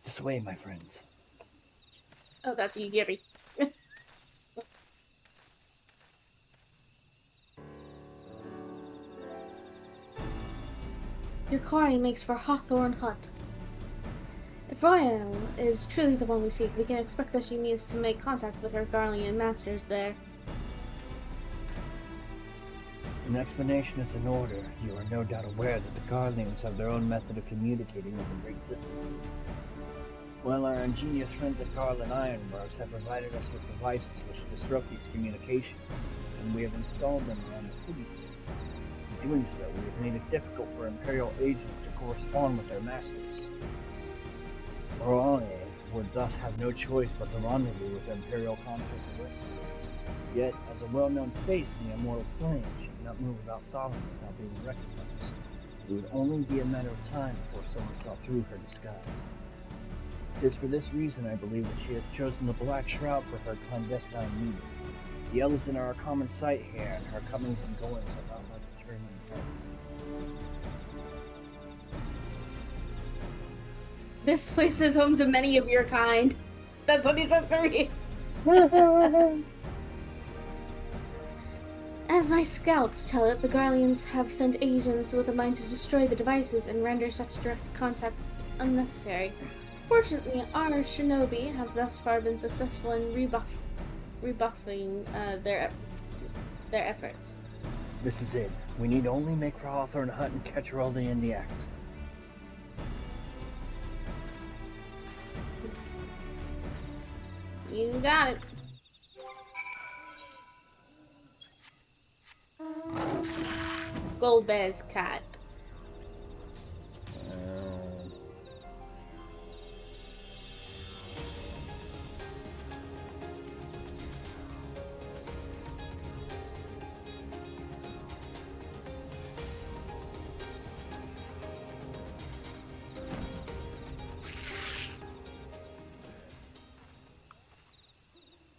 This way, my friends. Oh, that's you, Gary. Your quarry makes for Hawthorne Hut. If Royal is truly the one we seek, we can expect that she means to make contact with her Garlean masters there. An explanation is in order. You are no doubt aware that the Garleans have their own method of communicating over great distances. Well, our ingenious friends at Garland Ironworks have provided us with devices which disrupt these communications, and we have installed them around the city-states. In doing so, we have made it difficult for Imperial agents to correspond with their masters. Raleigh would thus have no choice but to rendezvous with Imperial conflict. Yet, as a well-known face in the Immortal Flame, she cannot move without Thalin without being recognized. It would only be a matter of time before someone saw through her disguise. It is for this reason I believe that she has chosen the Black Shroud for her clandestine meeting. The others in our common sight here, and her comings and goings are not like determined events. This place is home to many of your kind. That's what he says to me. As my scouts tell it, the Garleans have sent agents with a mind to destroy the devices and render such direct contact unnecessary. Fortunately, our shinobi have thus far been successful in rebuffing their efforts. This is it. We need only make for Hawthorne Hut and catch her early in the act. You got it. Golbez cat.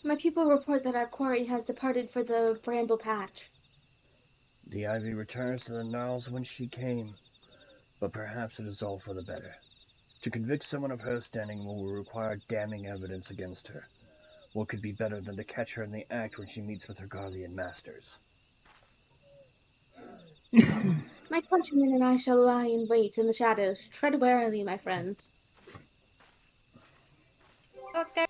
My people report that our quarry has departed for the Bramble Patch. The Ivy returns to the Gnarls whence she came, but perhaps it is all for the better. To convict someone of her standing will require damning evidence against her. What could be better than to catch her in the act when she meets with her Garlean masters? My countrymen and I shall lie in wait in the shadows. Tread warily, my friends. Okay.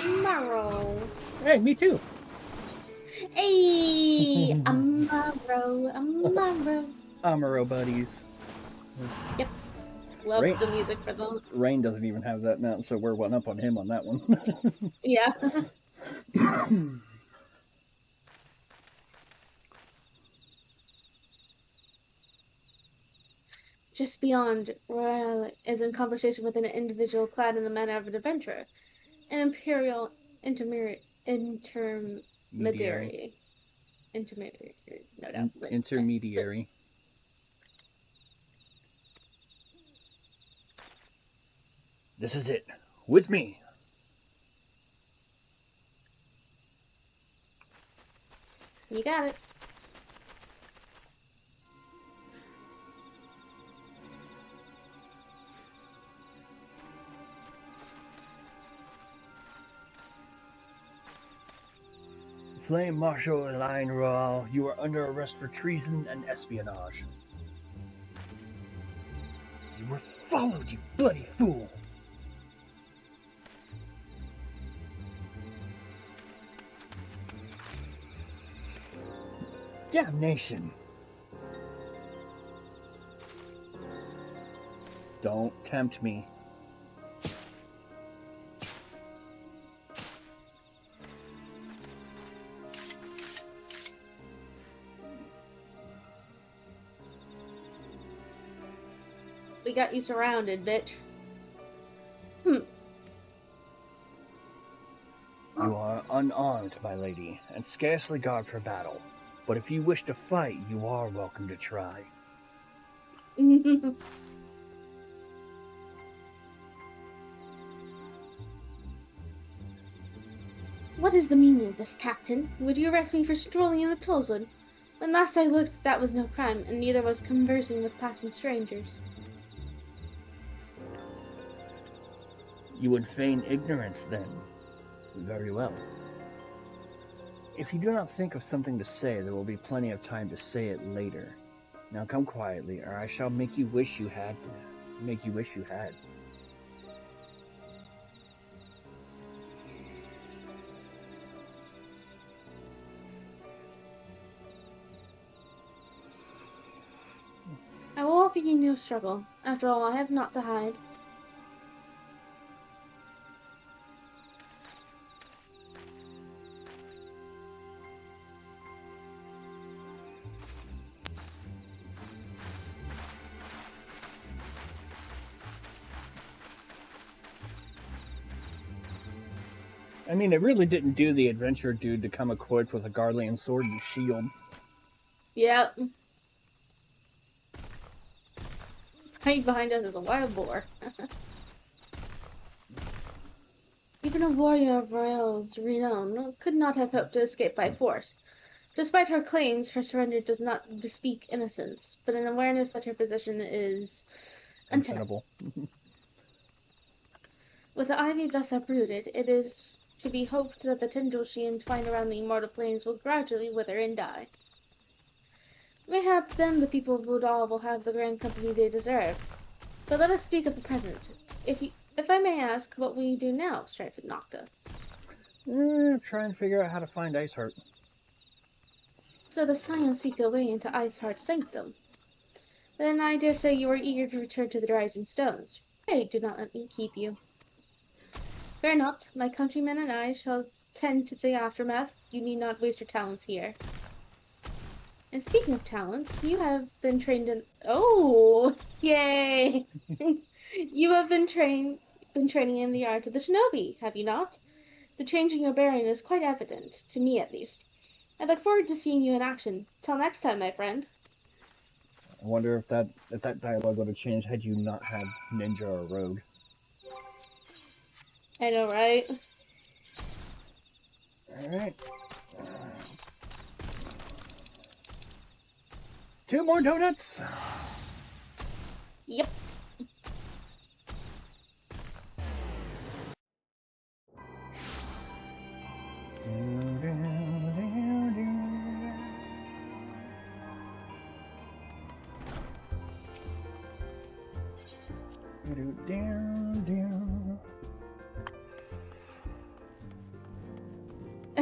Amaro. Hey, me too. Hey, Amaro. Amaro buddies. Yep. Love the music for them. Rain doesn't even have that now, so we're one up on him on that one. Yeah. Just beyond, Royale is in conversation with an individual clad in the manner of an adventurer. An imperial intermediary. No doubt. Intermediary. This is it. With me. You got it. Flame Marshal Elaine Royal, you are under arrest for treason and espionage. You were followed, you bloody fool! Damnation! Don't tempt me. We got you surrounded, bitch. You are unarmed, my lady, and scarcely guard for battle. But if you wish to fight, you are welcome to try. What is the meaning of this, Captain? Would you arrest me for strolling in the Tollswood? When last I looked, that was no crime, and neither was conversing with passing strangers. You would feign ignorance, then. Very well. If you do not think of something to say, there will be plenty of time to say it later. Now come quietly, or I shall make you wish you had. I will offer you no struggle. After all, I have naught to hide. I mean, it really didn't do the adventure dude to come equipped with a Garlean sword and shield. Yep. Right behind us is a wild boar. Even a warrior of Royal's renown could not have hoped to escape by force. Despite her claims, her surrender does not bespeak innocence, but an awareness that her position is untenable. With the ivy thus uprooted, it is to be hoped that the tendrils she entwined around the immortal flames will gradually wither and die. Mayhap then the people of Udal will have the grand company they deserve. But let us speak of the present. If I may ask, what will you do now, Strife and Nocta? Try and figure out how to find Iceheart. So the Scions seek a way into Iceheart's sanctum. Then I dare say you are eager to return to the Rising Stones. Pray do not let me keep you. Fear not, my countrymen and I shall tend to the aftermath. You need not waste your talents here. And speaking of talents, you have been trained in... Oh! Yay! You have been training in the art of the shinobi, have you not? The change in your bearing is quite evident, to me at least. I look forward to seeing you in action. Till next time, my friend. I wonder if that dialogue would have changed had you not had ninja or rogue. I know, right? Alright. 2 more donuts! Yep.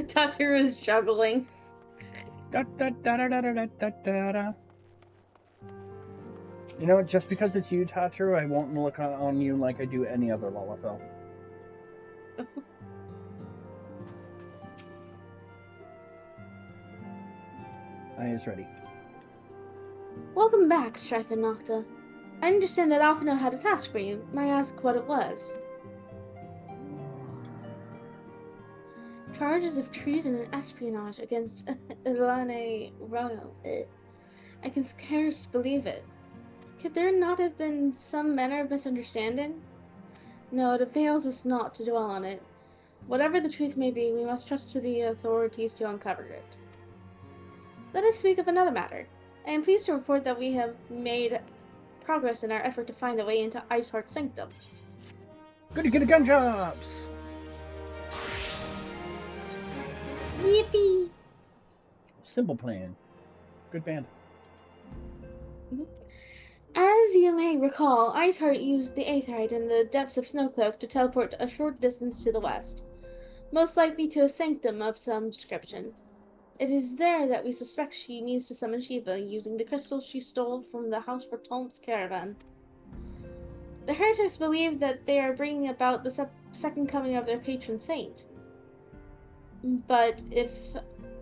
Tataru is juggling. Da, da, da, da, da, da, da, da, da. You know, just because it's you, Tataru, I won't look on you like I do any other Lalafell. I is ready. Welcome back, Strife and Nocta. I understand that Alphino had a task for you. May I ask what it was? Charges of treason and espionage against Ilane Royal. I can scarce believe it. Could there not have been some manner of misunderstanding? No, it avails us not to dwell on it. Whatever the truth may be, we must trust to the authorities to uncover it. Let us speak of another matter. I am pleased to report that we have made progress in our effort to find a way into Iceheart's sanctum. Goody goody gun jobs! Yippee! Simple plan. Good band. As you may recall, Iceheart used the Aetherite in the depths of Snowcloak to teleport a short distance to the west, most likely to a sanctum of some description. It is there that we suspect she needs to summon Shiva using the crystals she stole from the House for Tom's caravan. The heretics believe that they are bringing about the second coming of their patron saint. But if,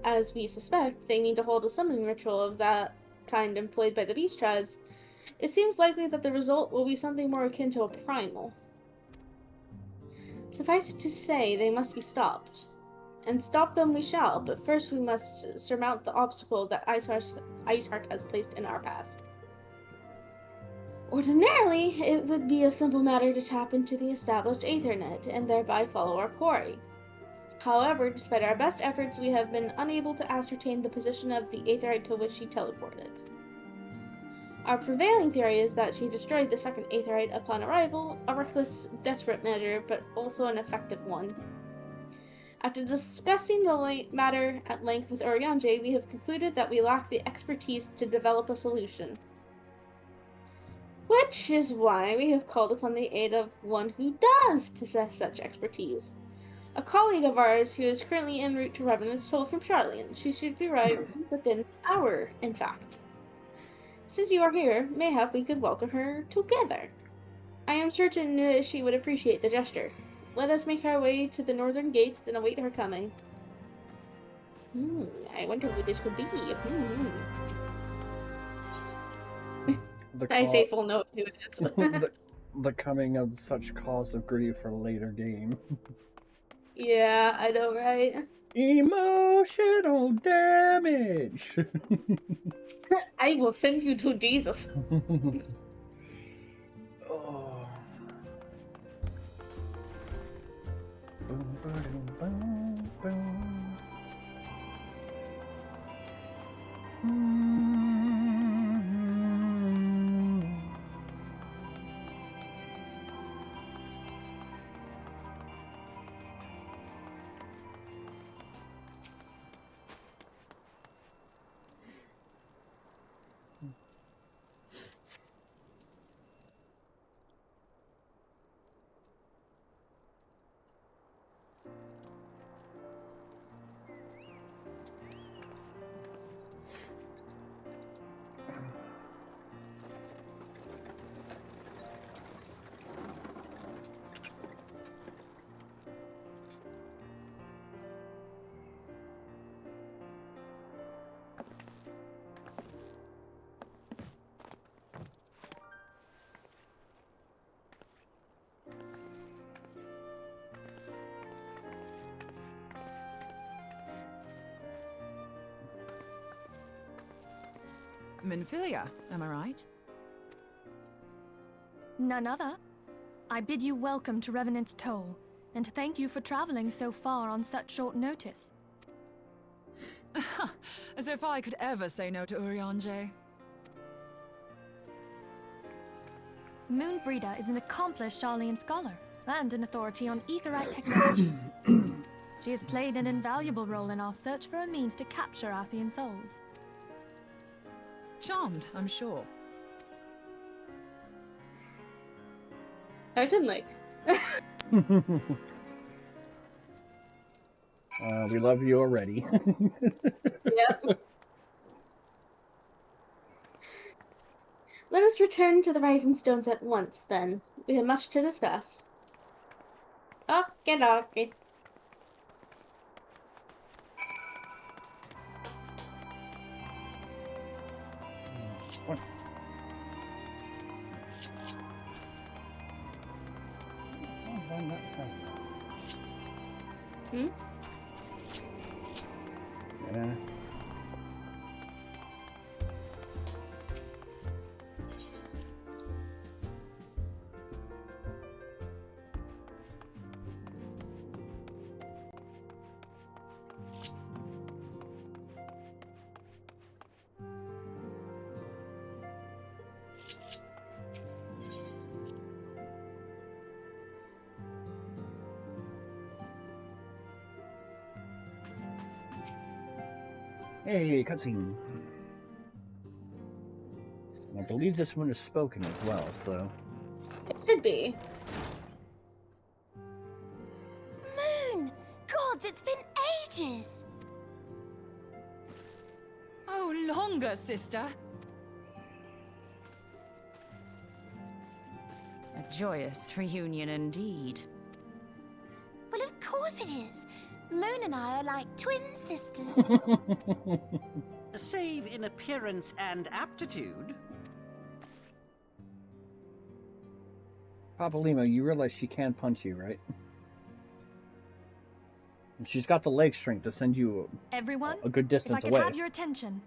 as we suspect, they mean to hold a summoning ritual of that kind employed by the beast tribes, it seems likely that the result will be something more akin to a primal. Suffice it to say, they must be stopped. And stop them we shall, but first we must surmount the obstacle that Iceheart has placed in our path. Ordinarily, it would be a simple matter to tap into the established Aethernet, and thereby follow our quarry. However, despite our best efforts, we have been unable to ascertain the position of the Aetherite to which she teleported. Our prevailing theory is that she destroyed the second Aetherite upon arrival, a reckless, desperate measure, but also an effective one. After discussing the matter at length with Oriange, we have concluded that we lack the expertise to develop a solution. Which is why we have called upon the aid of one who does possess such expertise. A colleague of ours who is currently en route to Reborn stole from Charlian. She should be right within an hour, in fact. Since you are here, mayhap we could welcome her together. I am certain she would appreciate the gesture. Let us make our way to the northern gates and await her coming. I wonder who this could be. I say full note who it is. the coming of such cause of grief for a later game. Yeah, I know, right? Emotional damage. I will send you to Jesus. Oh. Minfilia, am I right? None other. I bid you welcome to Revenant's Toll, and thank you for traveling so far on such short notice. As if I could ever say no to Urianger. Moonbreeder is an accomplished Sharlayan scholar, and an authority on Aetherite technologies. She has played an invaluable role in our search for a means to capture Ascian souls. Charmed, I'm sure. Certainly. We love you already. Yep. Let us return to the Rising Stones at once, then. We have much to discuss. Okay. What? Hmm? Yeah. Hey, cutscene. I believe this one is spoken as well, so... It could be. Moon! Gods, it's been ages! Oh, longer, sister. A joyous reunion indeed. Well, of course it is. Moon and I are like twin sisters. Save in appearance and aptitude. Papa Limo, you realize she can punch you, right? And she's got the leg strength to send you Everyone, a good distance if I could away. have your attention.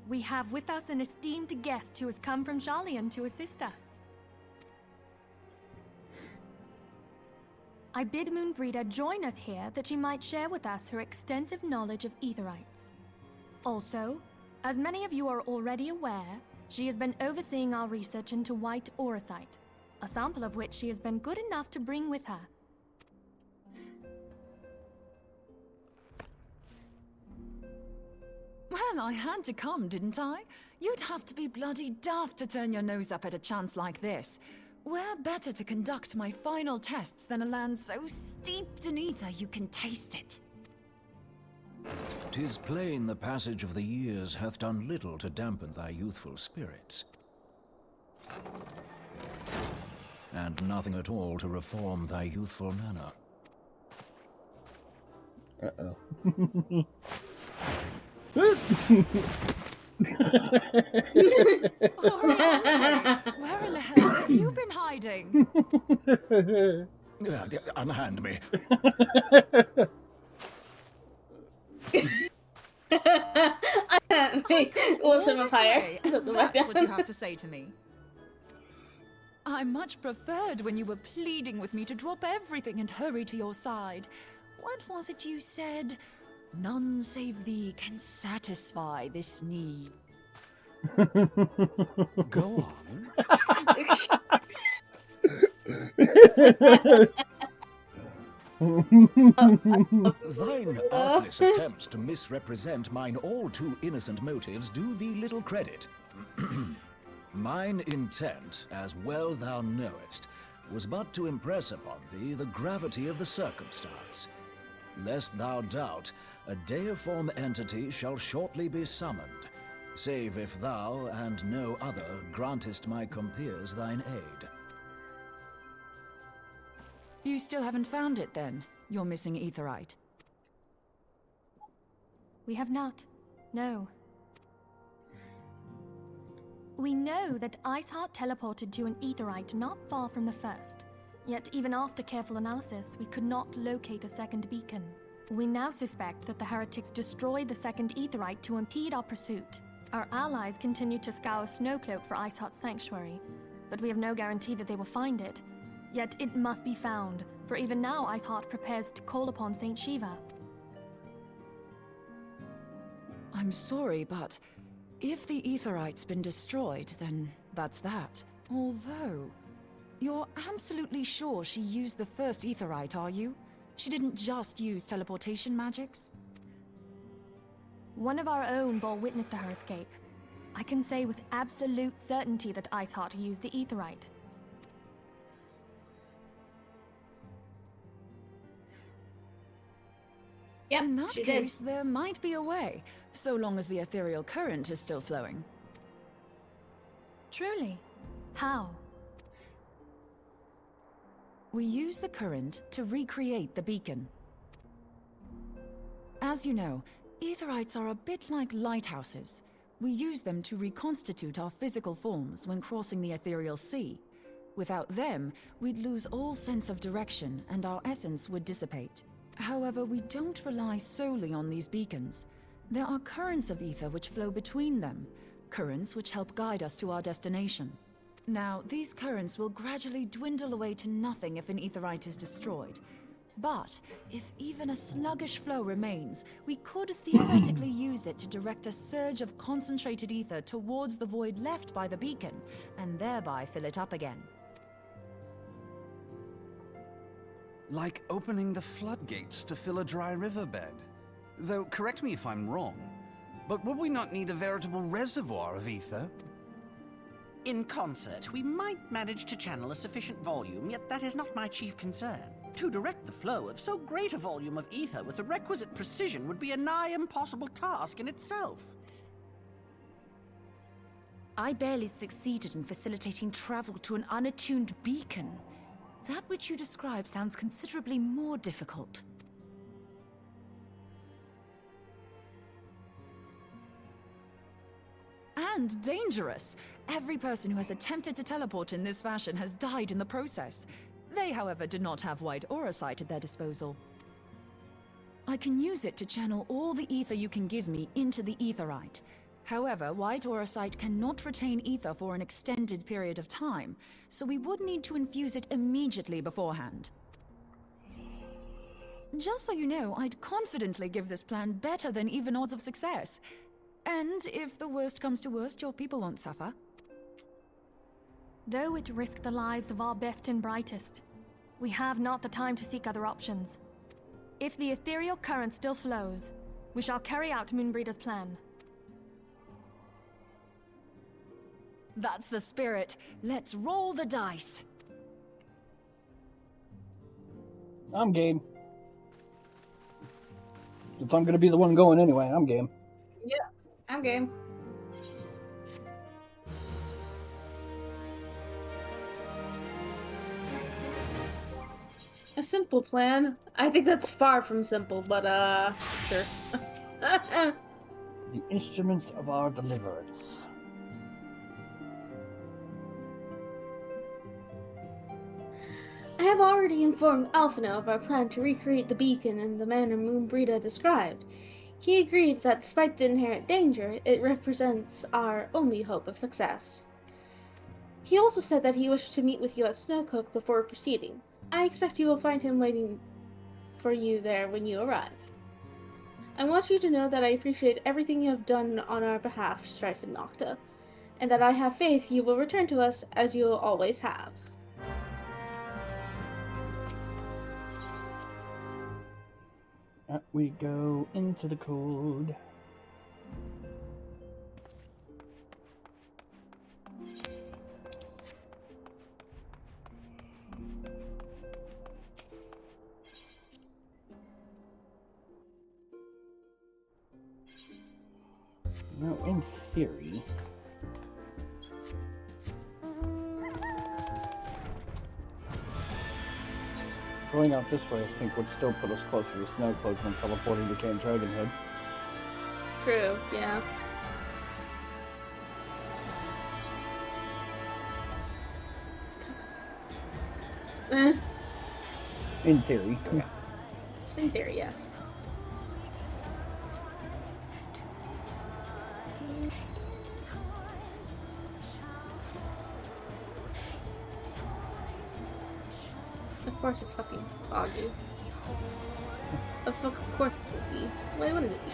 We have with us an esteemed guest who has come from Sharlayan to assist us. I bid Moonbreeder join us here that she might share with us her extensive knowledge of Aetherites. Also, as many of you are already aware, she has been overseeing our research into white auracite, a sample of which she has been good enough to bring with her. Well, I had to come, didn't I? You'd have to be bloody daft to turn your nose up at a chance like this. Where better to conduct my final tests than a land so steeped in ether you can taste it? 'Tis plain the passage of the years hath done little to dampen thy youthful spirits. And nothing at all to reform thy youthful manner. Uh-oh. Where in the hell have you been hiding? Unhand me. Lifts him up This higher. way, and that's what you have to say to me. I much preferred when you were pleading with me to drop everything and hurry to your side. What was it you said? None save thee can satisfy this need. Go on. Thine artless attempts to misrepresent mine all too innocent motives do thee little credit. Mine intent, as well thou knowest, was but to impress upon thee the gravity of the circumstance. Lest thou doubt, a deiform entity shall shortly be summoned, save if thou and no other grantest my compeers thine aid. You still haven't found it, then? Your missing aetherite? We have not. No. We know that Iceheart teleported to an aetherite not far from the first. Yet even after careful analysis, we could not locate the second beacon. We now suspect that the heretics destroyed the second aetherite to impede our pursuit. Our allies continue to scour Snowcloak for Iceheart's sanctuary, but we have no guarantee that they will find it. Yet it must be found, for even now Iceheart prepares to call upon Saint Shiva. I'm sorry, but if the aetherite's been destroyed, then that's that. Although, you're absolutely sure she used the first aetherite, are you? She didn't just use teleportation magics? One of our own bore witness to her escape. I can say with absolute certainty that Iceheart used the aetherite. Yep, in that she case, did. there might be a way, so long as the ethereal current is still flowing. Truly? How? We use the current to recreate the beacon. As you know, aetherites are a bit like lighthouses. We use them to reconstitute our physical forms when crossing the ethereal sea. Without them, we'd lose all sense of direction and our essence would dissipate. However, we don't rely solely on these beacons. There are currents of ether which flow between them, currents which help guide us to our destination. Now, these currents will gradually dwindle away to nothing if an aetherite is destroyed. But if even a sluggish flow remains, we could theoretically use it to direct a surge of concentrated ether towards the void left by the beacon, and thereby fill it up again. Like opening the floodgates to fill a dry riverbed. Though, correct me if I'm wrong, but would we not need a veritable reservoir of ether? In concert, we might manage to channel a sufficient volume, yet that is not my chief concern. To direct the flow of so great a volume of ether with the requisite precision would be a nigh impossible task in itself. I barely succeeded in facilitating travel to an unattuned beacon. That which you describe sounds considerably more difficult. And dangerous. Every person who has attempted to teleport in this fashion has died in the process. They, however, did not have white aura sight at their disposal. I can use it to channel all the ether you can give me into the aetherite. However, white aura sight cannot retain ether for an extended period of time, so we would need to infuse it immediately beforehand. Just so you know, I'd confidently give this plan better than even odds of success. And if the worst comes to worst, your people won't suffer. Though it risked the lives of our best and brightest, we have not the time to seek other options. If the ethereal current still flows, we shall carry out Moonbreeder's plan. That's the spirit. Let's roll the dice. I'm game. If I'm gonna be the one going anyway, I'm game. Yeah, I'm game. A simple plan? I think that's far from simple, but sure. The instruments of our deliverance. I have already informed Alphino of our plan to recreate the beacon in the manner Moonbrita described. He agreed that despite the inherent danger, it represents our only hope of success. He also said that he wished to meet with you at Snowcook before proceeding. I expect you will find him waiting for you there when you arrive. I want you to know that I appreciate everything you have done on our behalf, Strife and Nocta, and that I have faith you will return to us as you always have. Up we go into the cold. Now, in theory, going out this way, I think, would still put us closer to Snowcloak than teleporting to Camp Dragonhead. True, yeah. In theory. Yeah. In theory, yes. Of course it's fucking foggy. Of course it would be. Why wouldn't it be?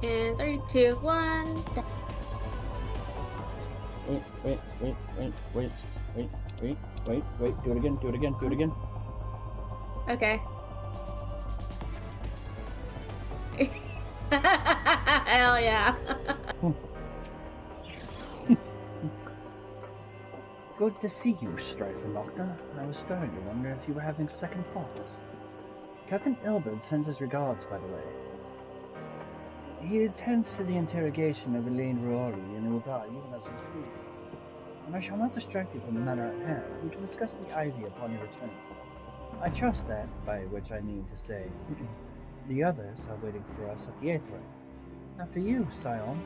And 3, 2, 1. Wait. Do it again. Okay. Hell yeah. Good to see you, Strife and Nocta. I was starting to wonder if you were having second thoughts. Captain Ilbert sends his regards, by the way. He attends to the interrogation of Elaine Rory and Uldar even as we speak. And I shall not distract you from the matter at hand. We can discuss the Ivy upon your return. I trust that, by which I mean to say, the others are waiting for us at the Aetherite. After you, Scion.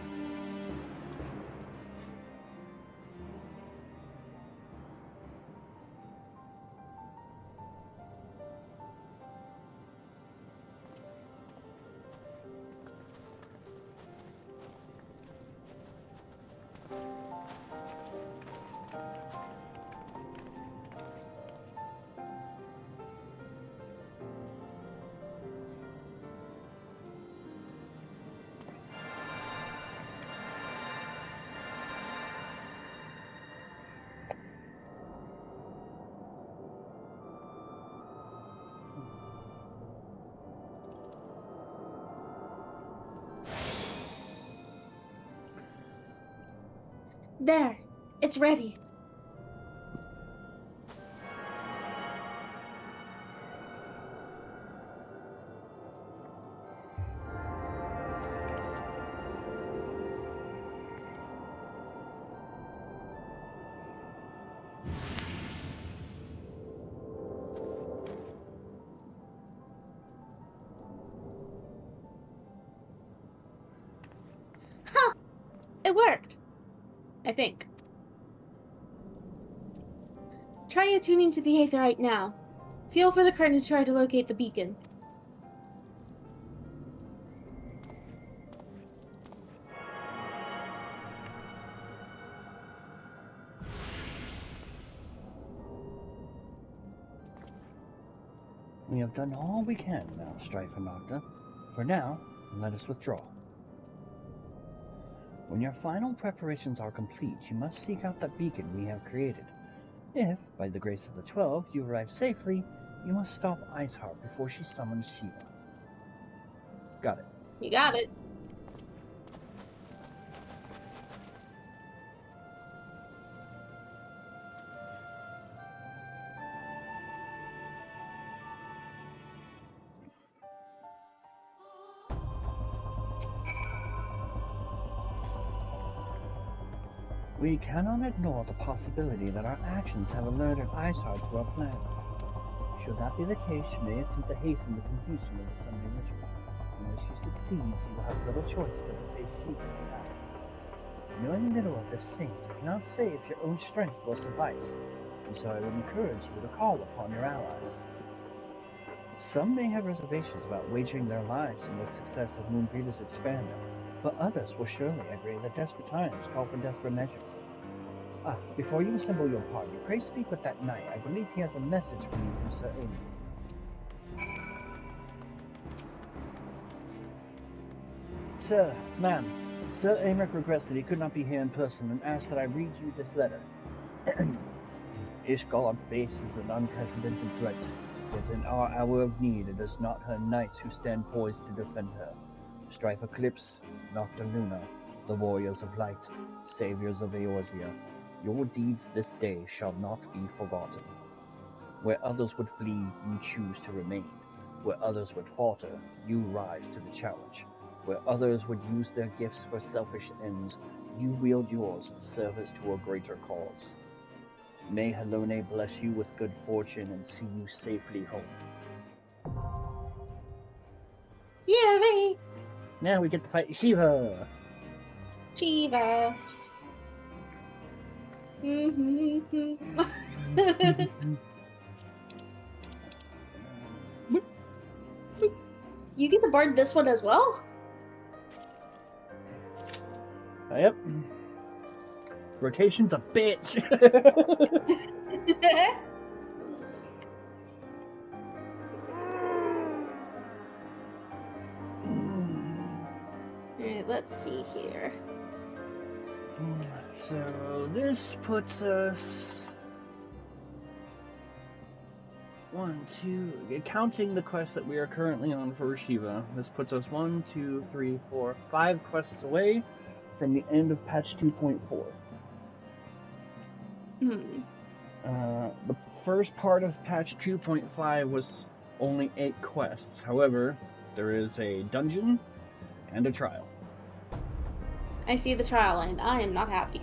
There. It's ready. Huh! It worked. I think. Try attuning to the Aetherite now. Feel for the current to try to locate the beacon. We have done all we can now, Strife and Nocta. For now, let us withdraw. When your final preparations are complete, you must seek out that beacon we have created. If, by the grace of the 12, you arrive safely, you must stop Iceheart before she summons Shiva. Got it. You got it. We cannot ignore the possibility that our actions have alerted Iceheart to our plans. Should that be the case, she may attempt to hasten the completion of the Sunday ritual. Unless she succeeds, you will have little choice but to face Shiva in battle. Knowing little of this saint, I cannot say if your own strength will suffice, and so I would encourage you to call upon your allies. Some may have reservations about wagering their lives on the success of Moonbreeder's experiment, but others will surely agree that desperate times call for desperate measures. Before you assemble your party, pray speak with that knight. I believe he has a message for you from Sir Amy. Sir, ma'am, Sir Amric regrets that he could not be here in person and asks that I read you this letter. Ishgard faces an unprecedented threat, yet in our hour of need it is not her knights who stand poised to defend her. Strife Eclipse, Nocta Luna, the warriors of light, saviors of Eorzea, your deeds this day shall not be forgotten. Where others would flee, you choose to remain. Where others would falter, you rise to the challenge. Where others would use their gifts for selfish ends, you wield yours in service to a greater cause. May Halone bless you with good fortune and see you safely home. Yeah, right. Now we get to fight Shiva. Shiva. You get to board this one as well? Yep. Rotation's a bitch. Alright, let's see here. So this puts us 1, 2, counting the quest that we are currently on for Shiva, this puts us 1, 2, 3, 4, 5 quests away from the end of patch 2.4. The first part of patch 2.5 was only 8 quests. However, there is a dungeon and a trial. I see the trial and I am not happy.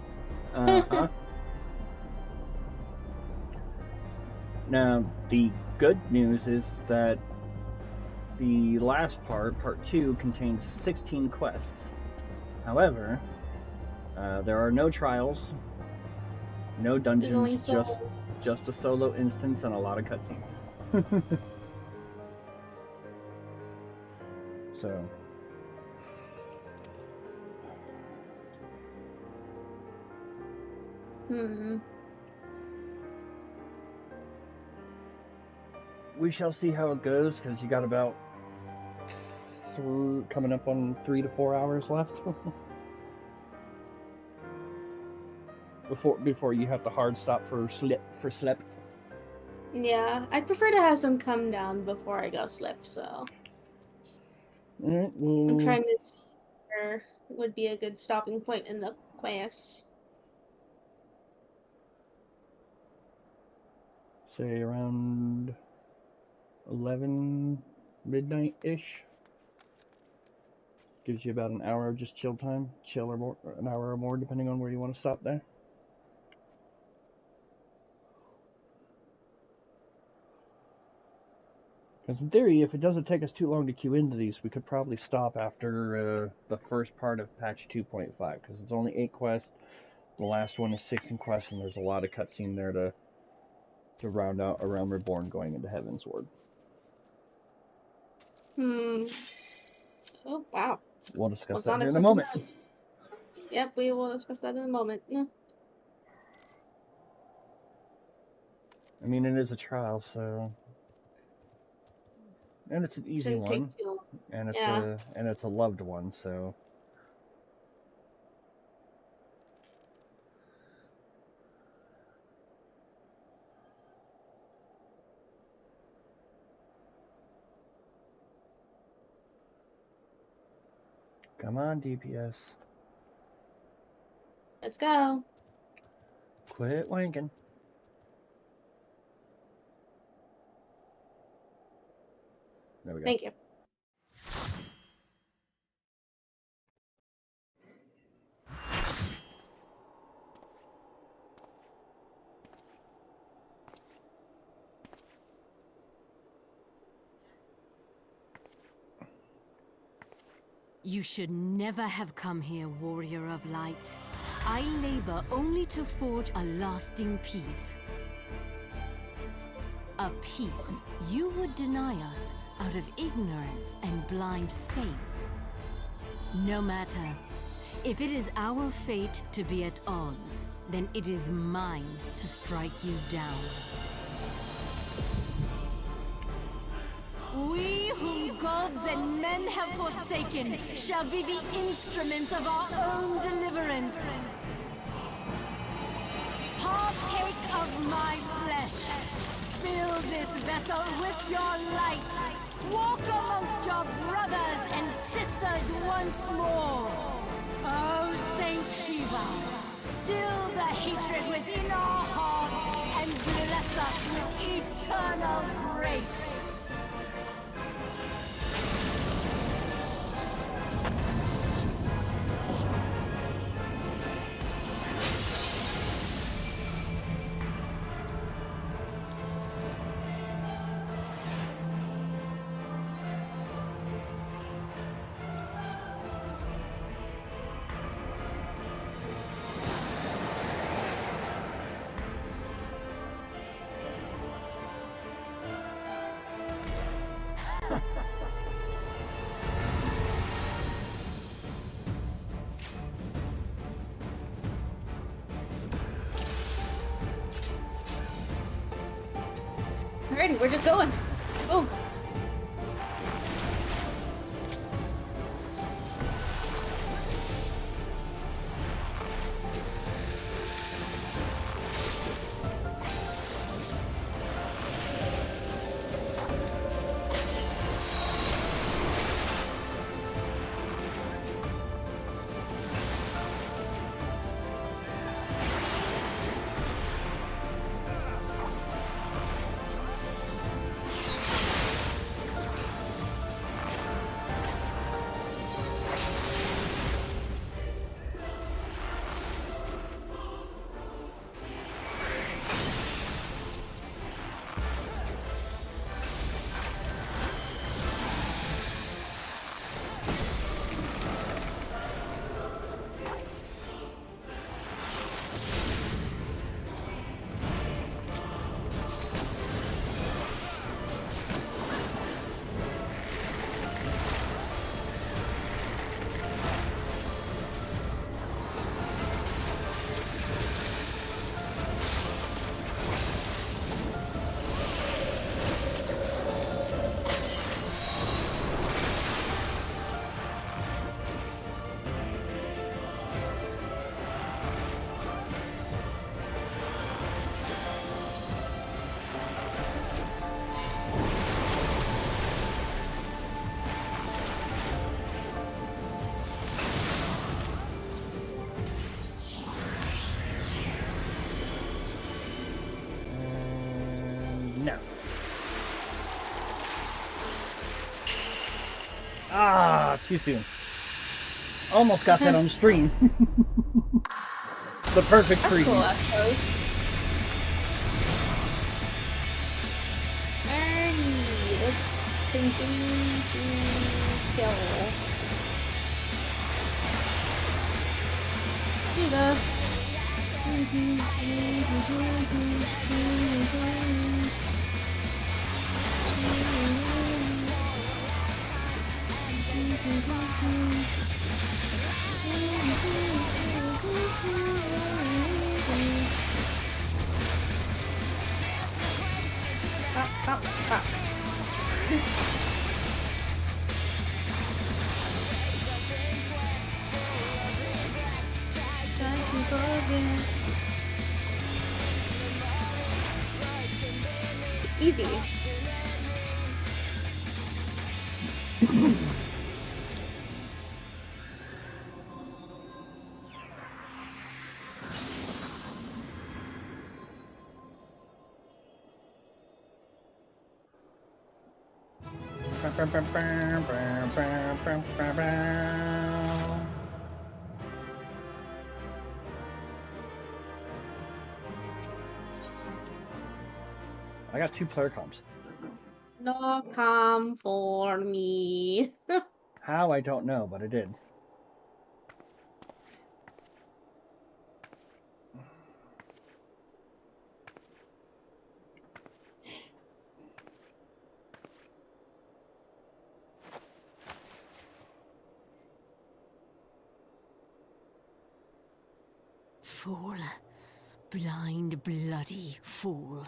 Uh-huh. Now, the good news is that the last part, part 2, contains 16 quests. However, there are no trials, no dungeons, just a solo instance and a lot of cutscene. So... we shall see how it goes, because you got about coming up on 3 to 4 hours left before you have to hard stop for slip. Yeah, I'd prefer to have some come down before I go slip, so I'm trying to see where would be a good stopping point in the quest. Say around 11 midnight-ish. Gives you about an hour of just chill time. Chill or more, an hour or more, depending on where you want to stop there. Because in theory, if it doesn't take us too long to queue into these, we could probably stop after the first part of patch 2.5. Because it's only 8 quests. The last one is 16 quests, and there's a lot of cutscene there to round out around Reborn going into Heavensward. Oh, wow. We'll discuss that here in a moment. Yep, we will discuss that in a moment. I mean, it is a trial, so... And it's an easy one. And it's a loved one, so... Come on, DPS. Let's go. Quit wanking. There we go. Thank you. You should never have come here, warrior of light. I labor only to forge a lasting peace. A peace you would deny us out of ignorance and blind faith. No matter. If it is our fate to be at odds, then it is mine to strike you down. We whom gods and men have forsaken shall be the instruments of our own deliverance. Partake of my flesh. Fill this vessel with your light. Walk amongst your brothers and sisters once more. Oh, Saint Shiva, still the hatred within our hearts and bless us with eternal grace. Alrighty, we're just going. Oh. No. Ah, too soon. Almost got that on stream. The perfect freeze. Cool, I suppose. Alrighty, let's continue to kill. Shiva. Easy. I got 2 player comps. No come for me. How, I don't know, but I did. Fool. Blind, bloody fool.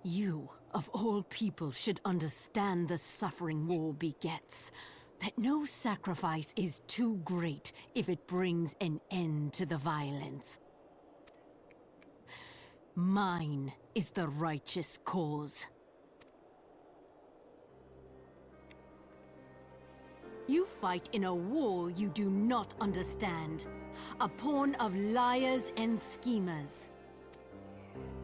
You, of all people, should understand the suffering war begets. That no sacrifice is too great if it brings an end to the violence. Mine is the righteous cause. You fight in a war you do not understand. A pawn of liars and schemers.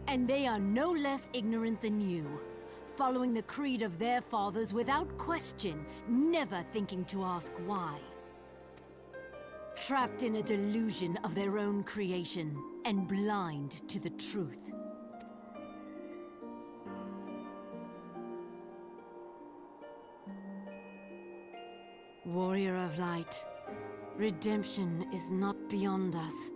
And they are no less ignorant than you, following the creed of their fathers without question, never thinking to ask why. Trapped in a delusion of their own creation, and blind to the truth. Warrior of light, redemption is not beyond us.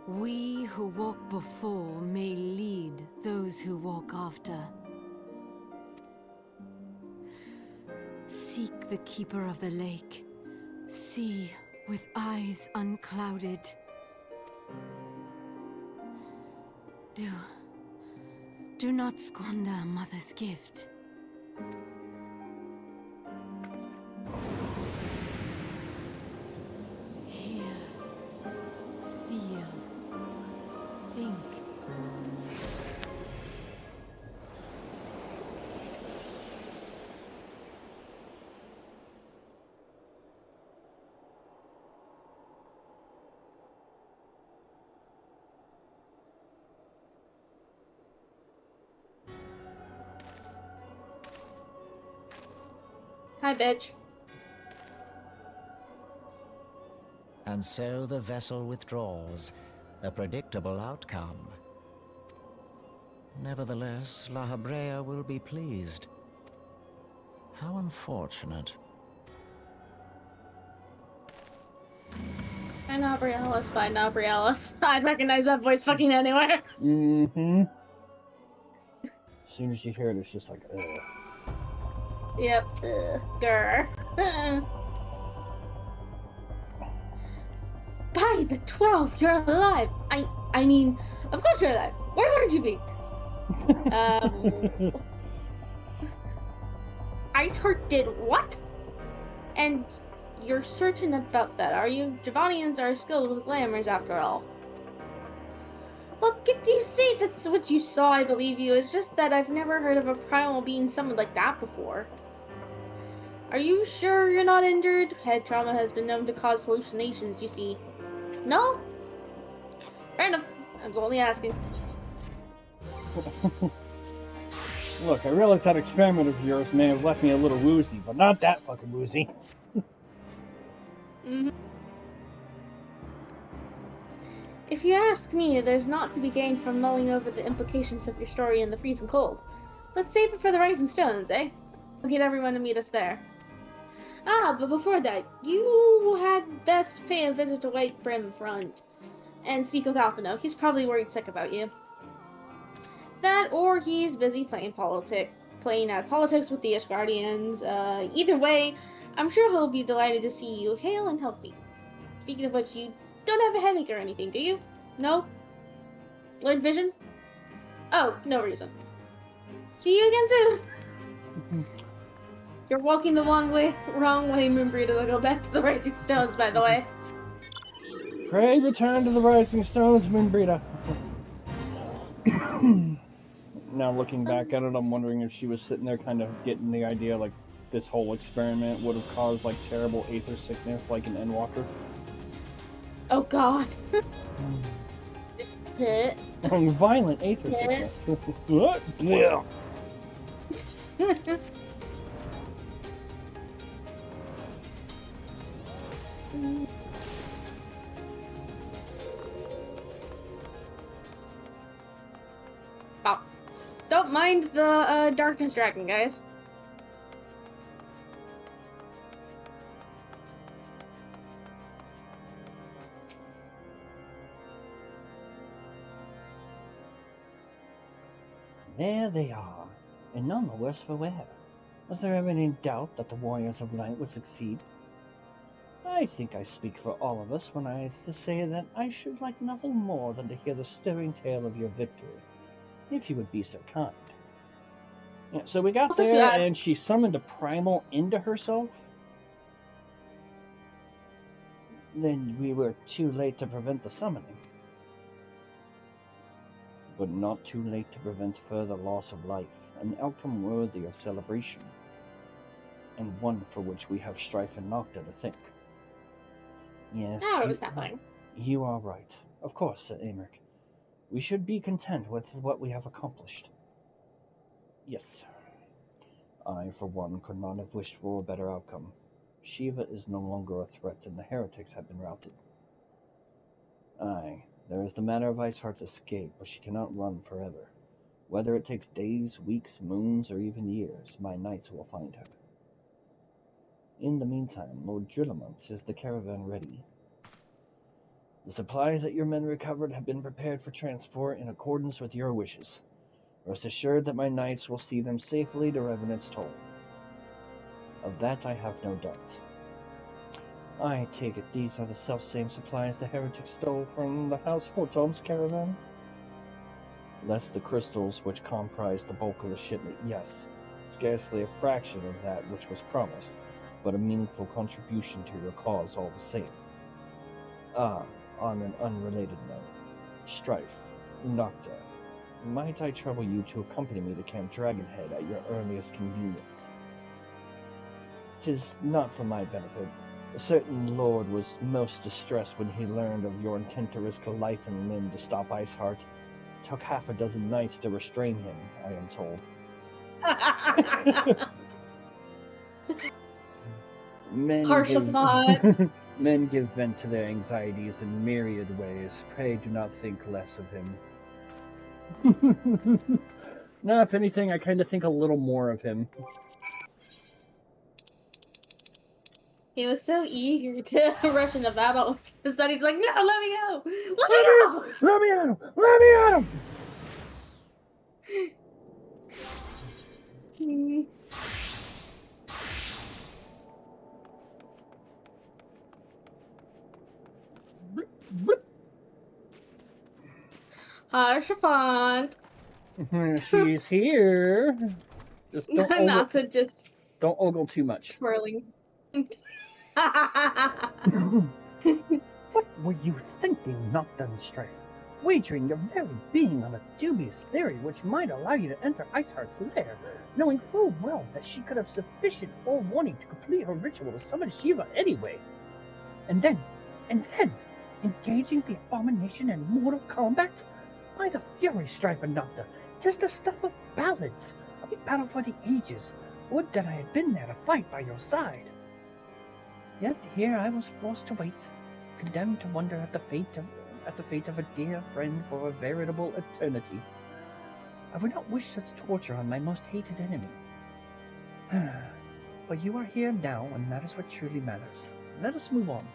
We who walk before may lead those who walk after. Seek the keeper of the lake. See with eyes unclouded. Do not squander Mother's gift. Hi, bitch. And so the vessel withdraws, a predictable outcome. Nevertheless, La Habrea will be pleased. How unfortunate. I know Briellis, but I know Briellis. I'd recognize that voice fucking anywhere. Mm-hmm. As soon as you hear it, it's just like, ugh. Yep. Grr. By the 12, you're alive. I mean, of course you're alive. Where would you be? Iceheart did what? And you're certain about that, are you? Javanians are skilled with glamours, after all. Look, if you say that's what you saw, I believe you. It's just that I've never heard of a primal being summoned like that before. Are you sure you're not injured? Head trauma has been known to cause hallucinations, you see. No? Fair enough. I was only asking. Look, I realize that experiment of yours may have left me a little woozy, but not that fucking woozy. If you ask me, there's naught to be gained from mulling over the implications of your story in the freezing cold. Let's save it for the Rising Stones, eh? We'll get everyone to meet us there. Ah, but before that, you had best pay a visit to White Brim Front and speak with Alphino. He's probably worried sick about you. That, or he's busy playing out politics with the Asgardians. Either way, I'm sure he'll be delighted to see you hale and healthy. Speaking of which, you don't have a headache or anything, do you? No? Blurred vision? Oh, no reason. See you again soon! You're walking the wrong way, Moonbreeder. They'll go back to the Rising Stones, by the way. Pray return to the Rising Stones, Moonbreeder. Now looking back at it, I'm wondering if she was sitting there kind of getting the idea like this whole experiment would have caused like terrible aether sickness like an Endwalker. Oh god. Just hit. Violent aether sickness. What? Yeah. mind the darkness dragon, guys. There they are, and none the worse for wear. Was there ever any doubt that the warriors of light would succeed? I think I speak for all of us when I say that I should like nothing more than to hear the stirring tale of your victory, if you would be so kind. Yeah, so we got there, and she summoned a primal into herself. Then we were too late to prevent the summoning. But not too late to prevent further loss of life, an outcome worthy of celebration, and one for which we have Strife and Nocta to thank. Yes, Oh, it was happening. You are right. Of course, Sir Amric. We should be content with what we have accomplished. Yes. I, for one, could not have wished for a better outcome. Shiva is no longer a threat, and the heretics have been routed. Aye, there is the matter of Iceheart's escape, but she cannot run forever. Whether it takes days, weeks, moons, or even years, my knights will find her. In the meantime, Lord Drillamont, is the caravan ready? The supplies that your men recovered have been prepared for transport in accordance with your wishes. Rest assured that my knights will see them safely to Revenant's Toll. Of that I have no doubt. I take it these are the self-same supplies the heretics stole from the House Horton's caravan? Less the crystals which comprise the bulk of the shipment, yes. Scarcely a fraction of that which was promised, but a meaningful contribution to your cause all the same. Ah, on an unrelated note, Strife, Nocta, might I trouble you to accompany me to Camp Dragonhead at your earliest convenience? 'Tis not for my benefit. A certain lord was most distressed when he learned of your intent to risk a life and limb to stop Iceheart. Took half a dozen knights to restrain him, I am told. Men give vent to their anxieties in myriad ways. Pray do not think less of him. No, if anything, I kind of think a little more of him. He was so eager to rush into battle because then he's like, no, let me go! Let me go! Let me at him! Let me at him! Harshafont! She's here. Just don't Not to just don't ogle too much. twirling. What were you thinking, Nocta and Strife? Wagering your very being on a dubious theory which might allow you to enter Iceheart's lair, knowing full well that she could have sufficient forewarning to complete her ritual to summon Shiva anyway. And then, engaging the abomination in mortal combat? By the fury, Strife and Nocta, 'tis the stuff of ballads, a battle for the ages. Would that I had been there to fight by your side. Yet here I was forced to wait, condemned to wonder at the fate of a dear friend for a veritable eternity. I would not wish such torture on my most hated enemy. But you are here now, and that is what truly matters. Let us move on.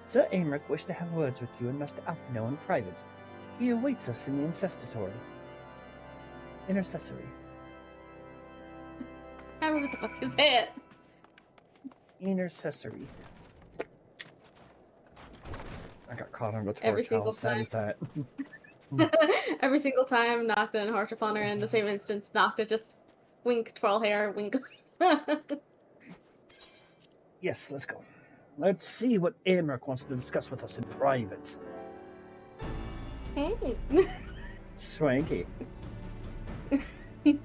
Sir Amric wished to have words with you and Master Alphino in private. He awaits us in the intercessory. I don't know what the fuck is it. Intercessory. I got caught on the torch. Every single time. Every single time Nocta and Harshafont are in the same instance, Nocta just wink, twirl hair, wink. Yes, let's go. Let's see what Amric wants to discuss with us in private. Hey. Swanky.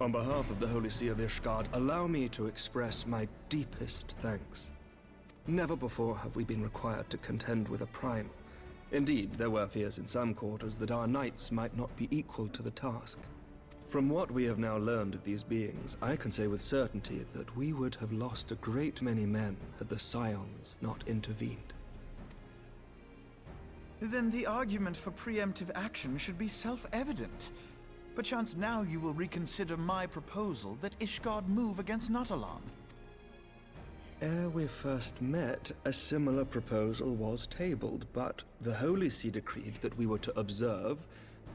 On behalf of the Holy See of Ishgard, allow me to express my deepest thanks. Never before have we been required to contend with a primal. Indeed, there were fears in some quarters that our knights might not be equal to the task. From what we have now learned of these beings, I can say with certainty that we would have lost a great many men had the Scions not intervened. Then the argument for preemptive action should be self-evident. Perchance now you will reconsider my proposal that Ishgard move against Nautalon. Ere we first met, a similar proposal was tabled, but the Holy See decreed that we were to observe,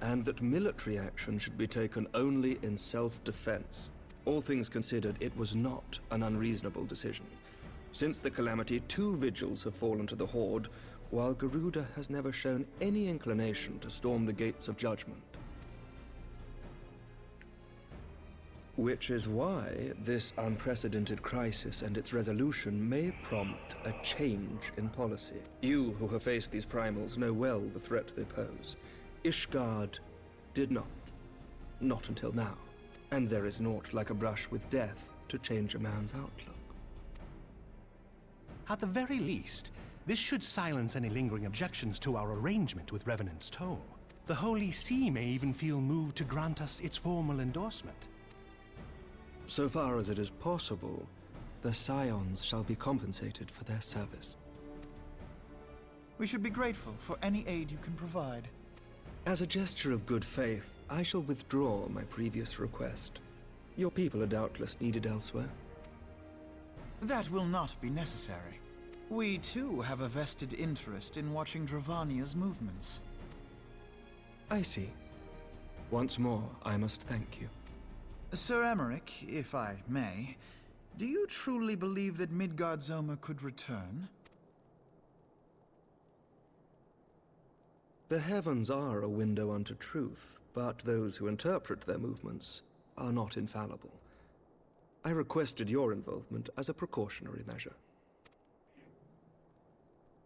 and that military action should be taken only in self-defense. All things considered, it was not an unreasonable decision. Since the calamity, 2 vigils have fallen to the Horde, while Garuda has never shown any inclination to storm the gates of judgment. Which is why this unprecedented crisis and its resolution may prompt a change in policy. You who have faced these primals know well the threat they pose. Ishgard did not. Not until now. And there is naught like a brush with death to change a man's outlook. At the very least, this should silence any lingering objections to our arrangement with Revenant's Toll. The Holy See may even feel moved to grant us its formal endorsement. So far as it is possible, the Scions shall be compensated for their service. We should be grateful for any aid you can provide. As a gesture of good faith, I shall withdraw my previous request. Your people are doubtless needed elsewhere. That will not be necessary. We too have a vested interest in watching Dravania's movements. I see. Once more, I must thank you. Sir Emmerich, if I may, do you truly believe that Midgard-Zoma could return? The heavens are a window unto truth, but those who interpret their movements are not infallible. I requested your involvement as a precautionary measure.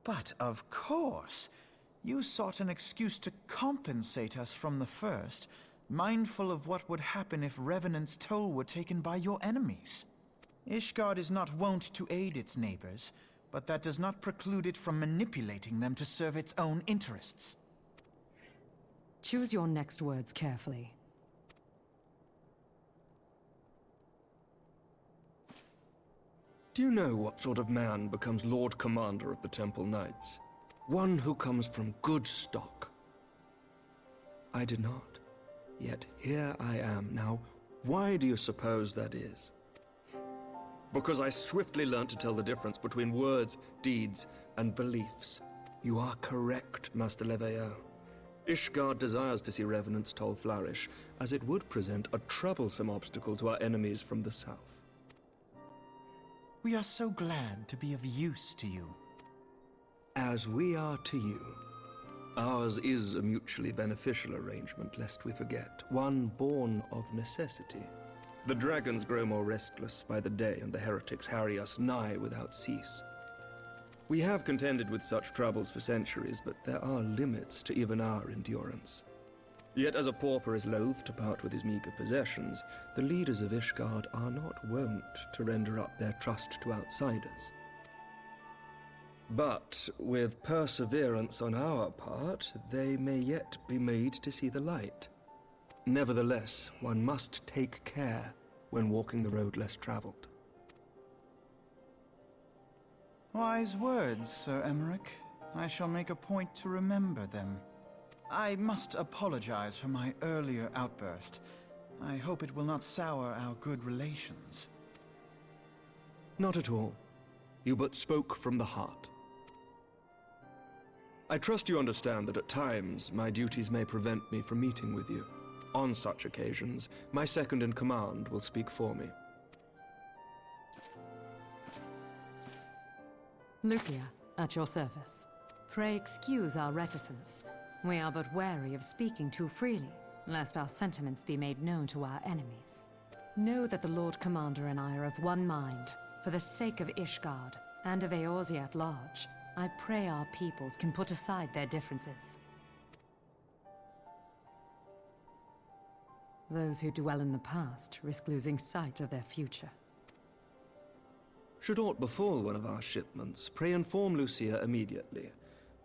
But of course, you sought an excuse to compensate us from the first, mindful of what would happen if Revenant's Toll were taken by your enemies. Ishgard is not wont to aid its neighbors, but that does not preclude it from manipulating them to serve its own interests. Choose your next words carefully. Do you know what sort of man becomes Lord Commander of the Temple Knights? One who comes from good stock. I did not. Yet here I am now. Why do you suppose that is? Because I swiftly learned to tell the difference between words, deeds, and beliefs. You are correct, Master Leveilleur. Ishgard desires to see Revenant's Toll flourish, as it would present a troublesome obstacle to our enemies from the south. We are so glad to be of use to you. As we are to you. Ours is a mutually beneficial arrangement, lest we forget, one born of necessity. The dragons grow more restless by the day, and the heretics harry us nigh without cease. We have contended with such troubles for centuries, but there are limits to even our endurance. Yet as a pauper is loath to part with his meager possessions, the leaders of Ishgard are not wont to render up their trust to outsiders. But with perseverance on our part, they may yet be made to see the light. Nevertheless, one must take care when walking the road less traveled. Wise words, Sir Emmerich. I shall make a point to remember them. I must apologize for my earlier outburst. I hope it will not sour our good relations. Not at all. You but spoke from the heart. I trust you understand that at times my duties may prevent me from meeting with you. On such occasions, my second-in-command will speak for me. Lucia, at your service. Pray excuse our reticence. We are but wary of speaking too freely, lest our sentiments be made known to our enemies. Know that the Lord Commander and I are of one mind. For the sake of Ishgard, and of Eorzea at large, I pray our peoples can put aside their differences. Those who dwell in the past risk losing sight of their future. Should aught befall one of our shipments, pray inform Lucia immediately.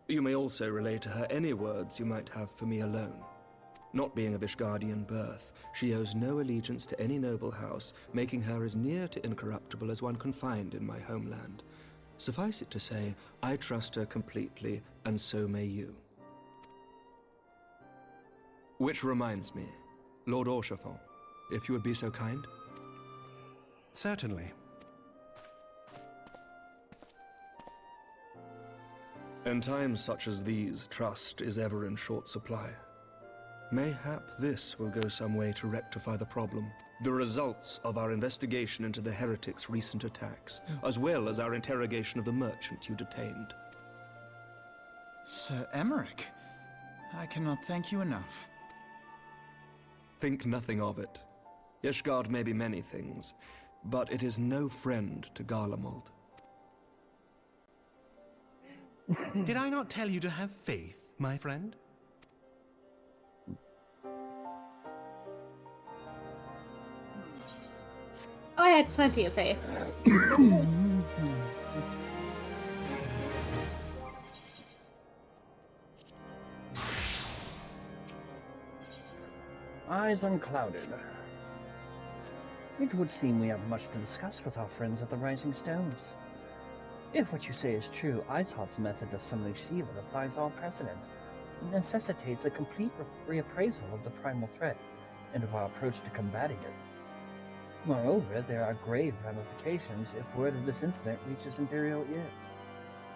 You may also relay to her any words you might have for me alone. Not being of Ishgardian birth, she owes no allegiance to any noble house, making her as near to incorruptible as one can find in my homeland. Suffice it to say, I trust her completely, and so may you. Which reminds me, Lord Orchefort, if you would be so kind. Certainly. In times such as these, trust is ever in short supply. Mayhap this will go some way to rectify the problem. The results of our investigation into the heretics' recent attacks, as well as our interrogation of the merchant you detained. Sir Emmerich, I cannot thank you enough. Think nothing of it. Ishgard may be many things, but it is no friend to Garlemald. Did I not tell you to have faith, my friend? I had plenty of faith. Eyes unclouded. It would seem we have much to discuss with our friends at the Rising Stones. If what you say is true, Iceheart's method of summoning Shiva defies all precedent. It necessitates a complete reappraisal of the primal threat and of our approach to combating it. Moreover, there are grave ramifications if word of this incident reaches Imperial ears.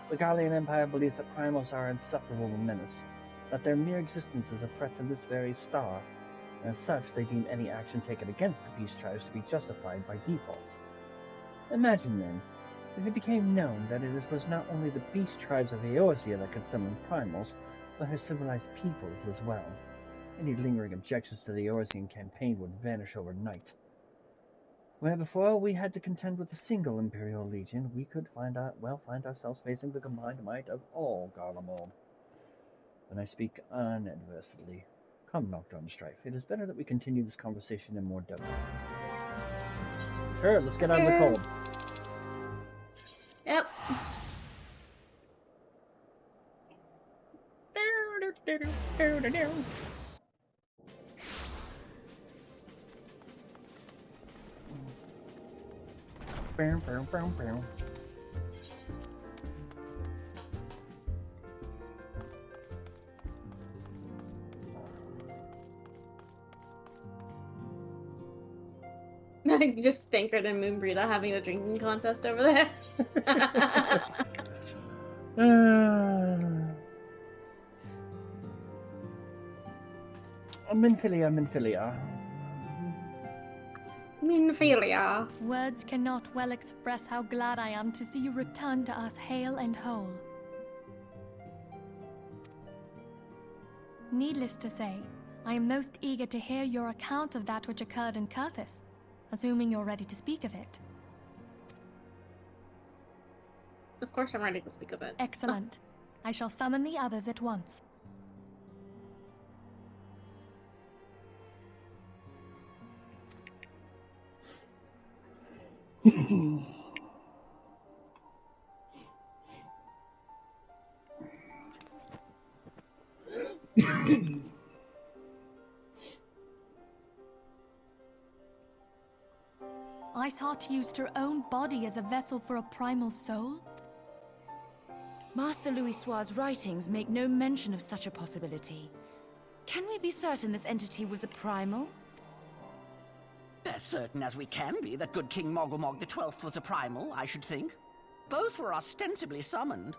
The Gallian Empire believes that primals are an insufferable menace, that their mere existence is a threat to this very star. As such, they deem any action taken against the beast tribes to be justified by default. Imagine then, if it became known that it was not only the beast tribes of Eorzea that could summon primals, but her civilized peoples as well. Any lingering objections to the Eorzean campaign would vanish overnight. Where before we had to contend with a single Imperial Legion, we could find ourselves facing the combined might of all Garlemald. When I speak unadversedly. Come, Nocturne Strife, it is better that we continue this conversation in more depth. Sure, let's get out of the cold. Yep. Just Thancred and Moonbreed having a drinking contest over there. Minfilia. Minfilia. Words cannot well express how glad I am to see you return to us hale and whole. Needless to say, I am most eager to hear your account of that which occurred in Kurthis, assuming you're ready to speak of it. Of course I'm ready to speak of it. Excellent. I shall summon the others at once. Iceheart used her own body as a vessel for a primal soul? Master Louisoix's writings make no mention of such a possibility. Can we be certain this entity was a primal? As certain as we can be that good King Mogulmog XII was a primal, I should think. Both were ostensibly summoned.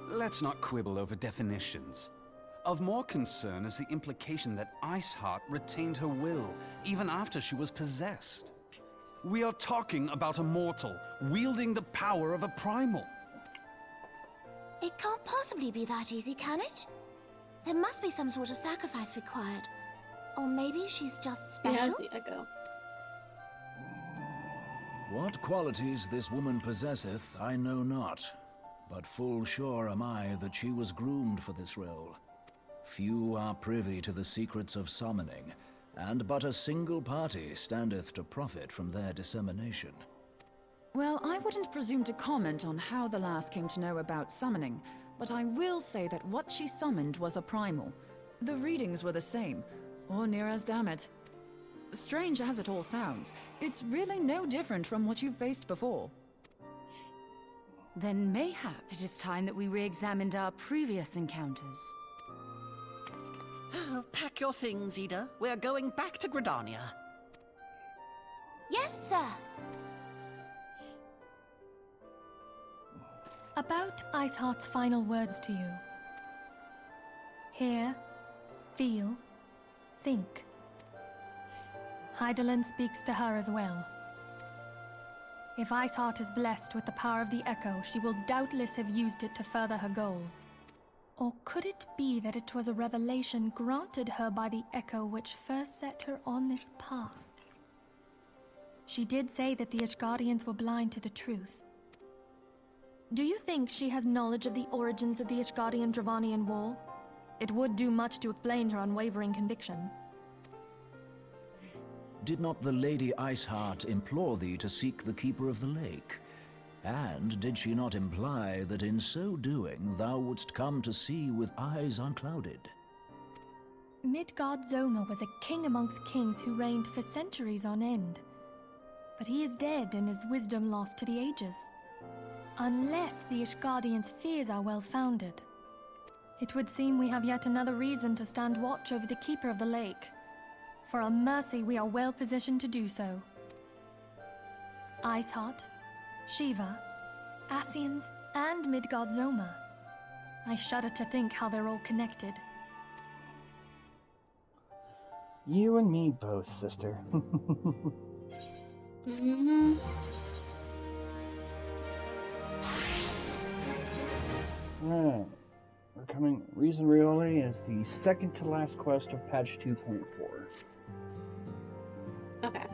Let's not quibble over definitions. Of more concern is the implication that Iceheart retained her will, even after she was possessed. We are talking about a mortal, wielding the power of a primal. It can't possibly be that easy, can it? There must be some sort of sacrifice required. Or maybe she's just special? He has the echo. What qualities this woman possesseth, I know not. But full sure am I that she was groomed for this role. Few are privy to the secrets of summoning, and but a single party standeth to profit from their dissemination. Well, I wouldn't presume to comment on how the lass came to know about summoning, but I will say that what she summoned was a primal. The readings were the same, or near as damn it. Strange as it all sounds, it's really no different from what you've faced before. Then mayhap it is time that we re-examined our previous encounters. Pack your things, Ida. We're going back to Gridania. Yes, sir. About Iceheart's final words to you. Hear, feel, think. Hydaelyn speaks to her as well. If Iceheart is blessed with the power of the Echo, she will doubtless have used it to further her goals. Or could it be that it was a revelation granted her by the Echo which first set her on this path? She did say that the Ishgardians were blind to the truth. Do you think she has knowledge of the origins of the Ishgardian-Dravanian War? It would do much to explain her unwavering conviction. Did not the Lady Iceheart implore thee to seek the Keeper of the Lake? And did she not imply that in so doing thou wouldst come to see with eyes unclouded? Midgard-Zoma was a king amongst kings who reigned for centuries on end. But he is dead and his wisdom lost to the ages. Unless the Ishgardians' fears are well-founded. It would seem we have yet another reason to stand watch over the Keeper of the Lake. For a mercy, we are well positioned to do so. Iceheart, Shiva, Ascians, and Midgard-Zoma. I shudder to think how they're all connected. You and me both, sister. Mm-hmm. Alright. We're coming. Reason Rioli is the second to last quest of patch 2.4. Okay.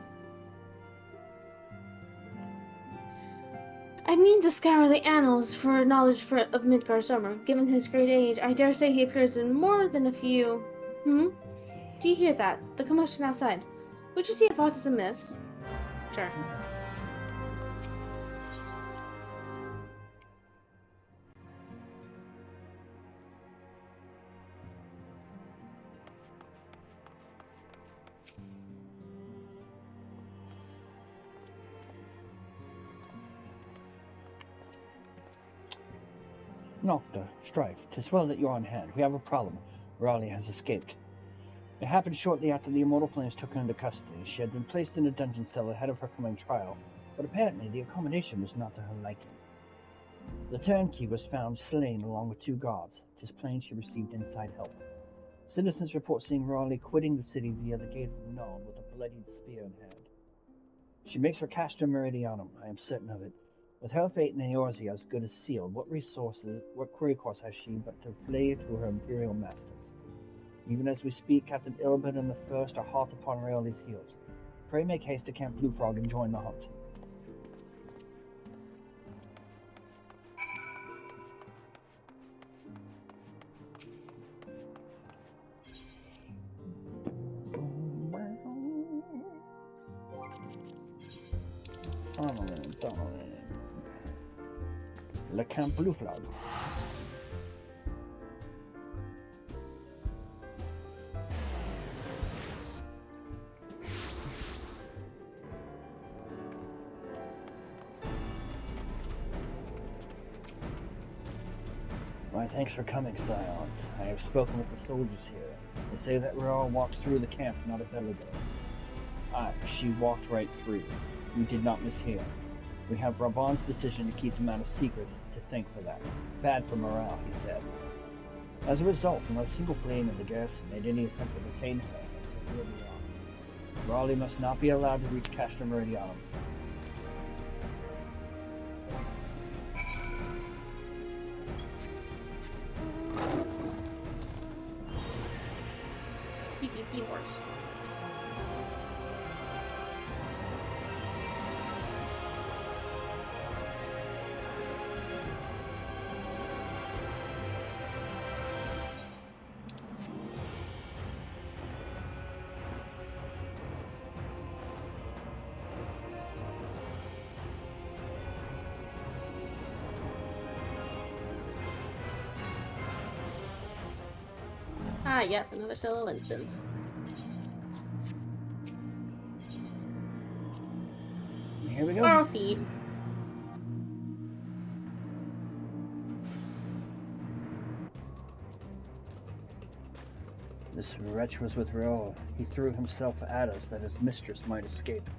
I mean to scour the annals for knowledge of Midgard-Zoma. Given his great age, I dare say he appears in more than a few... Do you hear that? The commotion outside. Would you see if aught is amiss? Sure. Nocta, Strife, 'tis well that you're on hand. We have a problem. Raleigh has escaped. It happened shortly after the Immortal Flames took her into custody. She had been placed in a dungeon cell ahead of her coming trial, but apparently the accommodation was not to her liking. The turnkey was found slain along with 2 guards. 'Tis plain she received inside help. Citizens report seeing Raleigh quitting the city via the gate of Nod with a bloodied spear in hand. She makes for Castor Meridianum, I am certain of it. With her fate in Eorzea as good as sealed, what recourse has she but to flee to her imperial masters? Even as we speak, Captain Ilbert and the First are hot upon Raleigh's heels. Pray make haste to Camp Blue Frog and join the hunt. Le Camp Blue Frog. My thanks for coming, Scions. I have spoken with the soldiers here. They say that Raoul walked through the camp not a bell ago. Aye, she walked right through. You did not mishear. We have Raban's decision to keep the matter secret to thank for that. Bad for morale, he said. As a result, not a single flame in the garrison made any attempt to detain her until here we are. Raleigh must not be allowed to reach Castor Meridianum. PvP horse. Ah, yes, another solo instance. Here we go. Coral seed. This wretch was with Roa. He threw himself at us that his mistress might escape.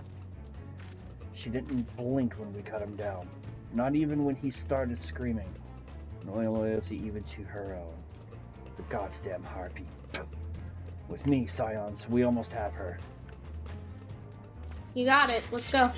She didn't blink when we cut him down, not even when he started screaming. No loyalty even to her own. The goddamn harpy. With me, Scions, we almost have her. You got it. Let's go.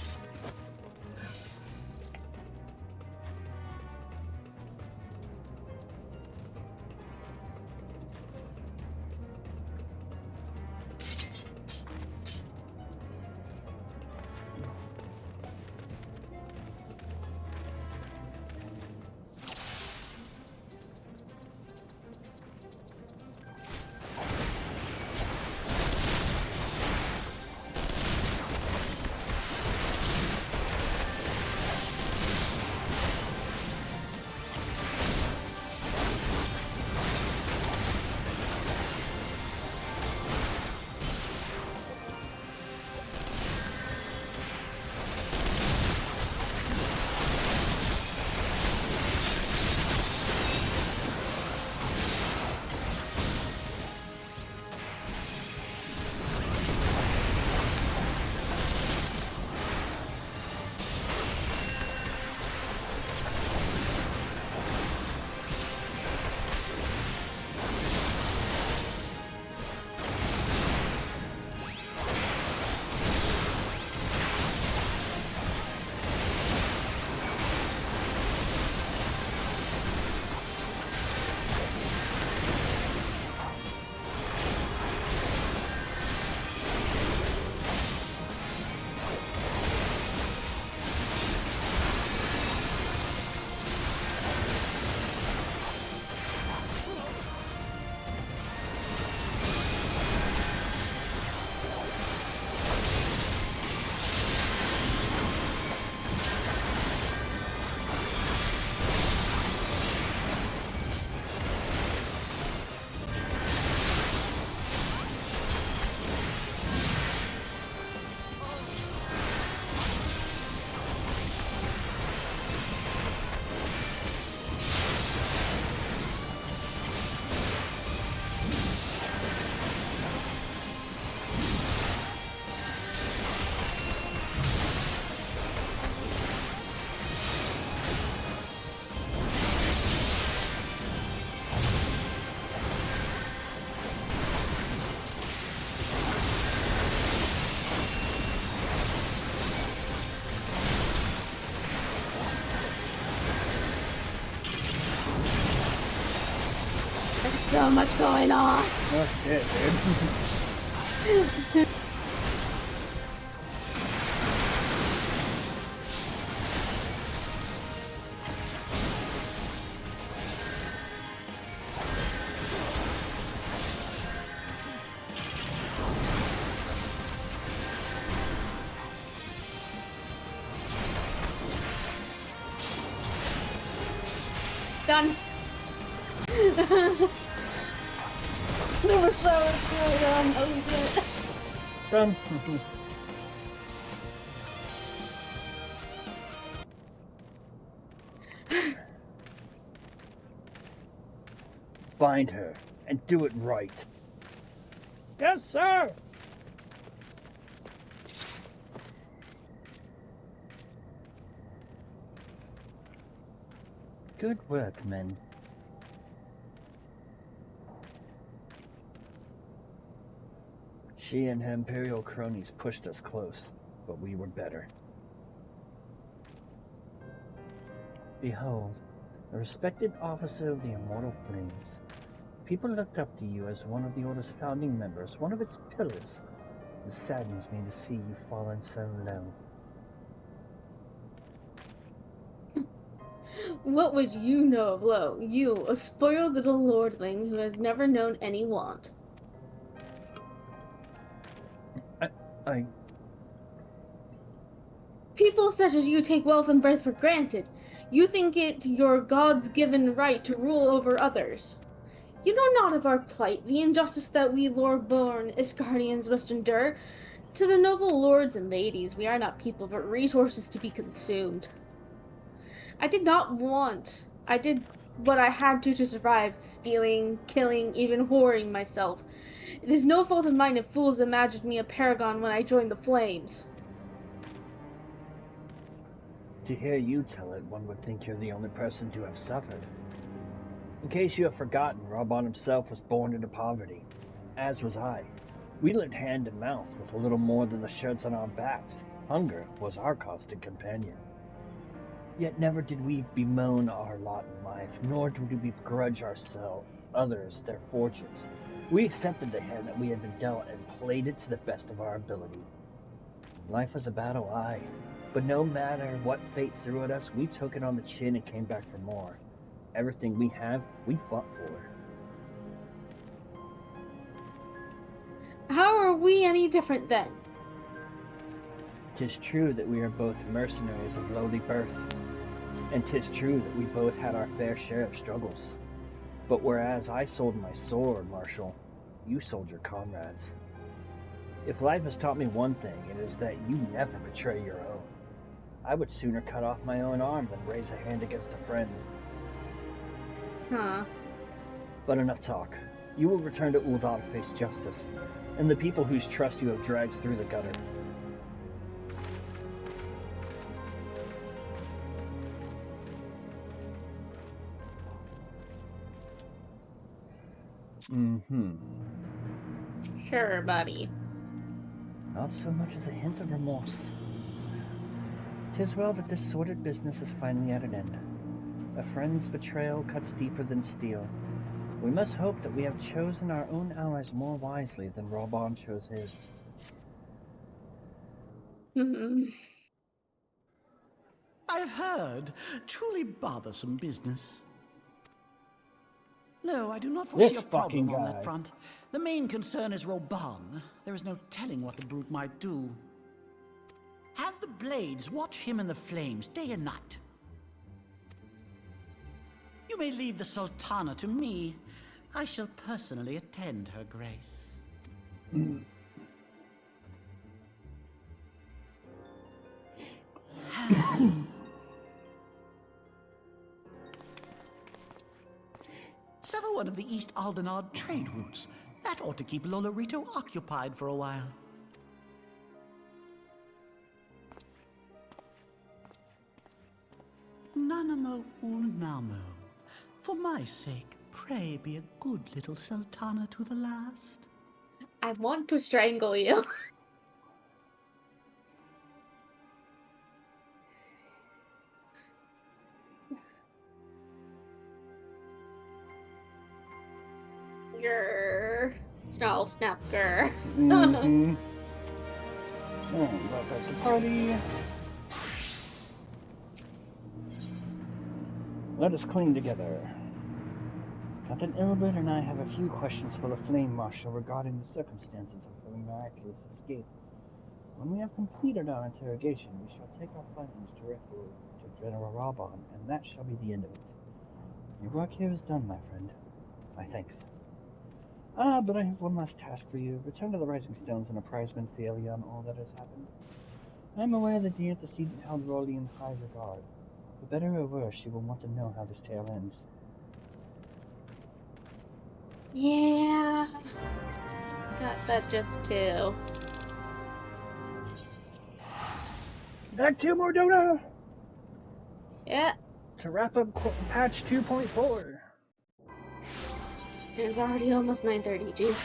So much going on. Oh shit, dude. Done. There was so much going on. Holy shit. Done. Find her, and do it right. Yes, sir! Good work, men. She and her Imperial cronies pushed us close, but we were better. Behold, a respected officer of the Immortal Flames. People looked up to you as one of the Order's founding members, one of its pillars. It saddens me to see you fallen so low. What would you know of low? You, a spoiled little lordling who has never known any want. I... People such as you take wealth and birth for granted. You think it your God's given right to rule over others. You know not of our plight, the injustice that we Reborn Iscardians must endure. To the noble lords and ladies, we are not people, but resources to be consumed. I did what I had to survive, stealing, killing, even whoring myself. It is no fault of mine if fools imagined me a paragon when I joined the flames. To hear you tell it, one would think you're the only person to have suffered. In case you have forgotten, Reborn himself was born into poverty, as was I. We lived hand to mouth with a little more than the shirts on our backs. Hunger was our constant companion. Yet never did we bemoan our lot in life, nor did we begrudge others their fortunes. We accepted the hand that we had been dealt and played it to the best of our ability. Life was a battle, aye, but no matter what fate threw at us, we took it on the chin and came back for more. Everything we have, we fought for. How are we any different then? 'Tis true that we are both mercenaries of lowly birth, and 'tis true that we both had our fair share of struggles. But whereas I sold my sword, Marshal, you sold your comrades. If life has taught me one thing, it is that you never betray your own. I would sooner cut off my own arm than raise a hand against a friend. Huh. But enough talk. You will return to Ul'dah to face justice, and the people whose trust you have dragged through the gutter. Sure, buddy. Not so much as a hint of remorse. 'Tis well that this sordid business is finally at an end. A friend's betrayal cuts deeper than steel. We must hope that we have chosen our own allies more wisely than Reborn chose his. I have heard. Truly bothersome business. No, I do not foresee a problem on that front. The main concern is Reborn. There is no telling what the brute might do. Have the blades watch him in the flames day and night. You may leave the Sultana to me. I shall personally attend her grace. Sever one of the East Aldenard trade routes. That ought to keep Lolorito occupied for a while. Nanamo Ulnamo. For my sake, pray be a good little Sultana to the last. I want to strangle you. Grr. Snarl snap grr. Alright, back at the party. Let us clean together. Captain Ilbert and I have a few questions for the Flame Marshal regarding the circumstances of her miraculous escape. When we have completed our interrogation, we shall take our findings directly to General Reborn, and that shall be the end of it. Your work here is done, my friend. My thanks. But I have one last task for you. Return to the Rising Stones and apprise Menphalia on all that has happened. I am aware that the antecedent held Rolly in high regard. For better or worse, she will want to know how this tale ends. Yeah. Got that just too. Back to Mordona! Yeah. To wrap up patch 2.4. It's already almost 9:30, jeez.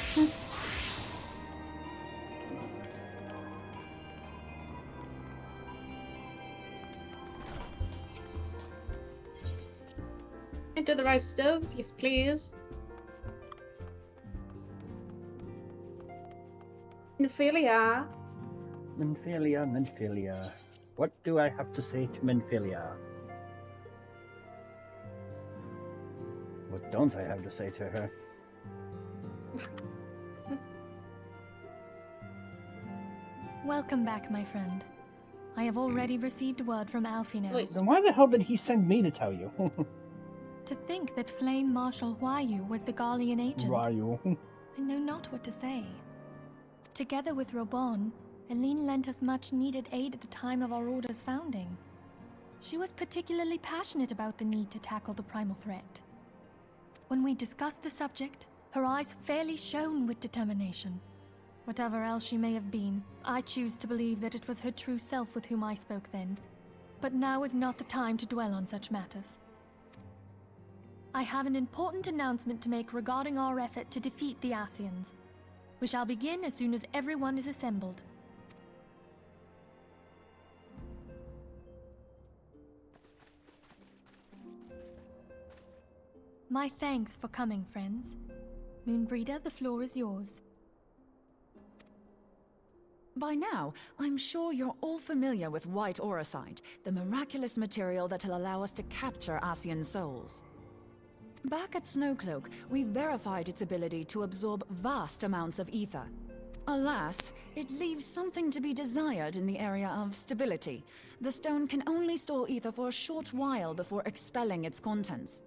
Enter the Rising Stones, yes please. Menphalia. Menphalia. What do I have to say to Menphalia? What don't I have to say to her? Welcome back, my friend. I have already received word from Alfino. Then why the hell did he send me to tell you? To think that Flame Marshal Huayu was the Garlean agent. Huayu. I know not what to say. Together with Reborn, Eileen lent us much-needed aid at the time of our Order's founding. She was particularly passionate about the need to tackle the primal threat. When we discussed the subject, Her eyes fairly shone with determination. Whatever else she may have been, I choose to believe that it was her true self with whom I spoke then. But now is not the time to dwell on such matters. I have an important announcement to make regarding our effort to defeat the Ascians. We shall begin as soon as everyone is assembled. My thanks for coming, friends. Moonbreeder, the floor is yours. By now, I'm sure you're all familiar with white auracite, the miraculous material that'll allow us to capture Ascian souls. Back at Snowcloak, we verified its ability to absorb vast amounts of ether. Alas, it leaves something to be desired in the area of stability. The stone can only store ether for a short while before expelling its contents.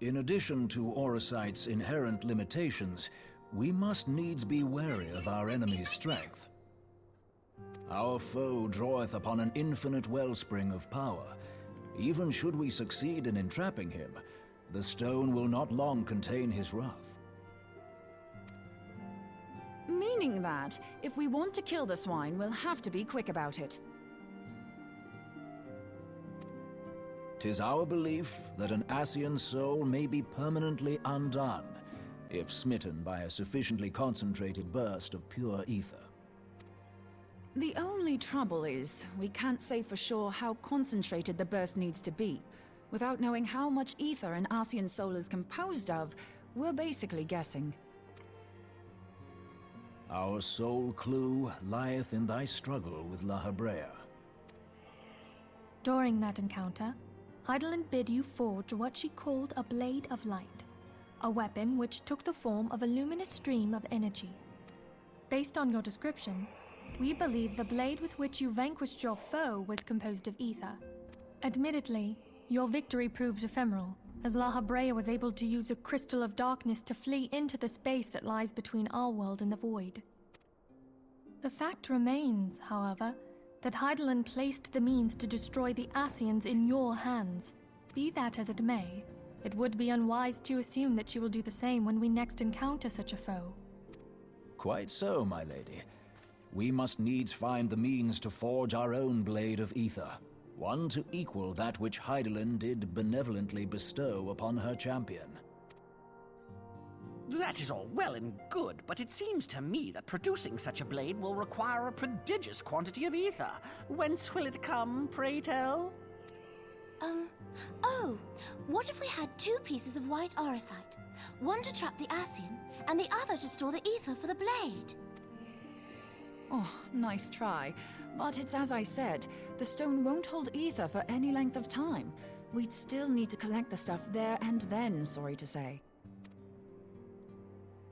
In addition to auracite's inherent limitations, we must needs be wary of our enemy's strength. Our foe draweth upon an infinite wellspring of power. Even should we succeed in entrapping him, the stone will not long contain his wrath. Meaning that, if we want to kill the swine, we'll have to be quick about it. 'Tis our belief that an Ascian soul may be permanently undone, if smitten by a sufficiently concentrated burst of pure ether. The only trouble is, we can't say for sure how concentrated the burst needs to be. Without knowing how much ether an Ascian soul is composed of, we're basically guessing. Our sole clue lieth in thy struggle with La Habrea. During that encounter, Heidelin bid you forge what she called a Blade of Light, a weapon which took the form of a luminous stream of energy. Based on your description, we believe the blade with which you vanquished your foe was composed of ether. Admittedly, your victory proved ephemeral, as La Habrea was able to use a crystal of darkness to flee into the space that lies between our world and the void. The fact remains, however, that Heidelin placed the means to destroy the Ascians in your hands. Be that as it may, it would be unwise to assume that she will do the same when we next encounter such a foe. Quite so, my lady. We must needs find the means to forge our own blade of ether, one to equal that which Heidelin did benevolently bestow upon her champion. That is all well and good, but it seems to me that producing such a blade will require a prodigious quantity of ether. Whence will it come, pray tell? Oh, what if we had two pieces of white auracite? One to trap the Ascian, and the other to store the ether for the blade. Oh, nice try. But it's as I said, the stone won't hold ether for any length of time. We'd still need to collect the stuff there and then, sorry to say.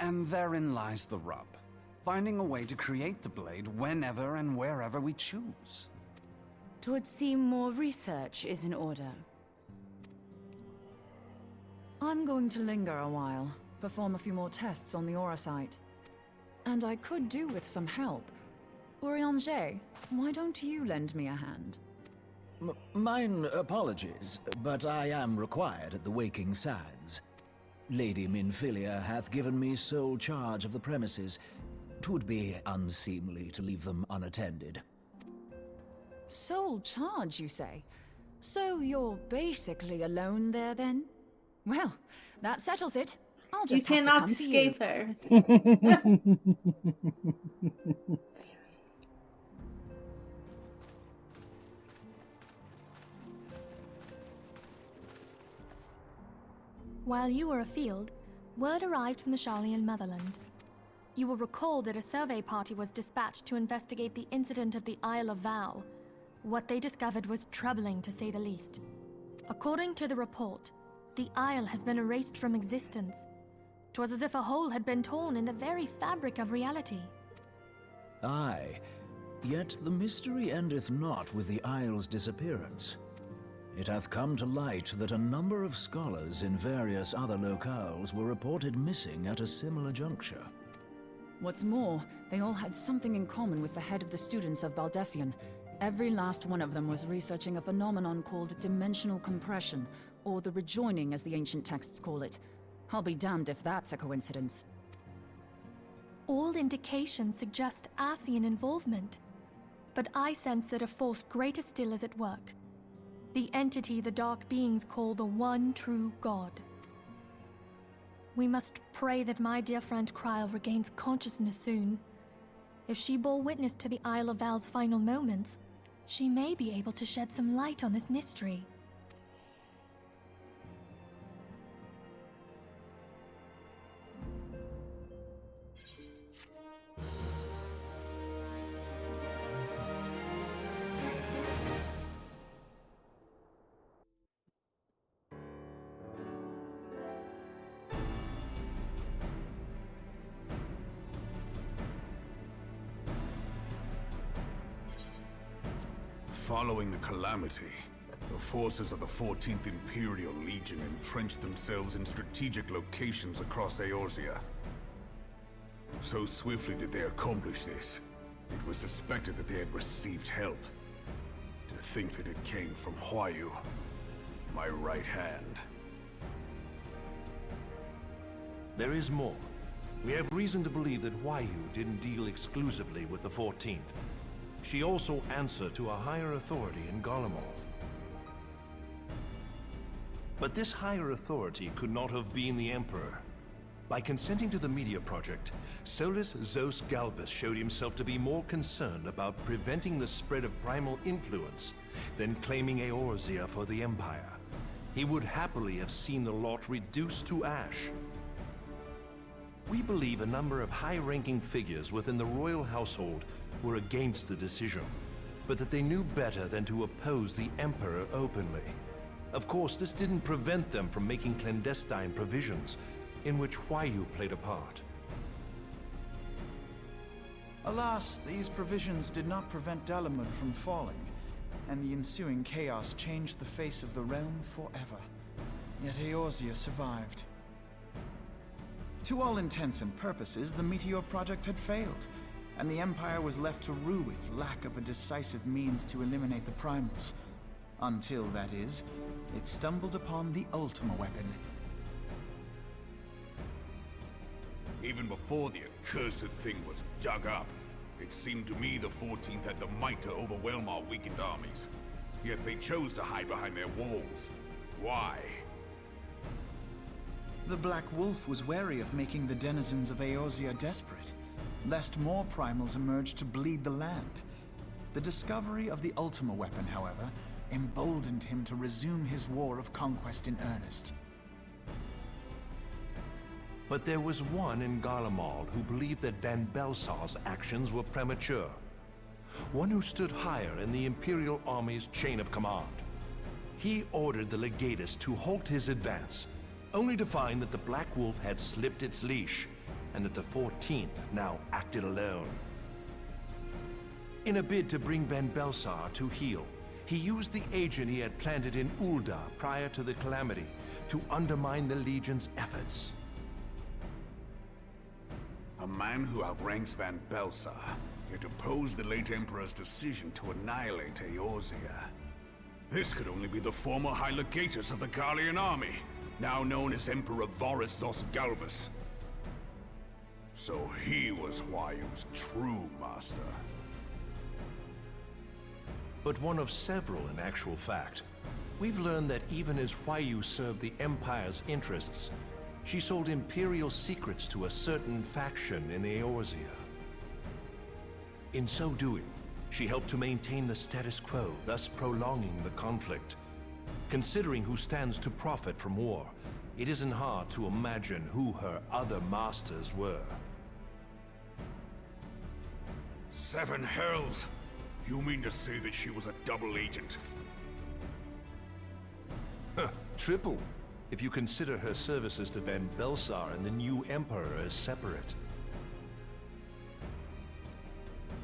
And therein lies the rub. Finding a way to create the blade whenever and wherever we choose. 'Twould seem more research is in order. I'm going to linger a while, perform a few more tests on the auracite. And I could do with some help. Urianger, why don't you lend me a hand? Mine apologies, but I am required at the Waking Sands. Lady Minfilia hath given me sole charge of the premises. 'Twould be unseemly to leave them unattended. Sole charge, you say? So you're basically alone there, then? Well, that settles it. I'll just have to come to you. You cannot escape her. While you were afield, word arrived from the Charlian motherland. You will recall that a survey party was dispatched to investigate the incident of the Isle of Val. What they discovered was troubling, to say the least. According to the report, the isle has been erased from existence. 'Twas as if a hole had been torn in the very fabric of reality. Aye, yet the mystery endeth not with the isle's disappearance. It hath come to light that a number of scholars in various other locales were reported missing at a similar juncture. What's more, they all had something in common with the head of the students of Baldessian. Every last one of them was researching a phenomenon called dimensional compression, or the rejoining as the ancient texts call it. I'll be damned if that's a coincidence. All indications suggest Ascian involvement, but I sense that a force greater still is at work. The entity the Dark Beings call the One True God. We must pray that my dear friend Kryl regains consciousness soon. If she bore witness to the Isle of Val's final moments, she may be able to shed some light on this mystery. Following the calamity, the forces of the 14th Imperial Legion entrenched themselves in strategic locations across Eorzea. So swiftly did they accomplish this, it was suspected that they had received help. To think that it came from Huayu, my right hand. There is more. We have reason to believe that Huayu didn't deal exclusively with the 14th. She also answered to a higher authority in Garlemald. But this higher authority could not have been the Emperor. By consenting to the Meteor Project, Solus Zos Galvus showed himself to be more concerned about preventing the spread of primal influence than claiming Eorzea for the Empire. He would happily have seen the lot reduced to ash. We believe a number of high-ranking figures within the royal household were against the decision, but that they knew better than to oppose the Emperor openly. Of course, this didn't prevent them from making clandestine provisions, in which Huayu played a part. Alas, these provisions did not prevent Dalamud from falling, and the ensuing chaos changed the face of the realm forever. Yet Eorzea survived. To all intents and purposes, the Meteor Project had failed, and the Empire was left to rue its lack of a decisive means to eliminate the primals. Until, that is, it stumbled upon the Ultima weapon. Even before the accursed thing was dug up, it seemed to me the 14th had the might to overwhelm our weakened armies. Yet they chose to hide behind their walls. Why? The Black Wolf was wary of making the denizens of Eorzea desperate, lest more primals emerge to bleed the land. The discovery of the Ultima weapon, however, emboldened him to resume his war of conquest in earnest. But there was one in Garlemald who believed that Van Belsar's actions were premature. One who stood higher in the Imperial Army's chain of command. He ordered the Legatus to halt his advance, only to find that the Black Wolf had slipped its leash, and that the 14th now acted alone. In a bid to bring Van Belsar to heel, he used the agent he had planted in Ul'dah prior to the calamity to undermine the Legion's efforts. A man who outranks Van Belsar, yet opposed the late Emperor's decision to annihilate Eorzea. This could only be the former High Legatus of the Garlean army, now known as Emperor Varus Zos Galvus. So he was Huayu's true master. But one of several in actual fact. We've learned that even as Huayu served the Empire's interests, she sold Imperial secrets to a certain faction in Eorzea. In so doing, she helped to maintain the status quo, thus prolonging the conflict. Considering who stands to profit from war, it isn't hard to imagine who her other masters were. 7 hells! You mean to say that she was a double agent? Triple, if you consider her services to Van Belsar and the new Emperor as separate.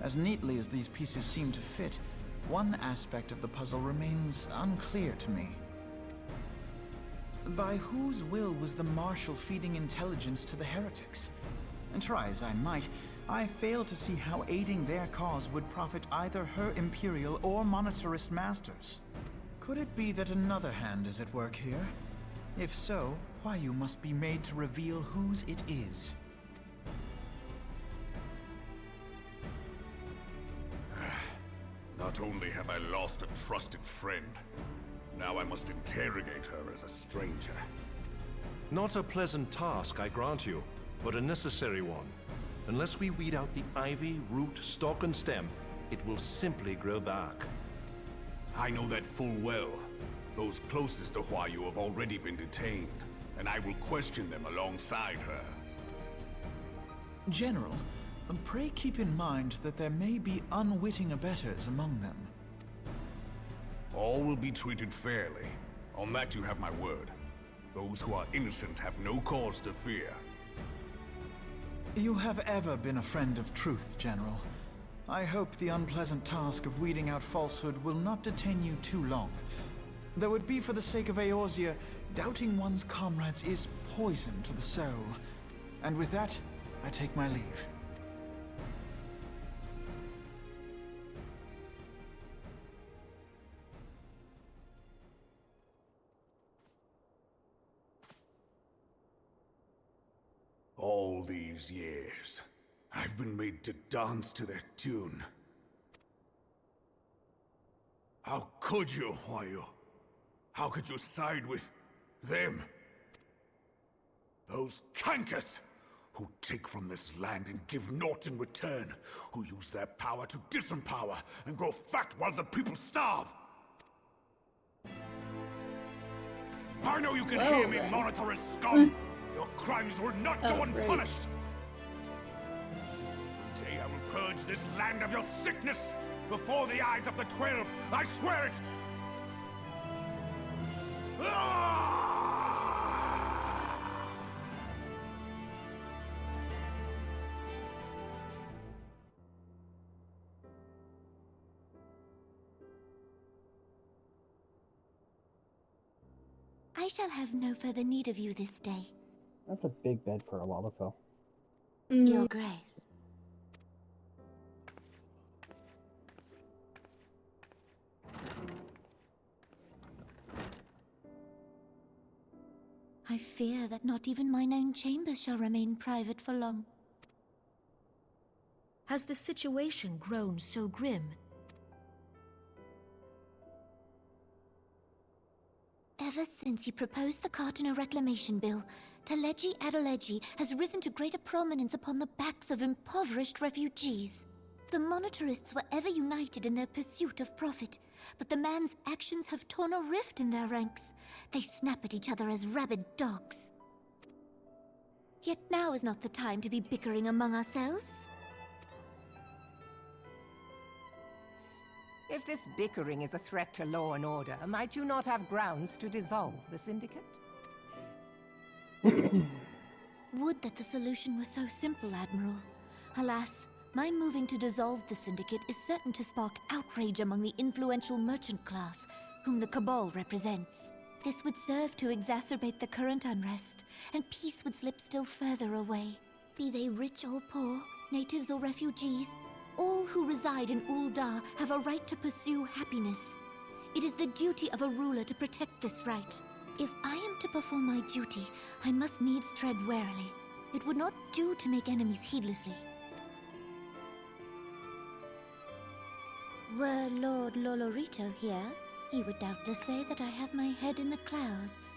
As neatly as these pieces seem to fit, one aspect of the puzzle remains unclear to me. By whose will was the Marshal feeding intelligence to the heretics? And try as I might, I fail to see how aiding their cause would profit either her Imperial or monetarist masters. Could it be that another hand is at work here? If so, why you must be made to reveal whose it is. Not only have I lost a trusted friend, now I must interrogate her as a stranger. Not a pleasant task, I grant you, but a necessary one. Unless we weed out the ivy, root, stalk, and stem, it will simply grow back. I know that full well. Those closest to Huayu have already been detained, and I will question them alongside her. General, pray keep in mind that there may be unwitting abettors among them. All will be treated fairly. On that you have my word. Those who are innocent have no cause to fear. You have ever been a friend of truth, General. I hope the unpleasant task of weeding out falsehood will not detain you too long. Though it be for the sake of Eorzea, doubting one's comrades is poison to the soul. And with that, I take my leave. All these years, I've been made to dance to their tune. How could you, Huayu? How could you side with them? Those cankers who take from this land and give naught in return, who use their power to disempower and grow fat while the people starve. I know you can hear me, monitor scum! Your crimes will not go unpunished! One day I will purge this land of your sickness! Before the eyes of the 12, I swear it! I shall have no further need of you this day. That's a big bed for a Lalafell. Your Grace. I fear that not even mine own chambers shall remain private for long. Has the situation grown so grim? Ever since he proposed the Cartiner Reclamation Bill, Teleji Adeleji has risen to greater prominence upon the backs of impoverished refugees. The monetarists were ever united in their pursuit of profit, but the man's actions have torn a rift in their ranks. They snap at each other as rabid dogs. Yet now is not the time to be bickering among ourselves. If this bickering is a threat to law and order, might you not have grounds to dissolve the Syndicate? Would that the solution were so simple, Admiral. Alas, my moving to dissolve the Syndicate is certain to spark outrage among the influential merchant class, whom the Cabal represents. This would serve to exacerbate the current unrest, and peace would slip still further away. Be they rich or poor, natives or refugees, all who reside in Ul'dah have a right to pursue happiness. It is the duty of a ruler to protect this right. If I am to perform my duty, I must needs tread warily. It would not do to make enemies heedlessly. Were Lord Lolorito here, he would doubtless say that I have my head in the clouds.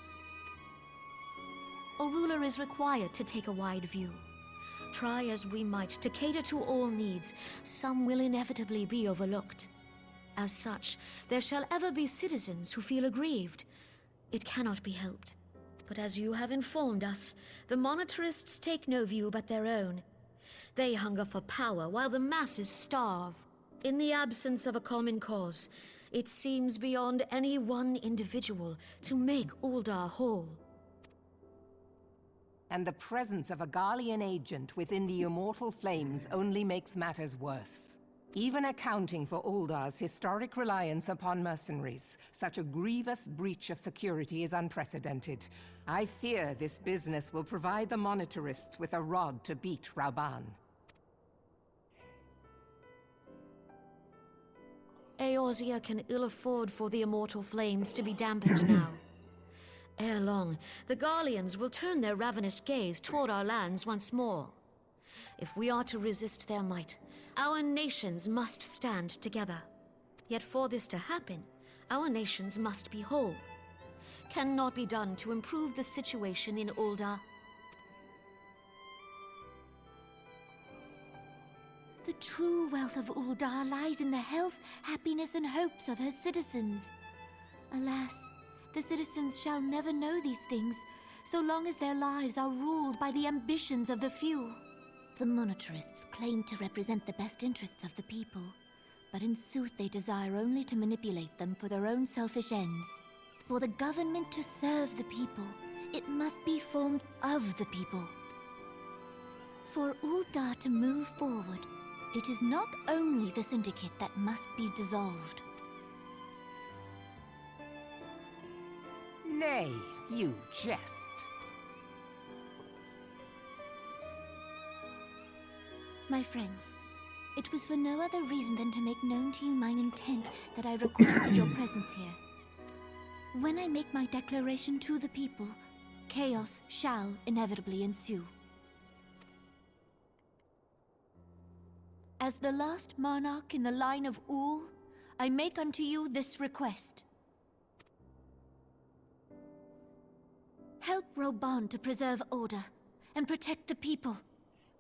A ruler is required to take a wide view. Try as we might to cater to all needs, some will inevitably be overlooked. As such, there shall ever be citizens who feel aggrieved. It cannot be helped. But as you have informed us, the monetarists take no view but their own. They hunger for power while the masses starve. In the absence of a common cause, it seems beyond any one individual to make Ul'dah whole. And the presence of a Garlean agent within the Immortal Flames only makes matters worse. Even accounting for Ul'dah's historic reliance upon mercenaries, such a grievous breach of security is unprecedented. I fear this business will provide the monetarists with a rod to beat Rauban. Eorzea can ill afford for the Immortal Flames to be dampened now. Ere long, the Garleans will turn their ravenous gaze toward our lands once more. If we are to resist their might, our nations must stand together. Yet for this to happen, our nations must be whole. Can naught be done to improve the situation in Ul'dah? The true wealth of Ul'dah lies in the health, happiness, and hopes of her citizens. Alas, the citizens shall never know these things, so long as their lives are ruled by the ambitions of the few. The monetarists claim to represent the best interests of the people, but in sooth they desire only to manipulate them for their own selfish ends. For the government to serve the people, it must be formed of the people. For Ul'dah to move forward, it is not only the Syndicate that must be dissolved. Nay, you jest. My friends, it was for no other reason than to make known to you mine intent that I requested your presence here. When I make my declaration to the people, chaos shall inevitably ensue. As the last monarch in the line of Ul, I make unto you this request. Help Reborn to preserve order and protect the people.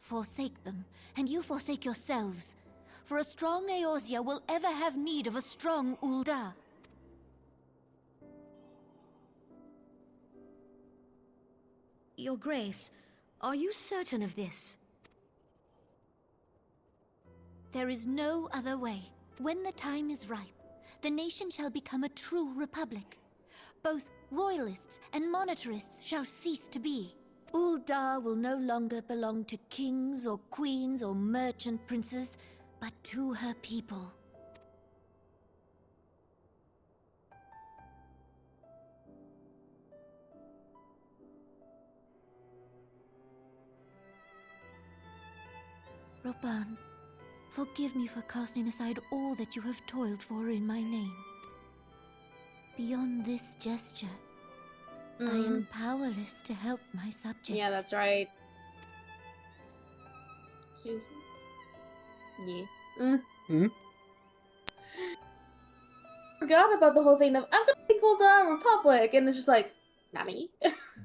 Forsake them, and you forsake yourselves. For a strong Eorzea will ever have need of a strong Ul'dah. Your Grace, are you certain of this? There is no other way. When the time is ripe, the nation shall become a true republic. Both royalists and monetarists shall cease to be. Ul'dah will no longer belong to kings or queens or merchant princes, but to her people. Reborn, forgive me for casting aside all that you have toiled for in my name. Beyond this gesture, I am powerless to help my subjects. Yeah, that's right. She's... Yeah. Forgot about the whole thing of, I'm gonna make Ul'dah Republic, and it's just like, not me.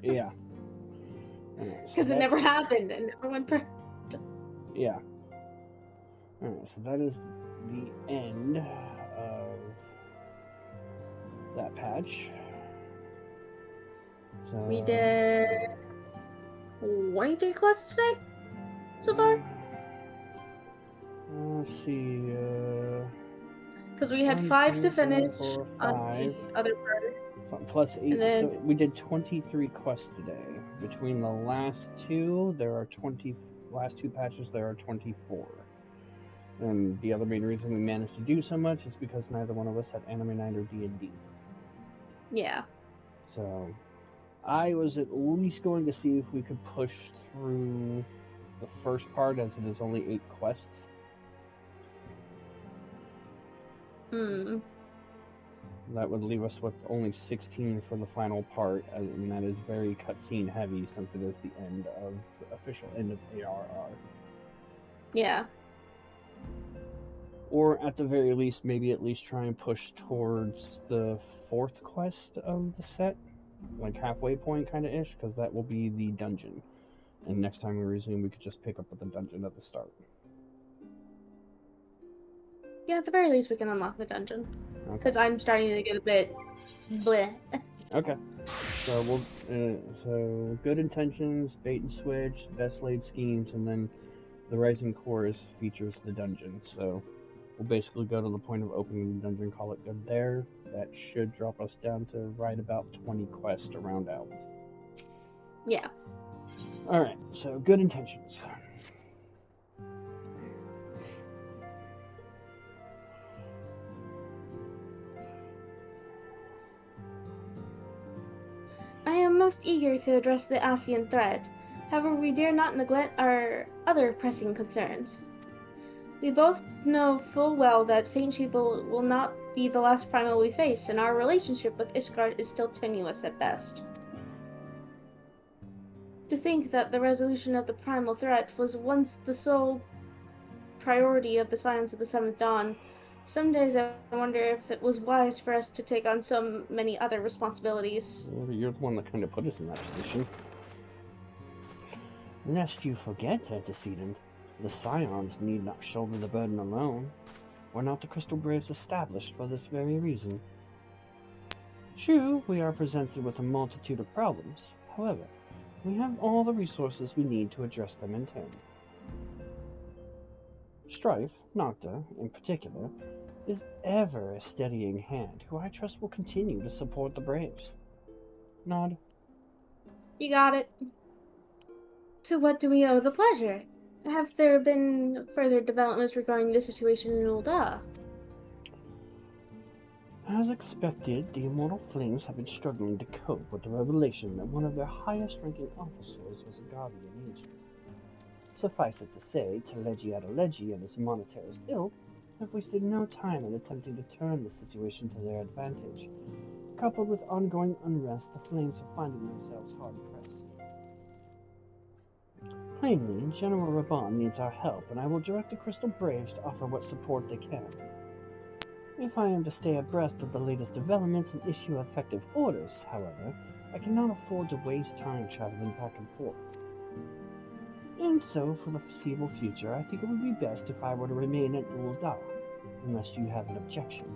Yeah. Because it never happened, and never went per... Yeah. Alright, so that is the end of that patch. So, We did 23 quests today so far. Let's see. Because we had 5 to finish 4, on 5, the other part. plus 8. And then... So we did 23 quests today. Between the last two, there are 20. Last two patches, there are 24. And the other main reason we managed to do so much is because neither one of us had Anime Night or D&D. Yeah. So, I was at least going to see if we could push through the first part, as it is only 8 quests. That would leave us with only 16 for the final part, and that is very cutscene heavy since it is the end of the official end of ARR. Yeah. Or at the very least, maybe at least try and push towards the 4th quest of the set, like halfway point kind of ish, because that will be the dungeon. And next time we resume, we could just pick up with the dungeon at the start. Yeah, at the very least we can unlock the dungeon. Okay. Because I'm starting to get a bit bleh. Okay. So so good intentions, bait and switch, best laid schemes, and then the Rising Chorus features the dungeon. So we'll basically go to the point of opening the dungeon, call it good there. That should drop us down to right about 20 quests to round out. Yeah. Alright, so good intentions. I am most eager to address the Ascian threat. However, we dare not neglect our other pressing concerns. We both know full well that Saint Sheeple will not be the last primal we face, and our relationship with Ishgard is still tenuous at best. To think that the resolution of the primal threat was once the sole priority of the Scions of the Seventh Dawn. Some days I wonder if it was wise for us to take on so many other responsibilities. Well, you're the one that kind of put us in that position. Lest you forget, antecedent, the Scions need not shoulder the burden alone. Were not the Crystal Braves established for this very reason? True, we are presented with a multitude of problems. However, we have all the resources we need to address them in turn. Strife, Nocta, in particular, is ever a steadying hand who I trust will continue to support the Braves. Nod. You got it. To what do we owe the pleasure? Have there been further developments regarding the situation in Ul'dah? As expected, the Immortal Flames have been struggling to cope with the revelation that one of their highest-ranking officers was a Guardian agent. Suffice it to say, Telegi Adalegi and his Monetarist ilk have wasted no time in attempting to turn the situation to their advantage. Coupled with ongoing unrest, the Flames are finding themselves hard-pressed. Plainly, General Reborn needs our help, and I will direct the Crystal Braves to offer what support they can. If I am to stay abreast of the latest developments and issue effective orders, however, I cannot afford to waste time traveling back and forth. And so, for the foreseeable future, I think it would be best if I were to remain at Ul'dah, unless you have an objection.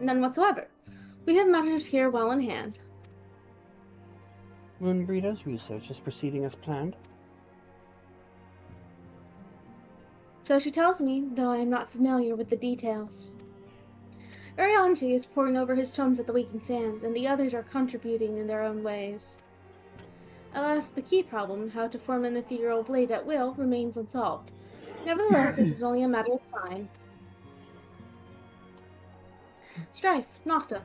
None whatsoever. We have matters here well in hand. Moonbreeder's research is proceeding as planned? So she tells me, though I am not familiar with the details. Urianchi is poring over his tomes at the Waking Sands, and the others are contributing in their own ways. Alas, the key problem, how to form an ethereal blade at will, remains unsolved. Nevertheless, it is only a matter of time. Strife, Nocta,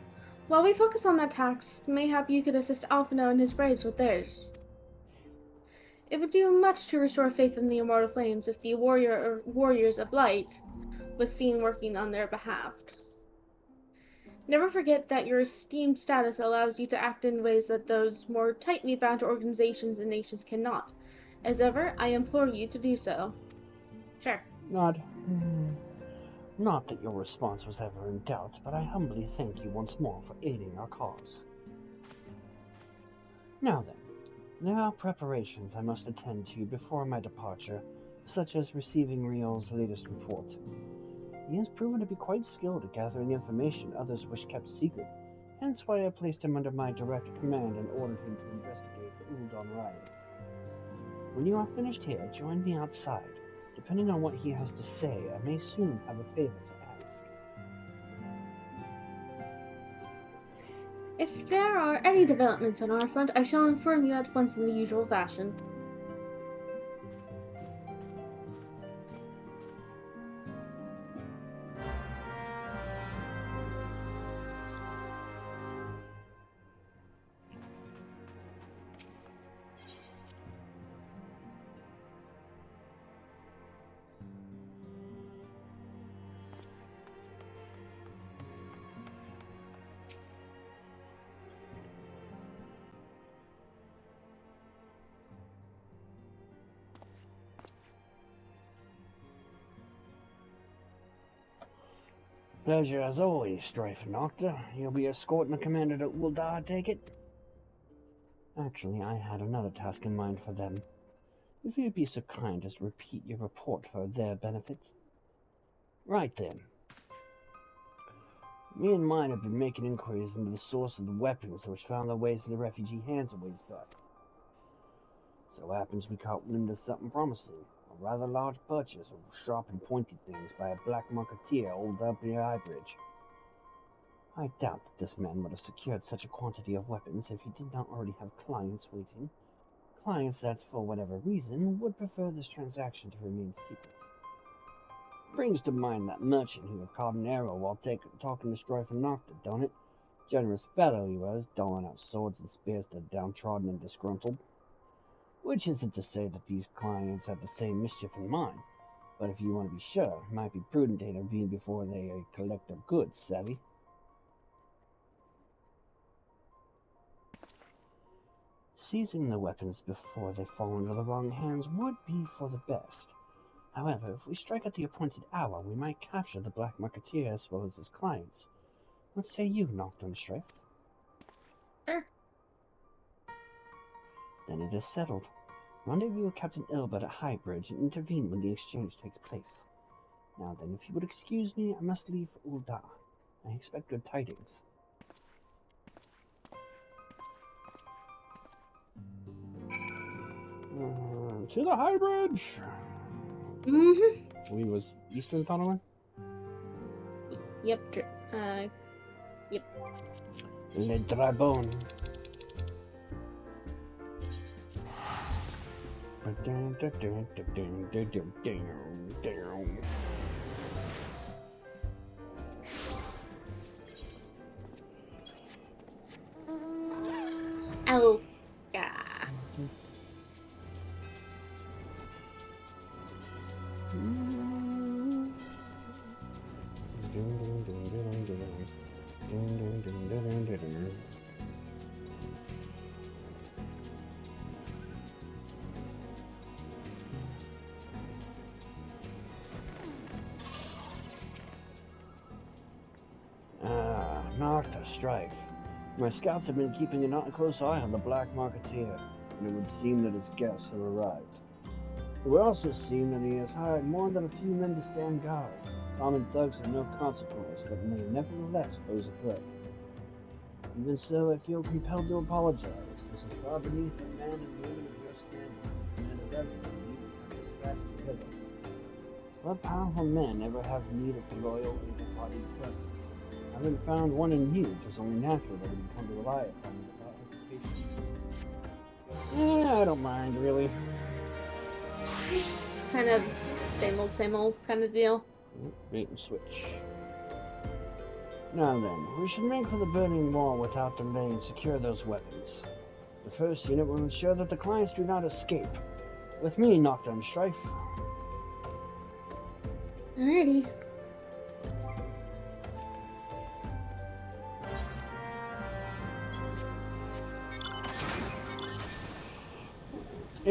while we focus on that task, mayhap you could assist Alphino and his braves with theirs. It would do much to restore faith in the Immortal Flames if the Warriors of Light was seen working on their behalf. Never forget that your esteemed status allows you to act in ways that those more tightly bound organizations and nations cannot. As ever, I implore you to do so. Sure. Nod. Not that your response was ever in doubt, but I humbly thank you once more for aiding our cause. Now then, there are preparations I must attend to before my departure, such as receiving Riol's latest report. He has proven to be quite skilled at gathering information others wish kept secret, hence why I placed him under my direct command and ordered him to investigate the Uldon riots. When you are finished here, join me outside. Depending on what he has to say, I may soon have a favor to ask. If there are any developments on our front, I shall inform you at once in the usual fashion. Pleasure as always, Strife and Nocta. You'll be escorting the commander to Ul'dah, I take it? Actually, I had another task in mind for them. If you'd be so kind as to repeat your report for their benefit. Right then. Me and mine have been making inquiries into the source of the weapons which found their ways to the refugee hands a ways back. So happens we caught wind of something promising. A rather large purchase of sharp and pointed things by a black marketeer holed up near Highbridge. I doubt that this man would have secured such a quantity of weapons if he did not already have clients waiting. Clients that, for whatever reason, would prefer this transaction to remain secret. Brings to mind that merchant who had caught an arrow while talking to Strife and Nocta, don't it? Generous fellow he was, doling out swords and spears to the downtrodden and disgruntled. Which isn't to say that these clients have the same mischief in mind, but if you want to be sure, it might be prudent to intervene before they collect their goods, savvy? seizing the weapons before they fall into the wrong hands would be for the best. However, if we strike at the appointed hour, we might capture the Black Marketeer as well as his clients. What say you, Nocturne Strife? Sure. Then it is settled. Rendezvous with Captain Ilbert at Highbridge and intervene when the exchange takes place. Now then, if you would excuse me, I must leave for Ul'dah. I expect good tidings. To the Highbridge! Mm-hmm. We was Eastern Tunneling? Yep. Yep. Le Dragon. Oh, yeah. Nocta, Strife. My scouts have been keeping a close eye on the Black Marketeer, and it would seem that his guests have arrived. It would also seem that he has hired more than a few men to stand guard. Common thugs are no consequence, but may nevertheless pose a threat. Even so, I feel compelled to apologize. This is far beneath a man and woman of your standing, and of everyone you have dispatched together. What powerful men ever have need of the royal able-bodied presence? Having found one in you, it is only natural that we come to rely upon it without hesitation. I don't mind, really. Kind of same old kind of deal. Bait and switch. Now then, we should make for the burning wall without delay and secure those weapons. The first unit will ensure that the clients do not escape. With me, Nocturne Strife. Alrighty.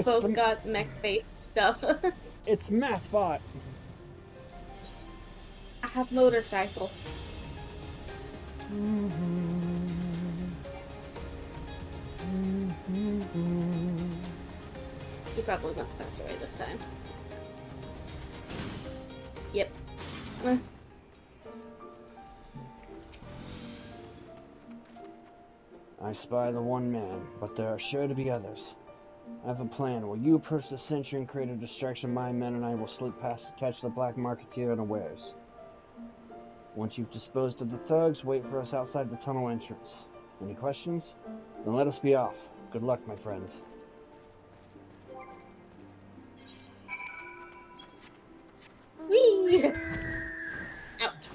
Both got mech-based stuff. It's MathBot. I have motorcycle. You probably went the faster way this time. Yep. I spy the one man, but there are sure to be others. I have a plan. While you approach the sentry and create a distraction, my men and I will slip past to catch the Black Marketeer unawares. Once you've disposed of the thugs, wait for us outside the tunnel entrance. Any questions? Then let us be off. Good luck, my friends. Whee! Ouch.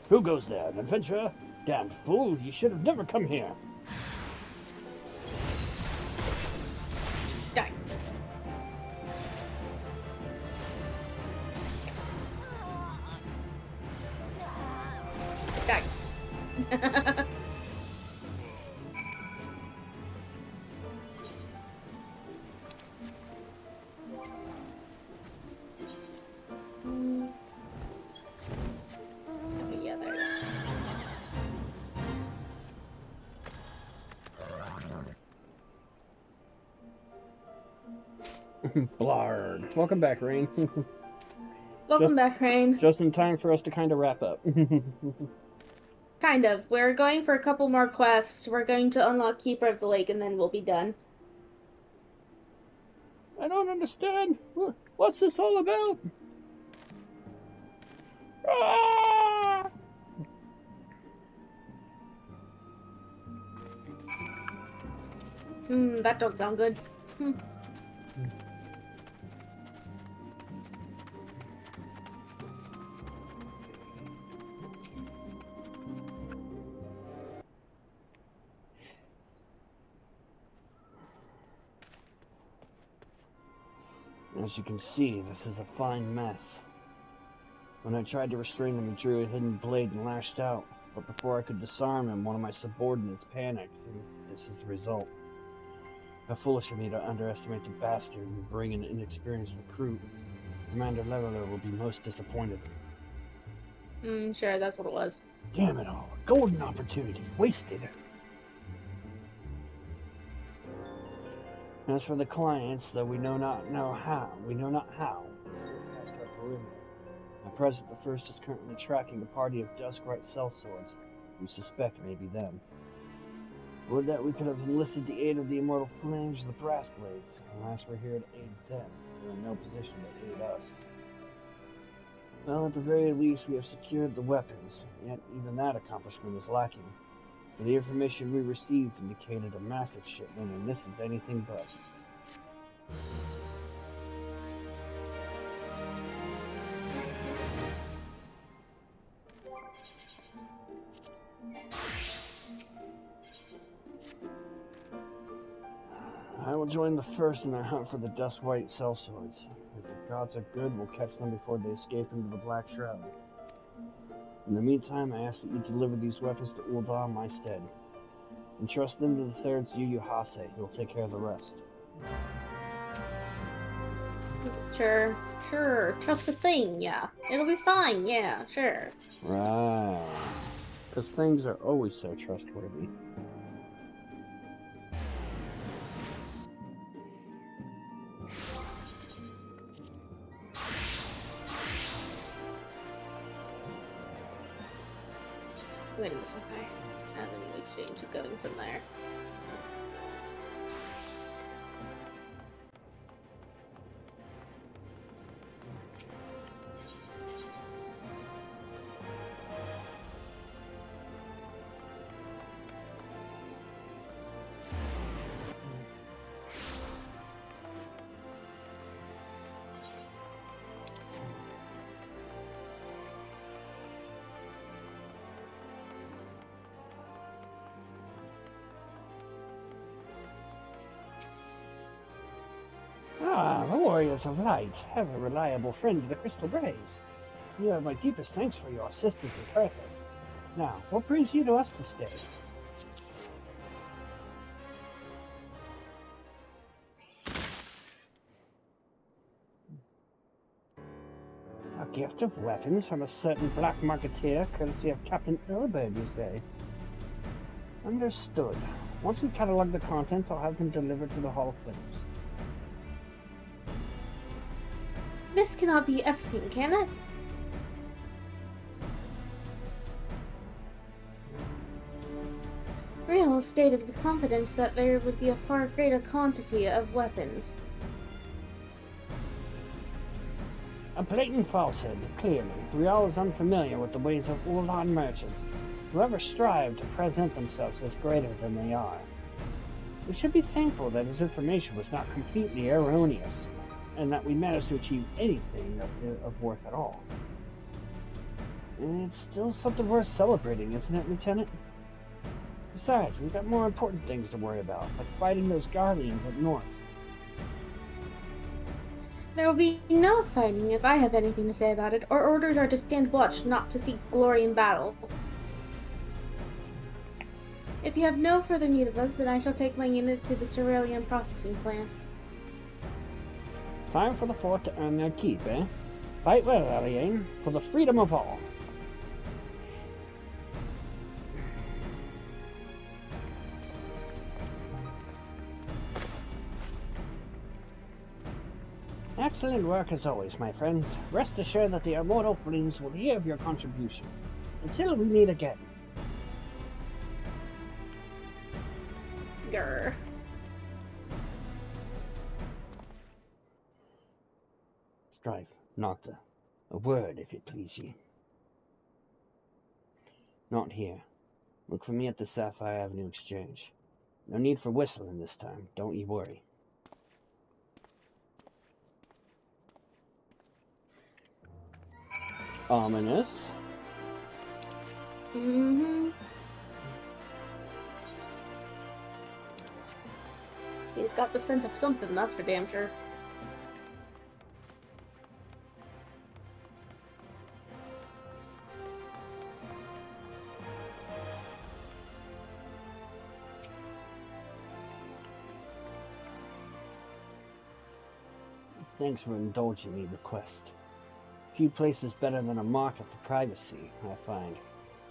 Who goes there? An adventurer? Damn fool, you should have never come here. Die. Die. Yeah, there's. Blard. Welcome back, Rain. Welcome back, Rain. Just in time for us to kind of wrap up. Kind of. We're going for a couple more quests. We're going to unlock Keeper of the Lake, and then we'll be done. I don't understand. What's this all about? Ah! That don't sound good. As you can see, this is a fine mess. When I tried to restrain them, he drew a hidden blade and lashed out. but before I could disarm him, one of my subordinates panicked, and this is the result. How foolish of me to underestimate the bastard and bring an inexperienced recruit. Commander Leveler will be most disappointed. Sure, that's what it was. Damn it all. A golden opportunity. Wasted. As for the clients, though we know not how, they slip past our perimeter. At present, the first is currently tracking a party of Duskrite sellswords, we suspect may be them. Would that we could have enlisted the aid of the Immortal Flames or the Brass Blades. Alas, we're here to aid them. We're in no position to aid us. Well, at the very least, we have secured the weapons, yet even that accomplishment is lacking. For the information we received indicated a massive shipment, and this is anything but. I will join the first in their hunt for the Duskwhite sellswords. If the gods are good, we'll catch them before they escape into the Black Shroud. In the meantime, I ask that you deliver these weapons to Ul'dah in my stead. Entrust them to the third Zuyu Hase. He'll take care of the rest. Sure. Trust the thing, yeah. It'll be fine, yeah, sure. Right. Because things are always so trustworthy. Wait a minute, I have any exchange going from there. Ah, the Warriors of Light. Have a reliable friend of the Crystal Braves. You have my deepest thanks for your assistance in purpose. Now, what brings you to us to stay? A gift of weapons from a certain black marketeer, courtesy of Captain Earlbird, you say? Understood. Once we catalog the contents, I'll have them delivered to the Hall of Flames. This cannot be everything, can it? Real stated with confidence that there would be a far greater quantity of weapons. A blatant falsehood, clearly. Rial is unfamiliar with the ways of Ul'dah merchants, who ever strive to present themselves as greater than they are. We should be thankful that his information was not completely erroneous, and that we managed to achieve anything of worth at all. And it's still something worth celebrating, isn't it, Lieutenant? Besides, we've got more important things to worry about, like fighting those Garleans up north. There will be no fighting if I have anything to say about it. Our orders are to stand watch, not to seek glory in battle. If you have no further need of us, then I shall take my unit to the Cerulean processing plant. Time for the fort to earn their keep, eh? Fight well, Aliane, for the freedom of all. Excellent work as always, my friends. Rest assured that the Immortal Flames will hear of your contribution. Until we meet again. Grr. Strife, not a word, if it please ye. Not here. Look for me at the Sapphire Avenue Exchange. No need for whistling this time, don't ye worry. Ominous. Mm-hmm. He's got the scent of something, that's for damn sure. Thanks for indulging me request. Few places better than a market for privacy, I find.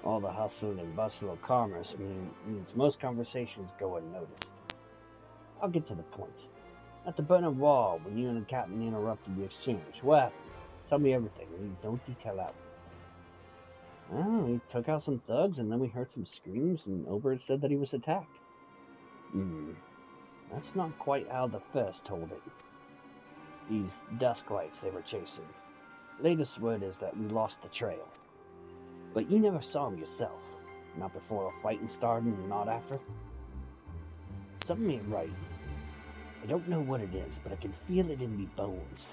All the hustle and bustle of commerce means most conversations go unnoticed. I'll get to the point. At the Burning Wall, when you and the captain interrupted the exchange, what happened? Tell me everything, leave no detail out. Well, we took out some thugs, and then we heard some screams, and Obert said that he was attacked. That's not quite how the first told it. These dusk lights they were chasing. Latest word is that we lost the trail. But you never saw them yourself. Not before the fighting started and not after. Something ain't right. I don't know what it is, but I can feel it in me bones.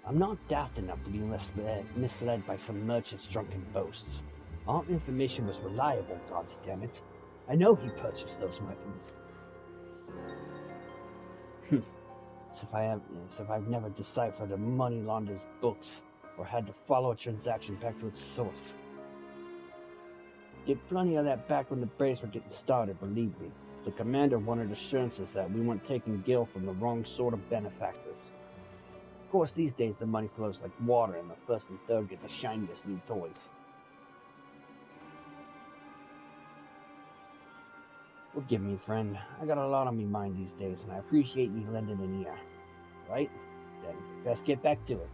I'm not daft enough to be misled by some merchant's drunken boasts. Our information was reliable, goddammit. I know he purchased those weapons. So if I've never deciphered a money launderer's books, or had to follow a transaction back to its source. Did plenty of that back when the Braves were getting started, believe me. The commander wanted assurances that we weren't taking Gil from the wrong sort of benefactors. Of course, these days the money flows like water, and the first and third get the shiniest new toys. Forgive me, friend. I got a lot on me mind these days, and I appreciate you lending an ear. Right? Then, best get back to it.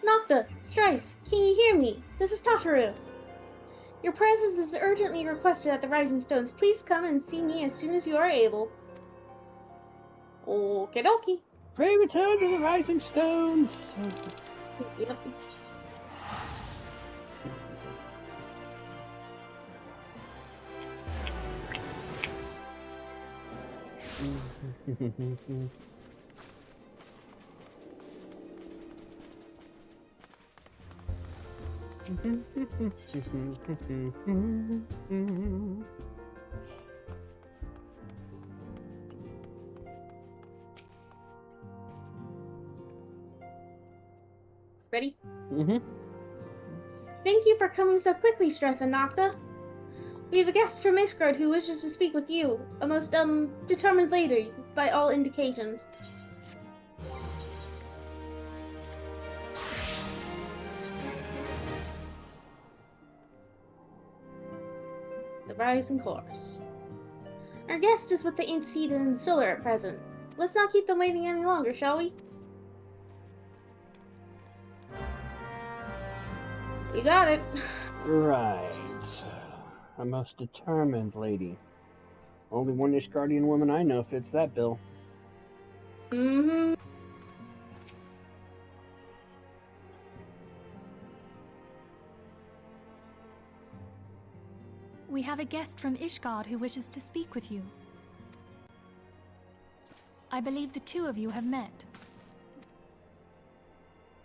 Nocta! Strife! Can you hear me? This is Tataru. Your presence is urgently requested at the Rising Stones. Please come and see me as soon as you are able. Okie dokie. Pray return to the Rising Stones! Yep. Ready? Thank you for coming so quickly, Strife and Nocta. We have a guest from Ishgard who wishes to speak with you. A most, determined lady, by all indications. The Rising Course. Our guest is with the Antecedent and the Solar at present. Let's not keep them waiting any longer, shall we? You got it. Right. A most determined lady. Only one Ishgardian woman I know fits that bill. We have a guest from Ishgard who wishes to speak with you. I believe the two of you have met.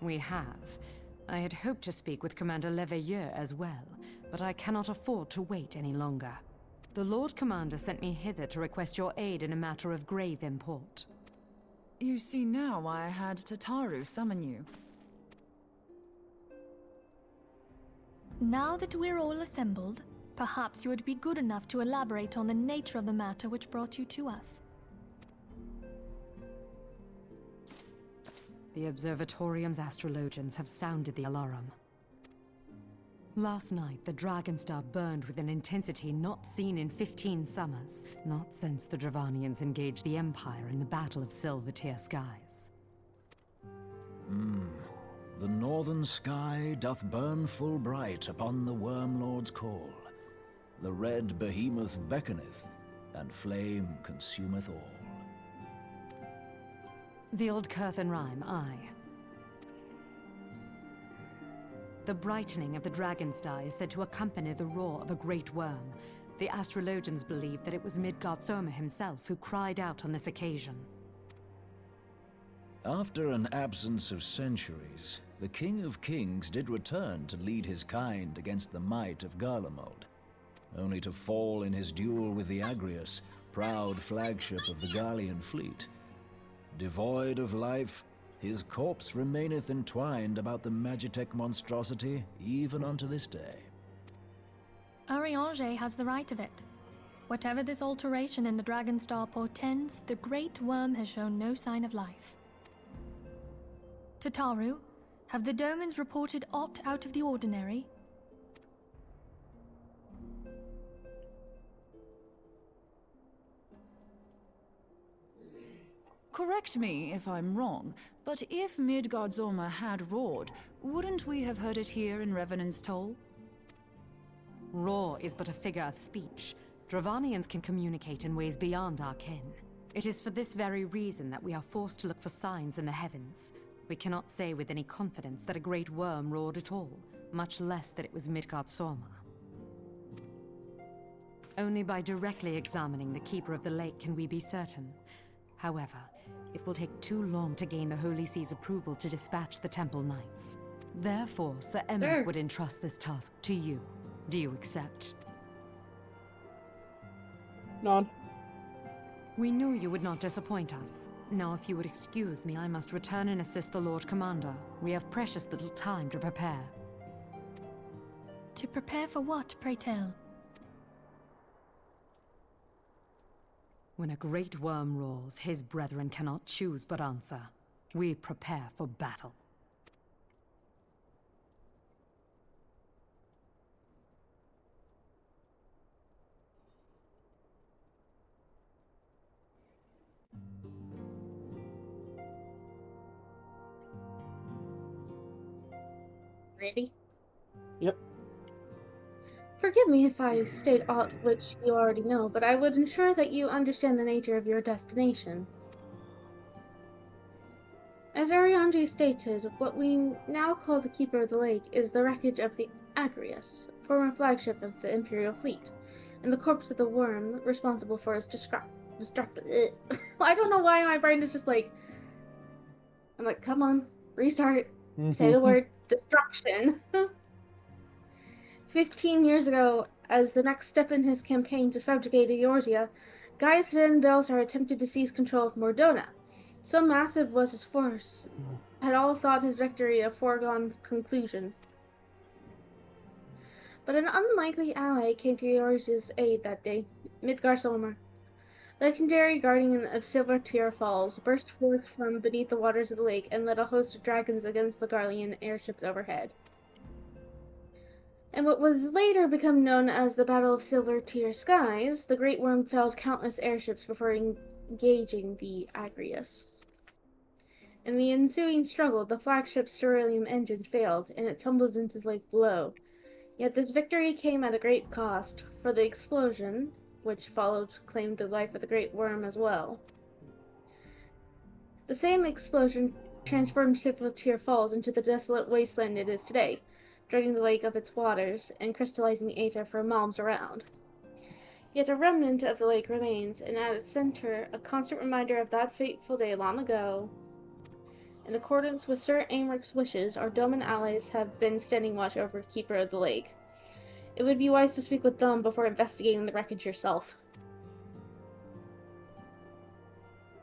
We have. I had hoped to speak with Commander Leveilleur as well, but I cannot afford to wait any longer. The Lord Commander sent me hither to request your aid in a matter of grave import. You see now why I had Tataru summon you. Now that we're all assembled, perhaps you would be good enough to elaborate on the nature of the matter which brought you to us. The Observatorium's astrologians have sounded the alarm. Last night, the Dragonstar burned with an intensity not seen in 15 summers, not since the Dravanians engaged the Empire in the Battle of Silvertear Skies. The northern sky doth burn full bright upon the Wormlord's call. The red behemoth beckoneth, and flame consumeth all. The old Curthan rhyme, aye. The brightening of the Dragonstar is said to accompany the roar of a great worm. The astrologians believe that it was Midgard Soma himself who cried out on this occasion. After an absence of centuries, the King of Kings did return to lead his kind against the might of Garlemald, only to fall in his duel with the Agrius, proud flagship of the Garlean fleet. Devoid of life, his corpse remaineth entwined about the Magitech monstrosity even unto this day. Ariange has the right of it. Whatever this alteration in the Dragon Star portends, the Great Worm has shown no sign of life. Tataru, have the Domans reported aught out of the ordinary? Correct me if I'm wrong, but if Midgardsormr had roared, wouldn't we have heard it here in Revenant's Toll? Roar is but a figure of speech. Dravanians can communicate in ways beyond our ken. It is for this very reason that we are forced to look for signs in the heavens. We cannot say with any confidence that a great worm roared at all, much less that it was Midgardsormr. Only by directly examining the Keeper of the Lake can we be certain. However, it will take too long to gain the Holy See's approval to dispatch the Temple Knights. Therefore, Sir Emmerich would entrust this task to you. Do you accept? Nod. We knew you would not disappoint us. Now, if you would excuse me, I must return and assist the Lord Commander. We have precious little time to prepare. To prepare for what, pray tell? When a great worm roars, his brethren cannot choose but answer. We prepare for battle. Ready? Yep. Forgive me if I state aught which you already know, but I would ensure that you understand the nature of your destination. As Ariange stated, what we now call the Keeper of the Lake is the wreckage of the Agrius, former flagship of the Imperial fleet, and the corpse of the worm responsible for its destruction. I don't know why my brain is just like... I'm like, come on, restart, say the word destruction. 15 years ago, as the next step in his campaign to subjugate Eorzea, Gaius van Belsar attempted to seize control of Mordona. So massive was his force, had all thought his victory a foregone conclusion. But an unlikely ally came to Eorzea's aid that day, Midgardsormr. Legendary guardian of Silvertear Falls, burst forth from beneath the waters of the lake and led a host of dragons against the Garlean airships overhead. In what was later become known as the Battle of Silvertear Skies, the Great Worm felled countless airships before engaging the Agrius. In the ensuing struggle, the flagship's Cerulean engines failed, and it tumbled into the lake below. Yet this victory came at a great cost, for the explosion, which followed, claimed the life of the Great Worm as well. The same explosion transformed Silvertear Falls into the desolate wasteland it is today, draining the lake of its waters and crystallizing aether for miles around. Yet a remnant of the lake remains, and at its center, a constant reminder of that fateful day long ago. In accordance with Sir Aymric's wishes, our Doman allies have been standing watch over Keeper of the Lake. It would be wise to speak with them before investigating the wreckage yourself.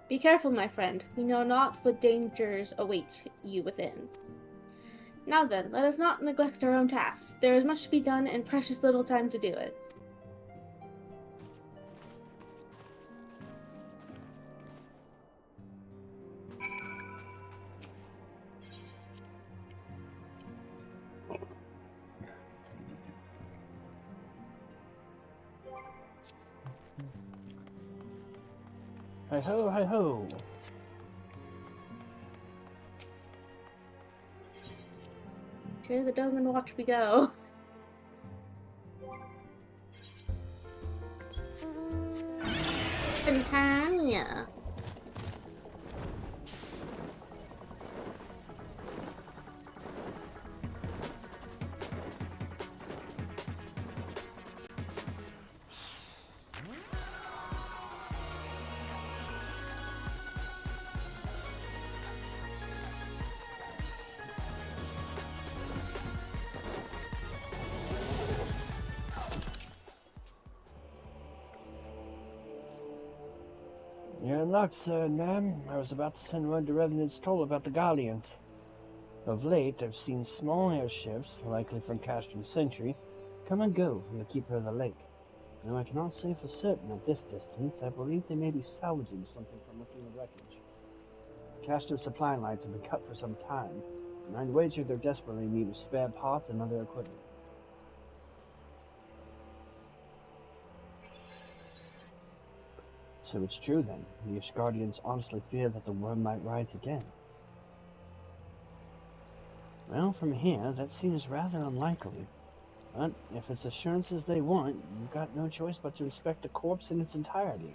Be careful, my friend. We know not what dangers await you within. Now then, let us not neglect our own tasks. There is much to be done and precious little time to do it. Hi ho, hi ho. To the dome and watch we go. Titania. You're in luck, sir, ma'am. I was about to send word to Revenant's Toll about the Guardians. Of late, I've seen small airships, likely from Castrum Sentry, come and go from the Keeper of the Lake. Though I cannot say for certain at this distance, I believe they may be salvaging something from within the wreckage. The caster supply lines have been cut for some time, and I'd wager they're desperately in need of spare parts and other equipment. So it's true then, the Ishgardians honestly fear that the worm might rise again. Well, from here, that seems rather unlikely. But if it's assurances they want, you've got no choice but to inspect the corpse in its entirety.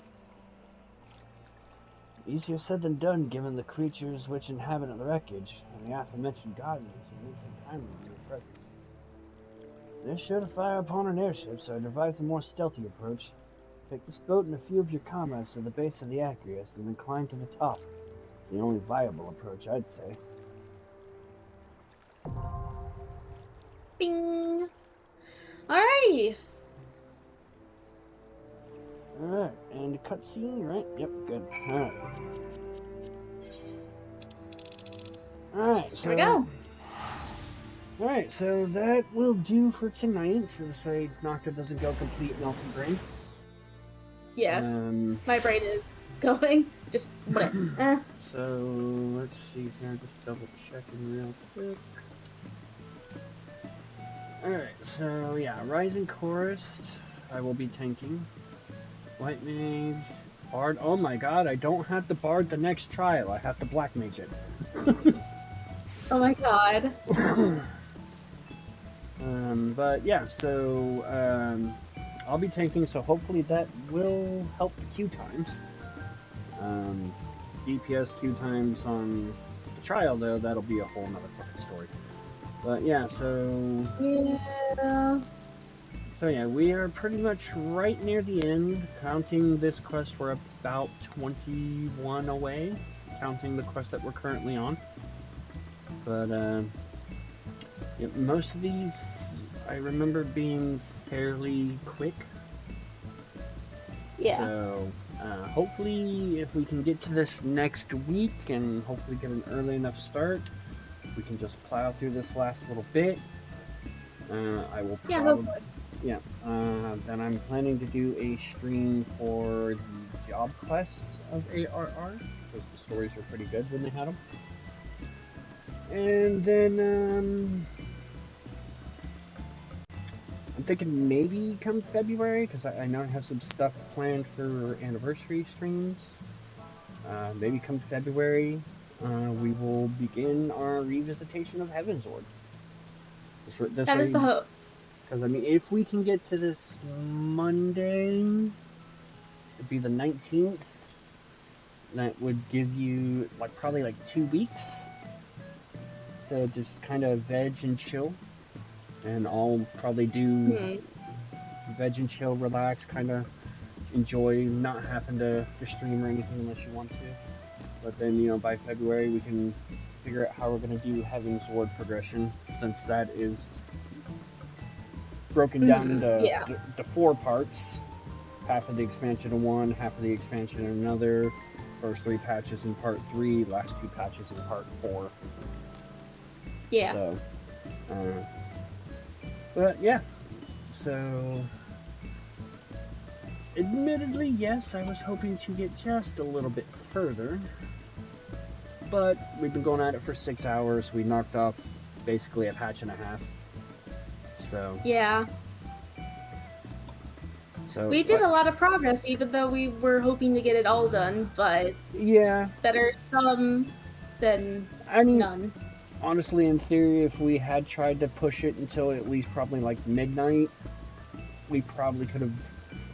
Easier said than done, given the creatures which inhabit the wreckage, and the aforementioned guardians who make them kindly in your presence. They're sure to fire upon an airship, so I'd advise a more stealthy approach. Take this boat and a few of your comrades to the base of the Acreus, and then climb to the top. It's the only viable approach, I'd say. Bing! Alrighty! Alright, and cutscene, right? Yep, good. Alright. Alright, so... Here we go! Alright, so that will do for tonight, so this way Nocta doesn't go complete melting brain. Yes. My brain is going. Just what? So, let's see here, just double checking real quick. Alright, so yeah, Rising Chorus, I will be tanking. White Mage, Bard, oh my god, I don't have to Bard the next trial, I have to Black Mage it. Oh my god. But yeah, so, I'll be tanking, so hopefully that will help the queue times. DPS queue times on the trial, though, that'll be a whole nother fucking story. But yeah, so... Yeah... So yeah, we are pretty much right near the end. Counting this quest, we're about 21 away. Counting the quest that we're currently on. But, yeah, most of these, I remember being fairly quick. Yeah. So, hopefully, if we can get to this next week and hopefully get an early enough start, we can just plow through this last little bit. I will probably... Yeah, then I'm planning to do a stream for the job quests of ARR, because the stories were pretty good when they had them. And then, I'm thinking maybe come February, because I know I have some stuff planned for anniversary streams. Maybe come February, we will begin our revisitation of Heavensward. That is the hope. Because, I mean, if we can get to this Monday, it'd be the 19th, that would give you, like, probably, like, 2 weeks to just kind of veg and chill. And I'll probably do veg and chill, relax, kind of enjoy not having to stream or anything unless you want to. But then, you know, by February, we can figure out how we're going to do Heavensward progression, since that is broken down into 4 parts. Half of the expansion in one, half of the expansion in another. First 3 patches in part 3, last 2 patches in part 4. Yeah. So, but yeah, so admittedly, yes, I was hoping to get just a little bit further, but we've been going at it for 6 hours. We knocked off basically a patch and a half. So yeah, so we did a lot of progress, even though we were hoping to get it all done. But yeah, better some than none. Honestly, in theory, if we had tried to push it until at least probably like midnight, we probably could have.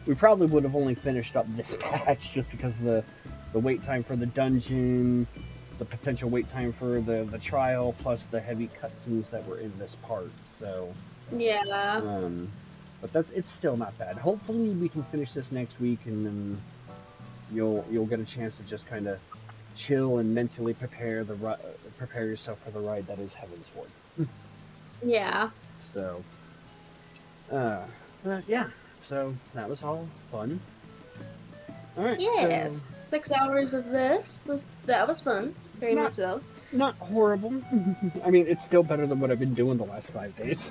We probably would have only finished up this patch just because of the wait time for the dungeon, the potential wait time for the trial, plus the heavy cutscenes that were in this part. So. Yeah. But it's still not bad. Hopefully we can finish this next week, and then you'll get a chance to just kind of chill and mentally prepare yourself for the ride that is Heavensward. Yeah. So, yeah. So that was all fun. All right. Yes. So, 6 hours of this. That was fun. Very much so. Not horrible. I mean, it's still better than what I've been doing the last 5 days.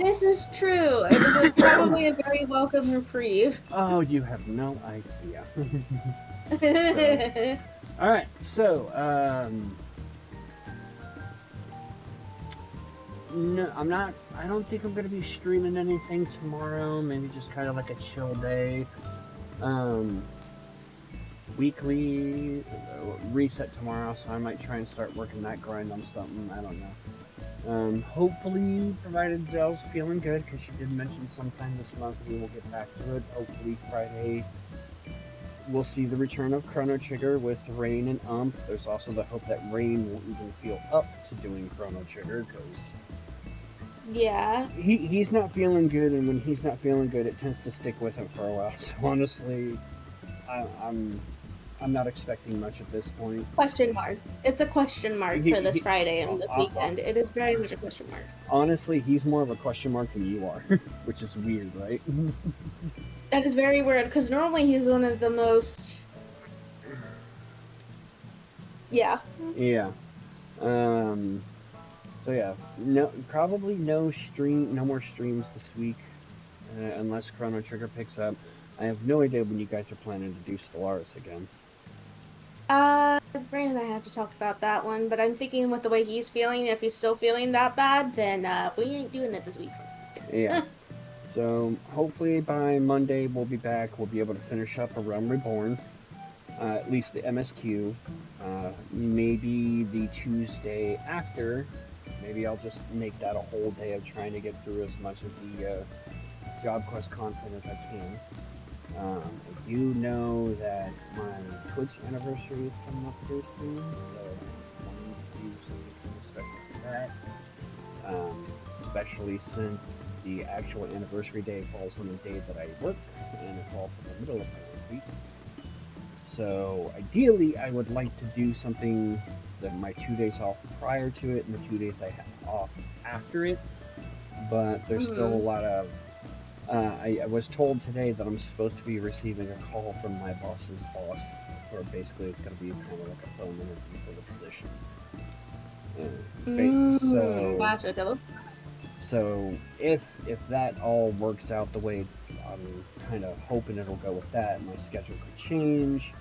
This is true. It is probably a very welcome reprieve. Oh, you have no idea. So, alright, so, no, I don't think I'm going to be streaming anything tomorrow, maybe just kind of like a chill day. Weekly reset tomorrow, so I might try and start working that grind on something, I don't know. Hopefully, provided Zel's feeling good, because she did mention sometime this month we will get back to it. Hopefully Friday we'll see the return of Chrono Trigger with Rain and There's also the hope that Rain will even feel up to doing Chrono Trigger, because yeah, he's not feeling good, and when he's not feeling good, it tends to stick with him for a while. So honestly, I'm not expecting much at this point. Question mark. It's a question mark for this Friday and this weekend. It is very much a question mark. Honestly, he's more of a question mark than you are, which is weird, right? That is very weird, because normally he's one of the most... Yeah. Yeah. So yeah, probably no more streams this week, unless Chrono Trigger picks up. I have no idea when you guys are planning to do Stellaris again. Brandon and I have to talk about that one, but I'm thinking with the way he's feeling, if he's still feeling that bad, then we ain't doing it this week. Yeah. So hopefully by Monday we'll be back. We'll be able to finish up around Reborn, at least the MSQ. Maybe the Tuesday after, maybe I'll just make that a whole day of trying to get through as much of the Job Quest content as I can. I do know that my Twitch anniversary is coming up here soon, so I'm wanting to do something special for that. Especially since the actual anniversary day falls on the day that I work, and it falls in the middle of my work week. So ideally, I would like to do something that my 2 days off prior to it and the 2 days I have off after it. But there's still a lot of... I was told today that I'm supposed to be receiving a call from my boss's boss, where basically it's going to be kind of like a phone interview for the position. So if that all works out the way I'm kind of hoping it'll go with that, my schedule could change,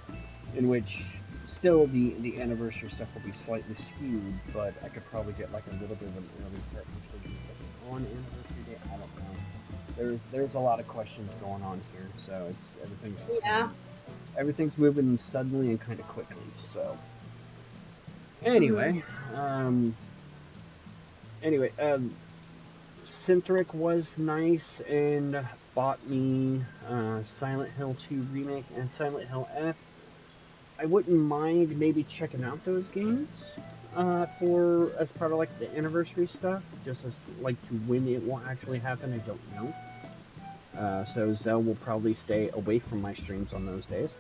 in which still the anniversary stuff will be slightly skewed, but I could probably get like a little bit of an early start on anniversary day. I don't know. There's a lot of questions going on here, so everything's moving suddenly and kind of quickly. So anyway, Synthric was nice and bought me Silent Hill 2 Remake and Silent Hill F. I wouldn't mind maybe checking out those games as part of like the anniversary stuff, just as like to when it will actually happen. I don't know. So Zel will probably stay away from my streams on those days.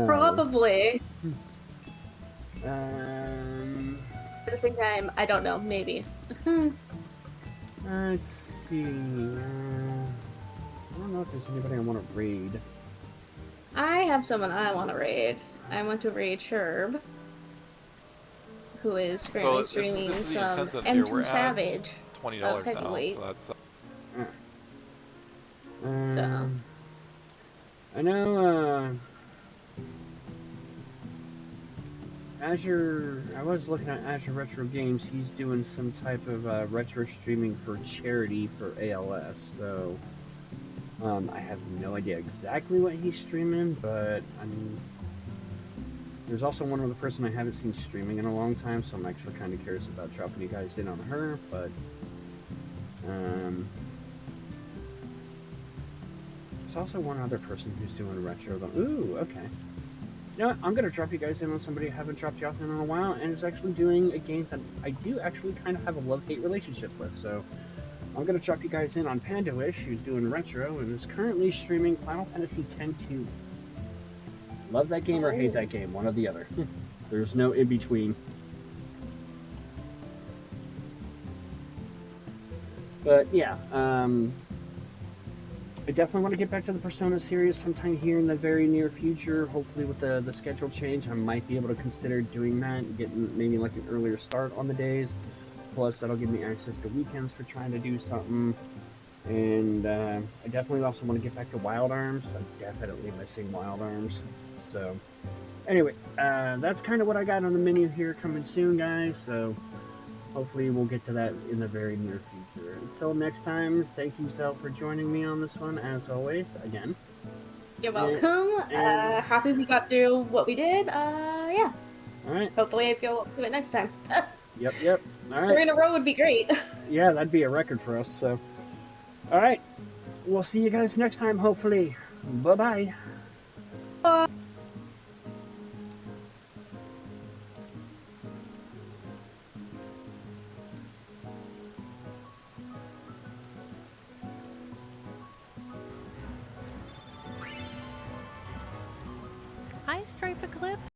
Probably. At the same time, I don't know. Maybe. Let's see. I don't know if there's anybody I want to raid. I have someone I want to raid. I want to raid Sherb, who is currently streaming some M2 Savage $20 Heavyweight. now, so that's I know Azure, I was looking at Azure Retro Games. He's doing some type of retro streaming for charity for ALS, so I have no idea exactly what he's streaming, but I mean, there's also one other person I haven't seen streaming in a long time, so I'm actually kind of curious about dropping you guys in on her, but there's also one other person who's doing retro. Ooh, okay. You know what? I'm going to drop you guys in on somebody I haven't dropped you off in a while, and is actually doing a game that I do actually kind of have a love-hate relationship with, so I'm going to drop you guys in on Pandoish, who's doing retro, and is currently streaming Final Fantasy X-2. Love that game or hate that game, one or the other. There's no in-between. But yeah, I definitely want to get back to the Persona series sometime here in the very near future. Hopefully with the schedule change, I might be able to consider doing that, getting maybe like an earlier start on the days. Plus, that'll give me access to weekends for trying to do something. And I definitely also want to get back to Wild Arms. I'm definitely missing Wild Arms. So, anyway, that's kind of what I got on the menu here coming soon, guys. So, hopefully we'll get to that in the very near future. Until next time, thank you, Zel, for joining me on this one, as always, again. You're welcome. Happy we got through what we did. Yeah. Alright. Hopefully I feel up to it next time. Yep. Alright. 3 in a row would be great. Yeah, that'd be a record for us, so. Alright. We'll see you guys next time, hopefully. Bye-bye. Bye. Hi, Strife Eclipse.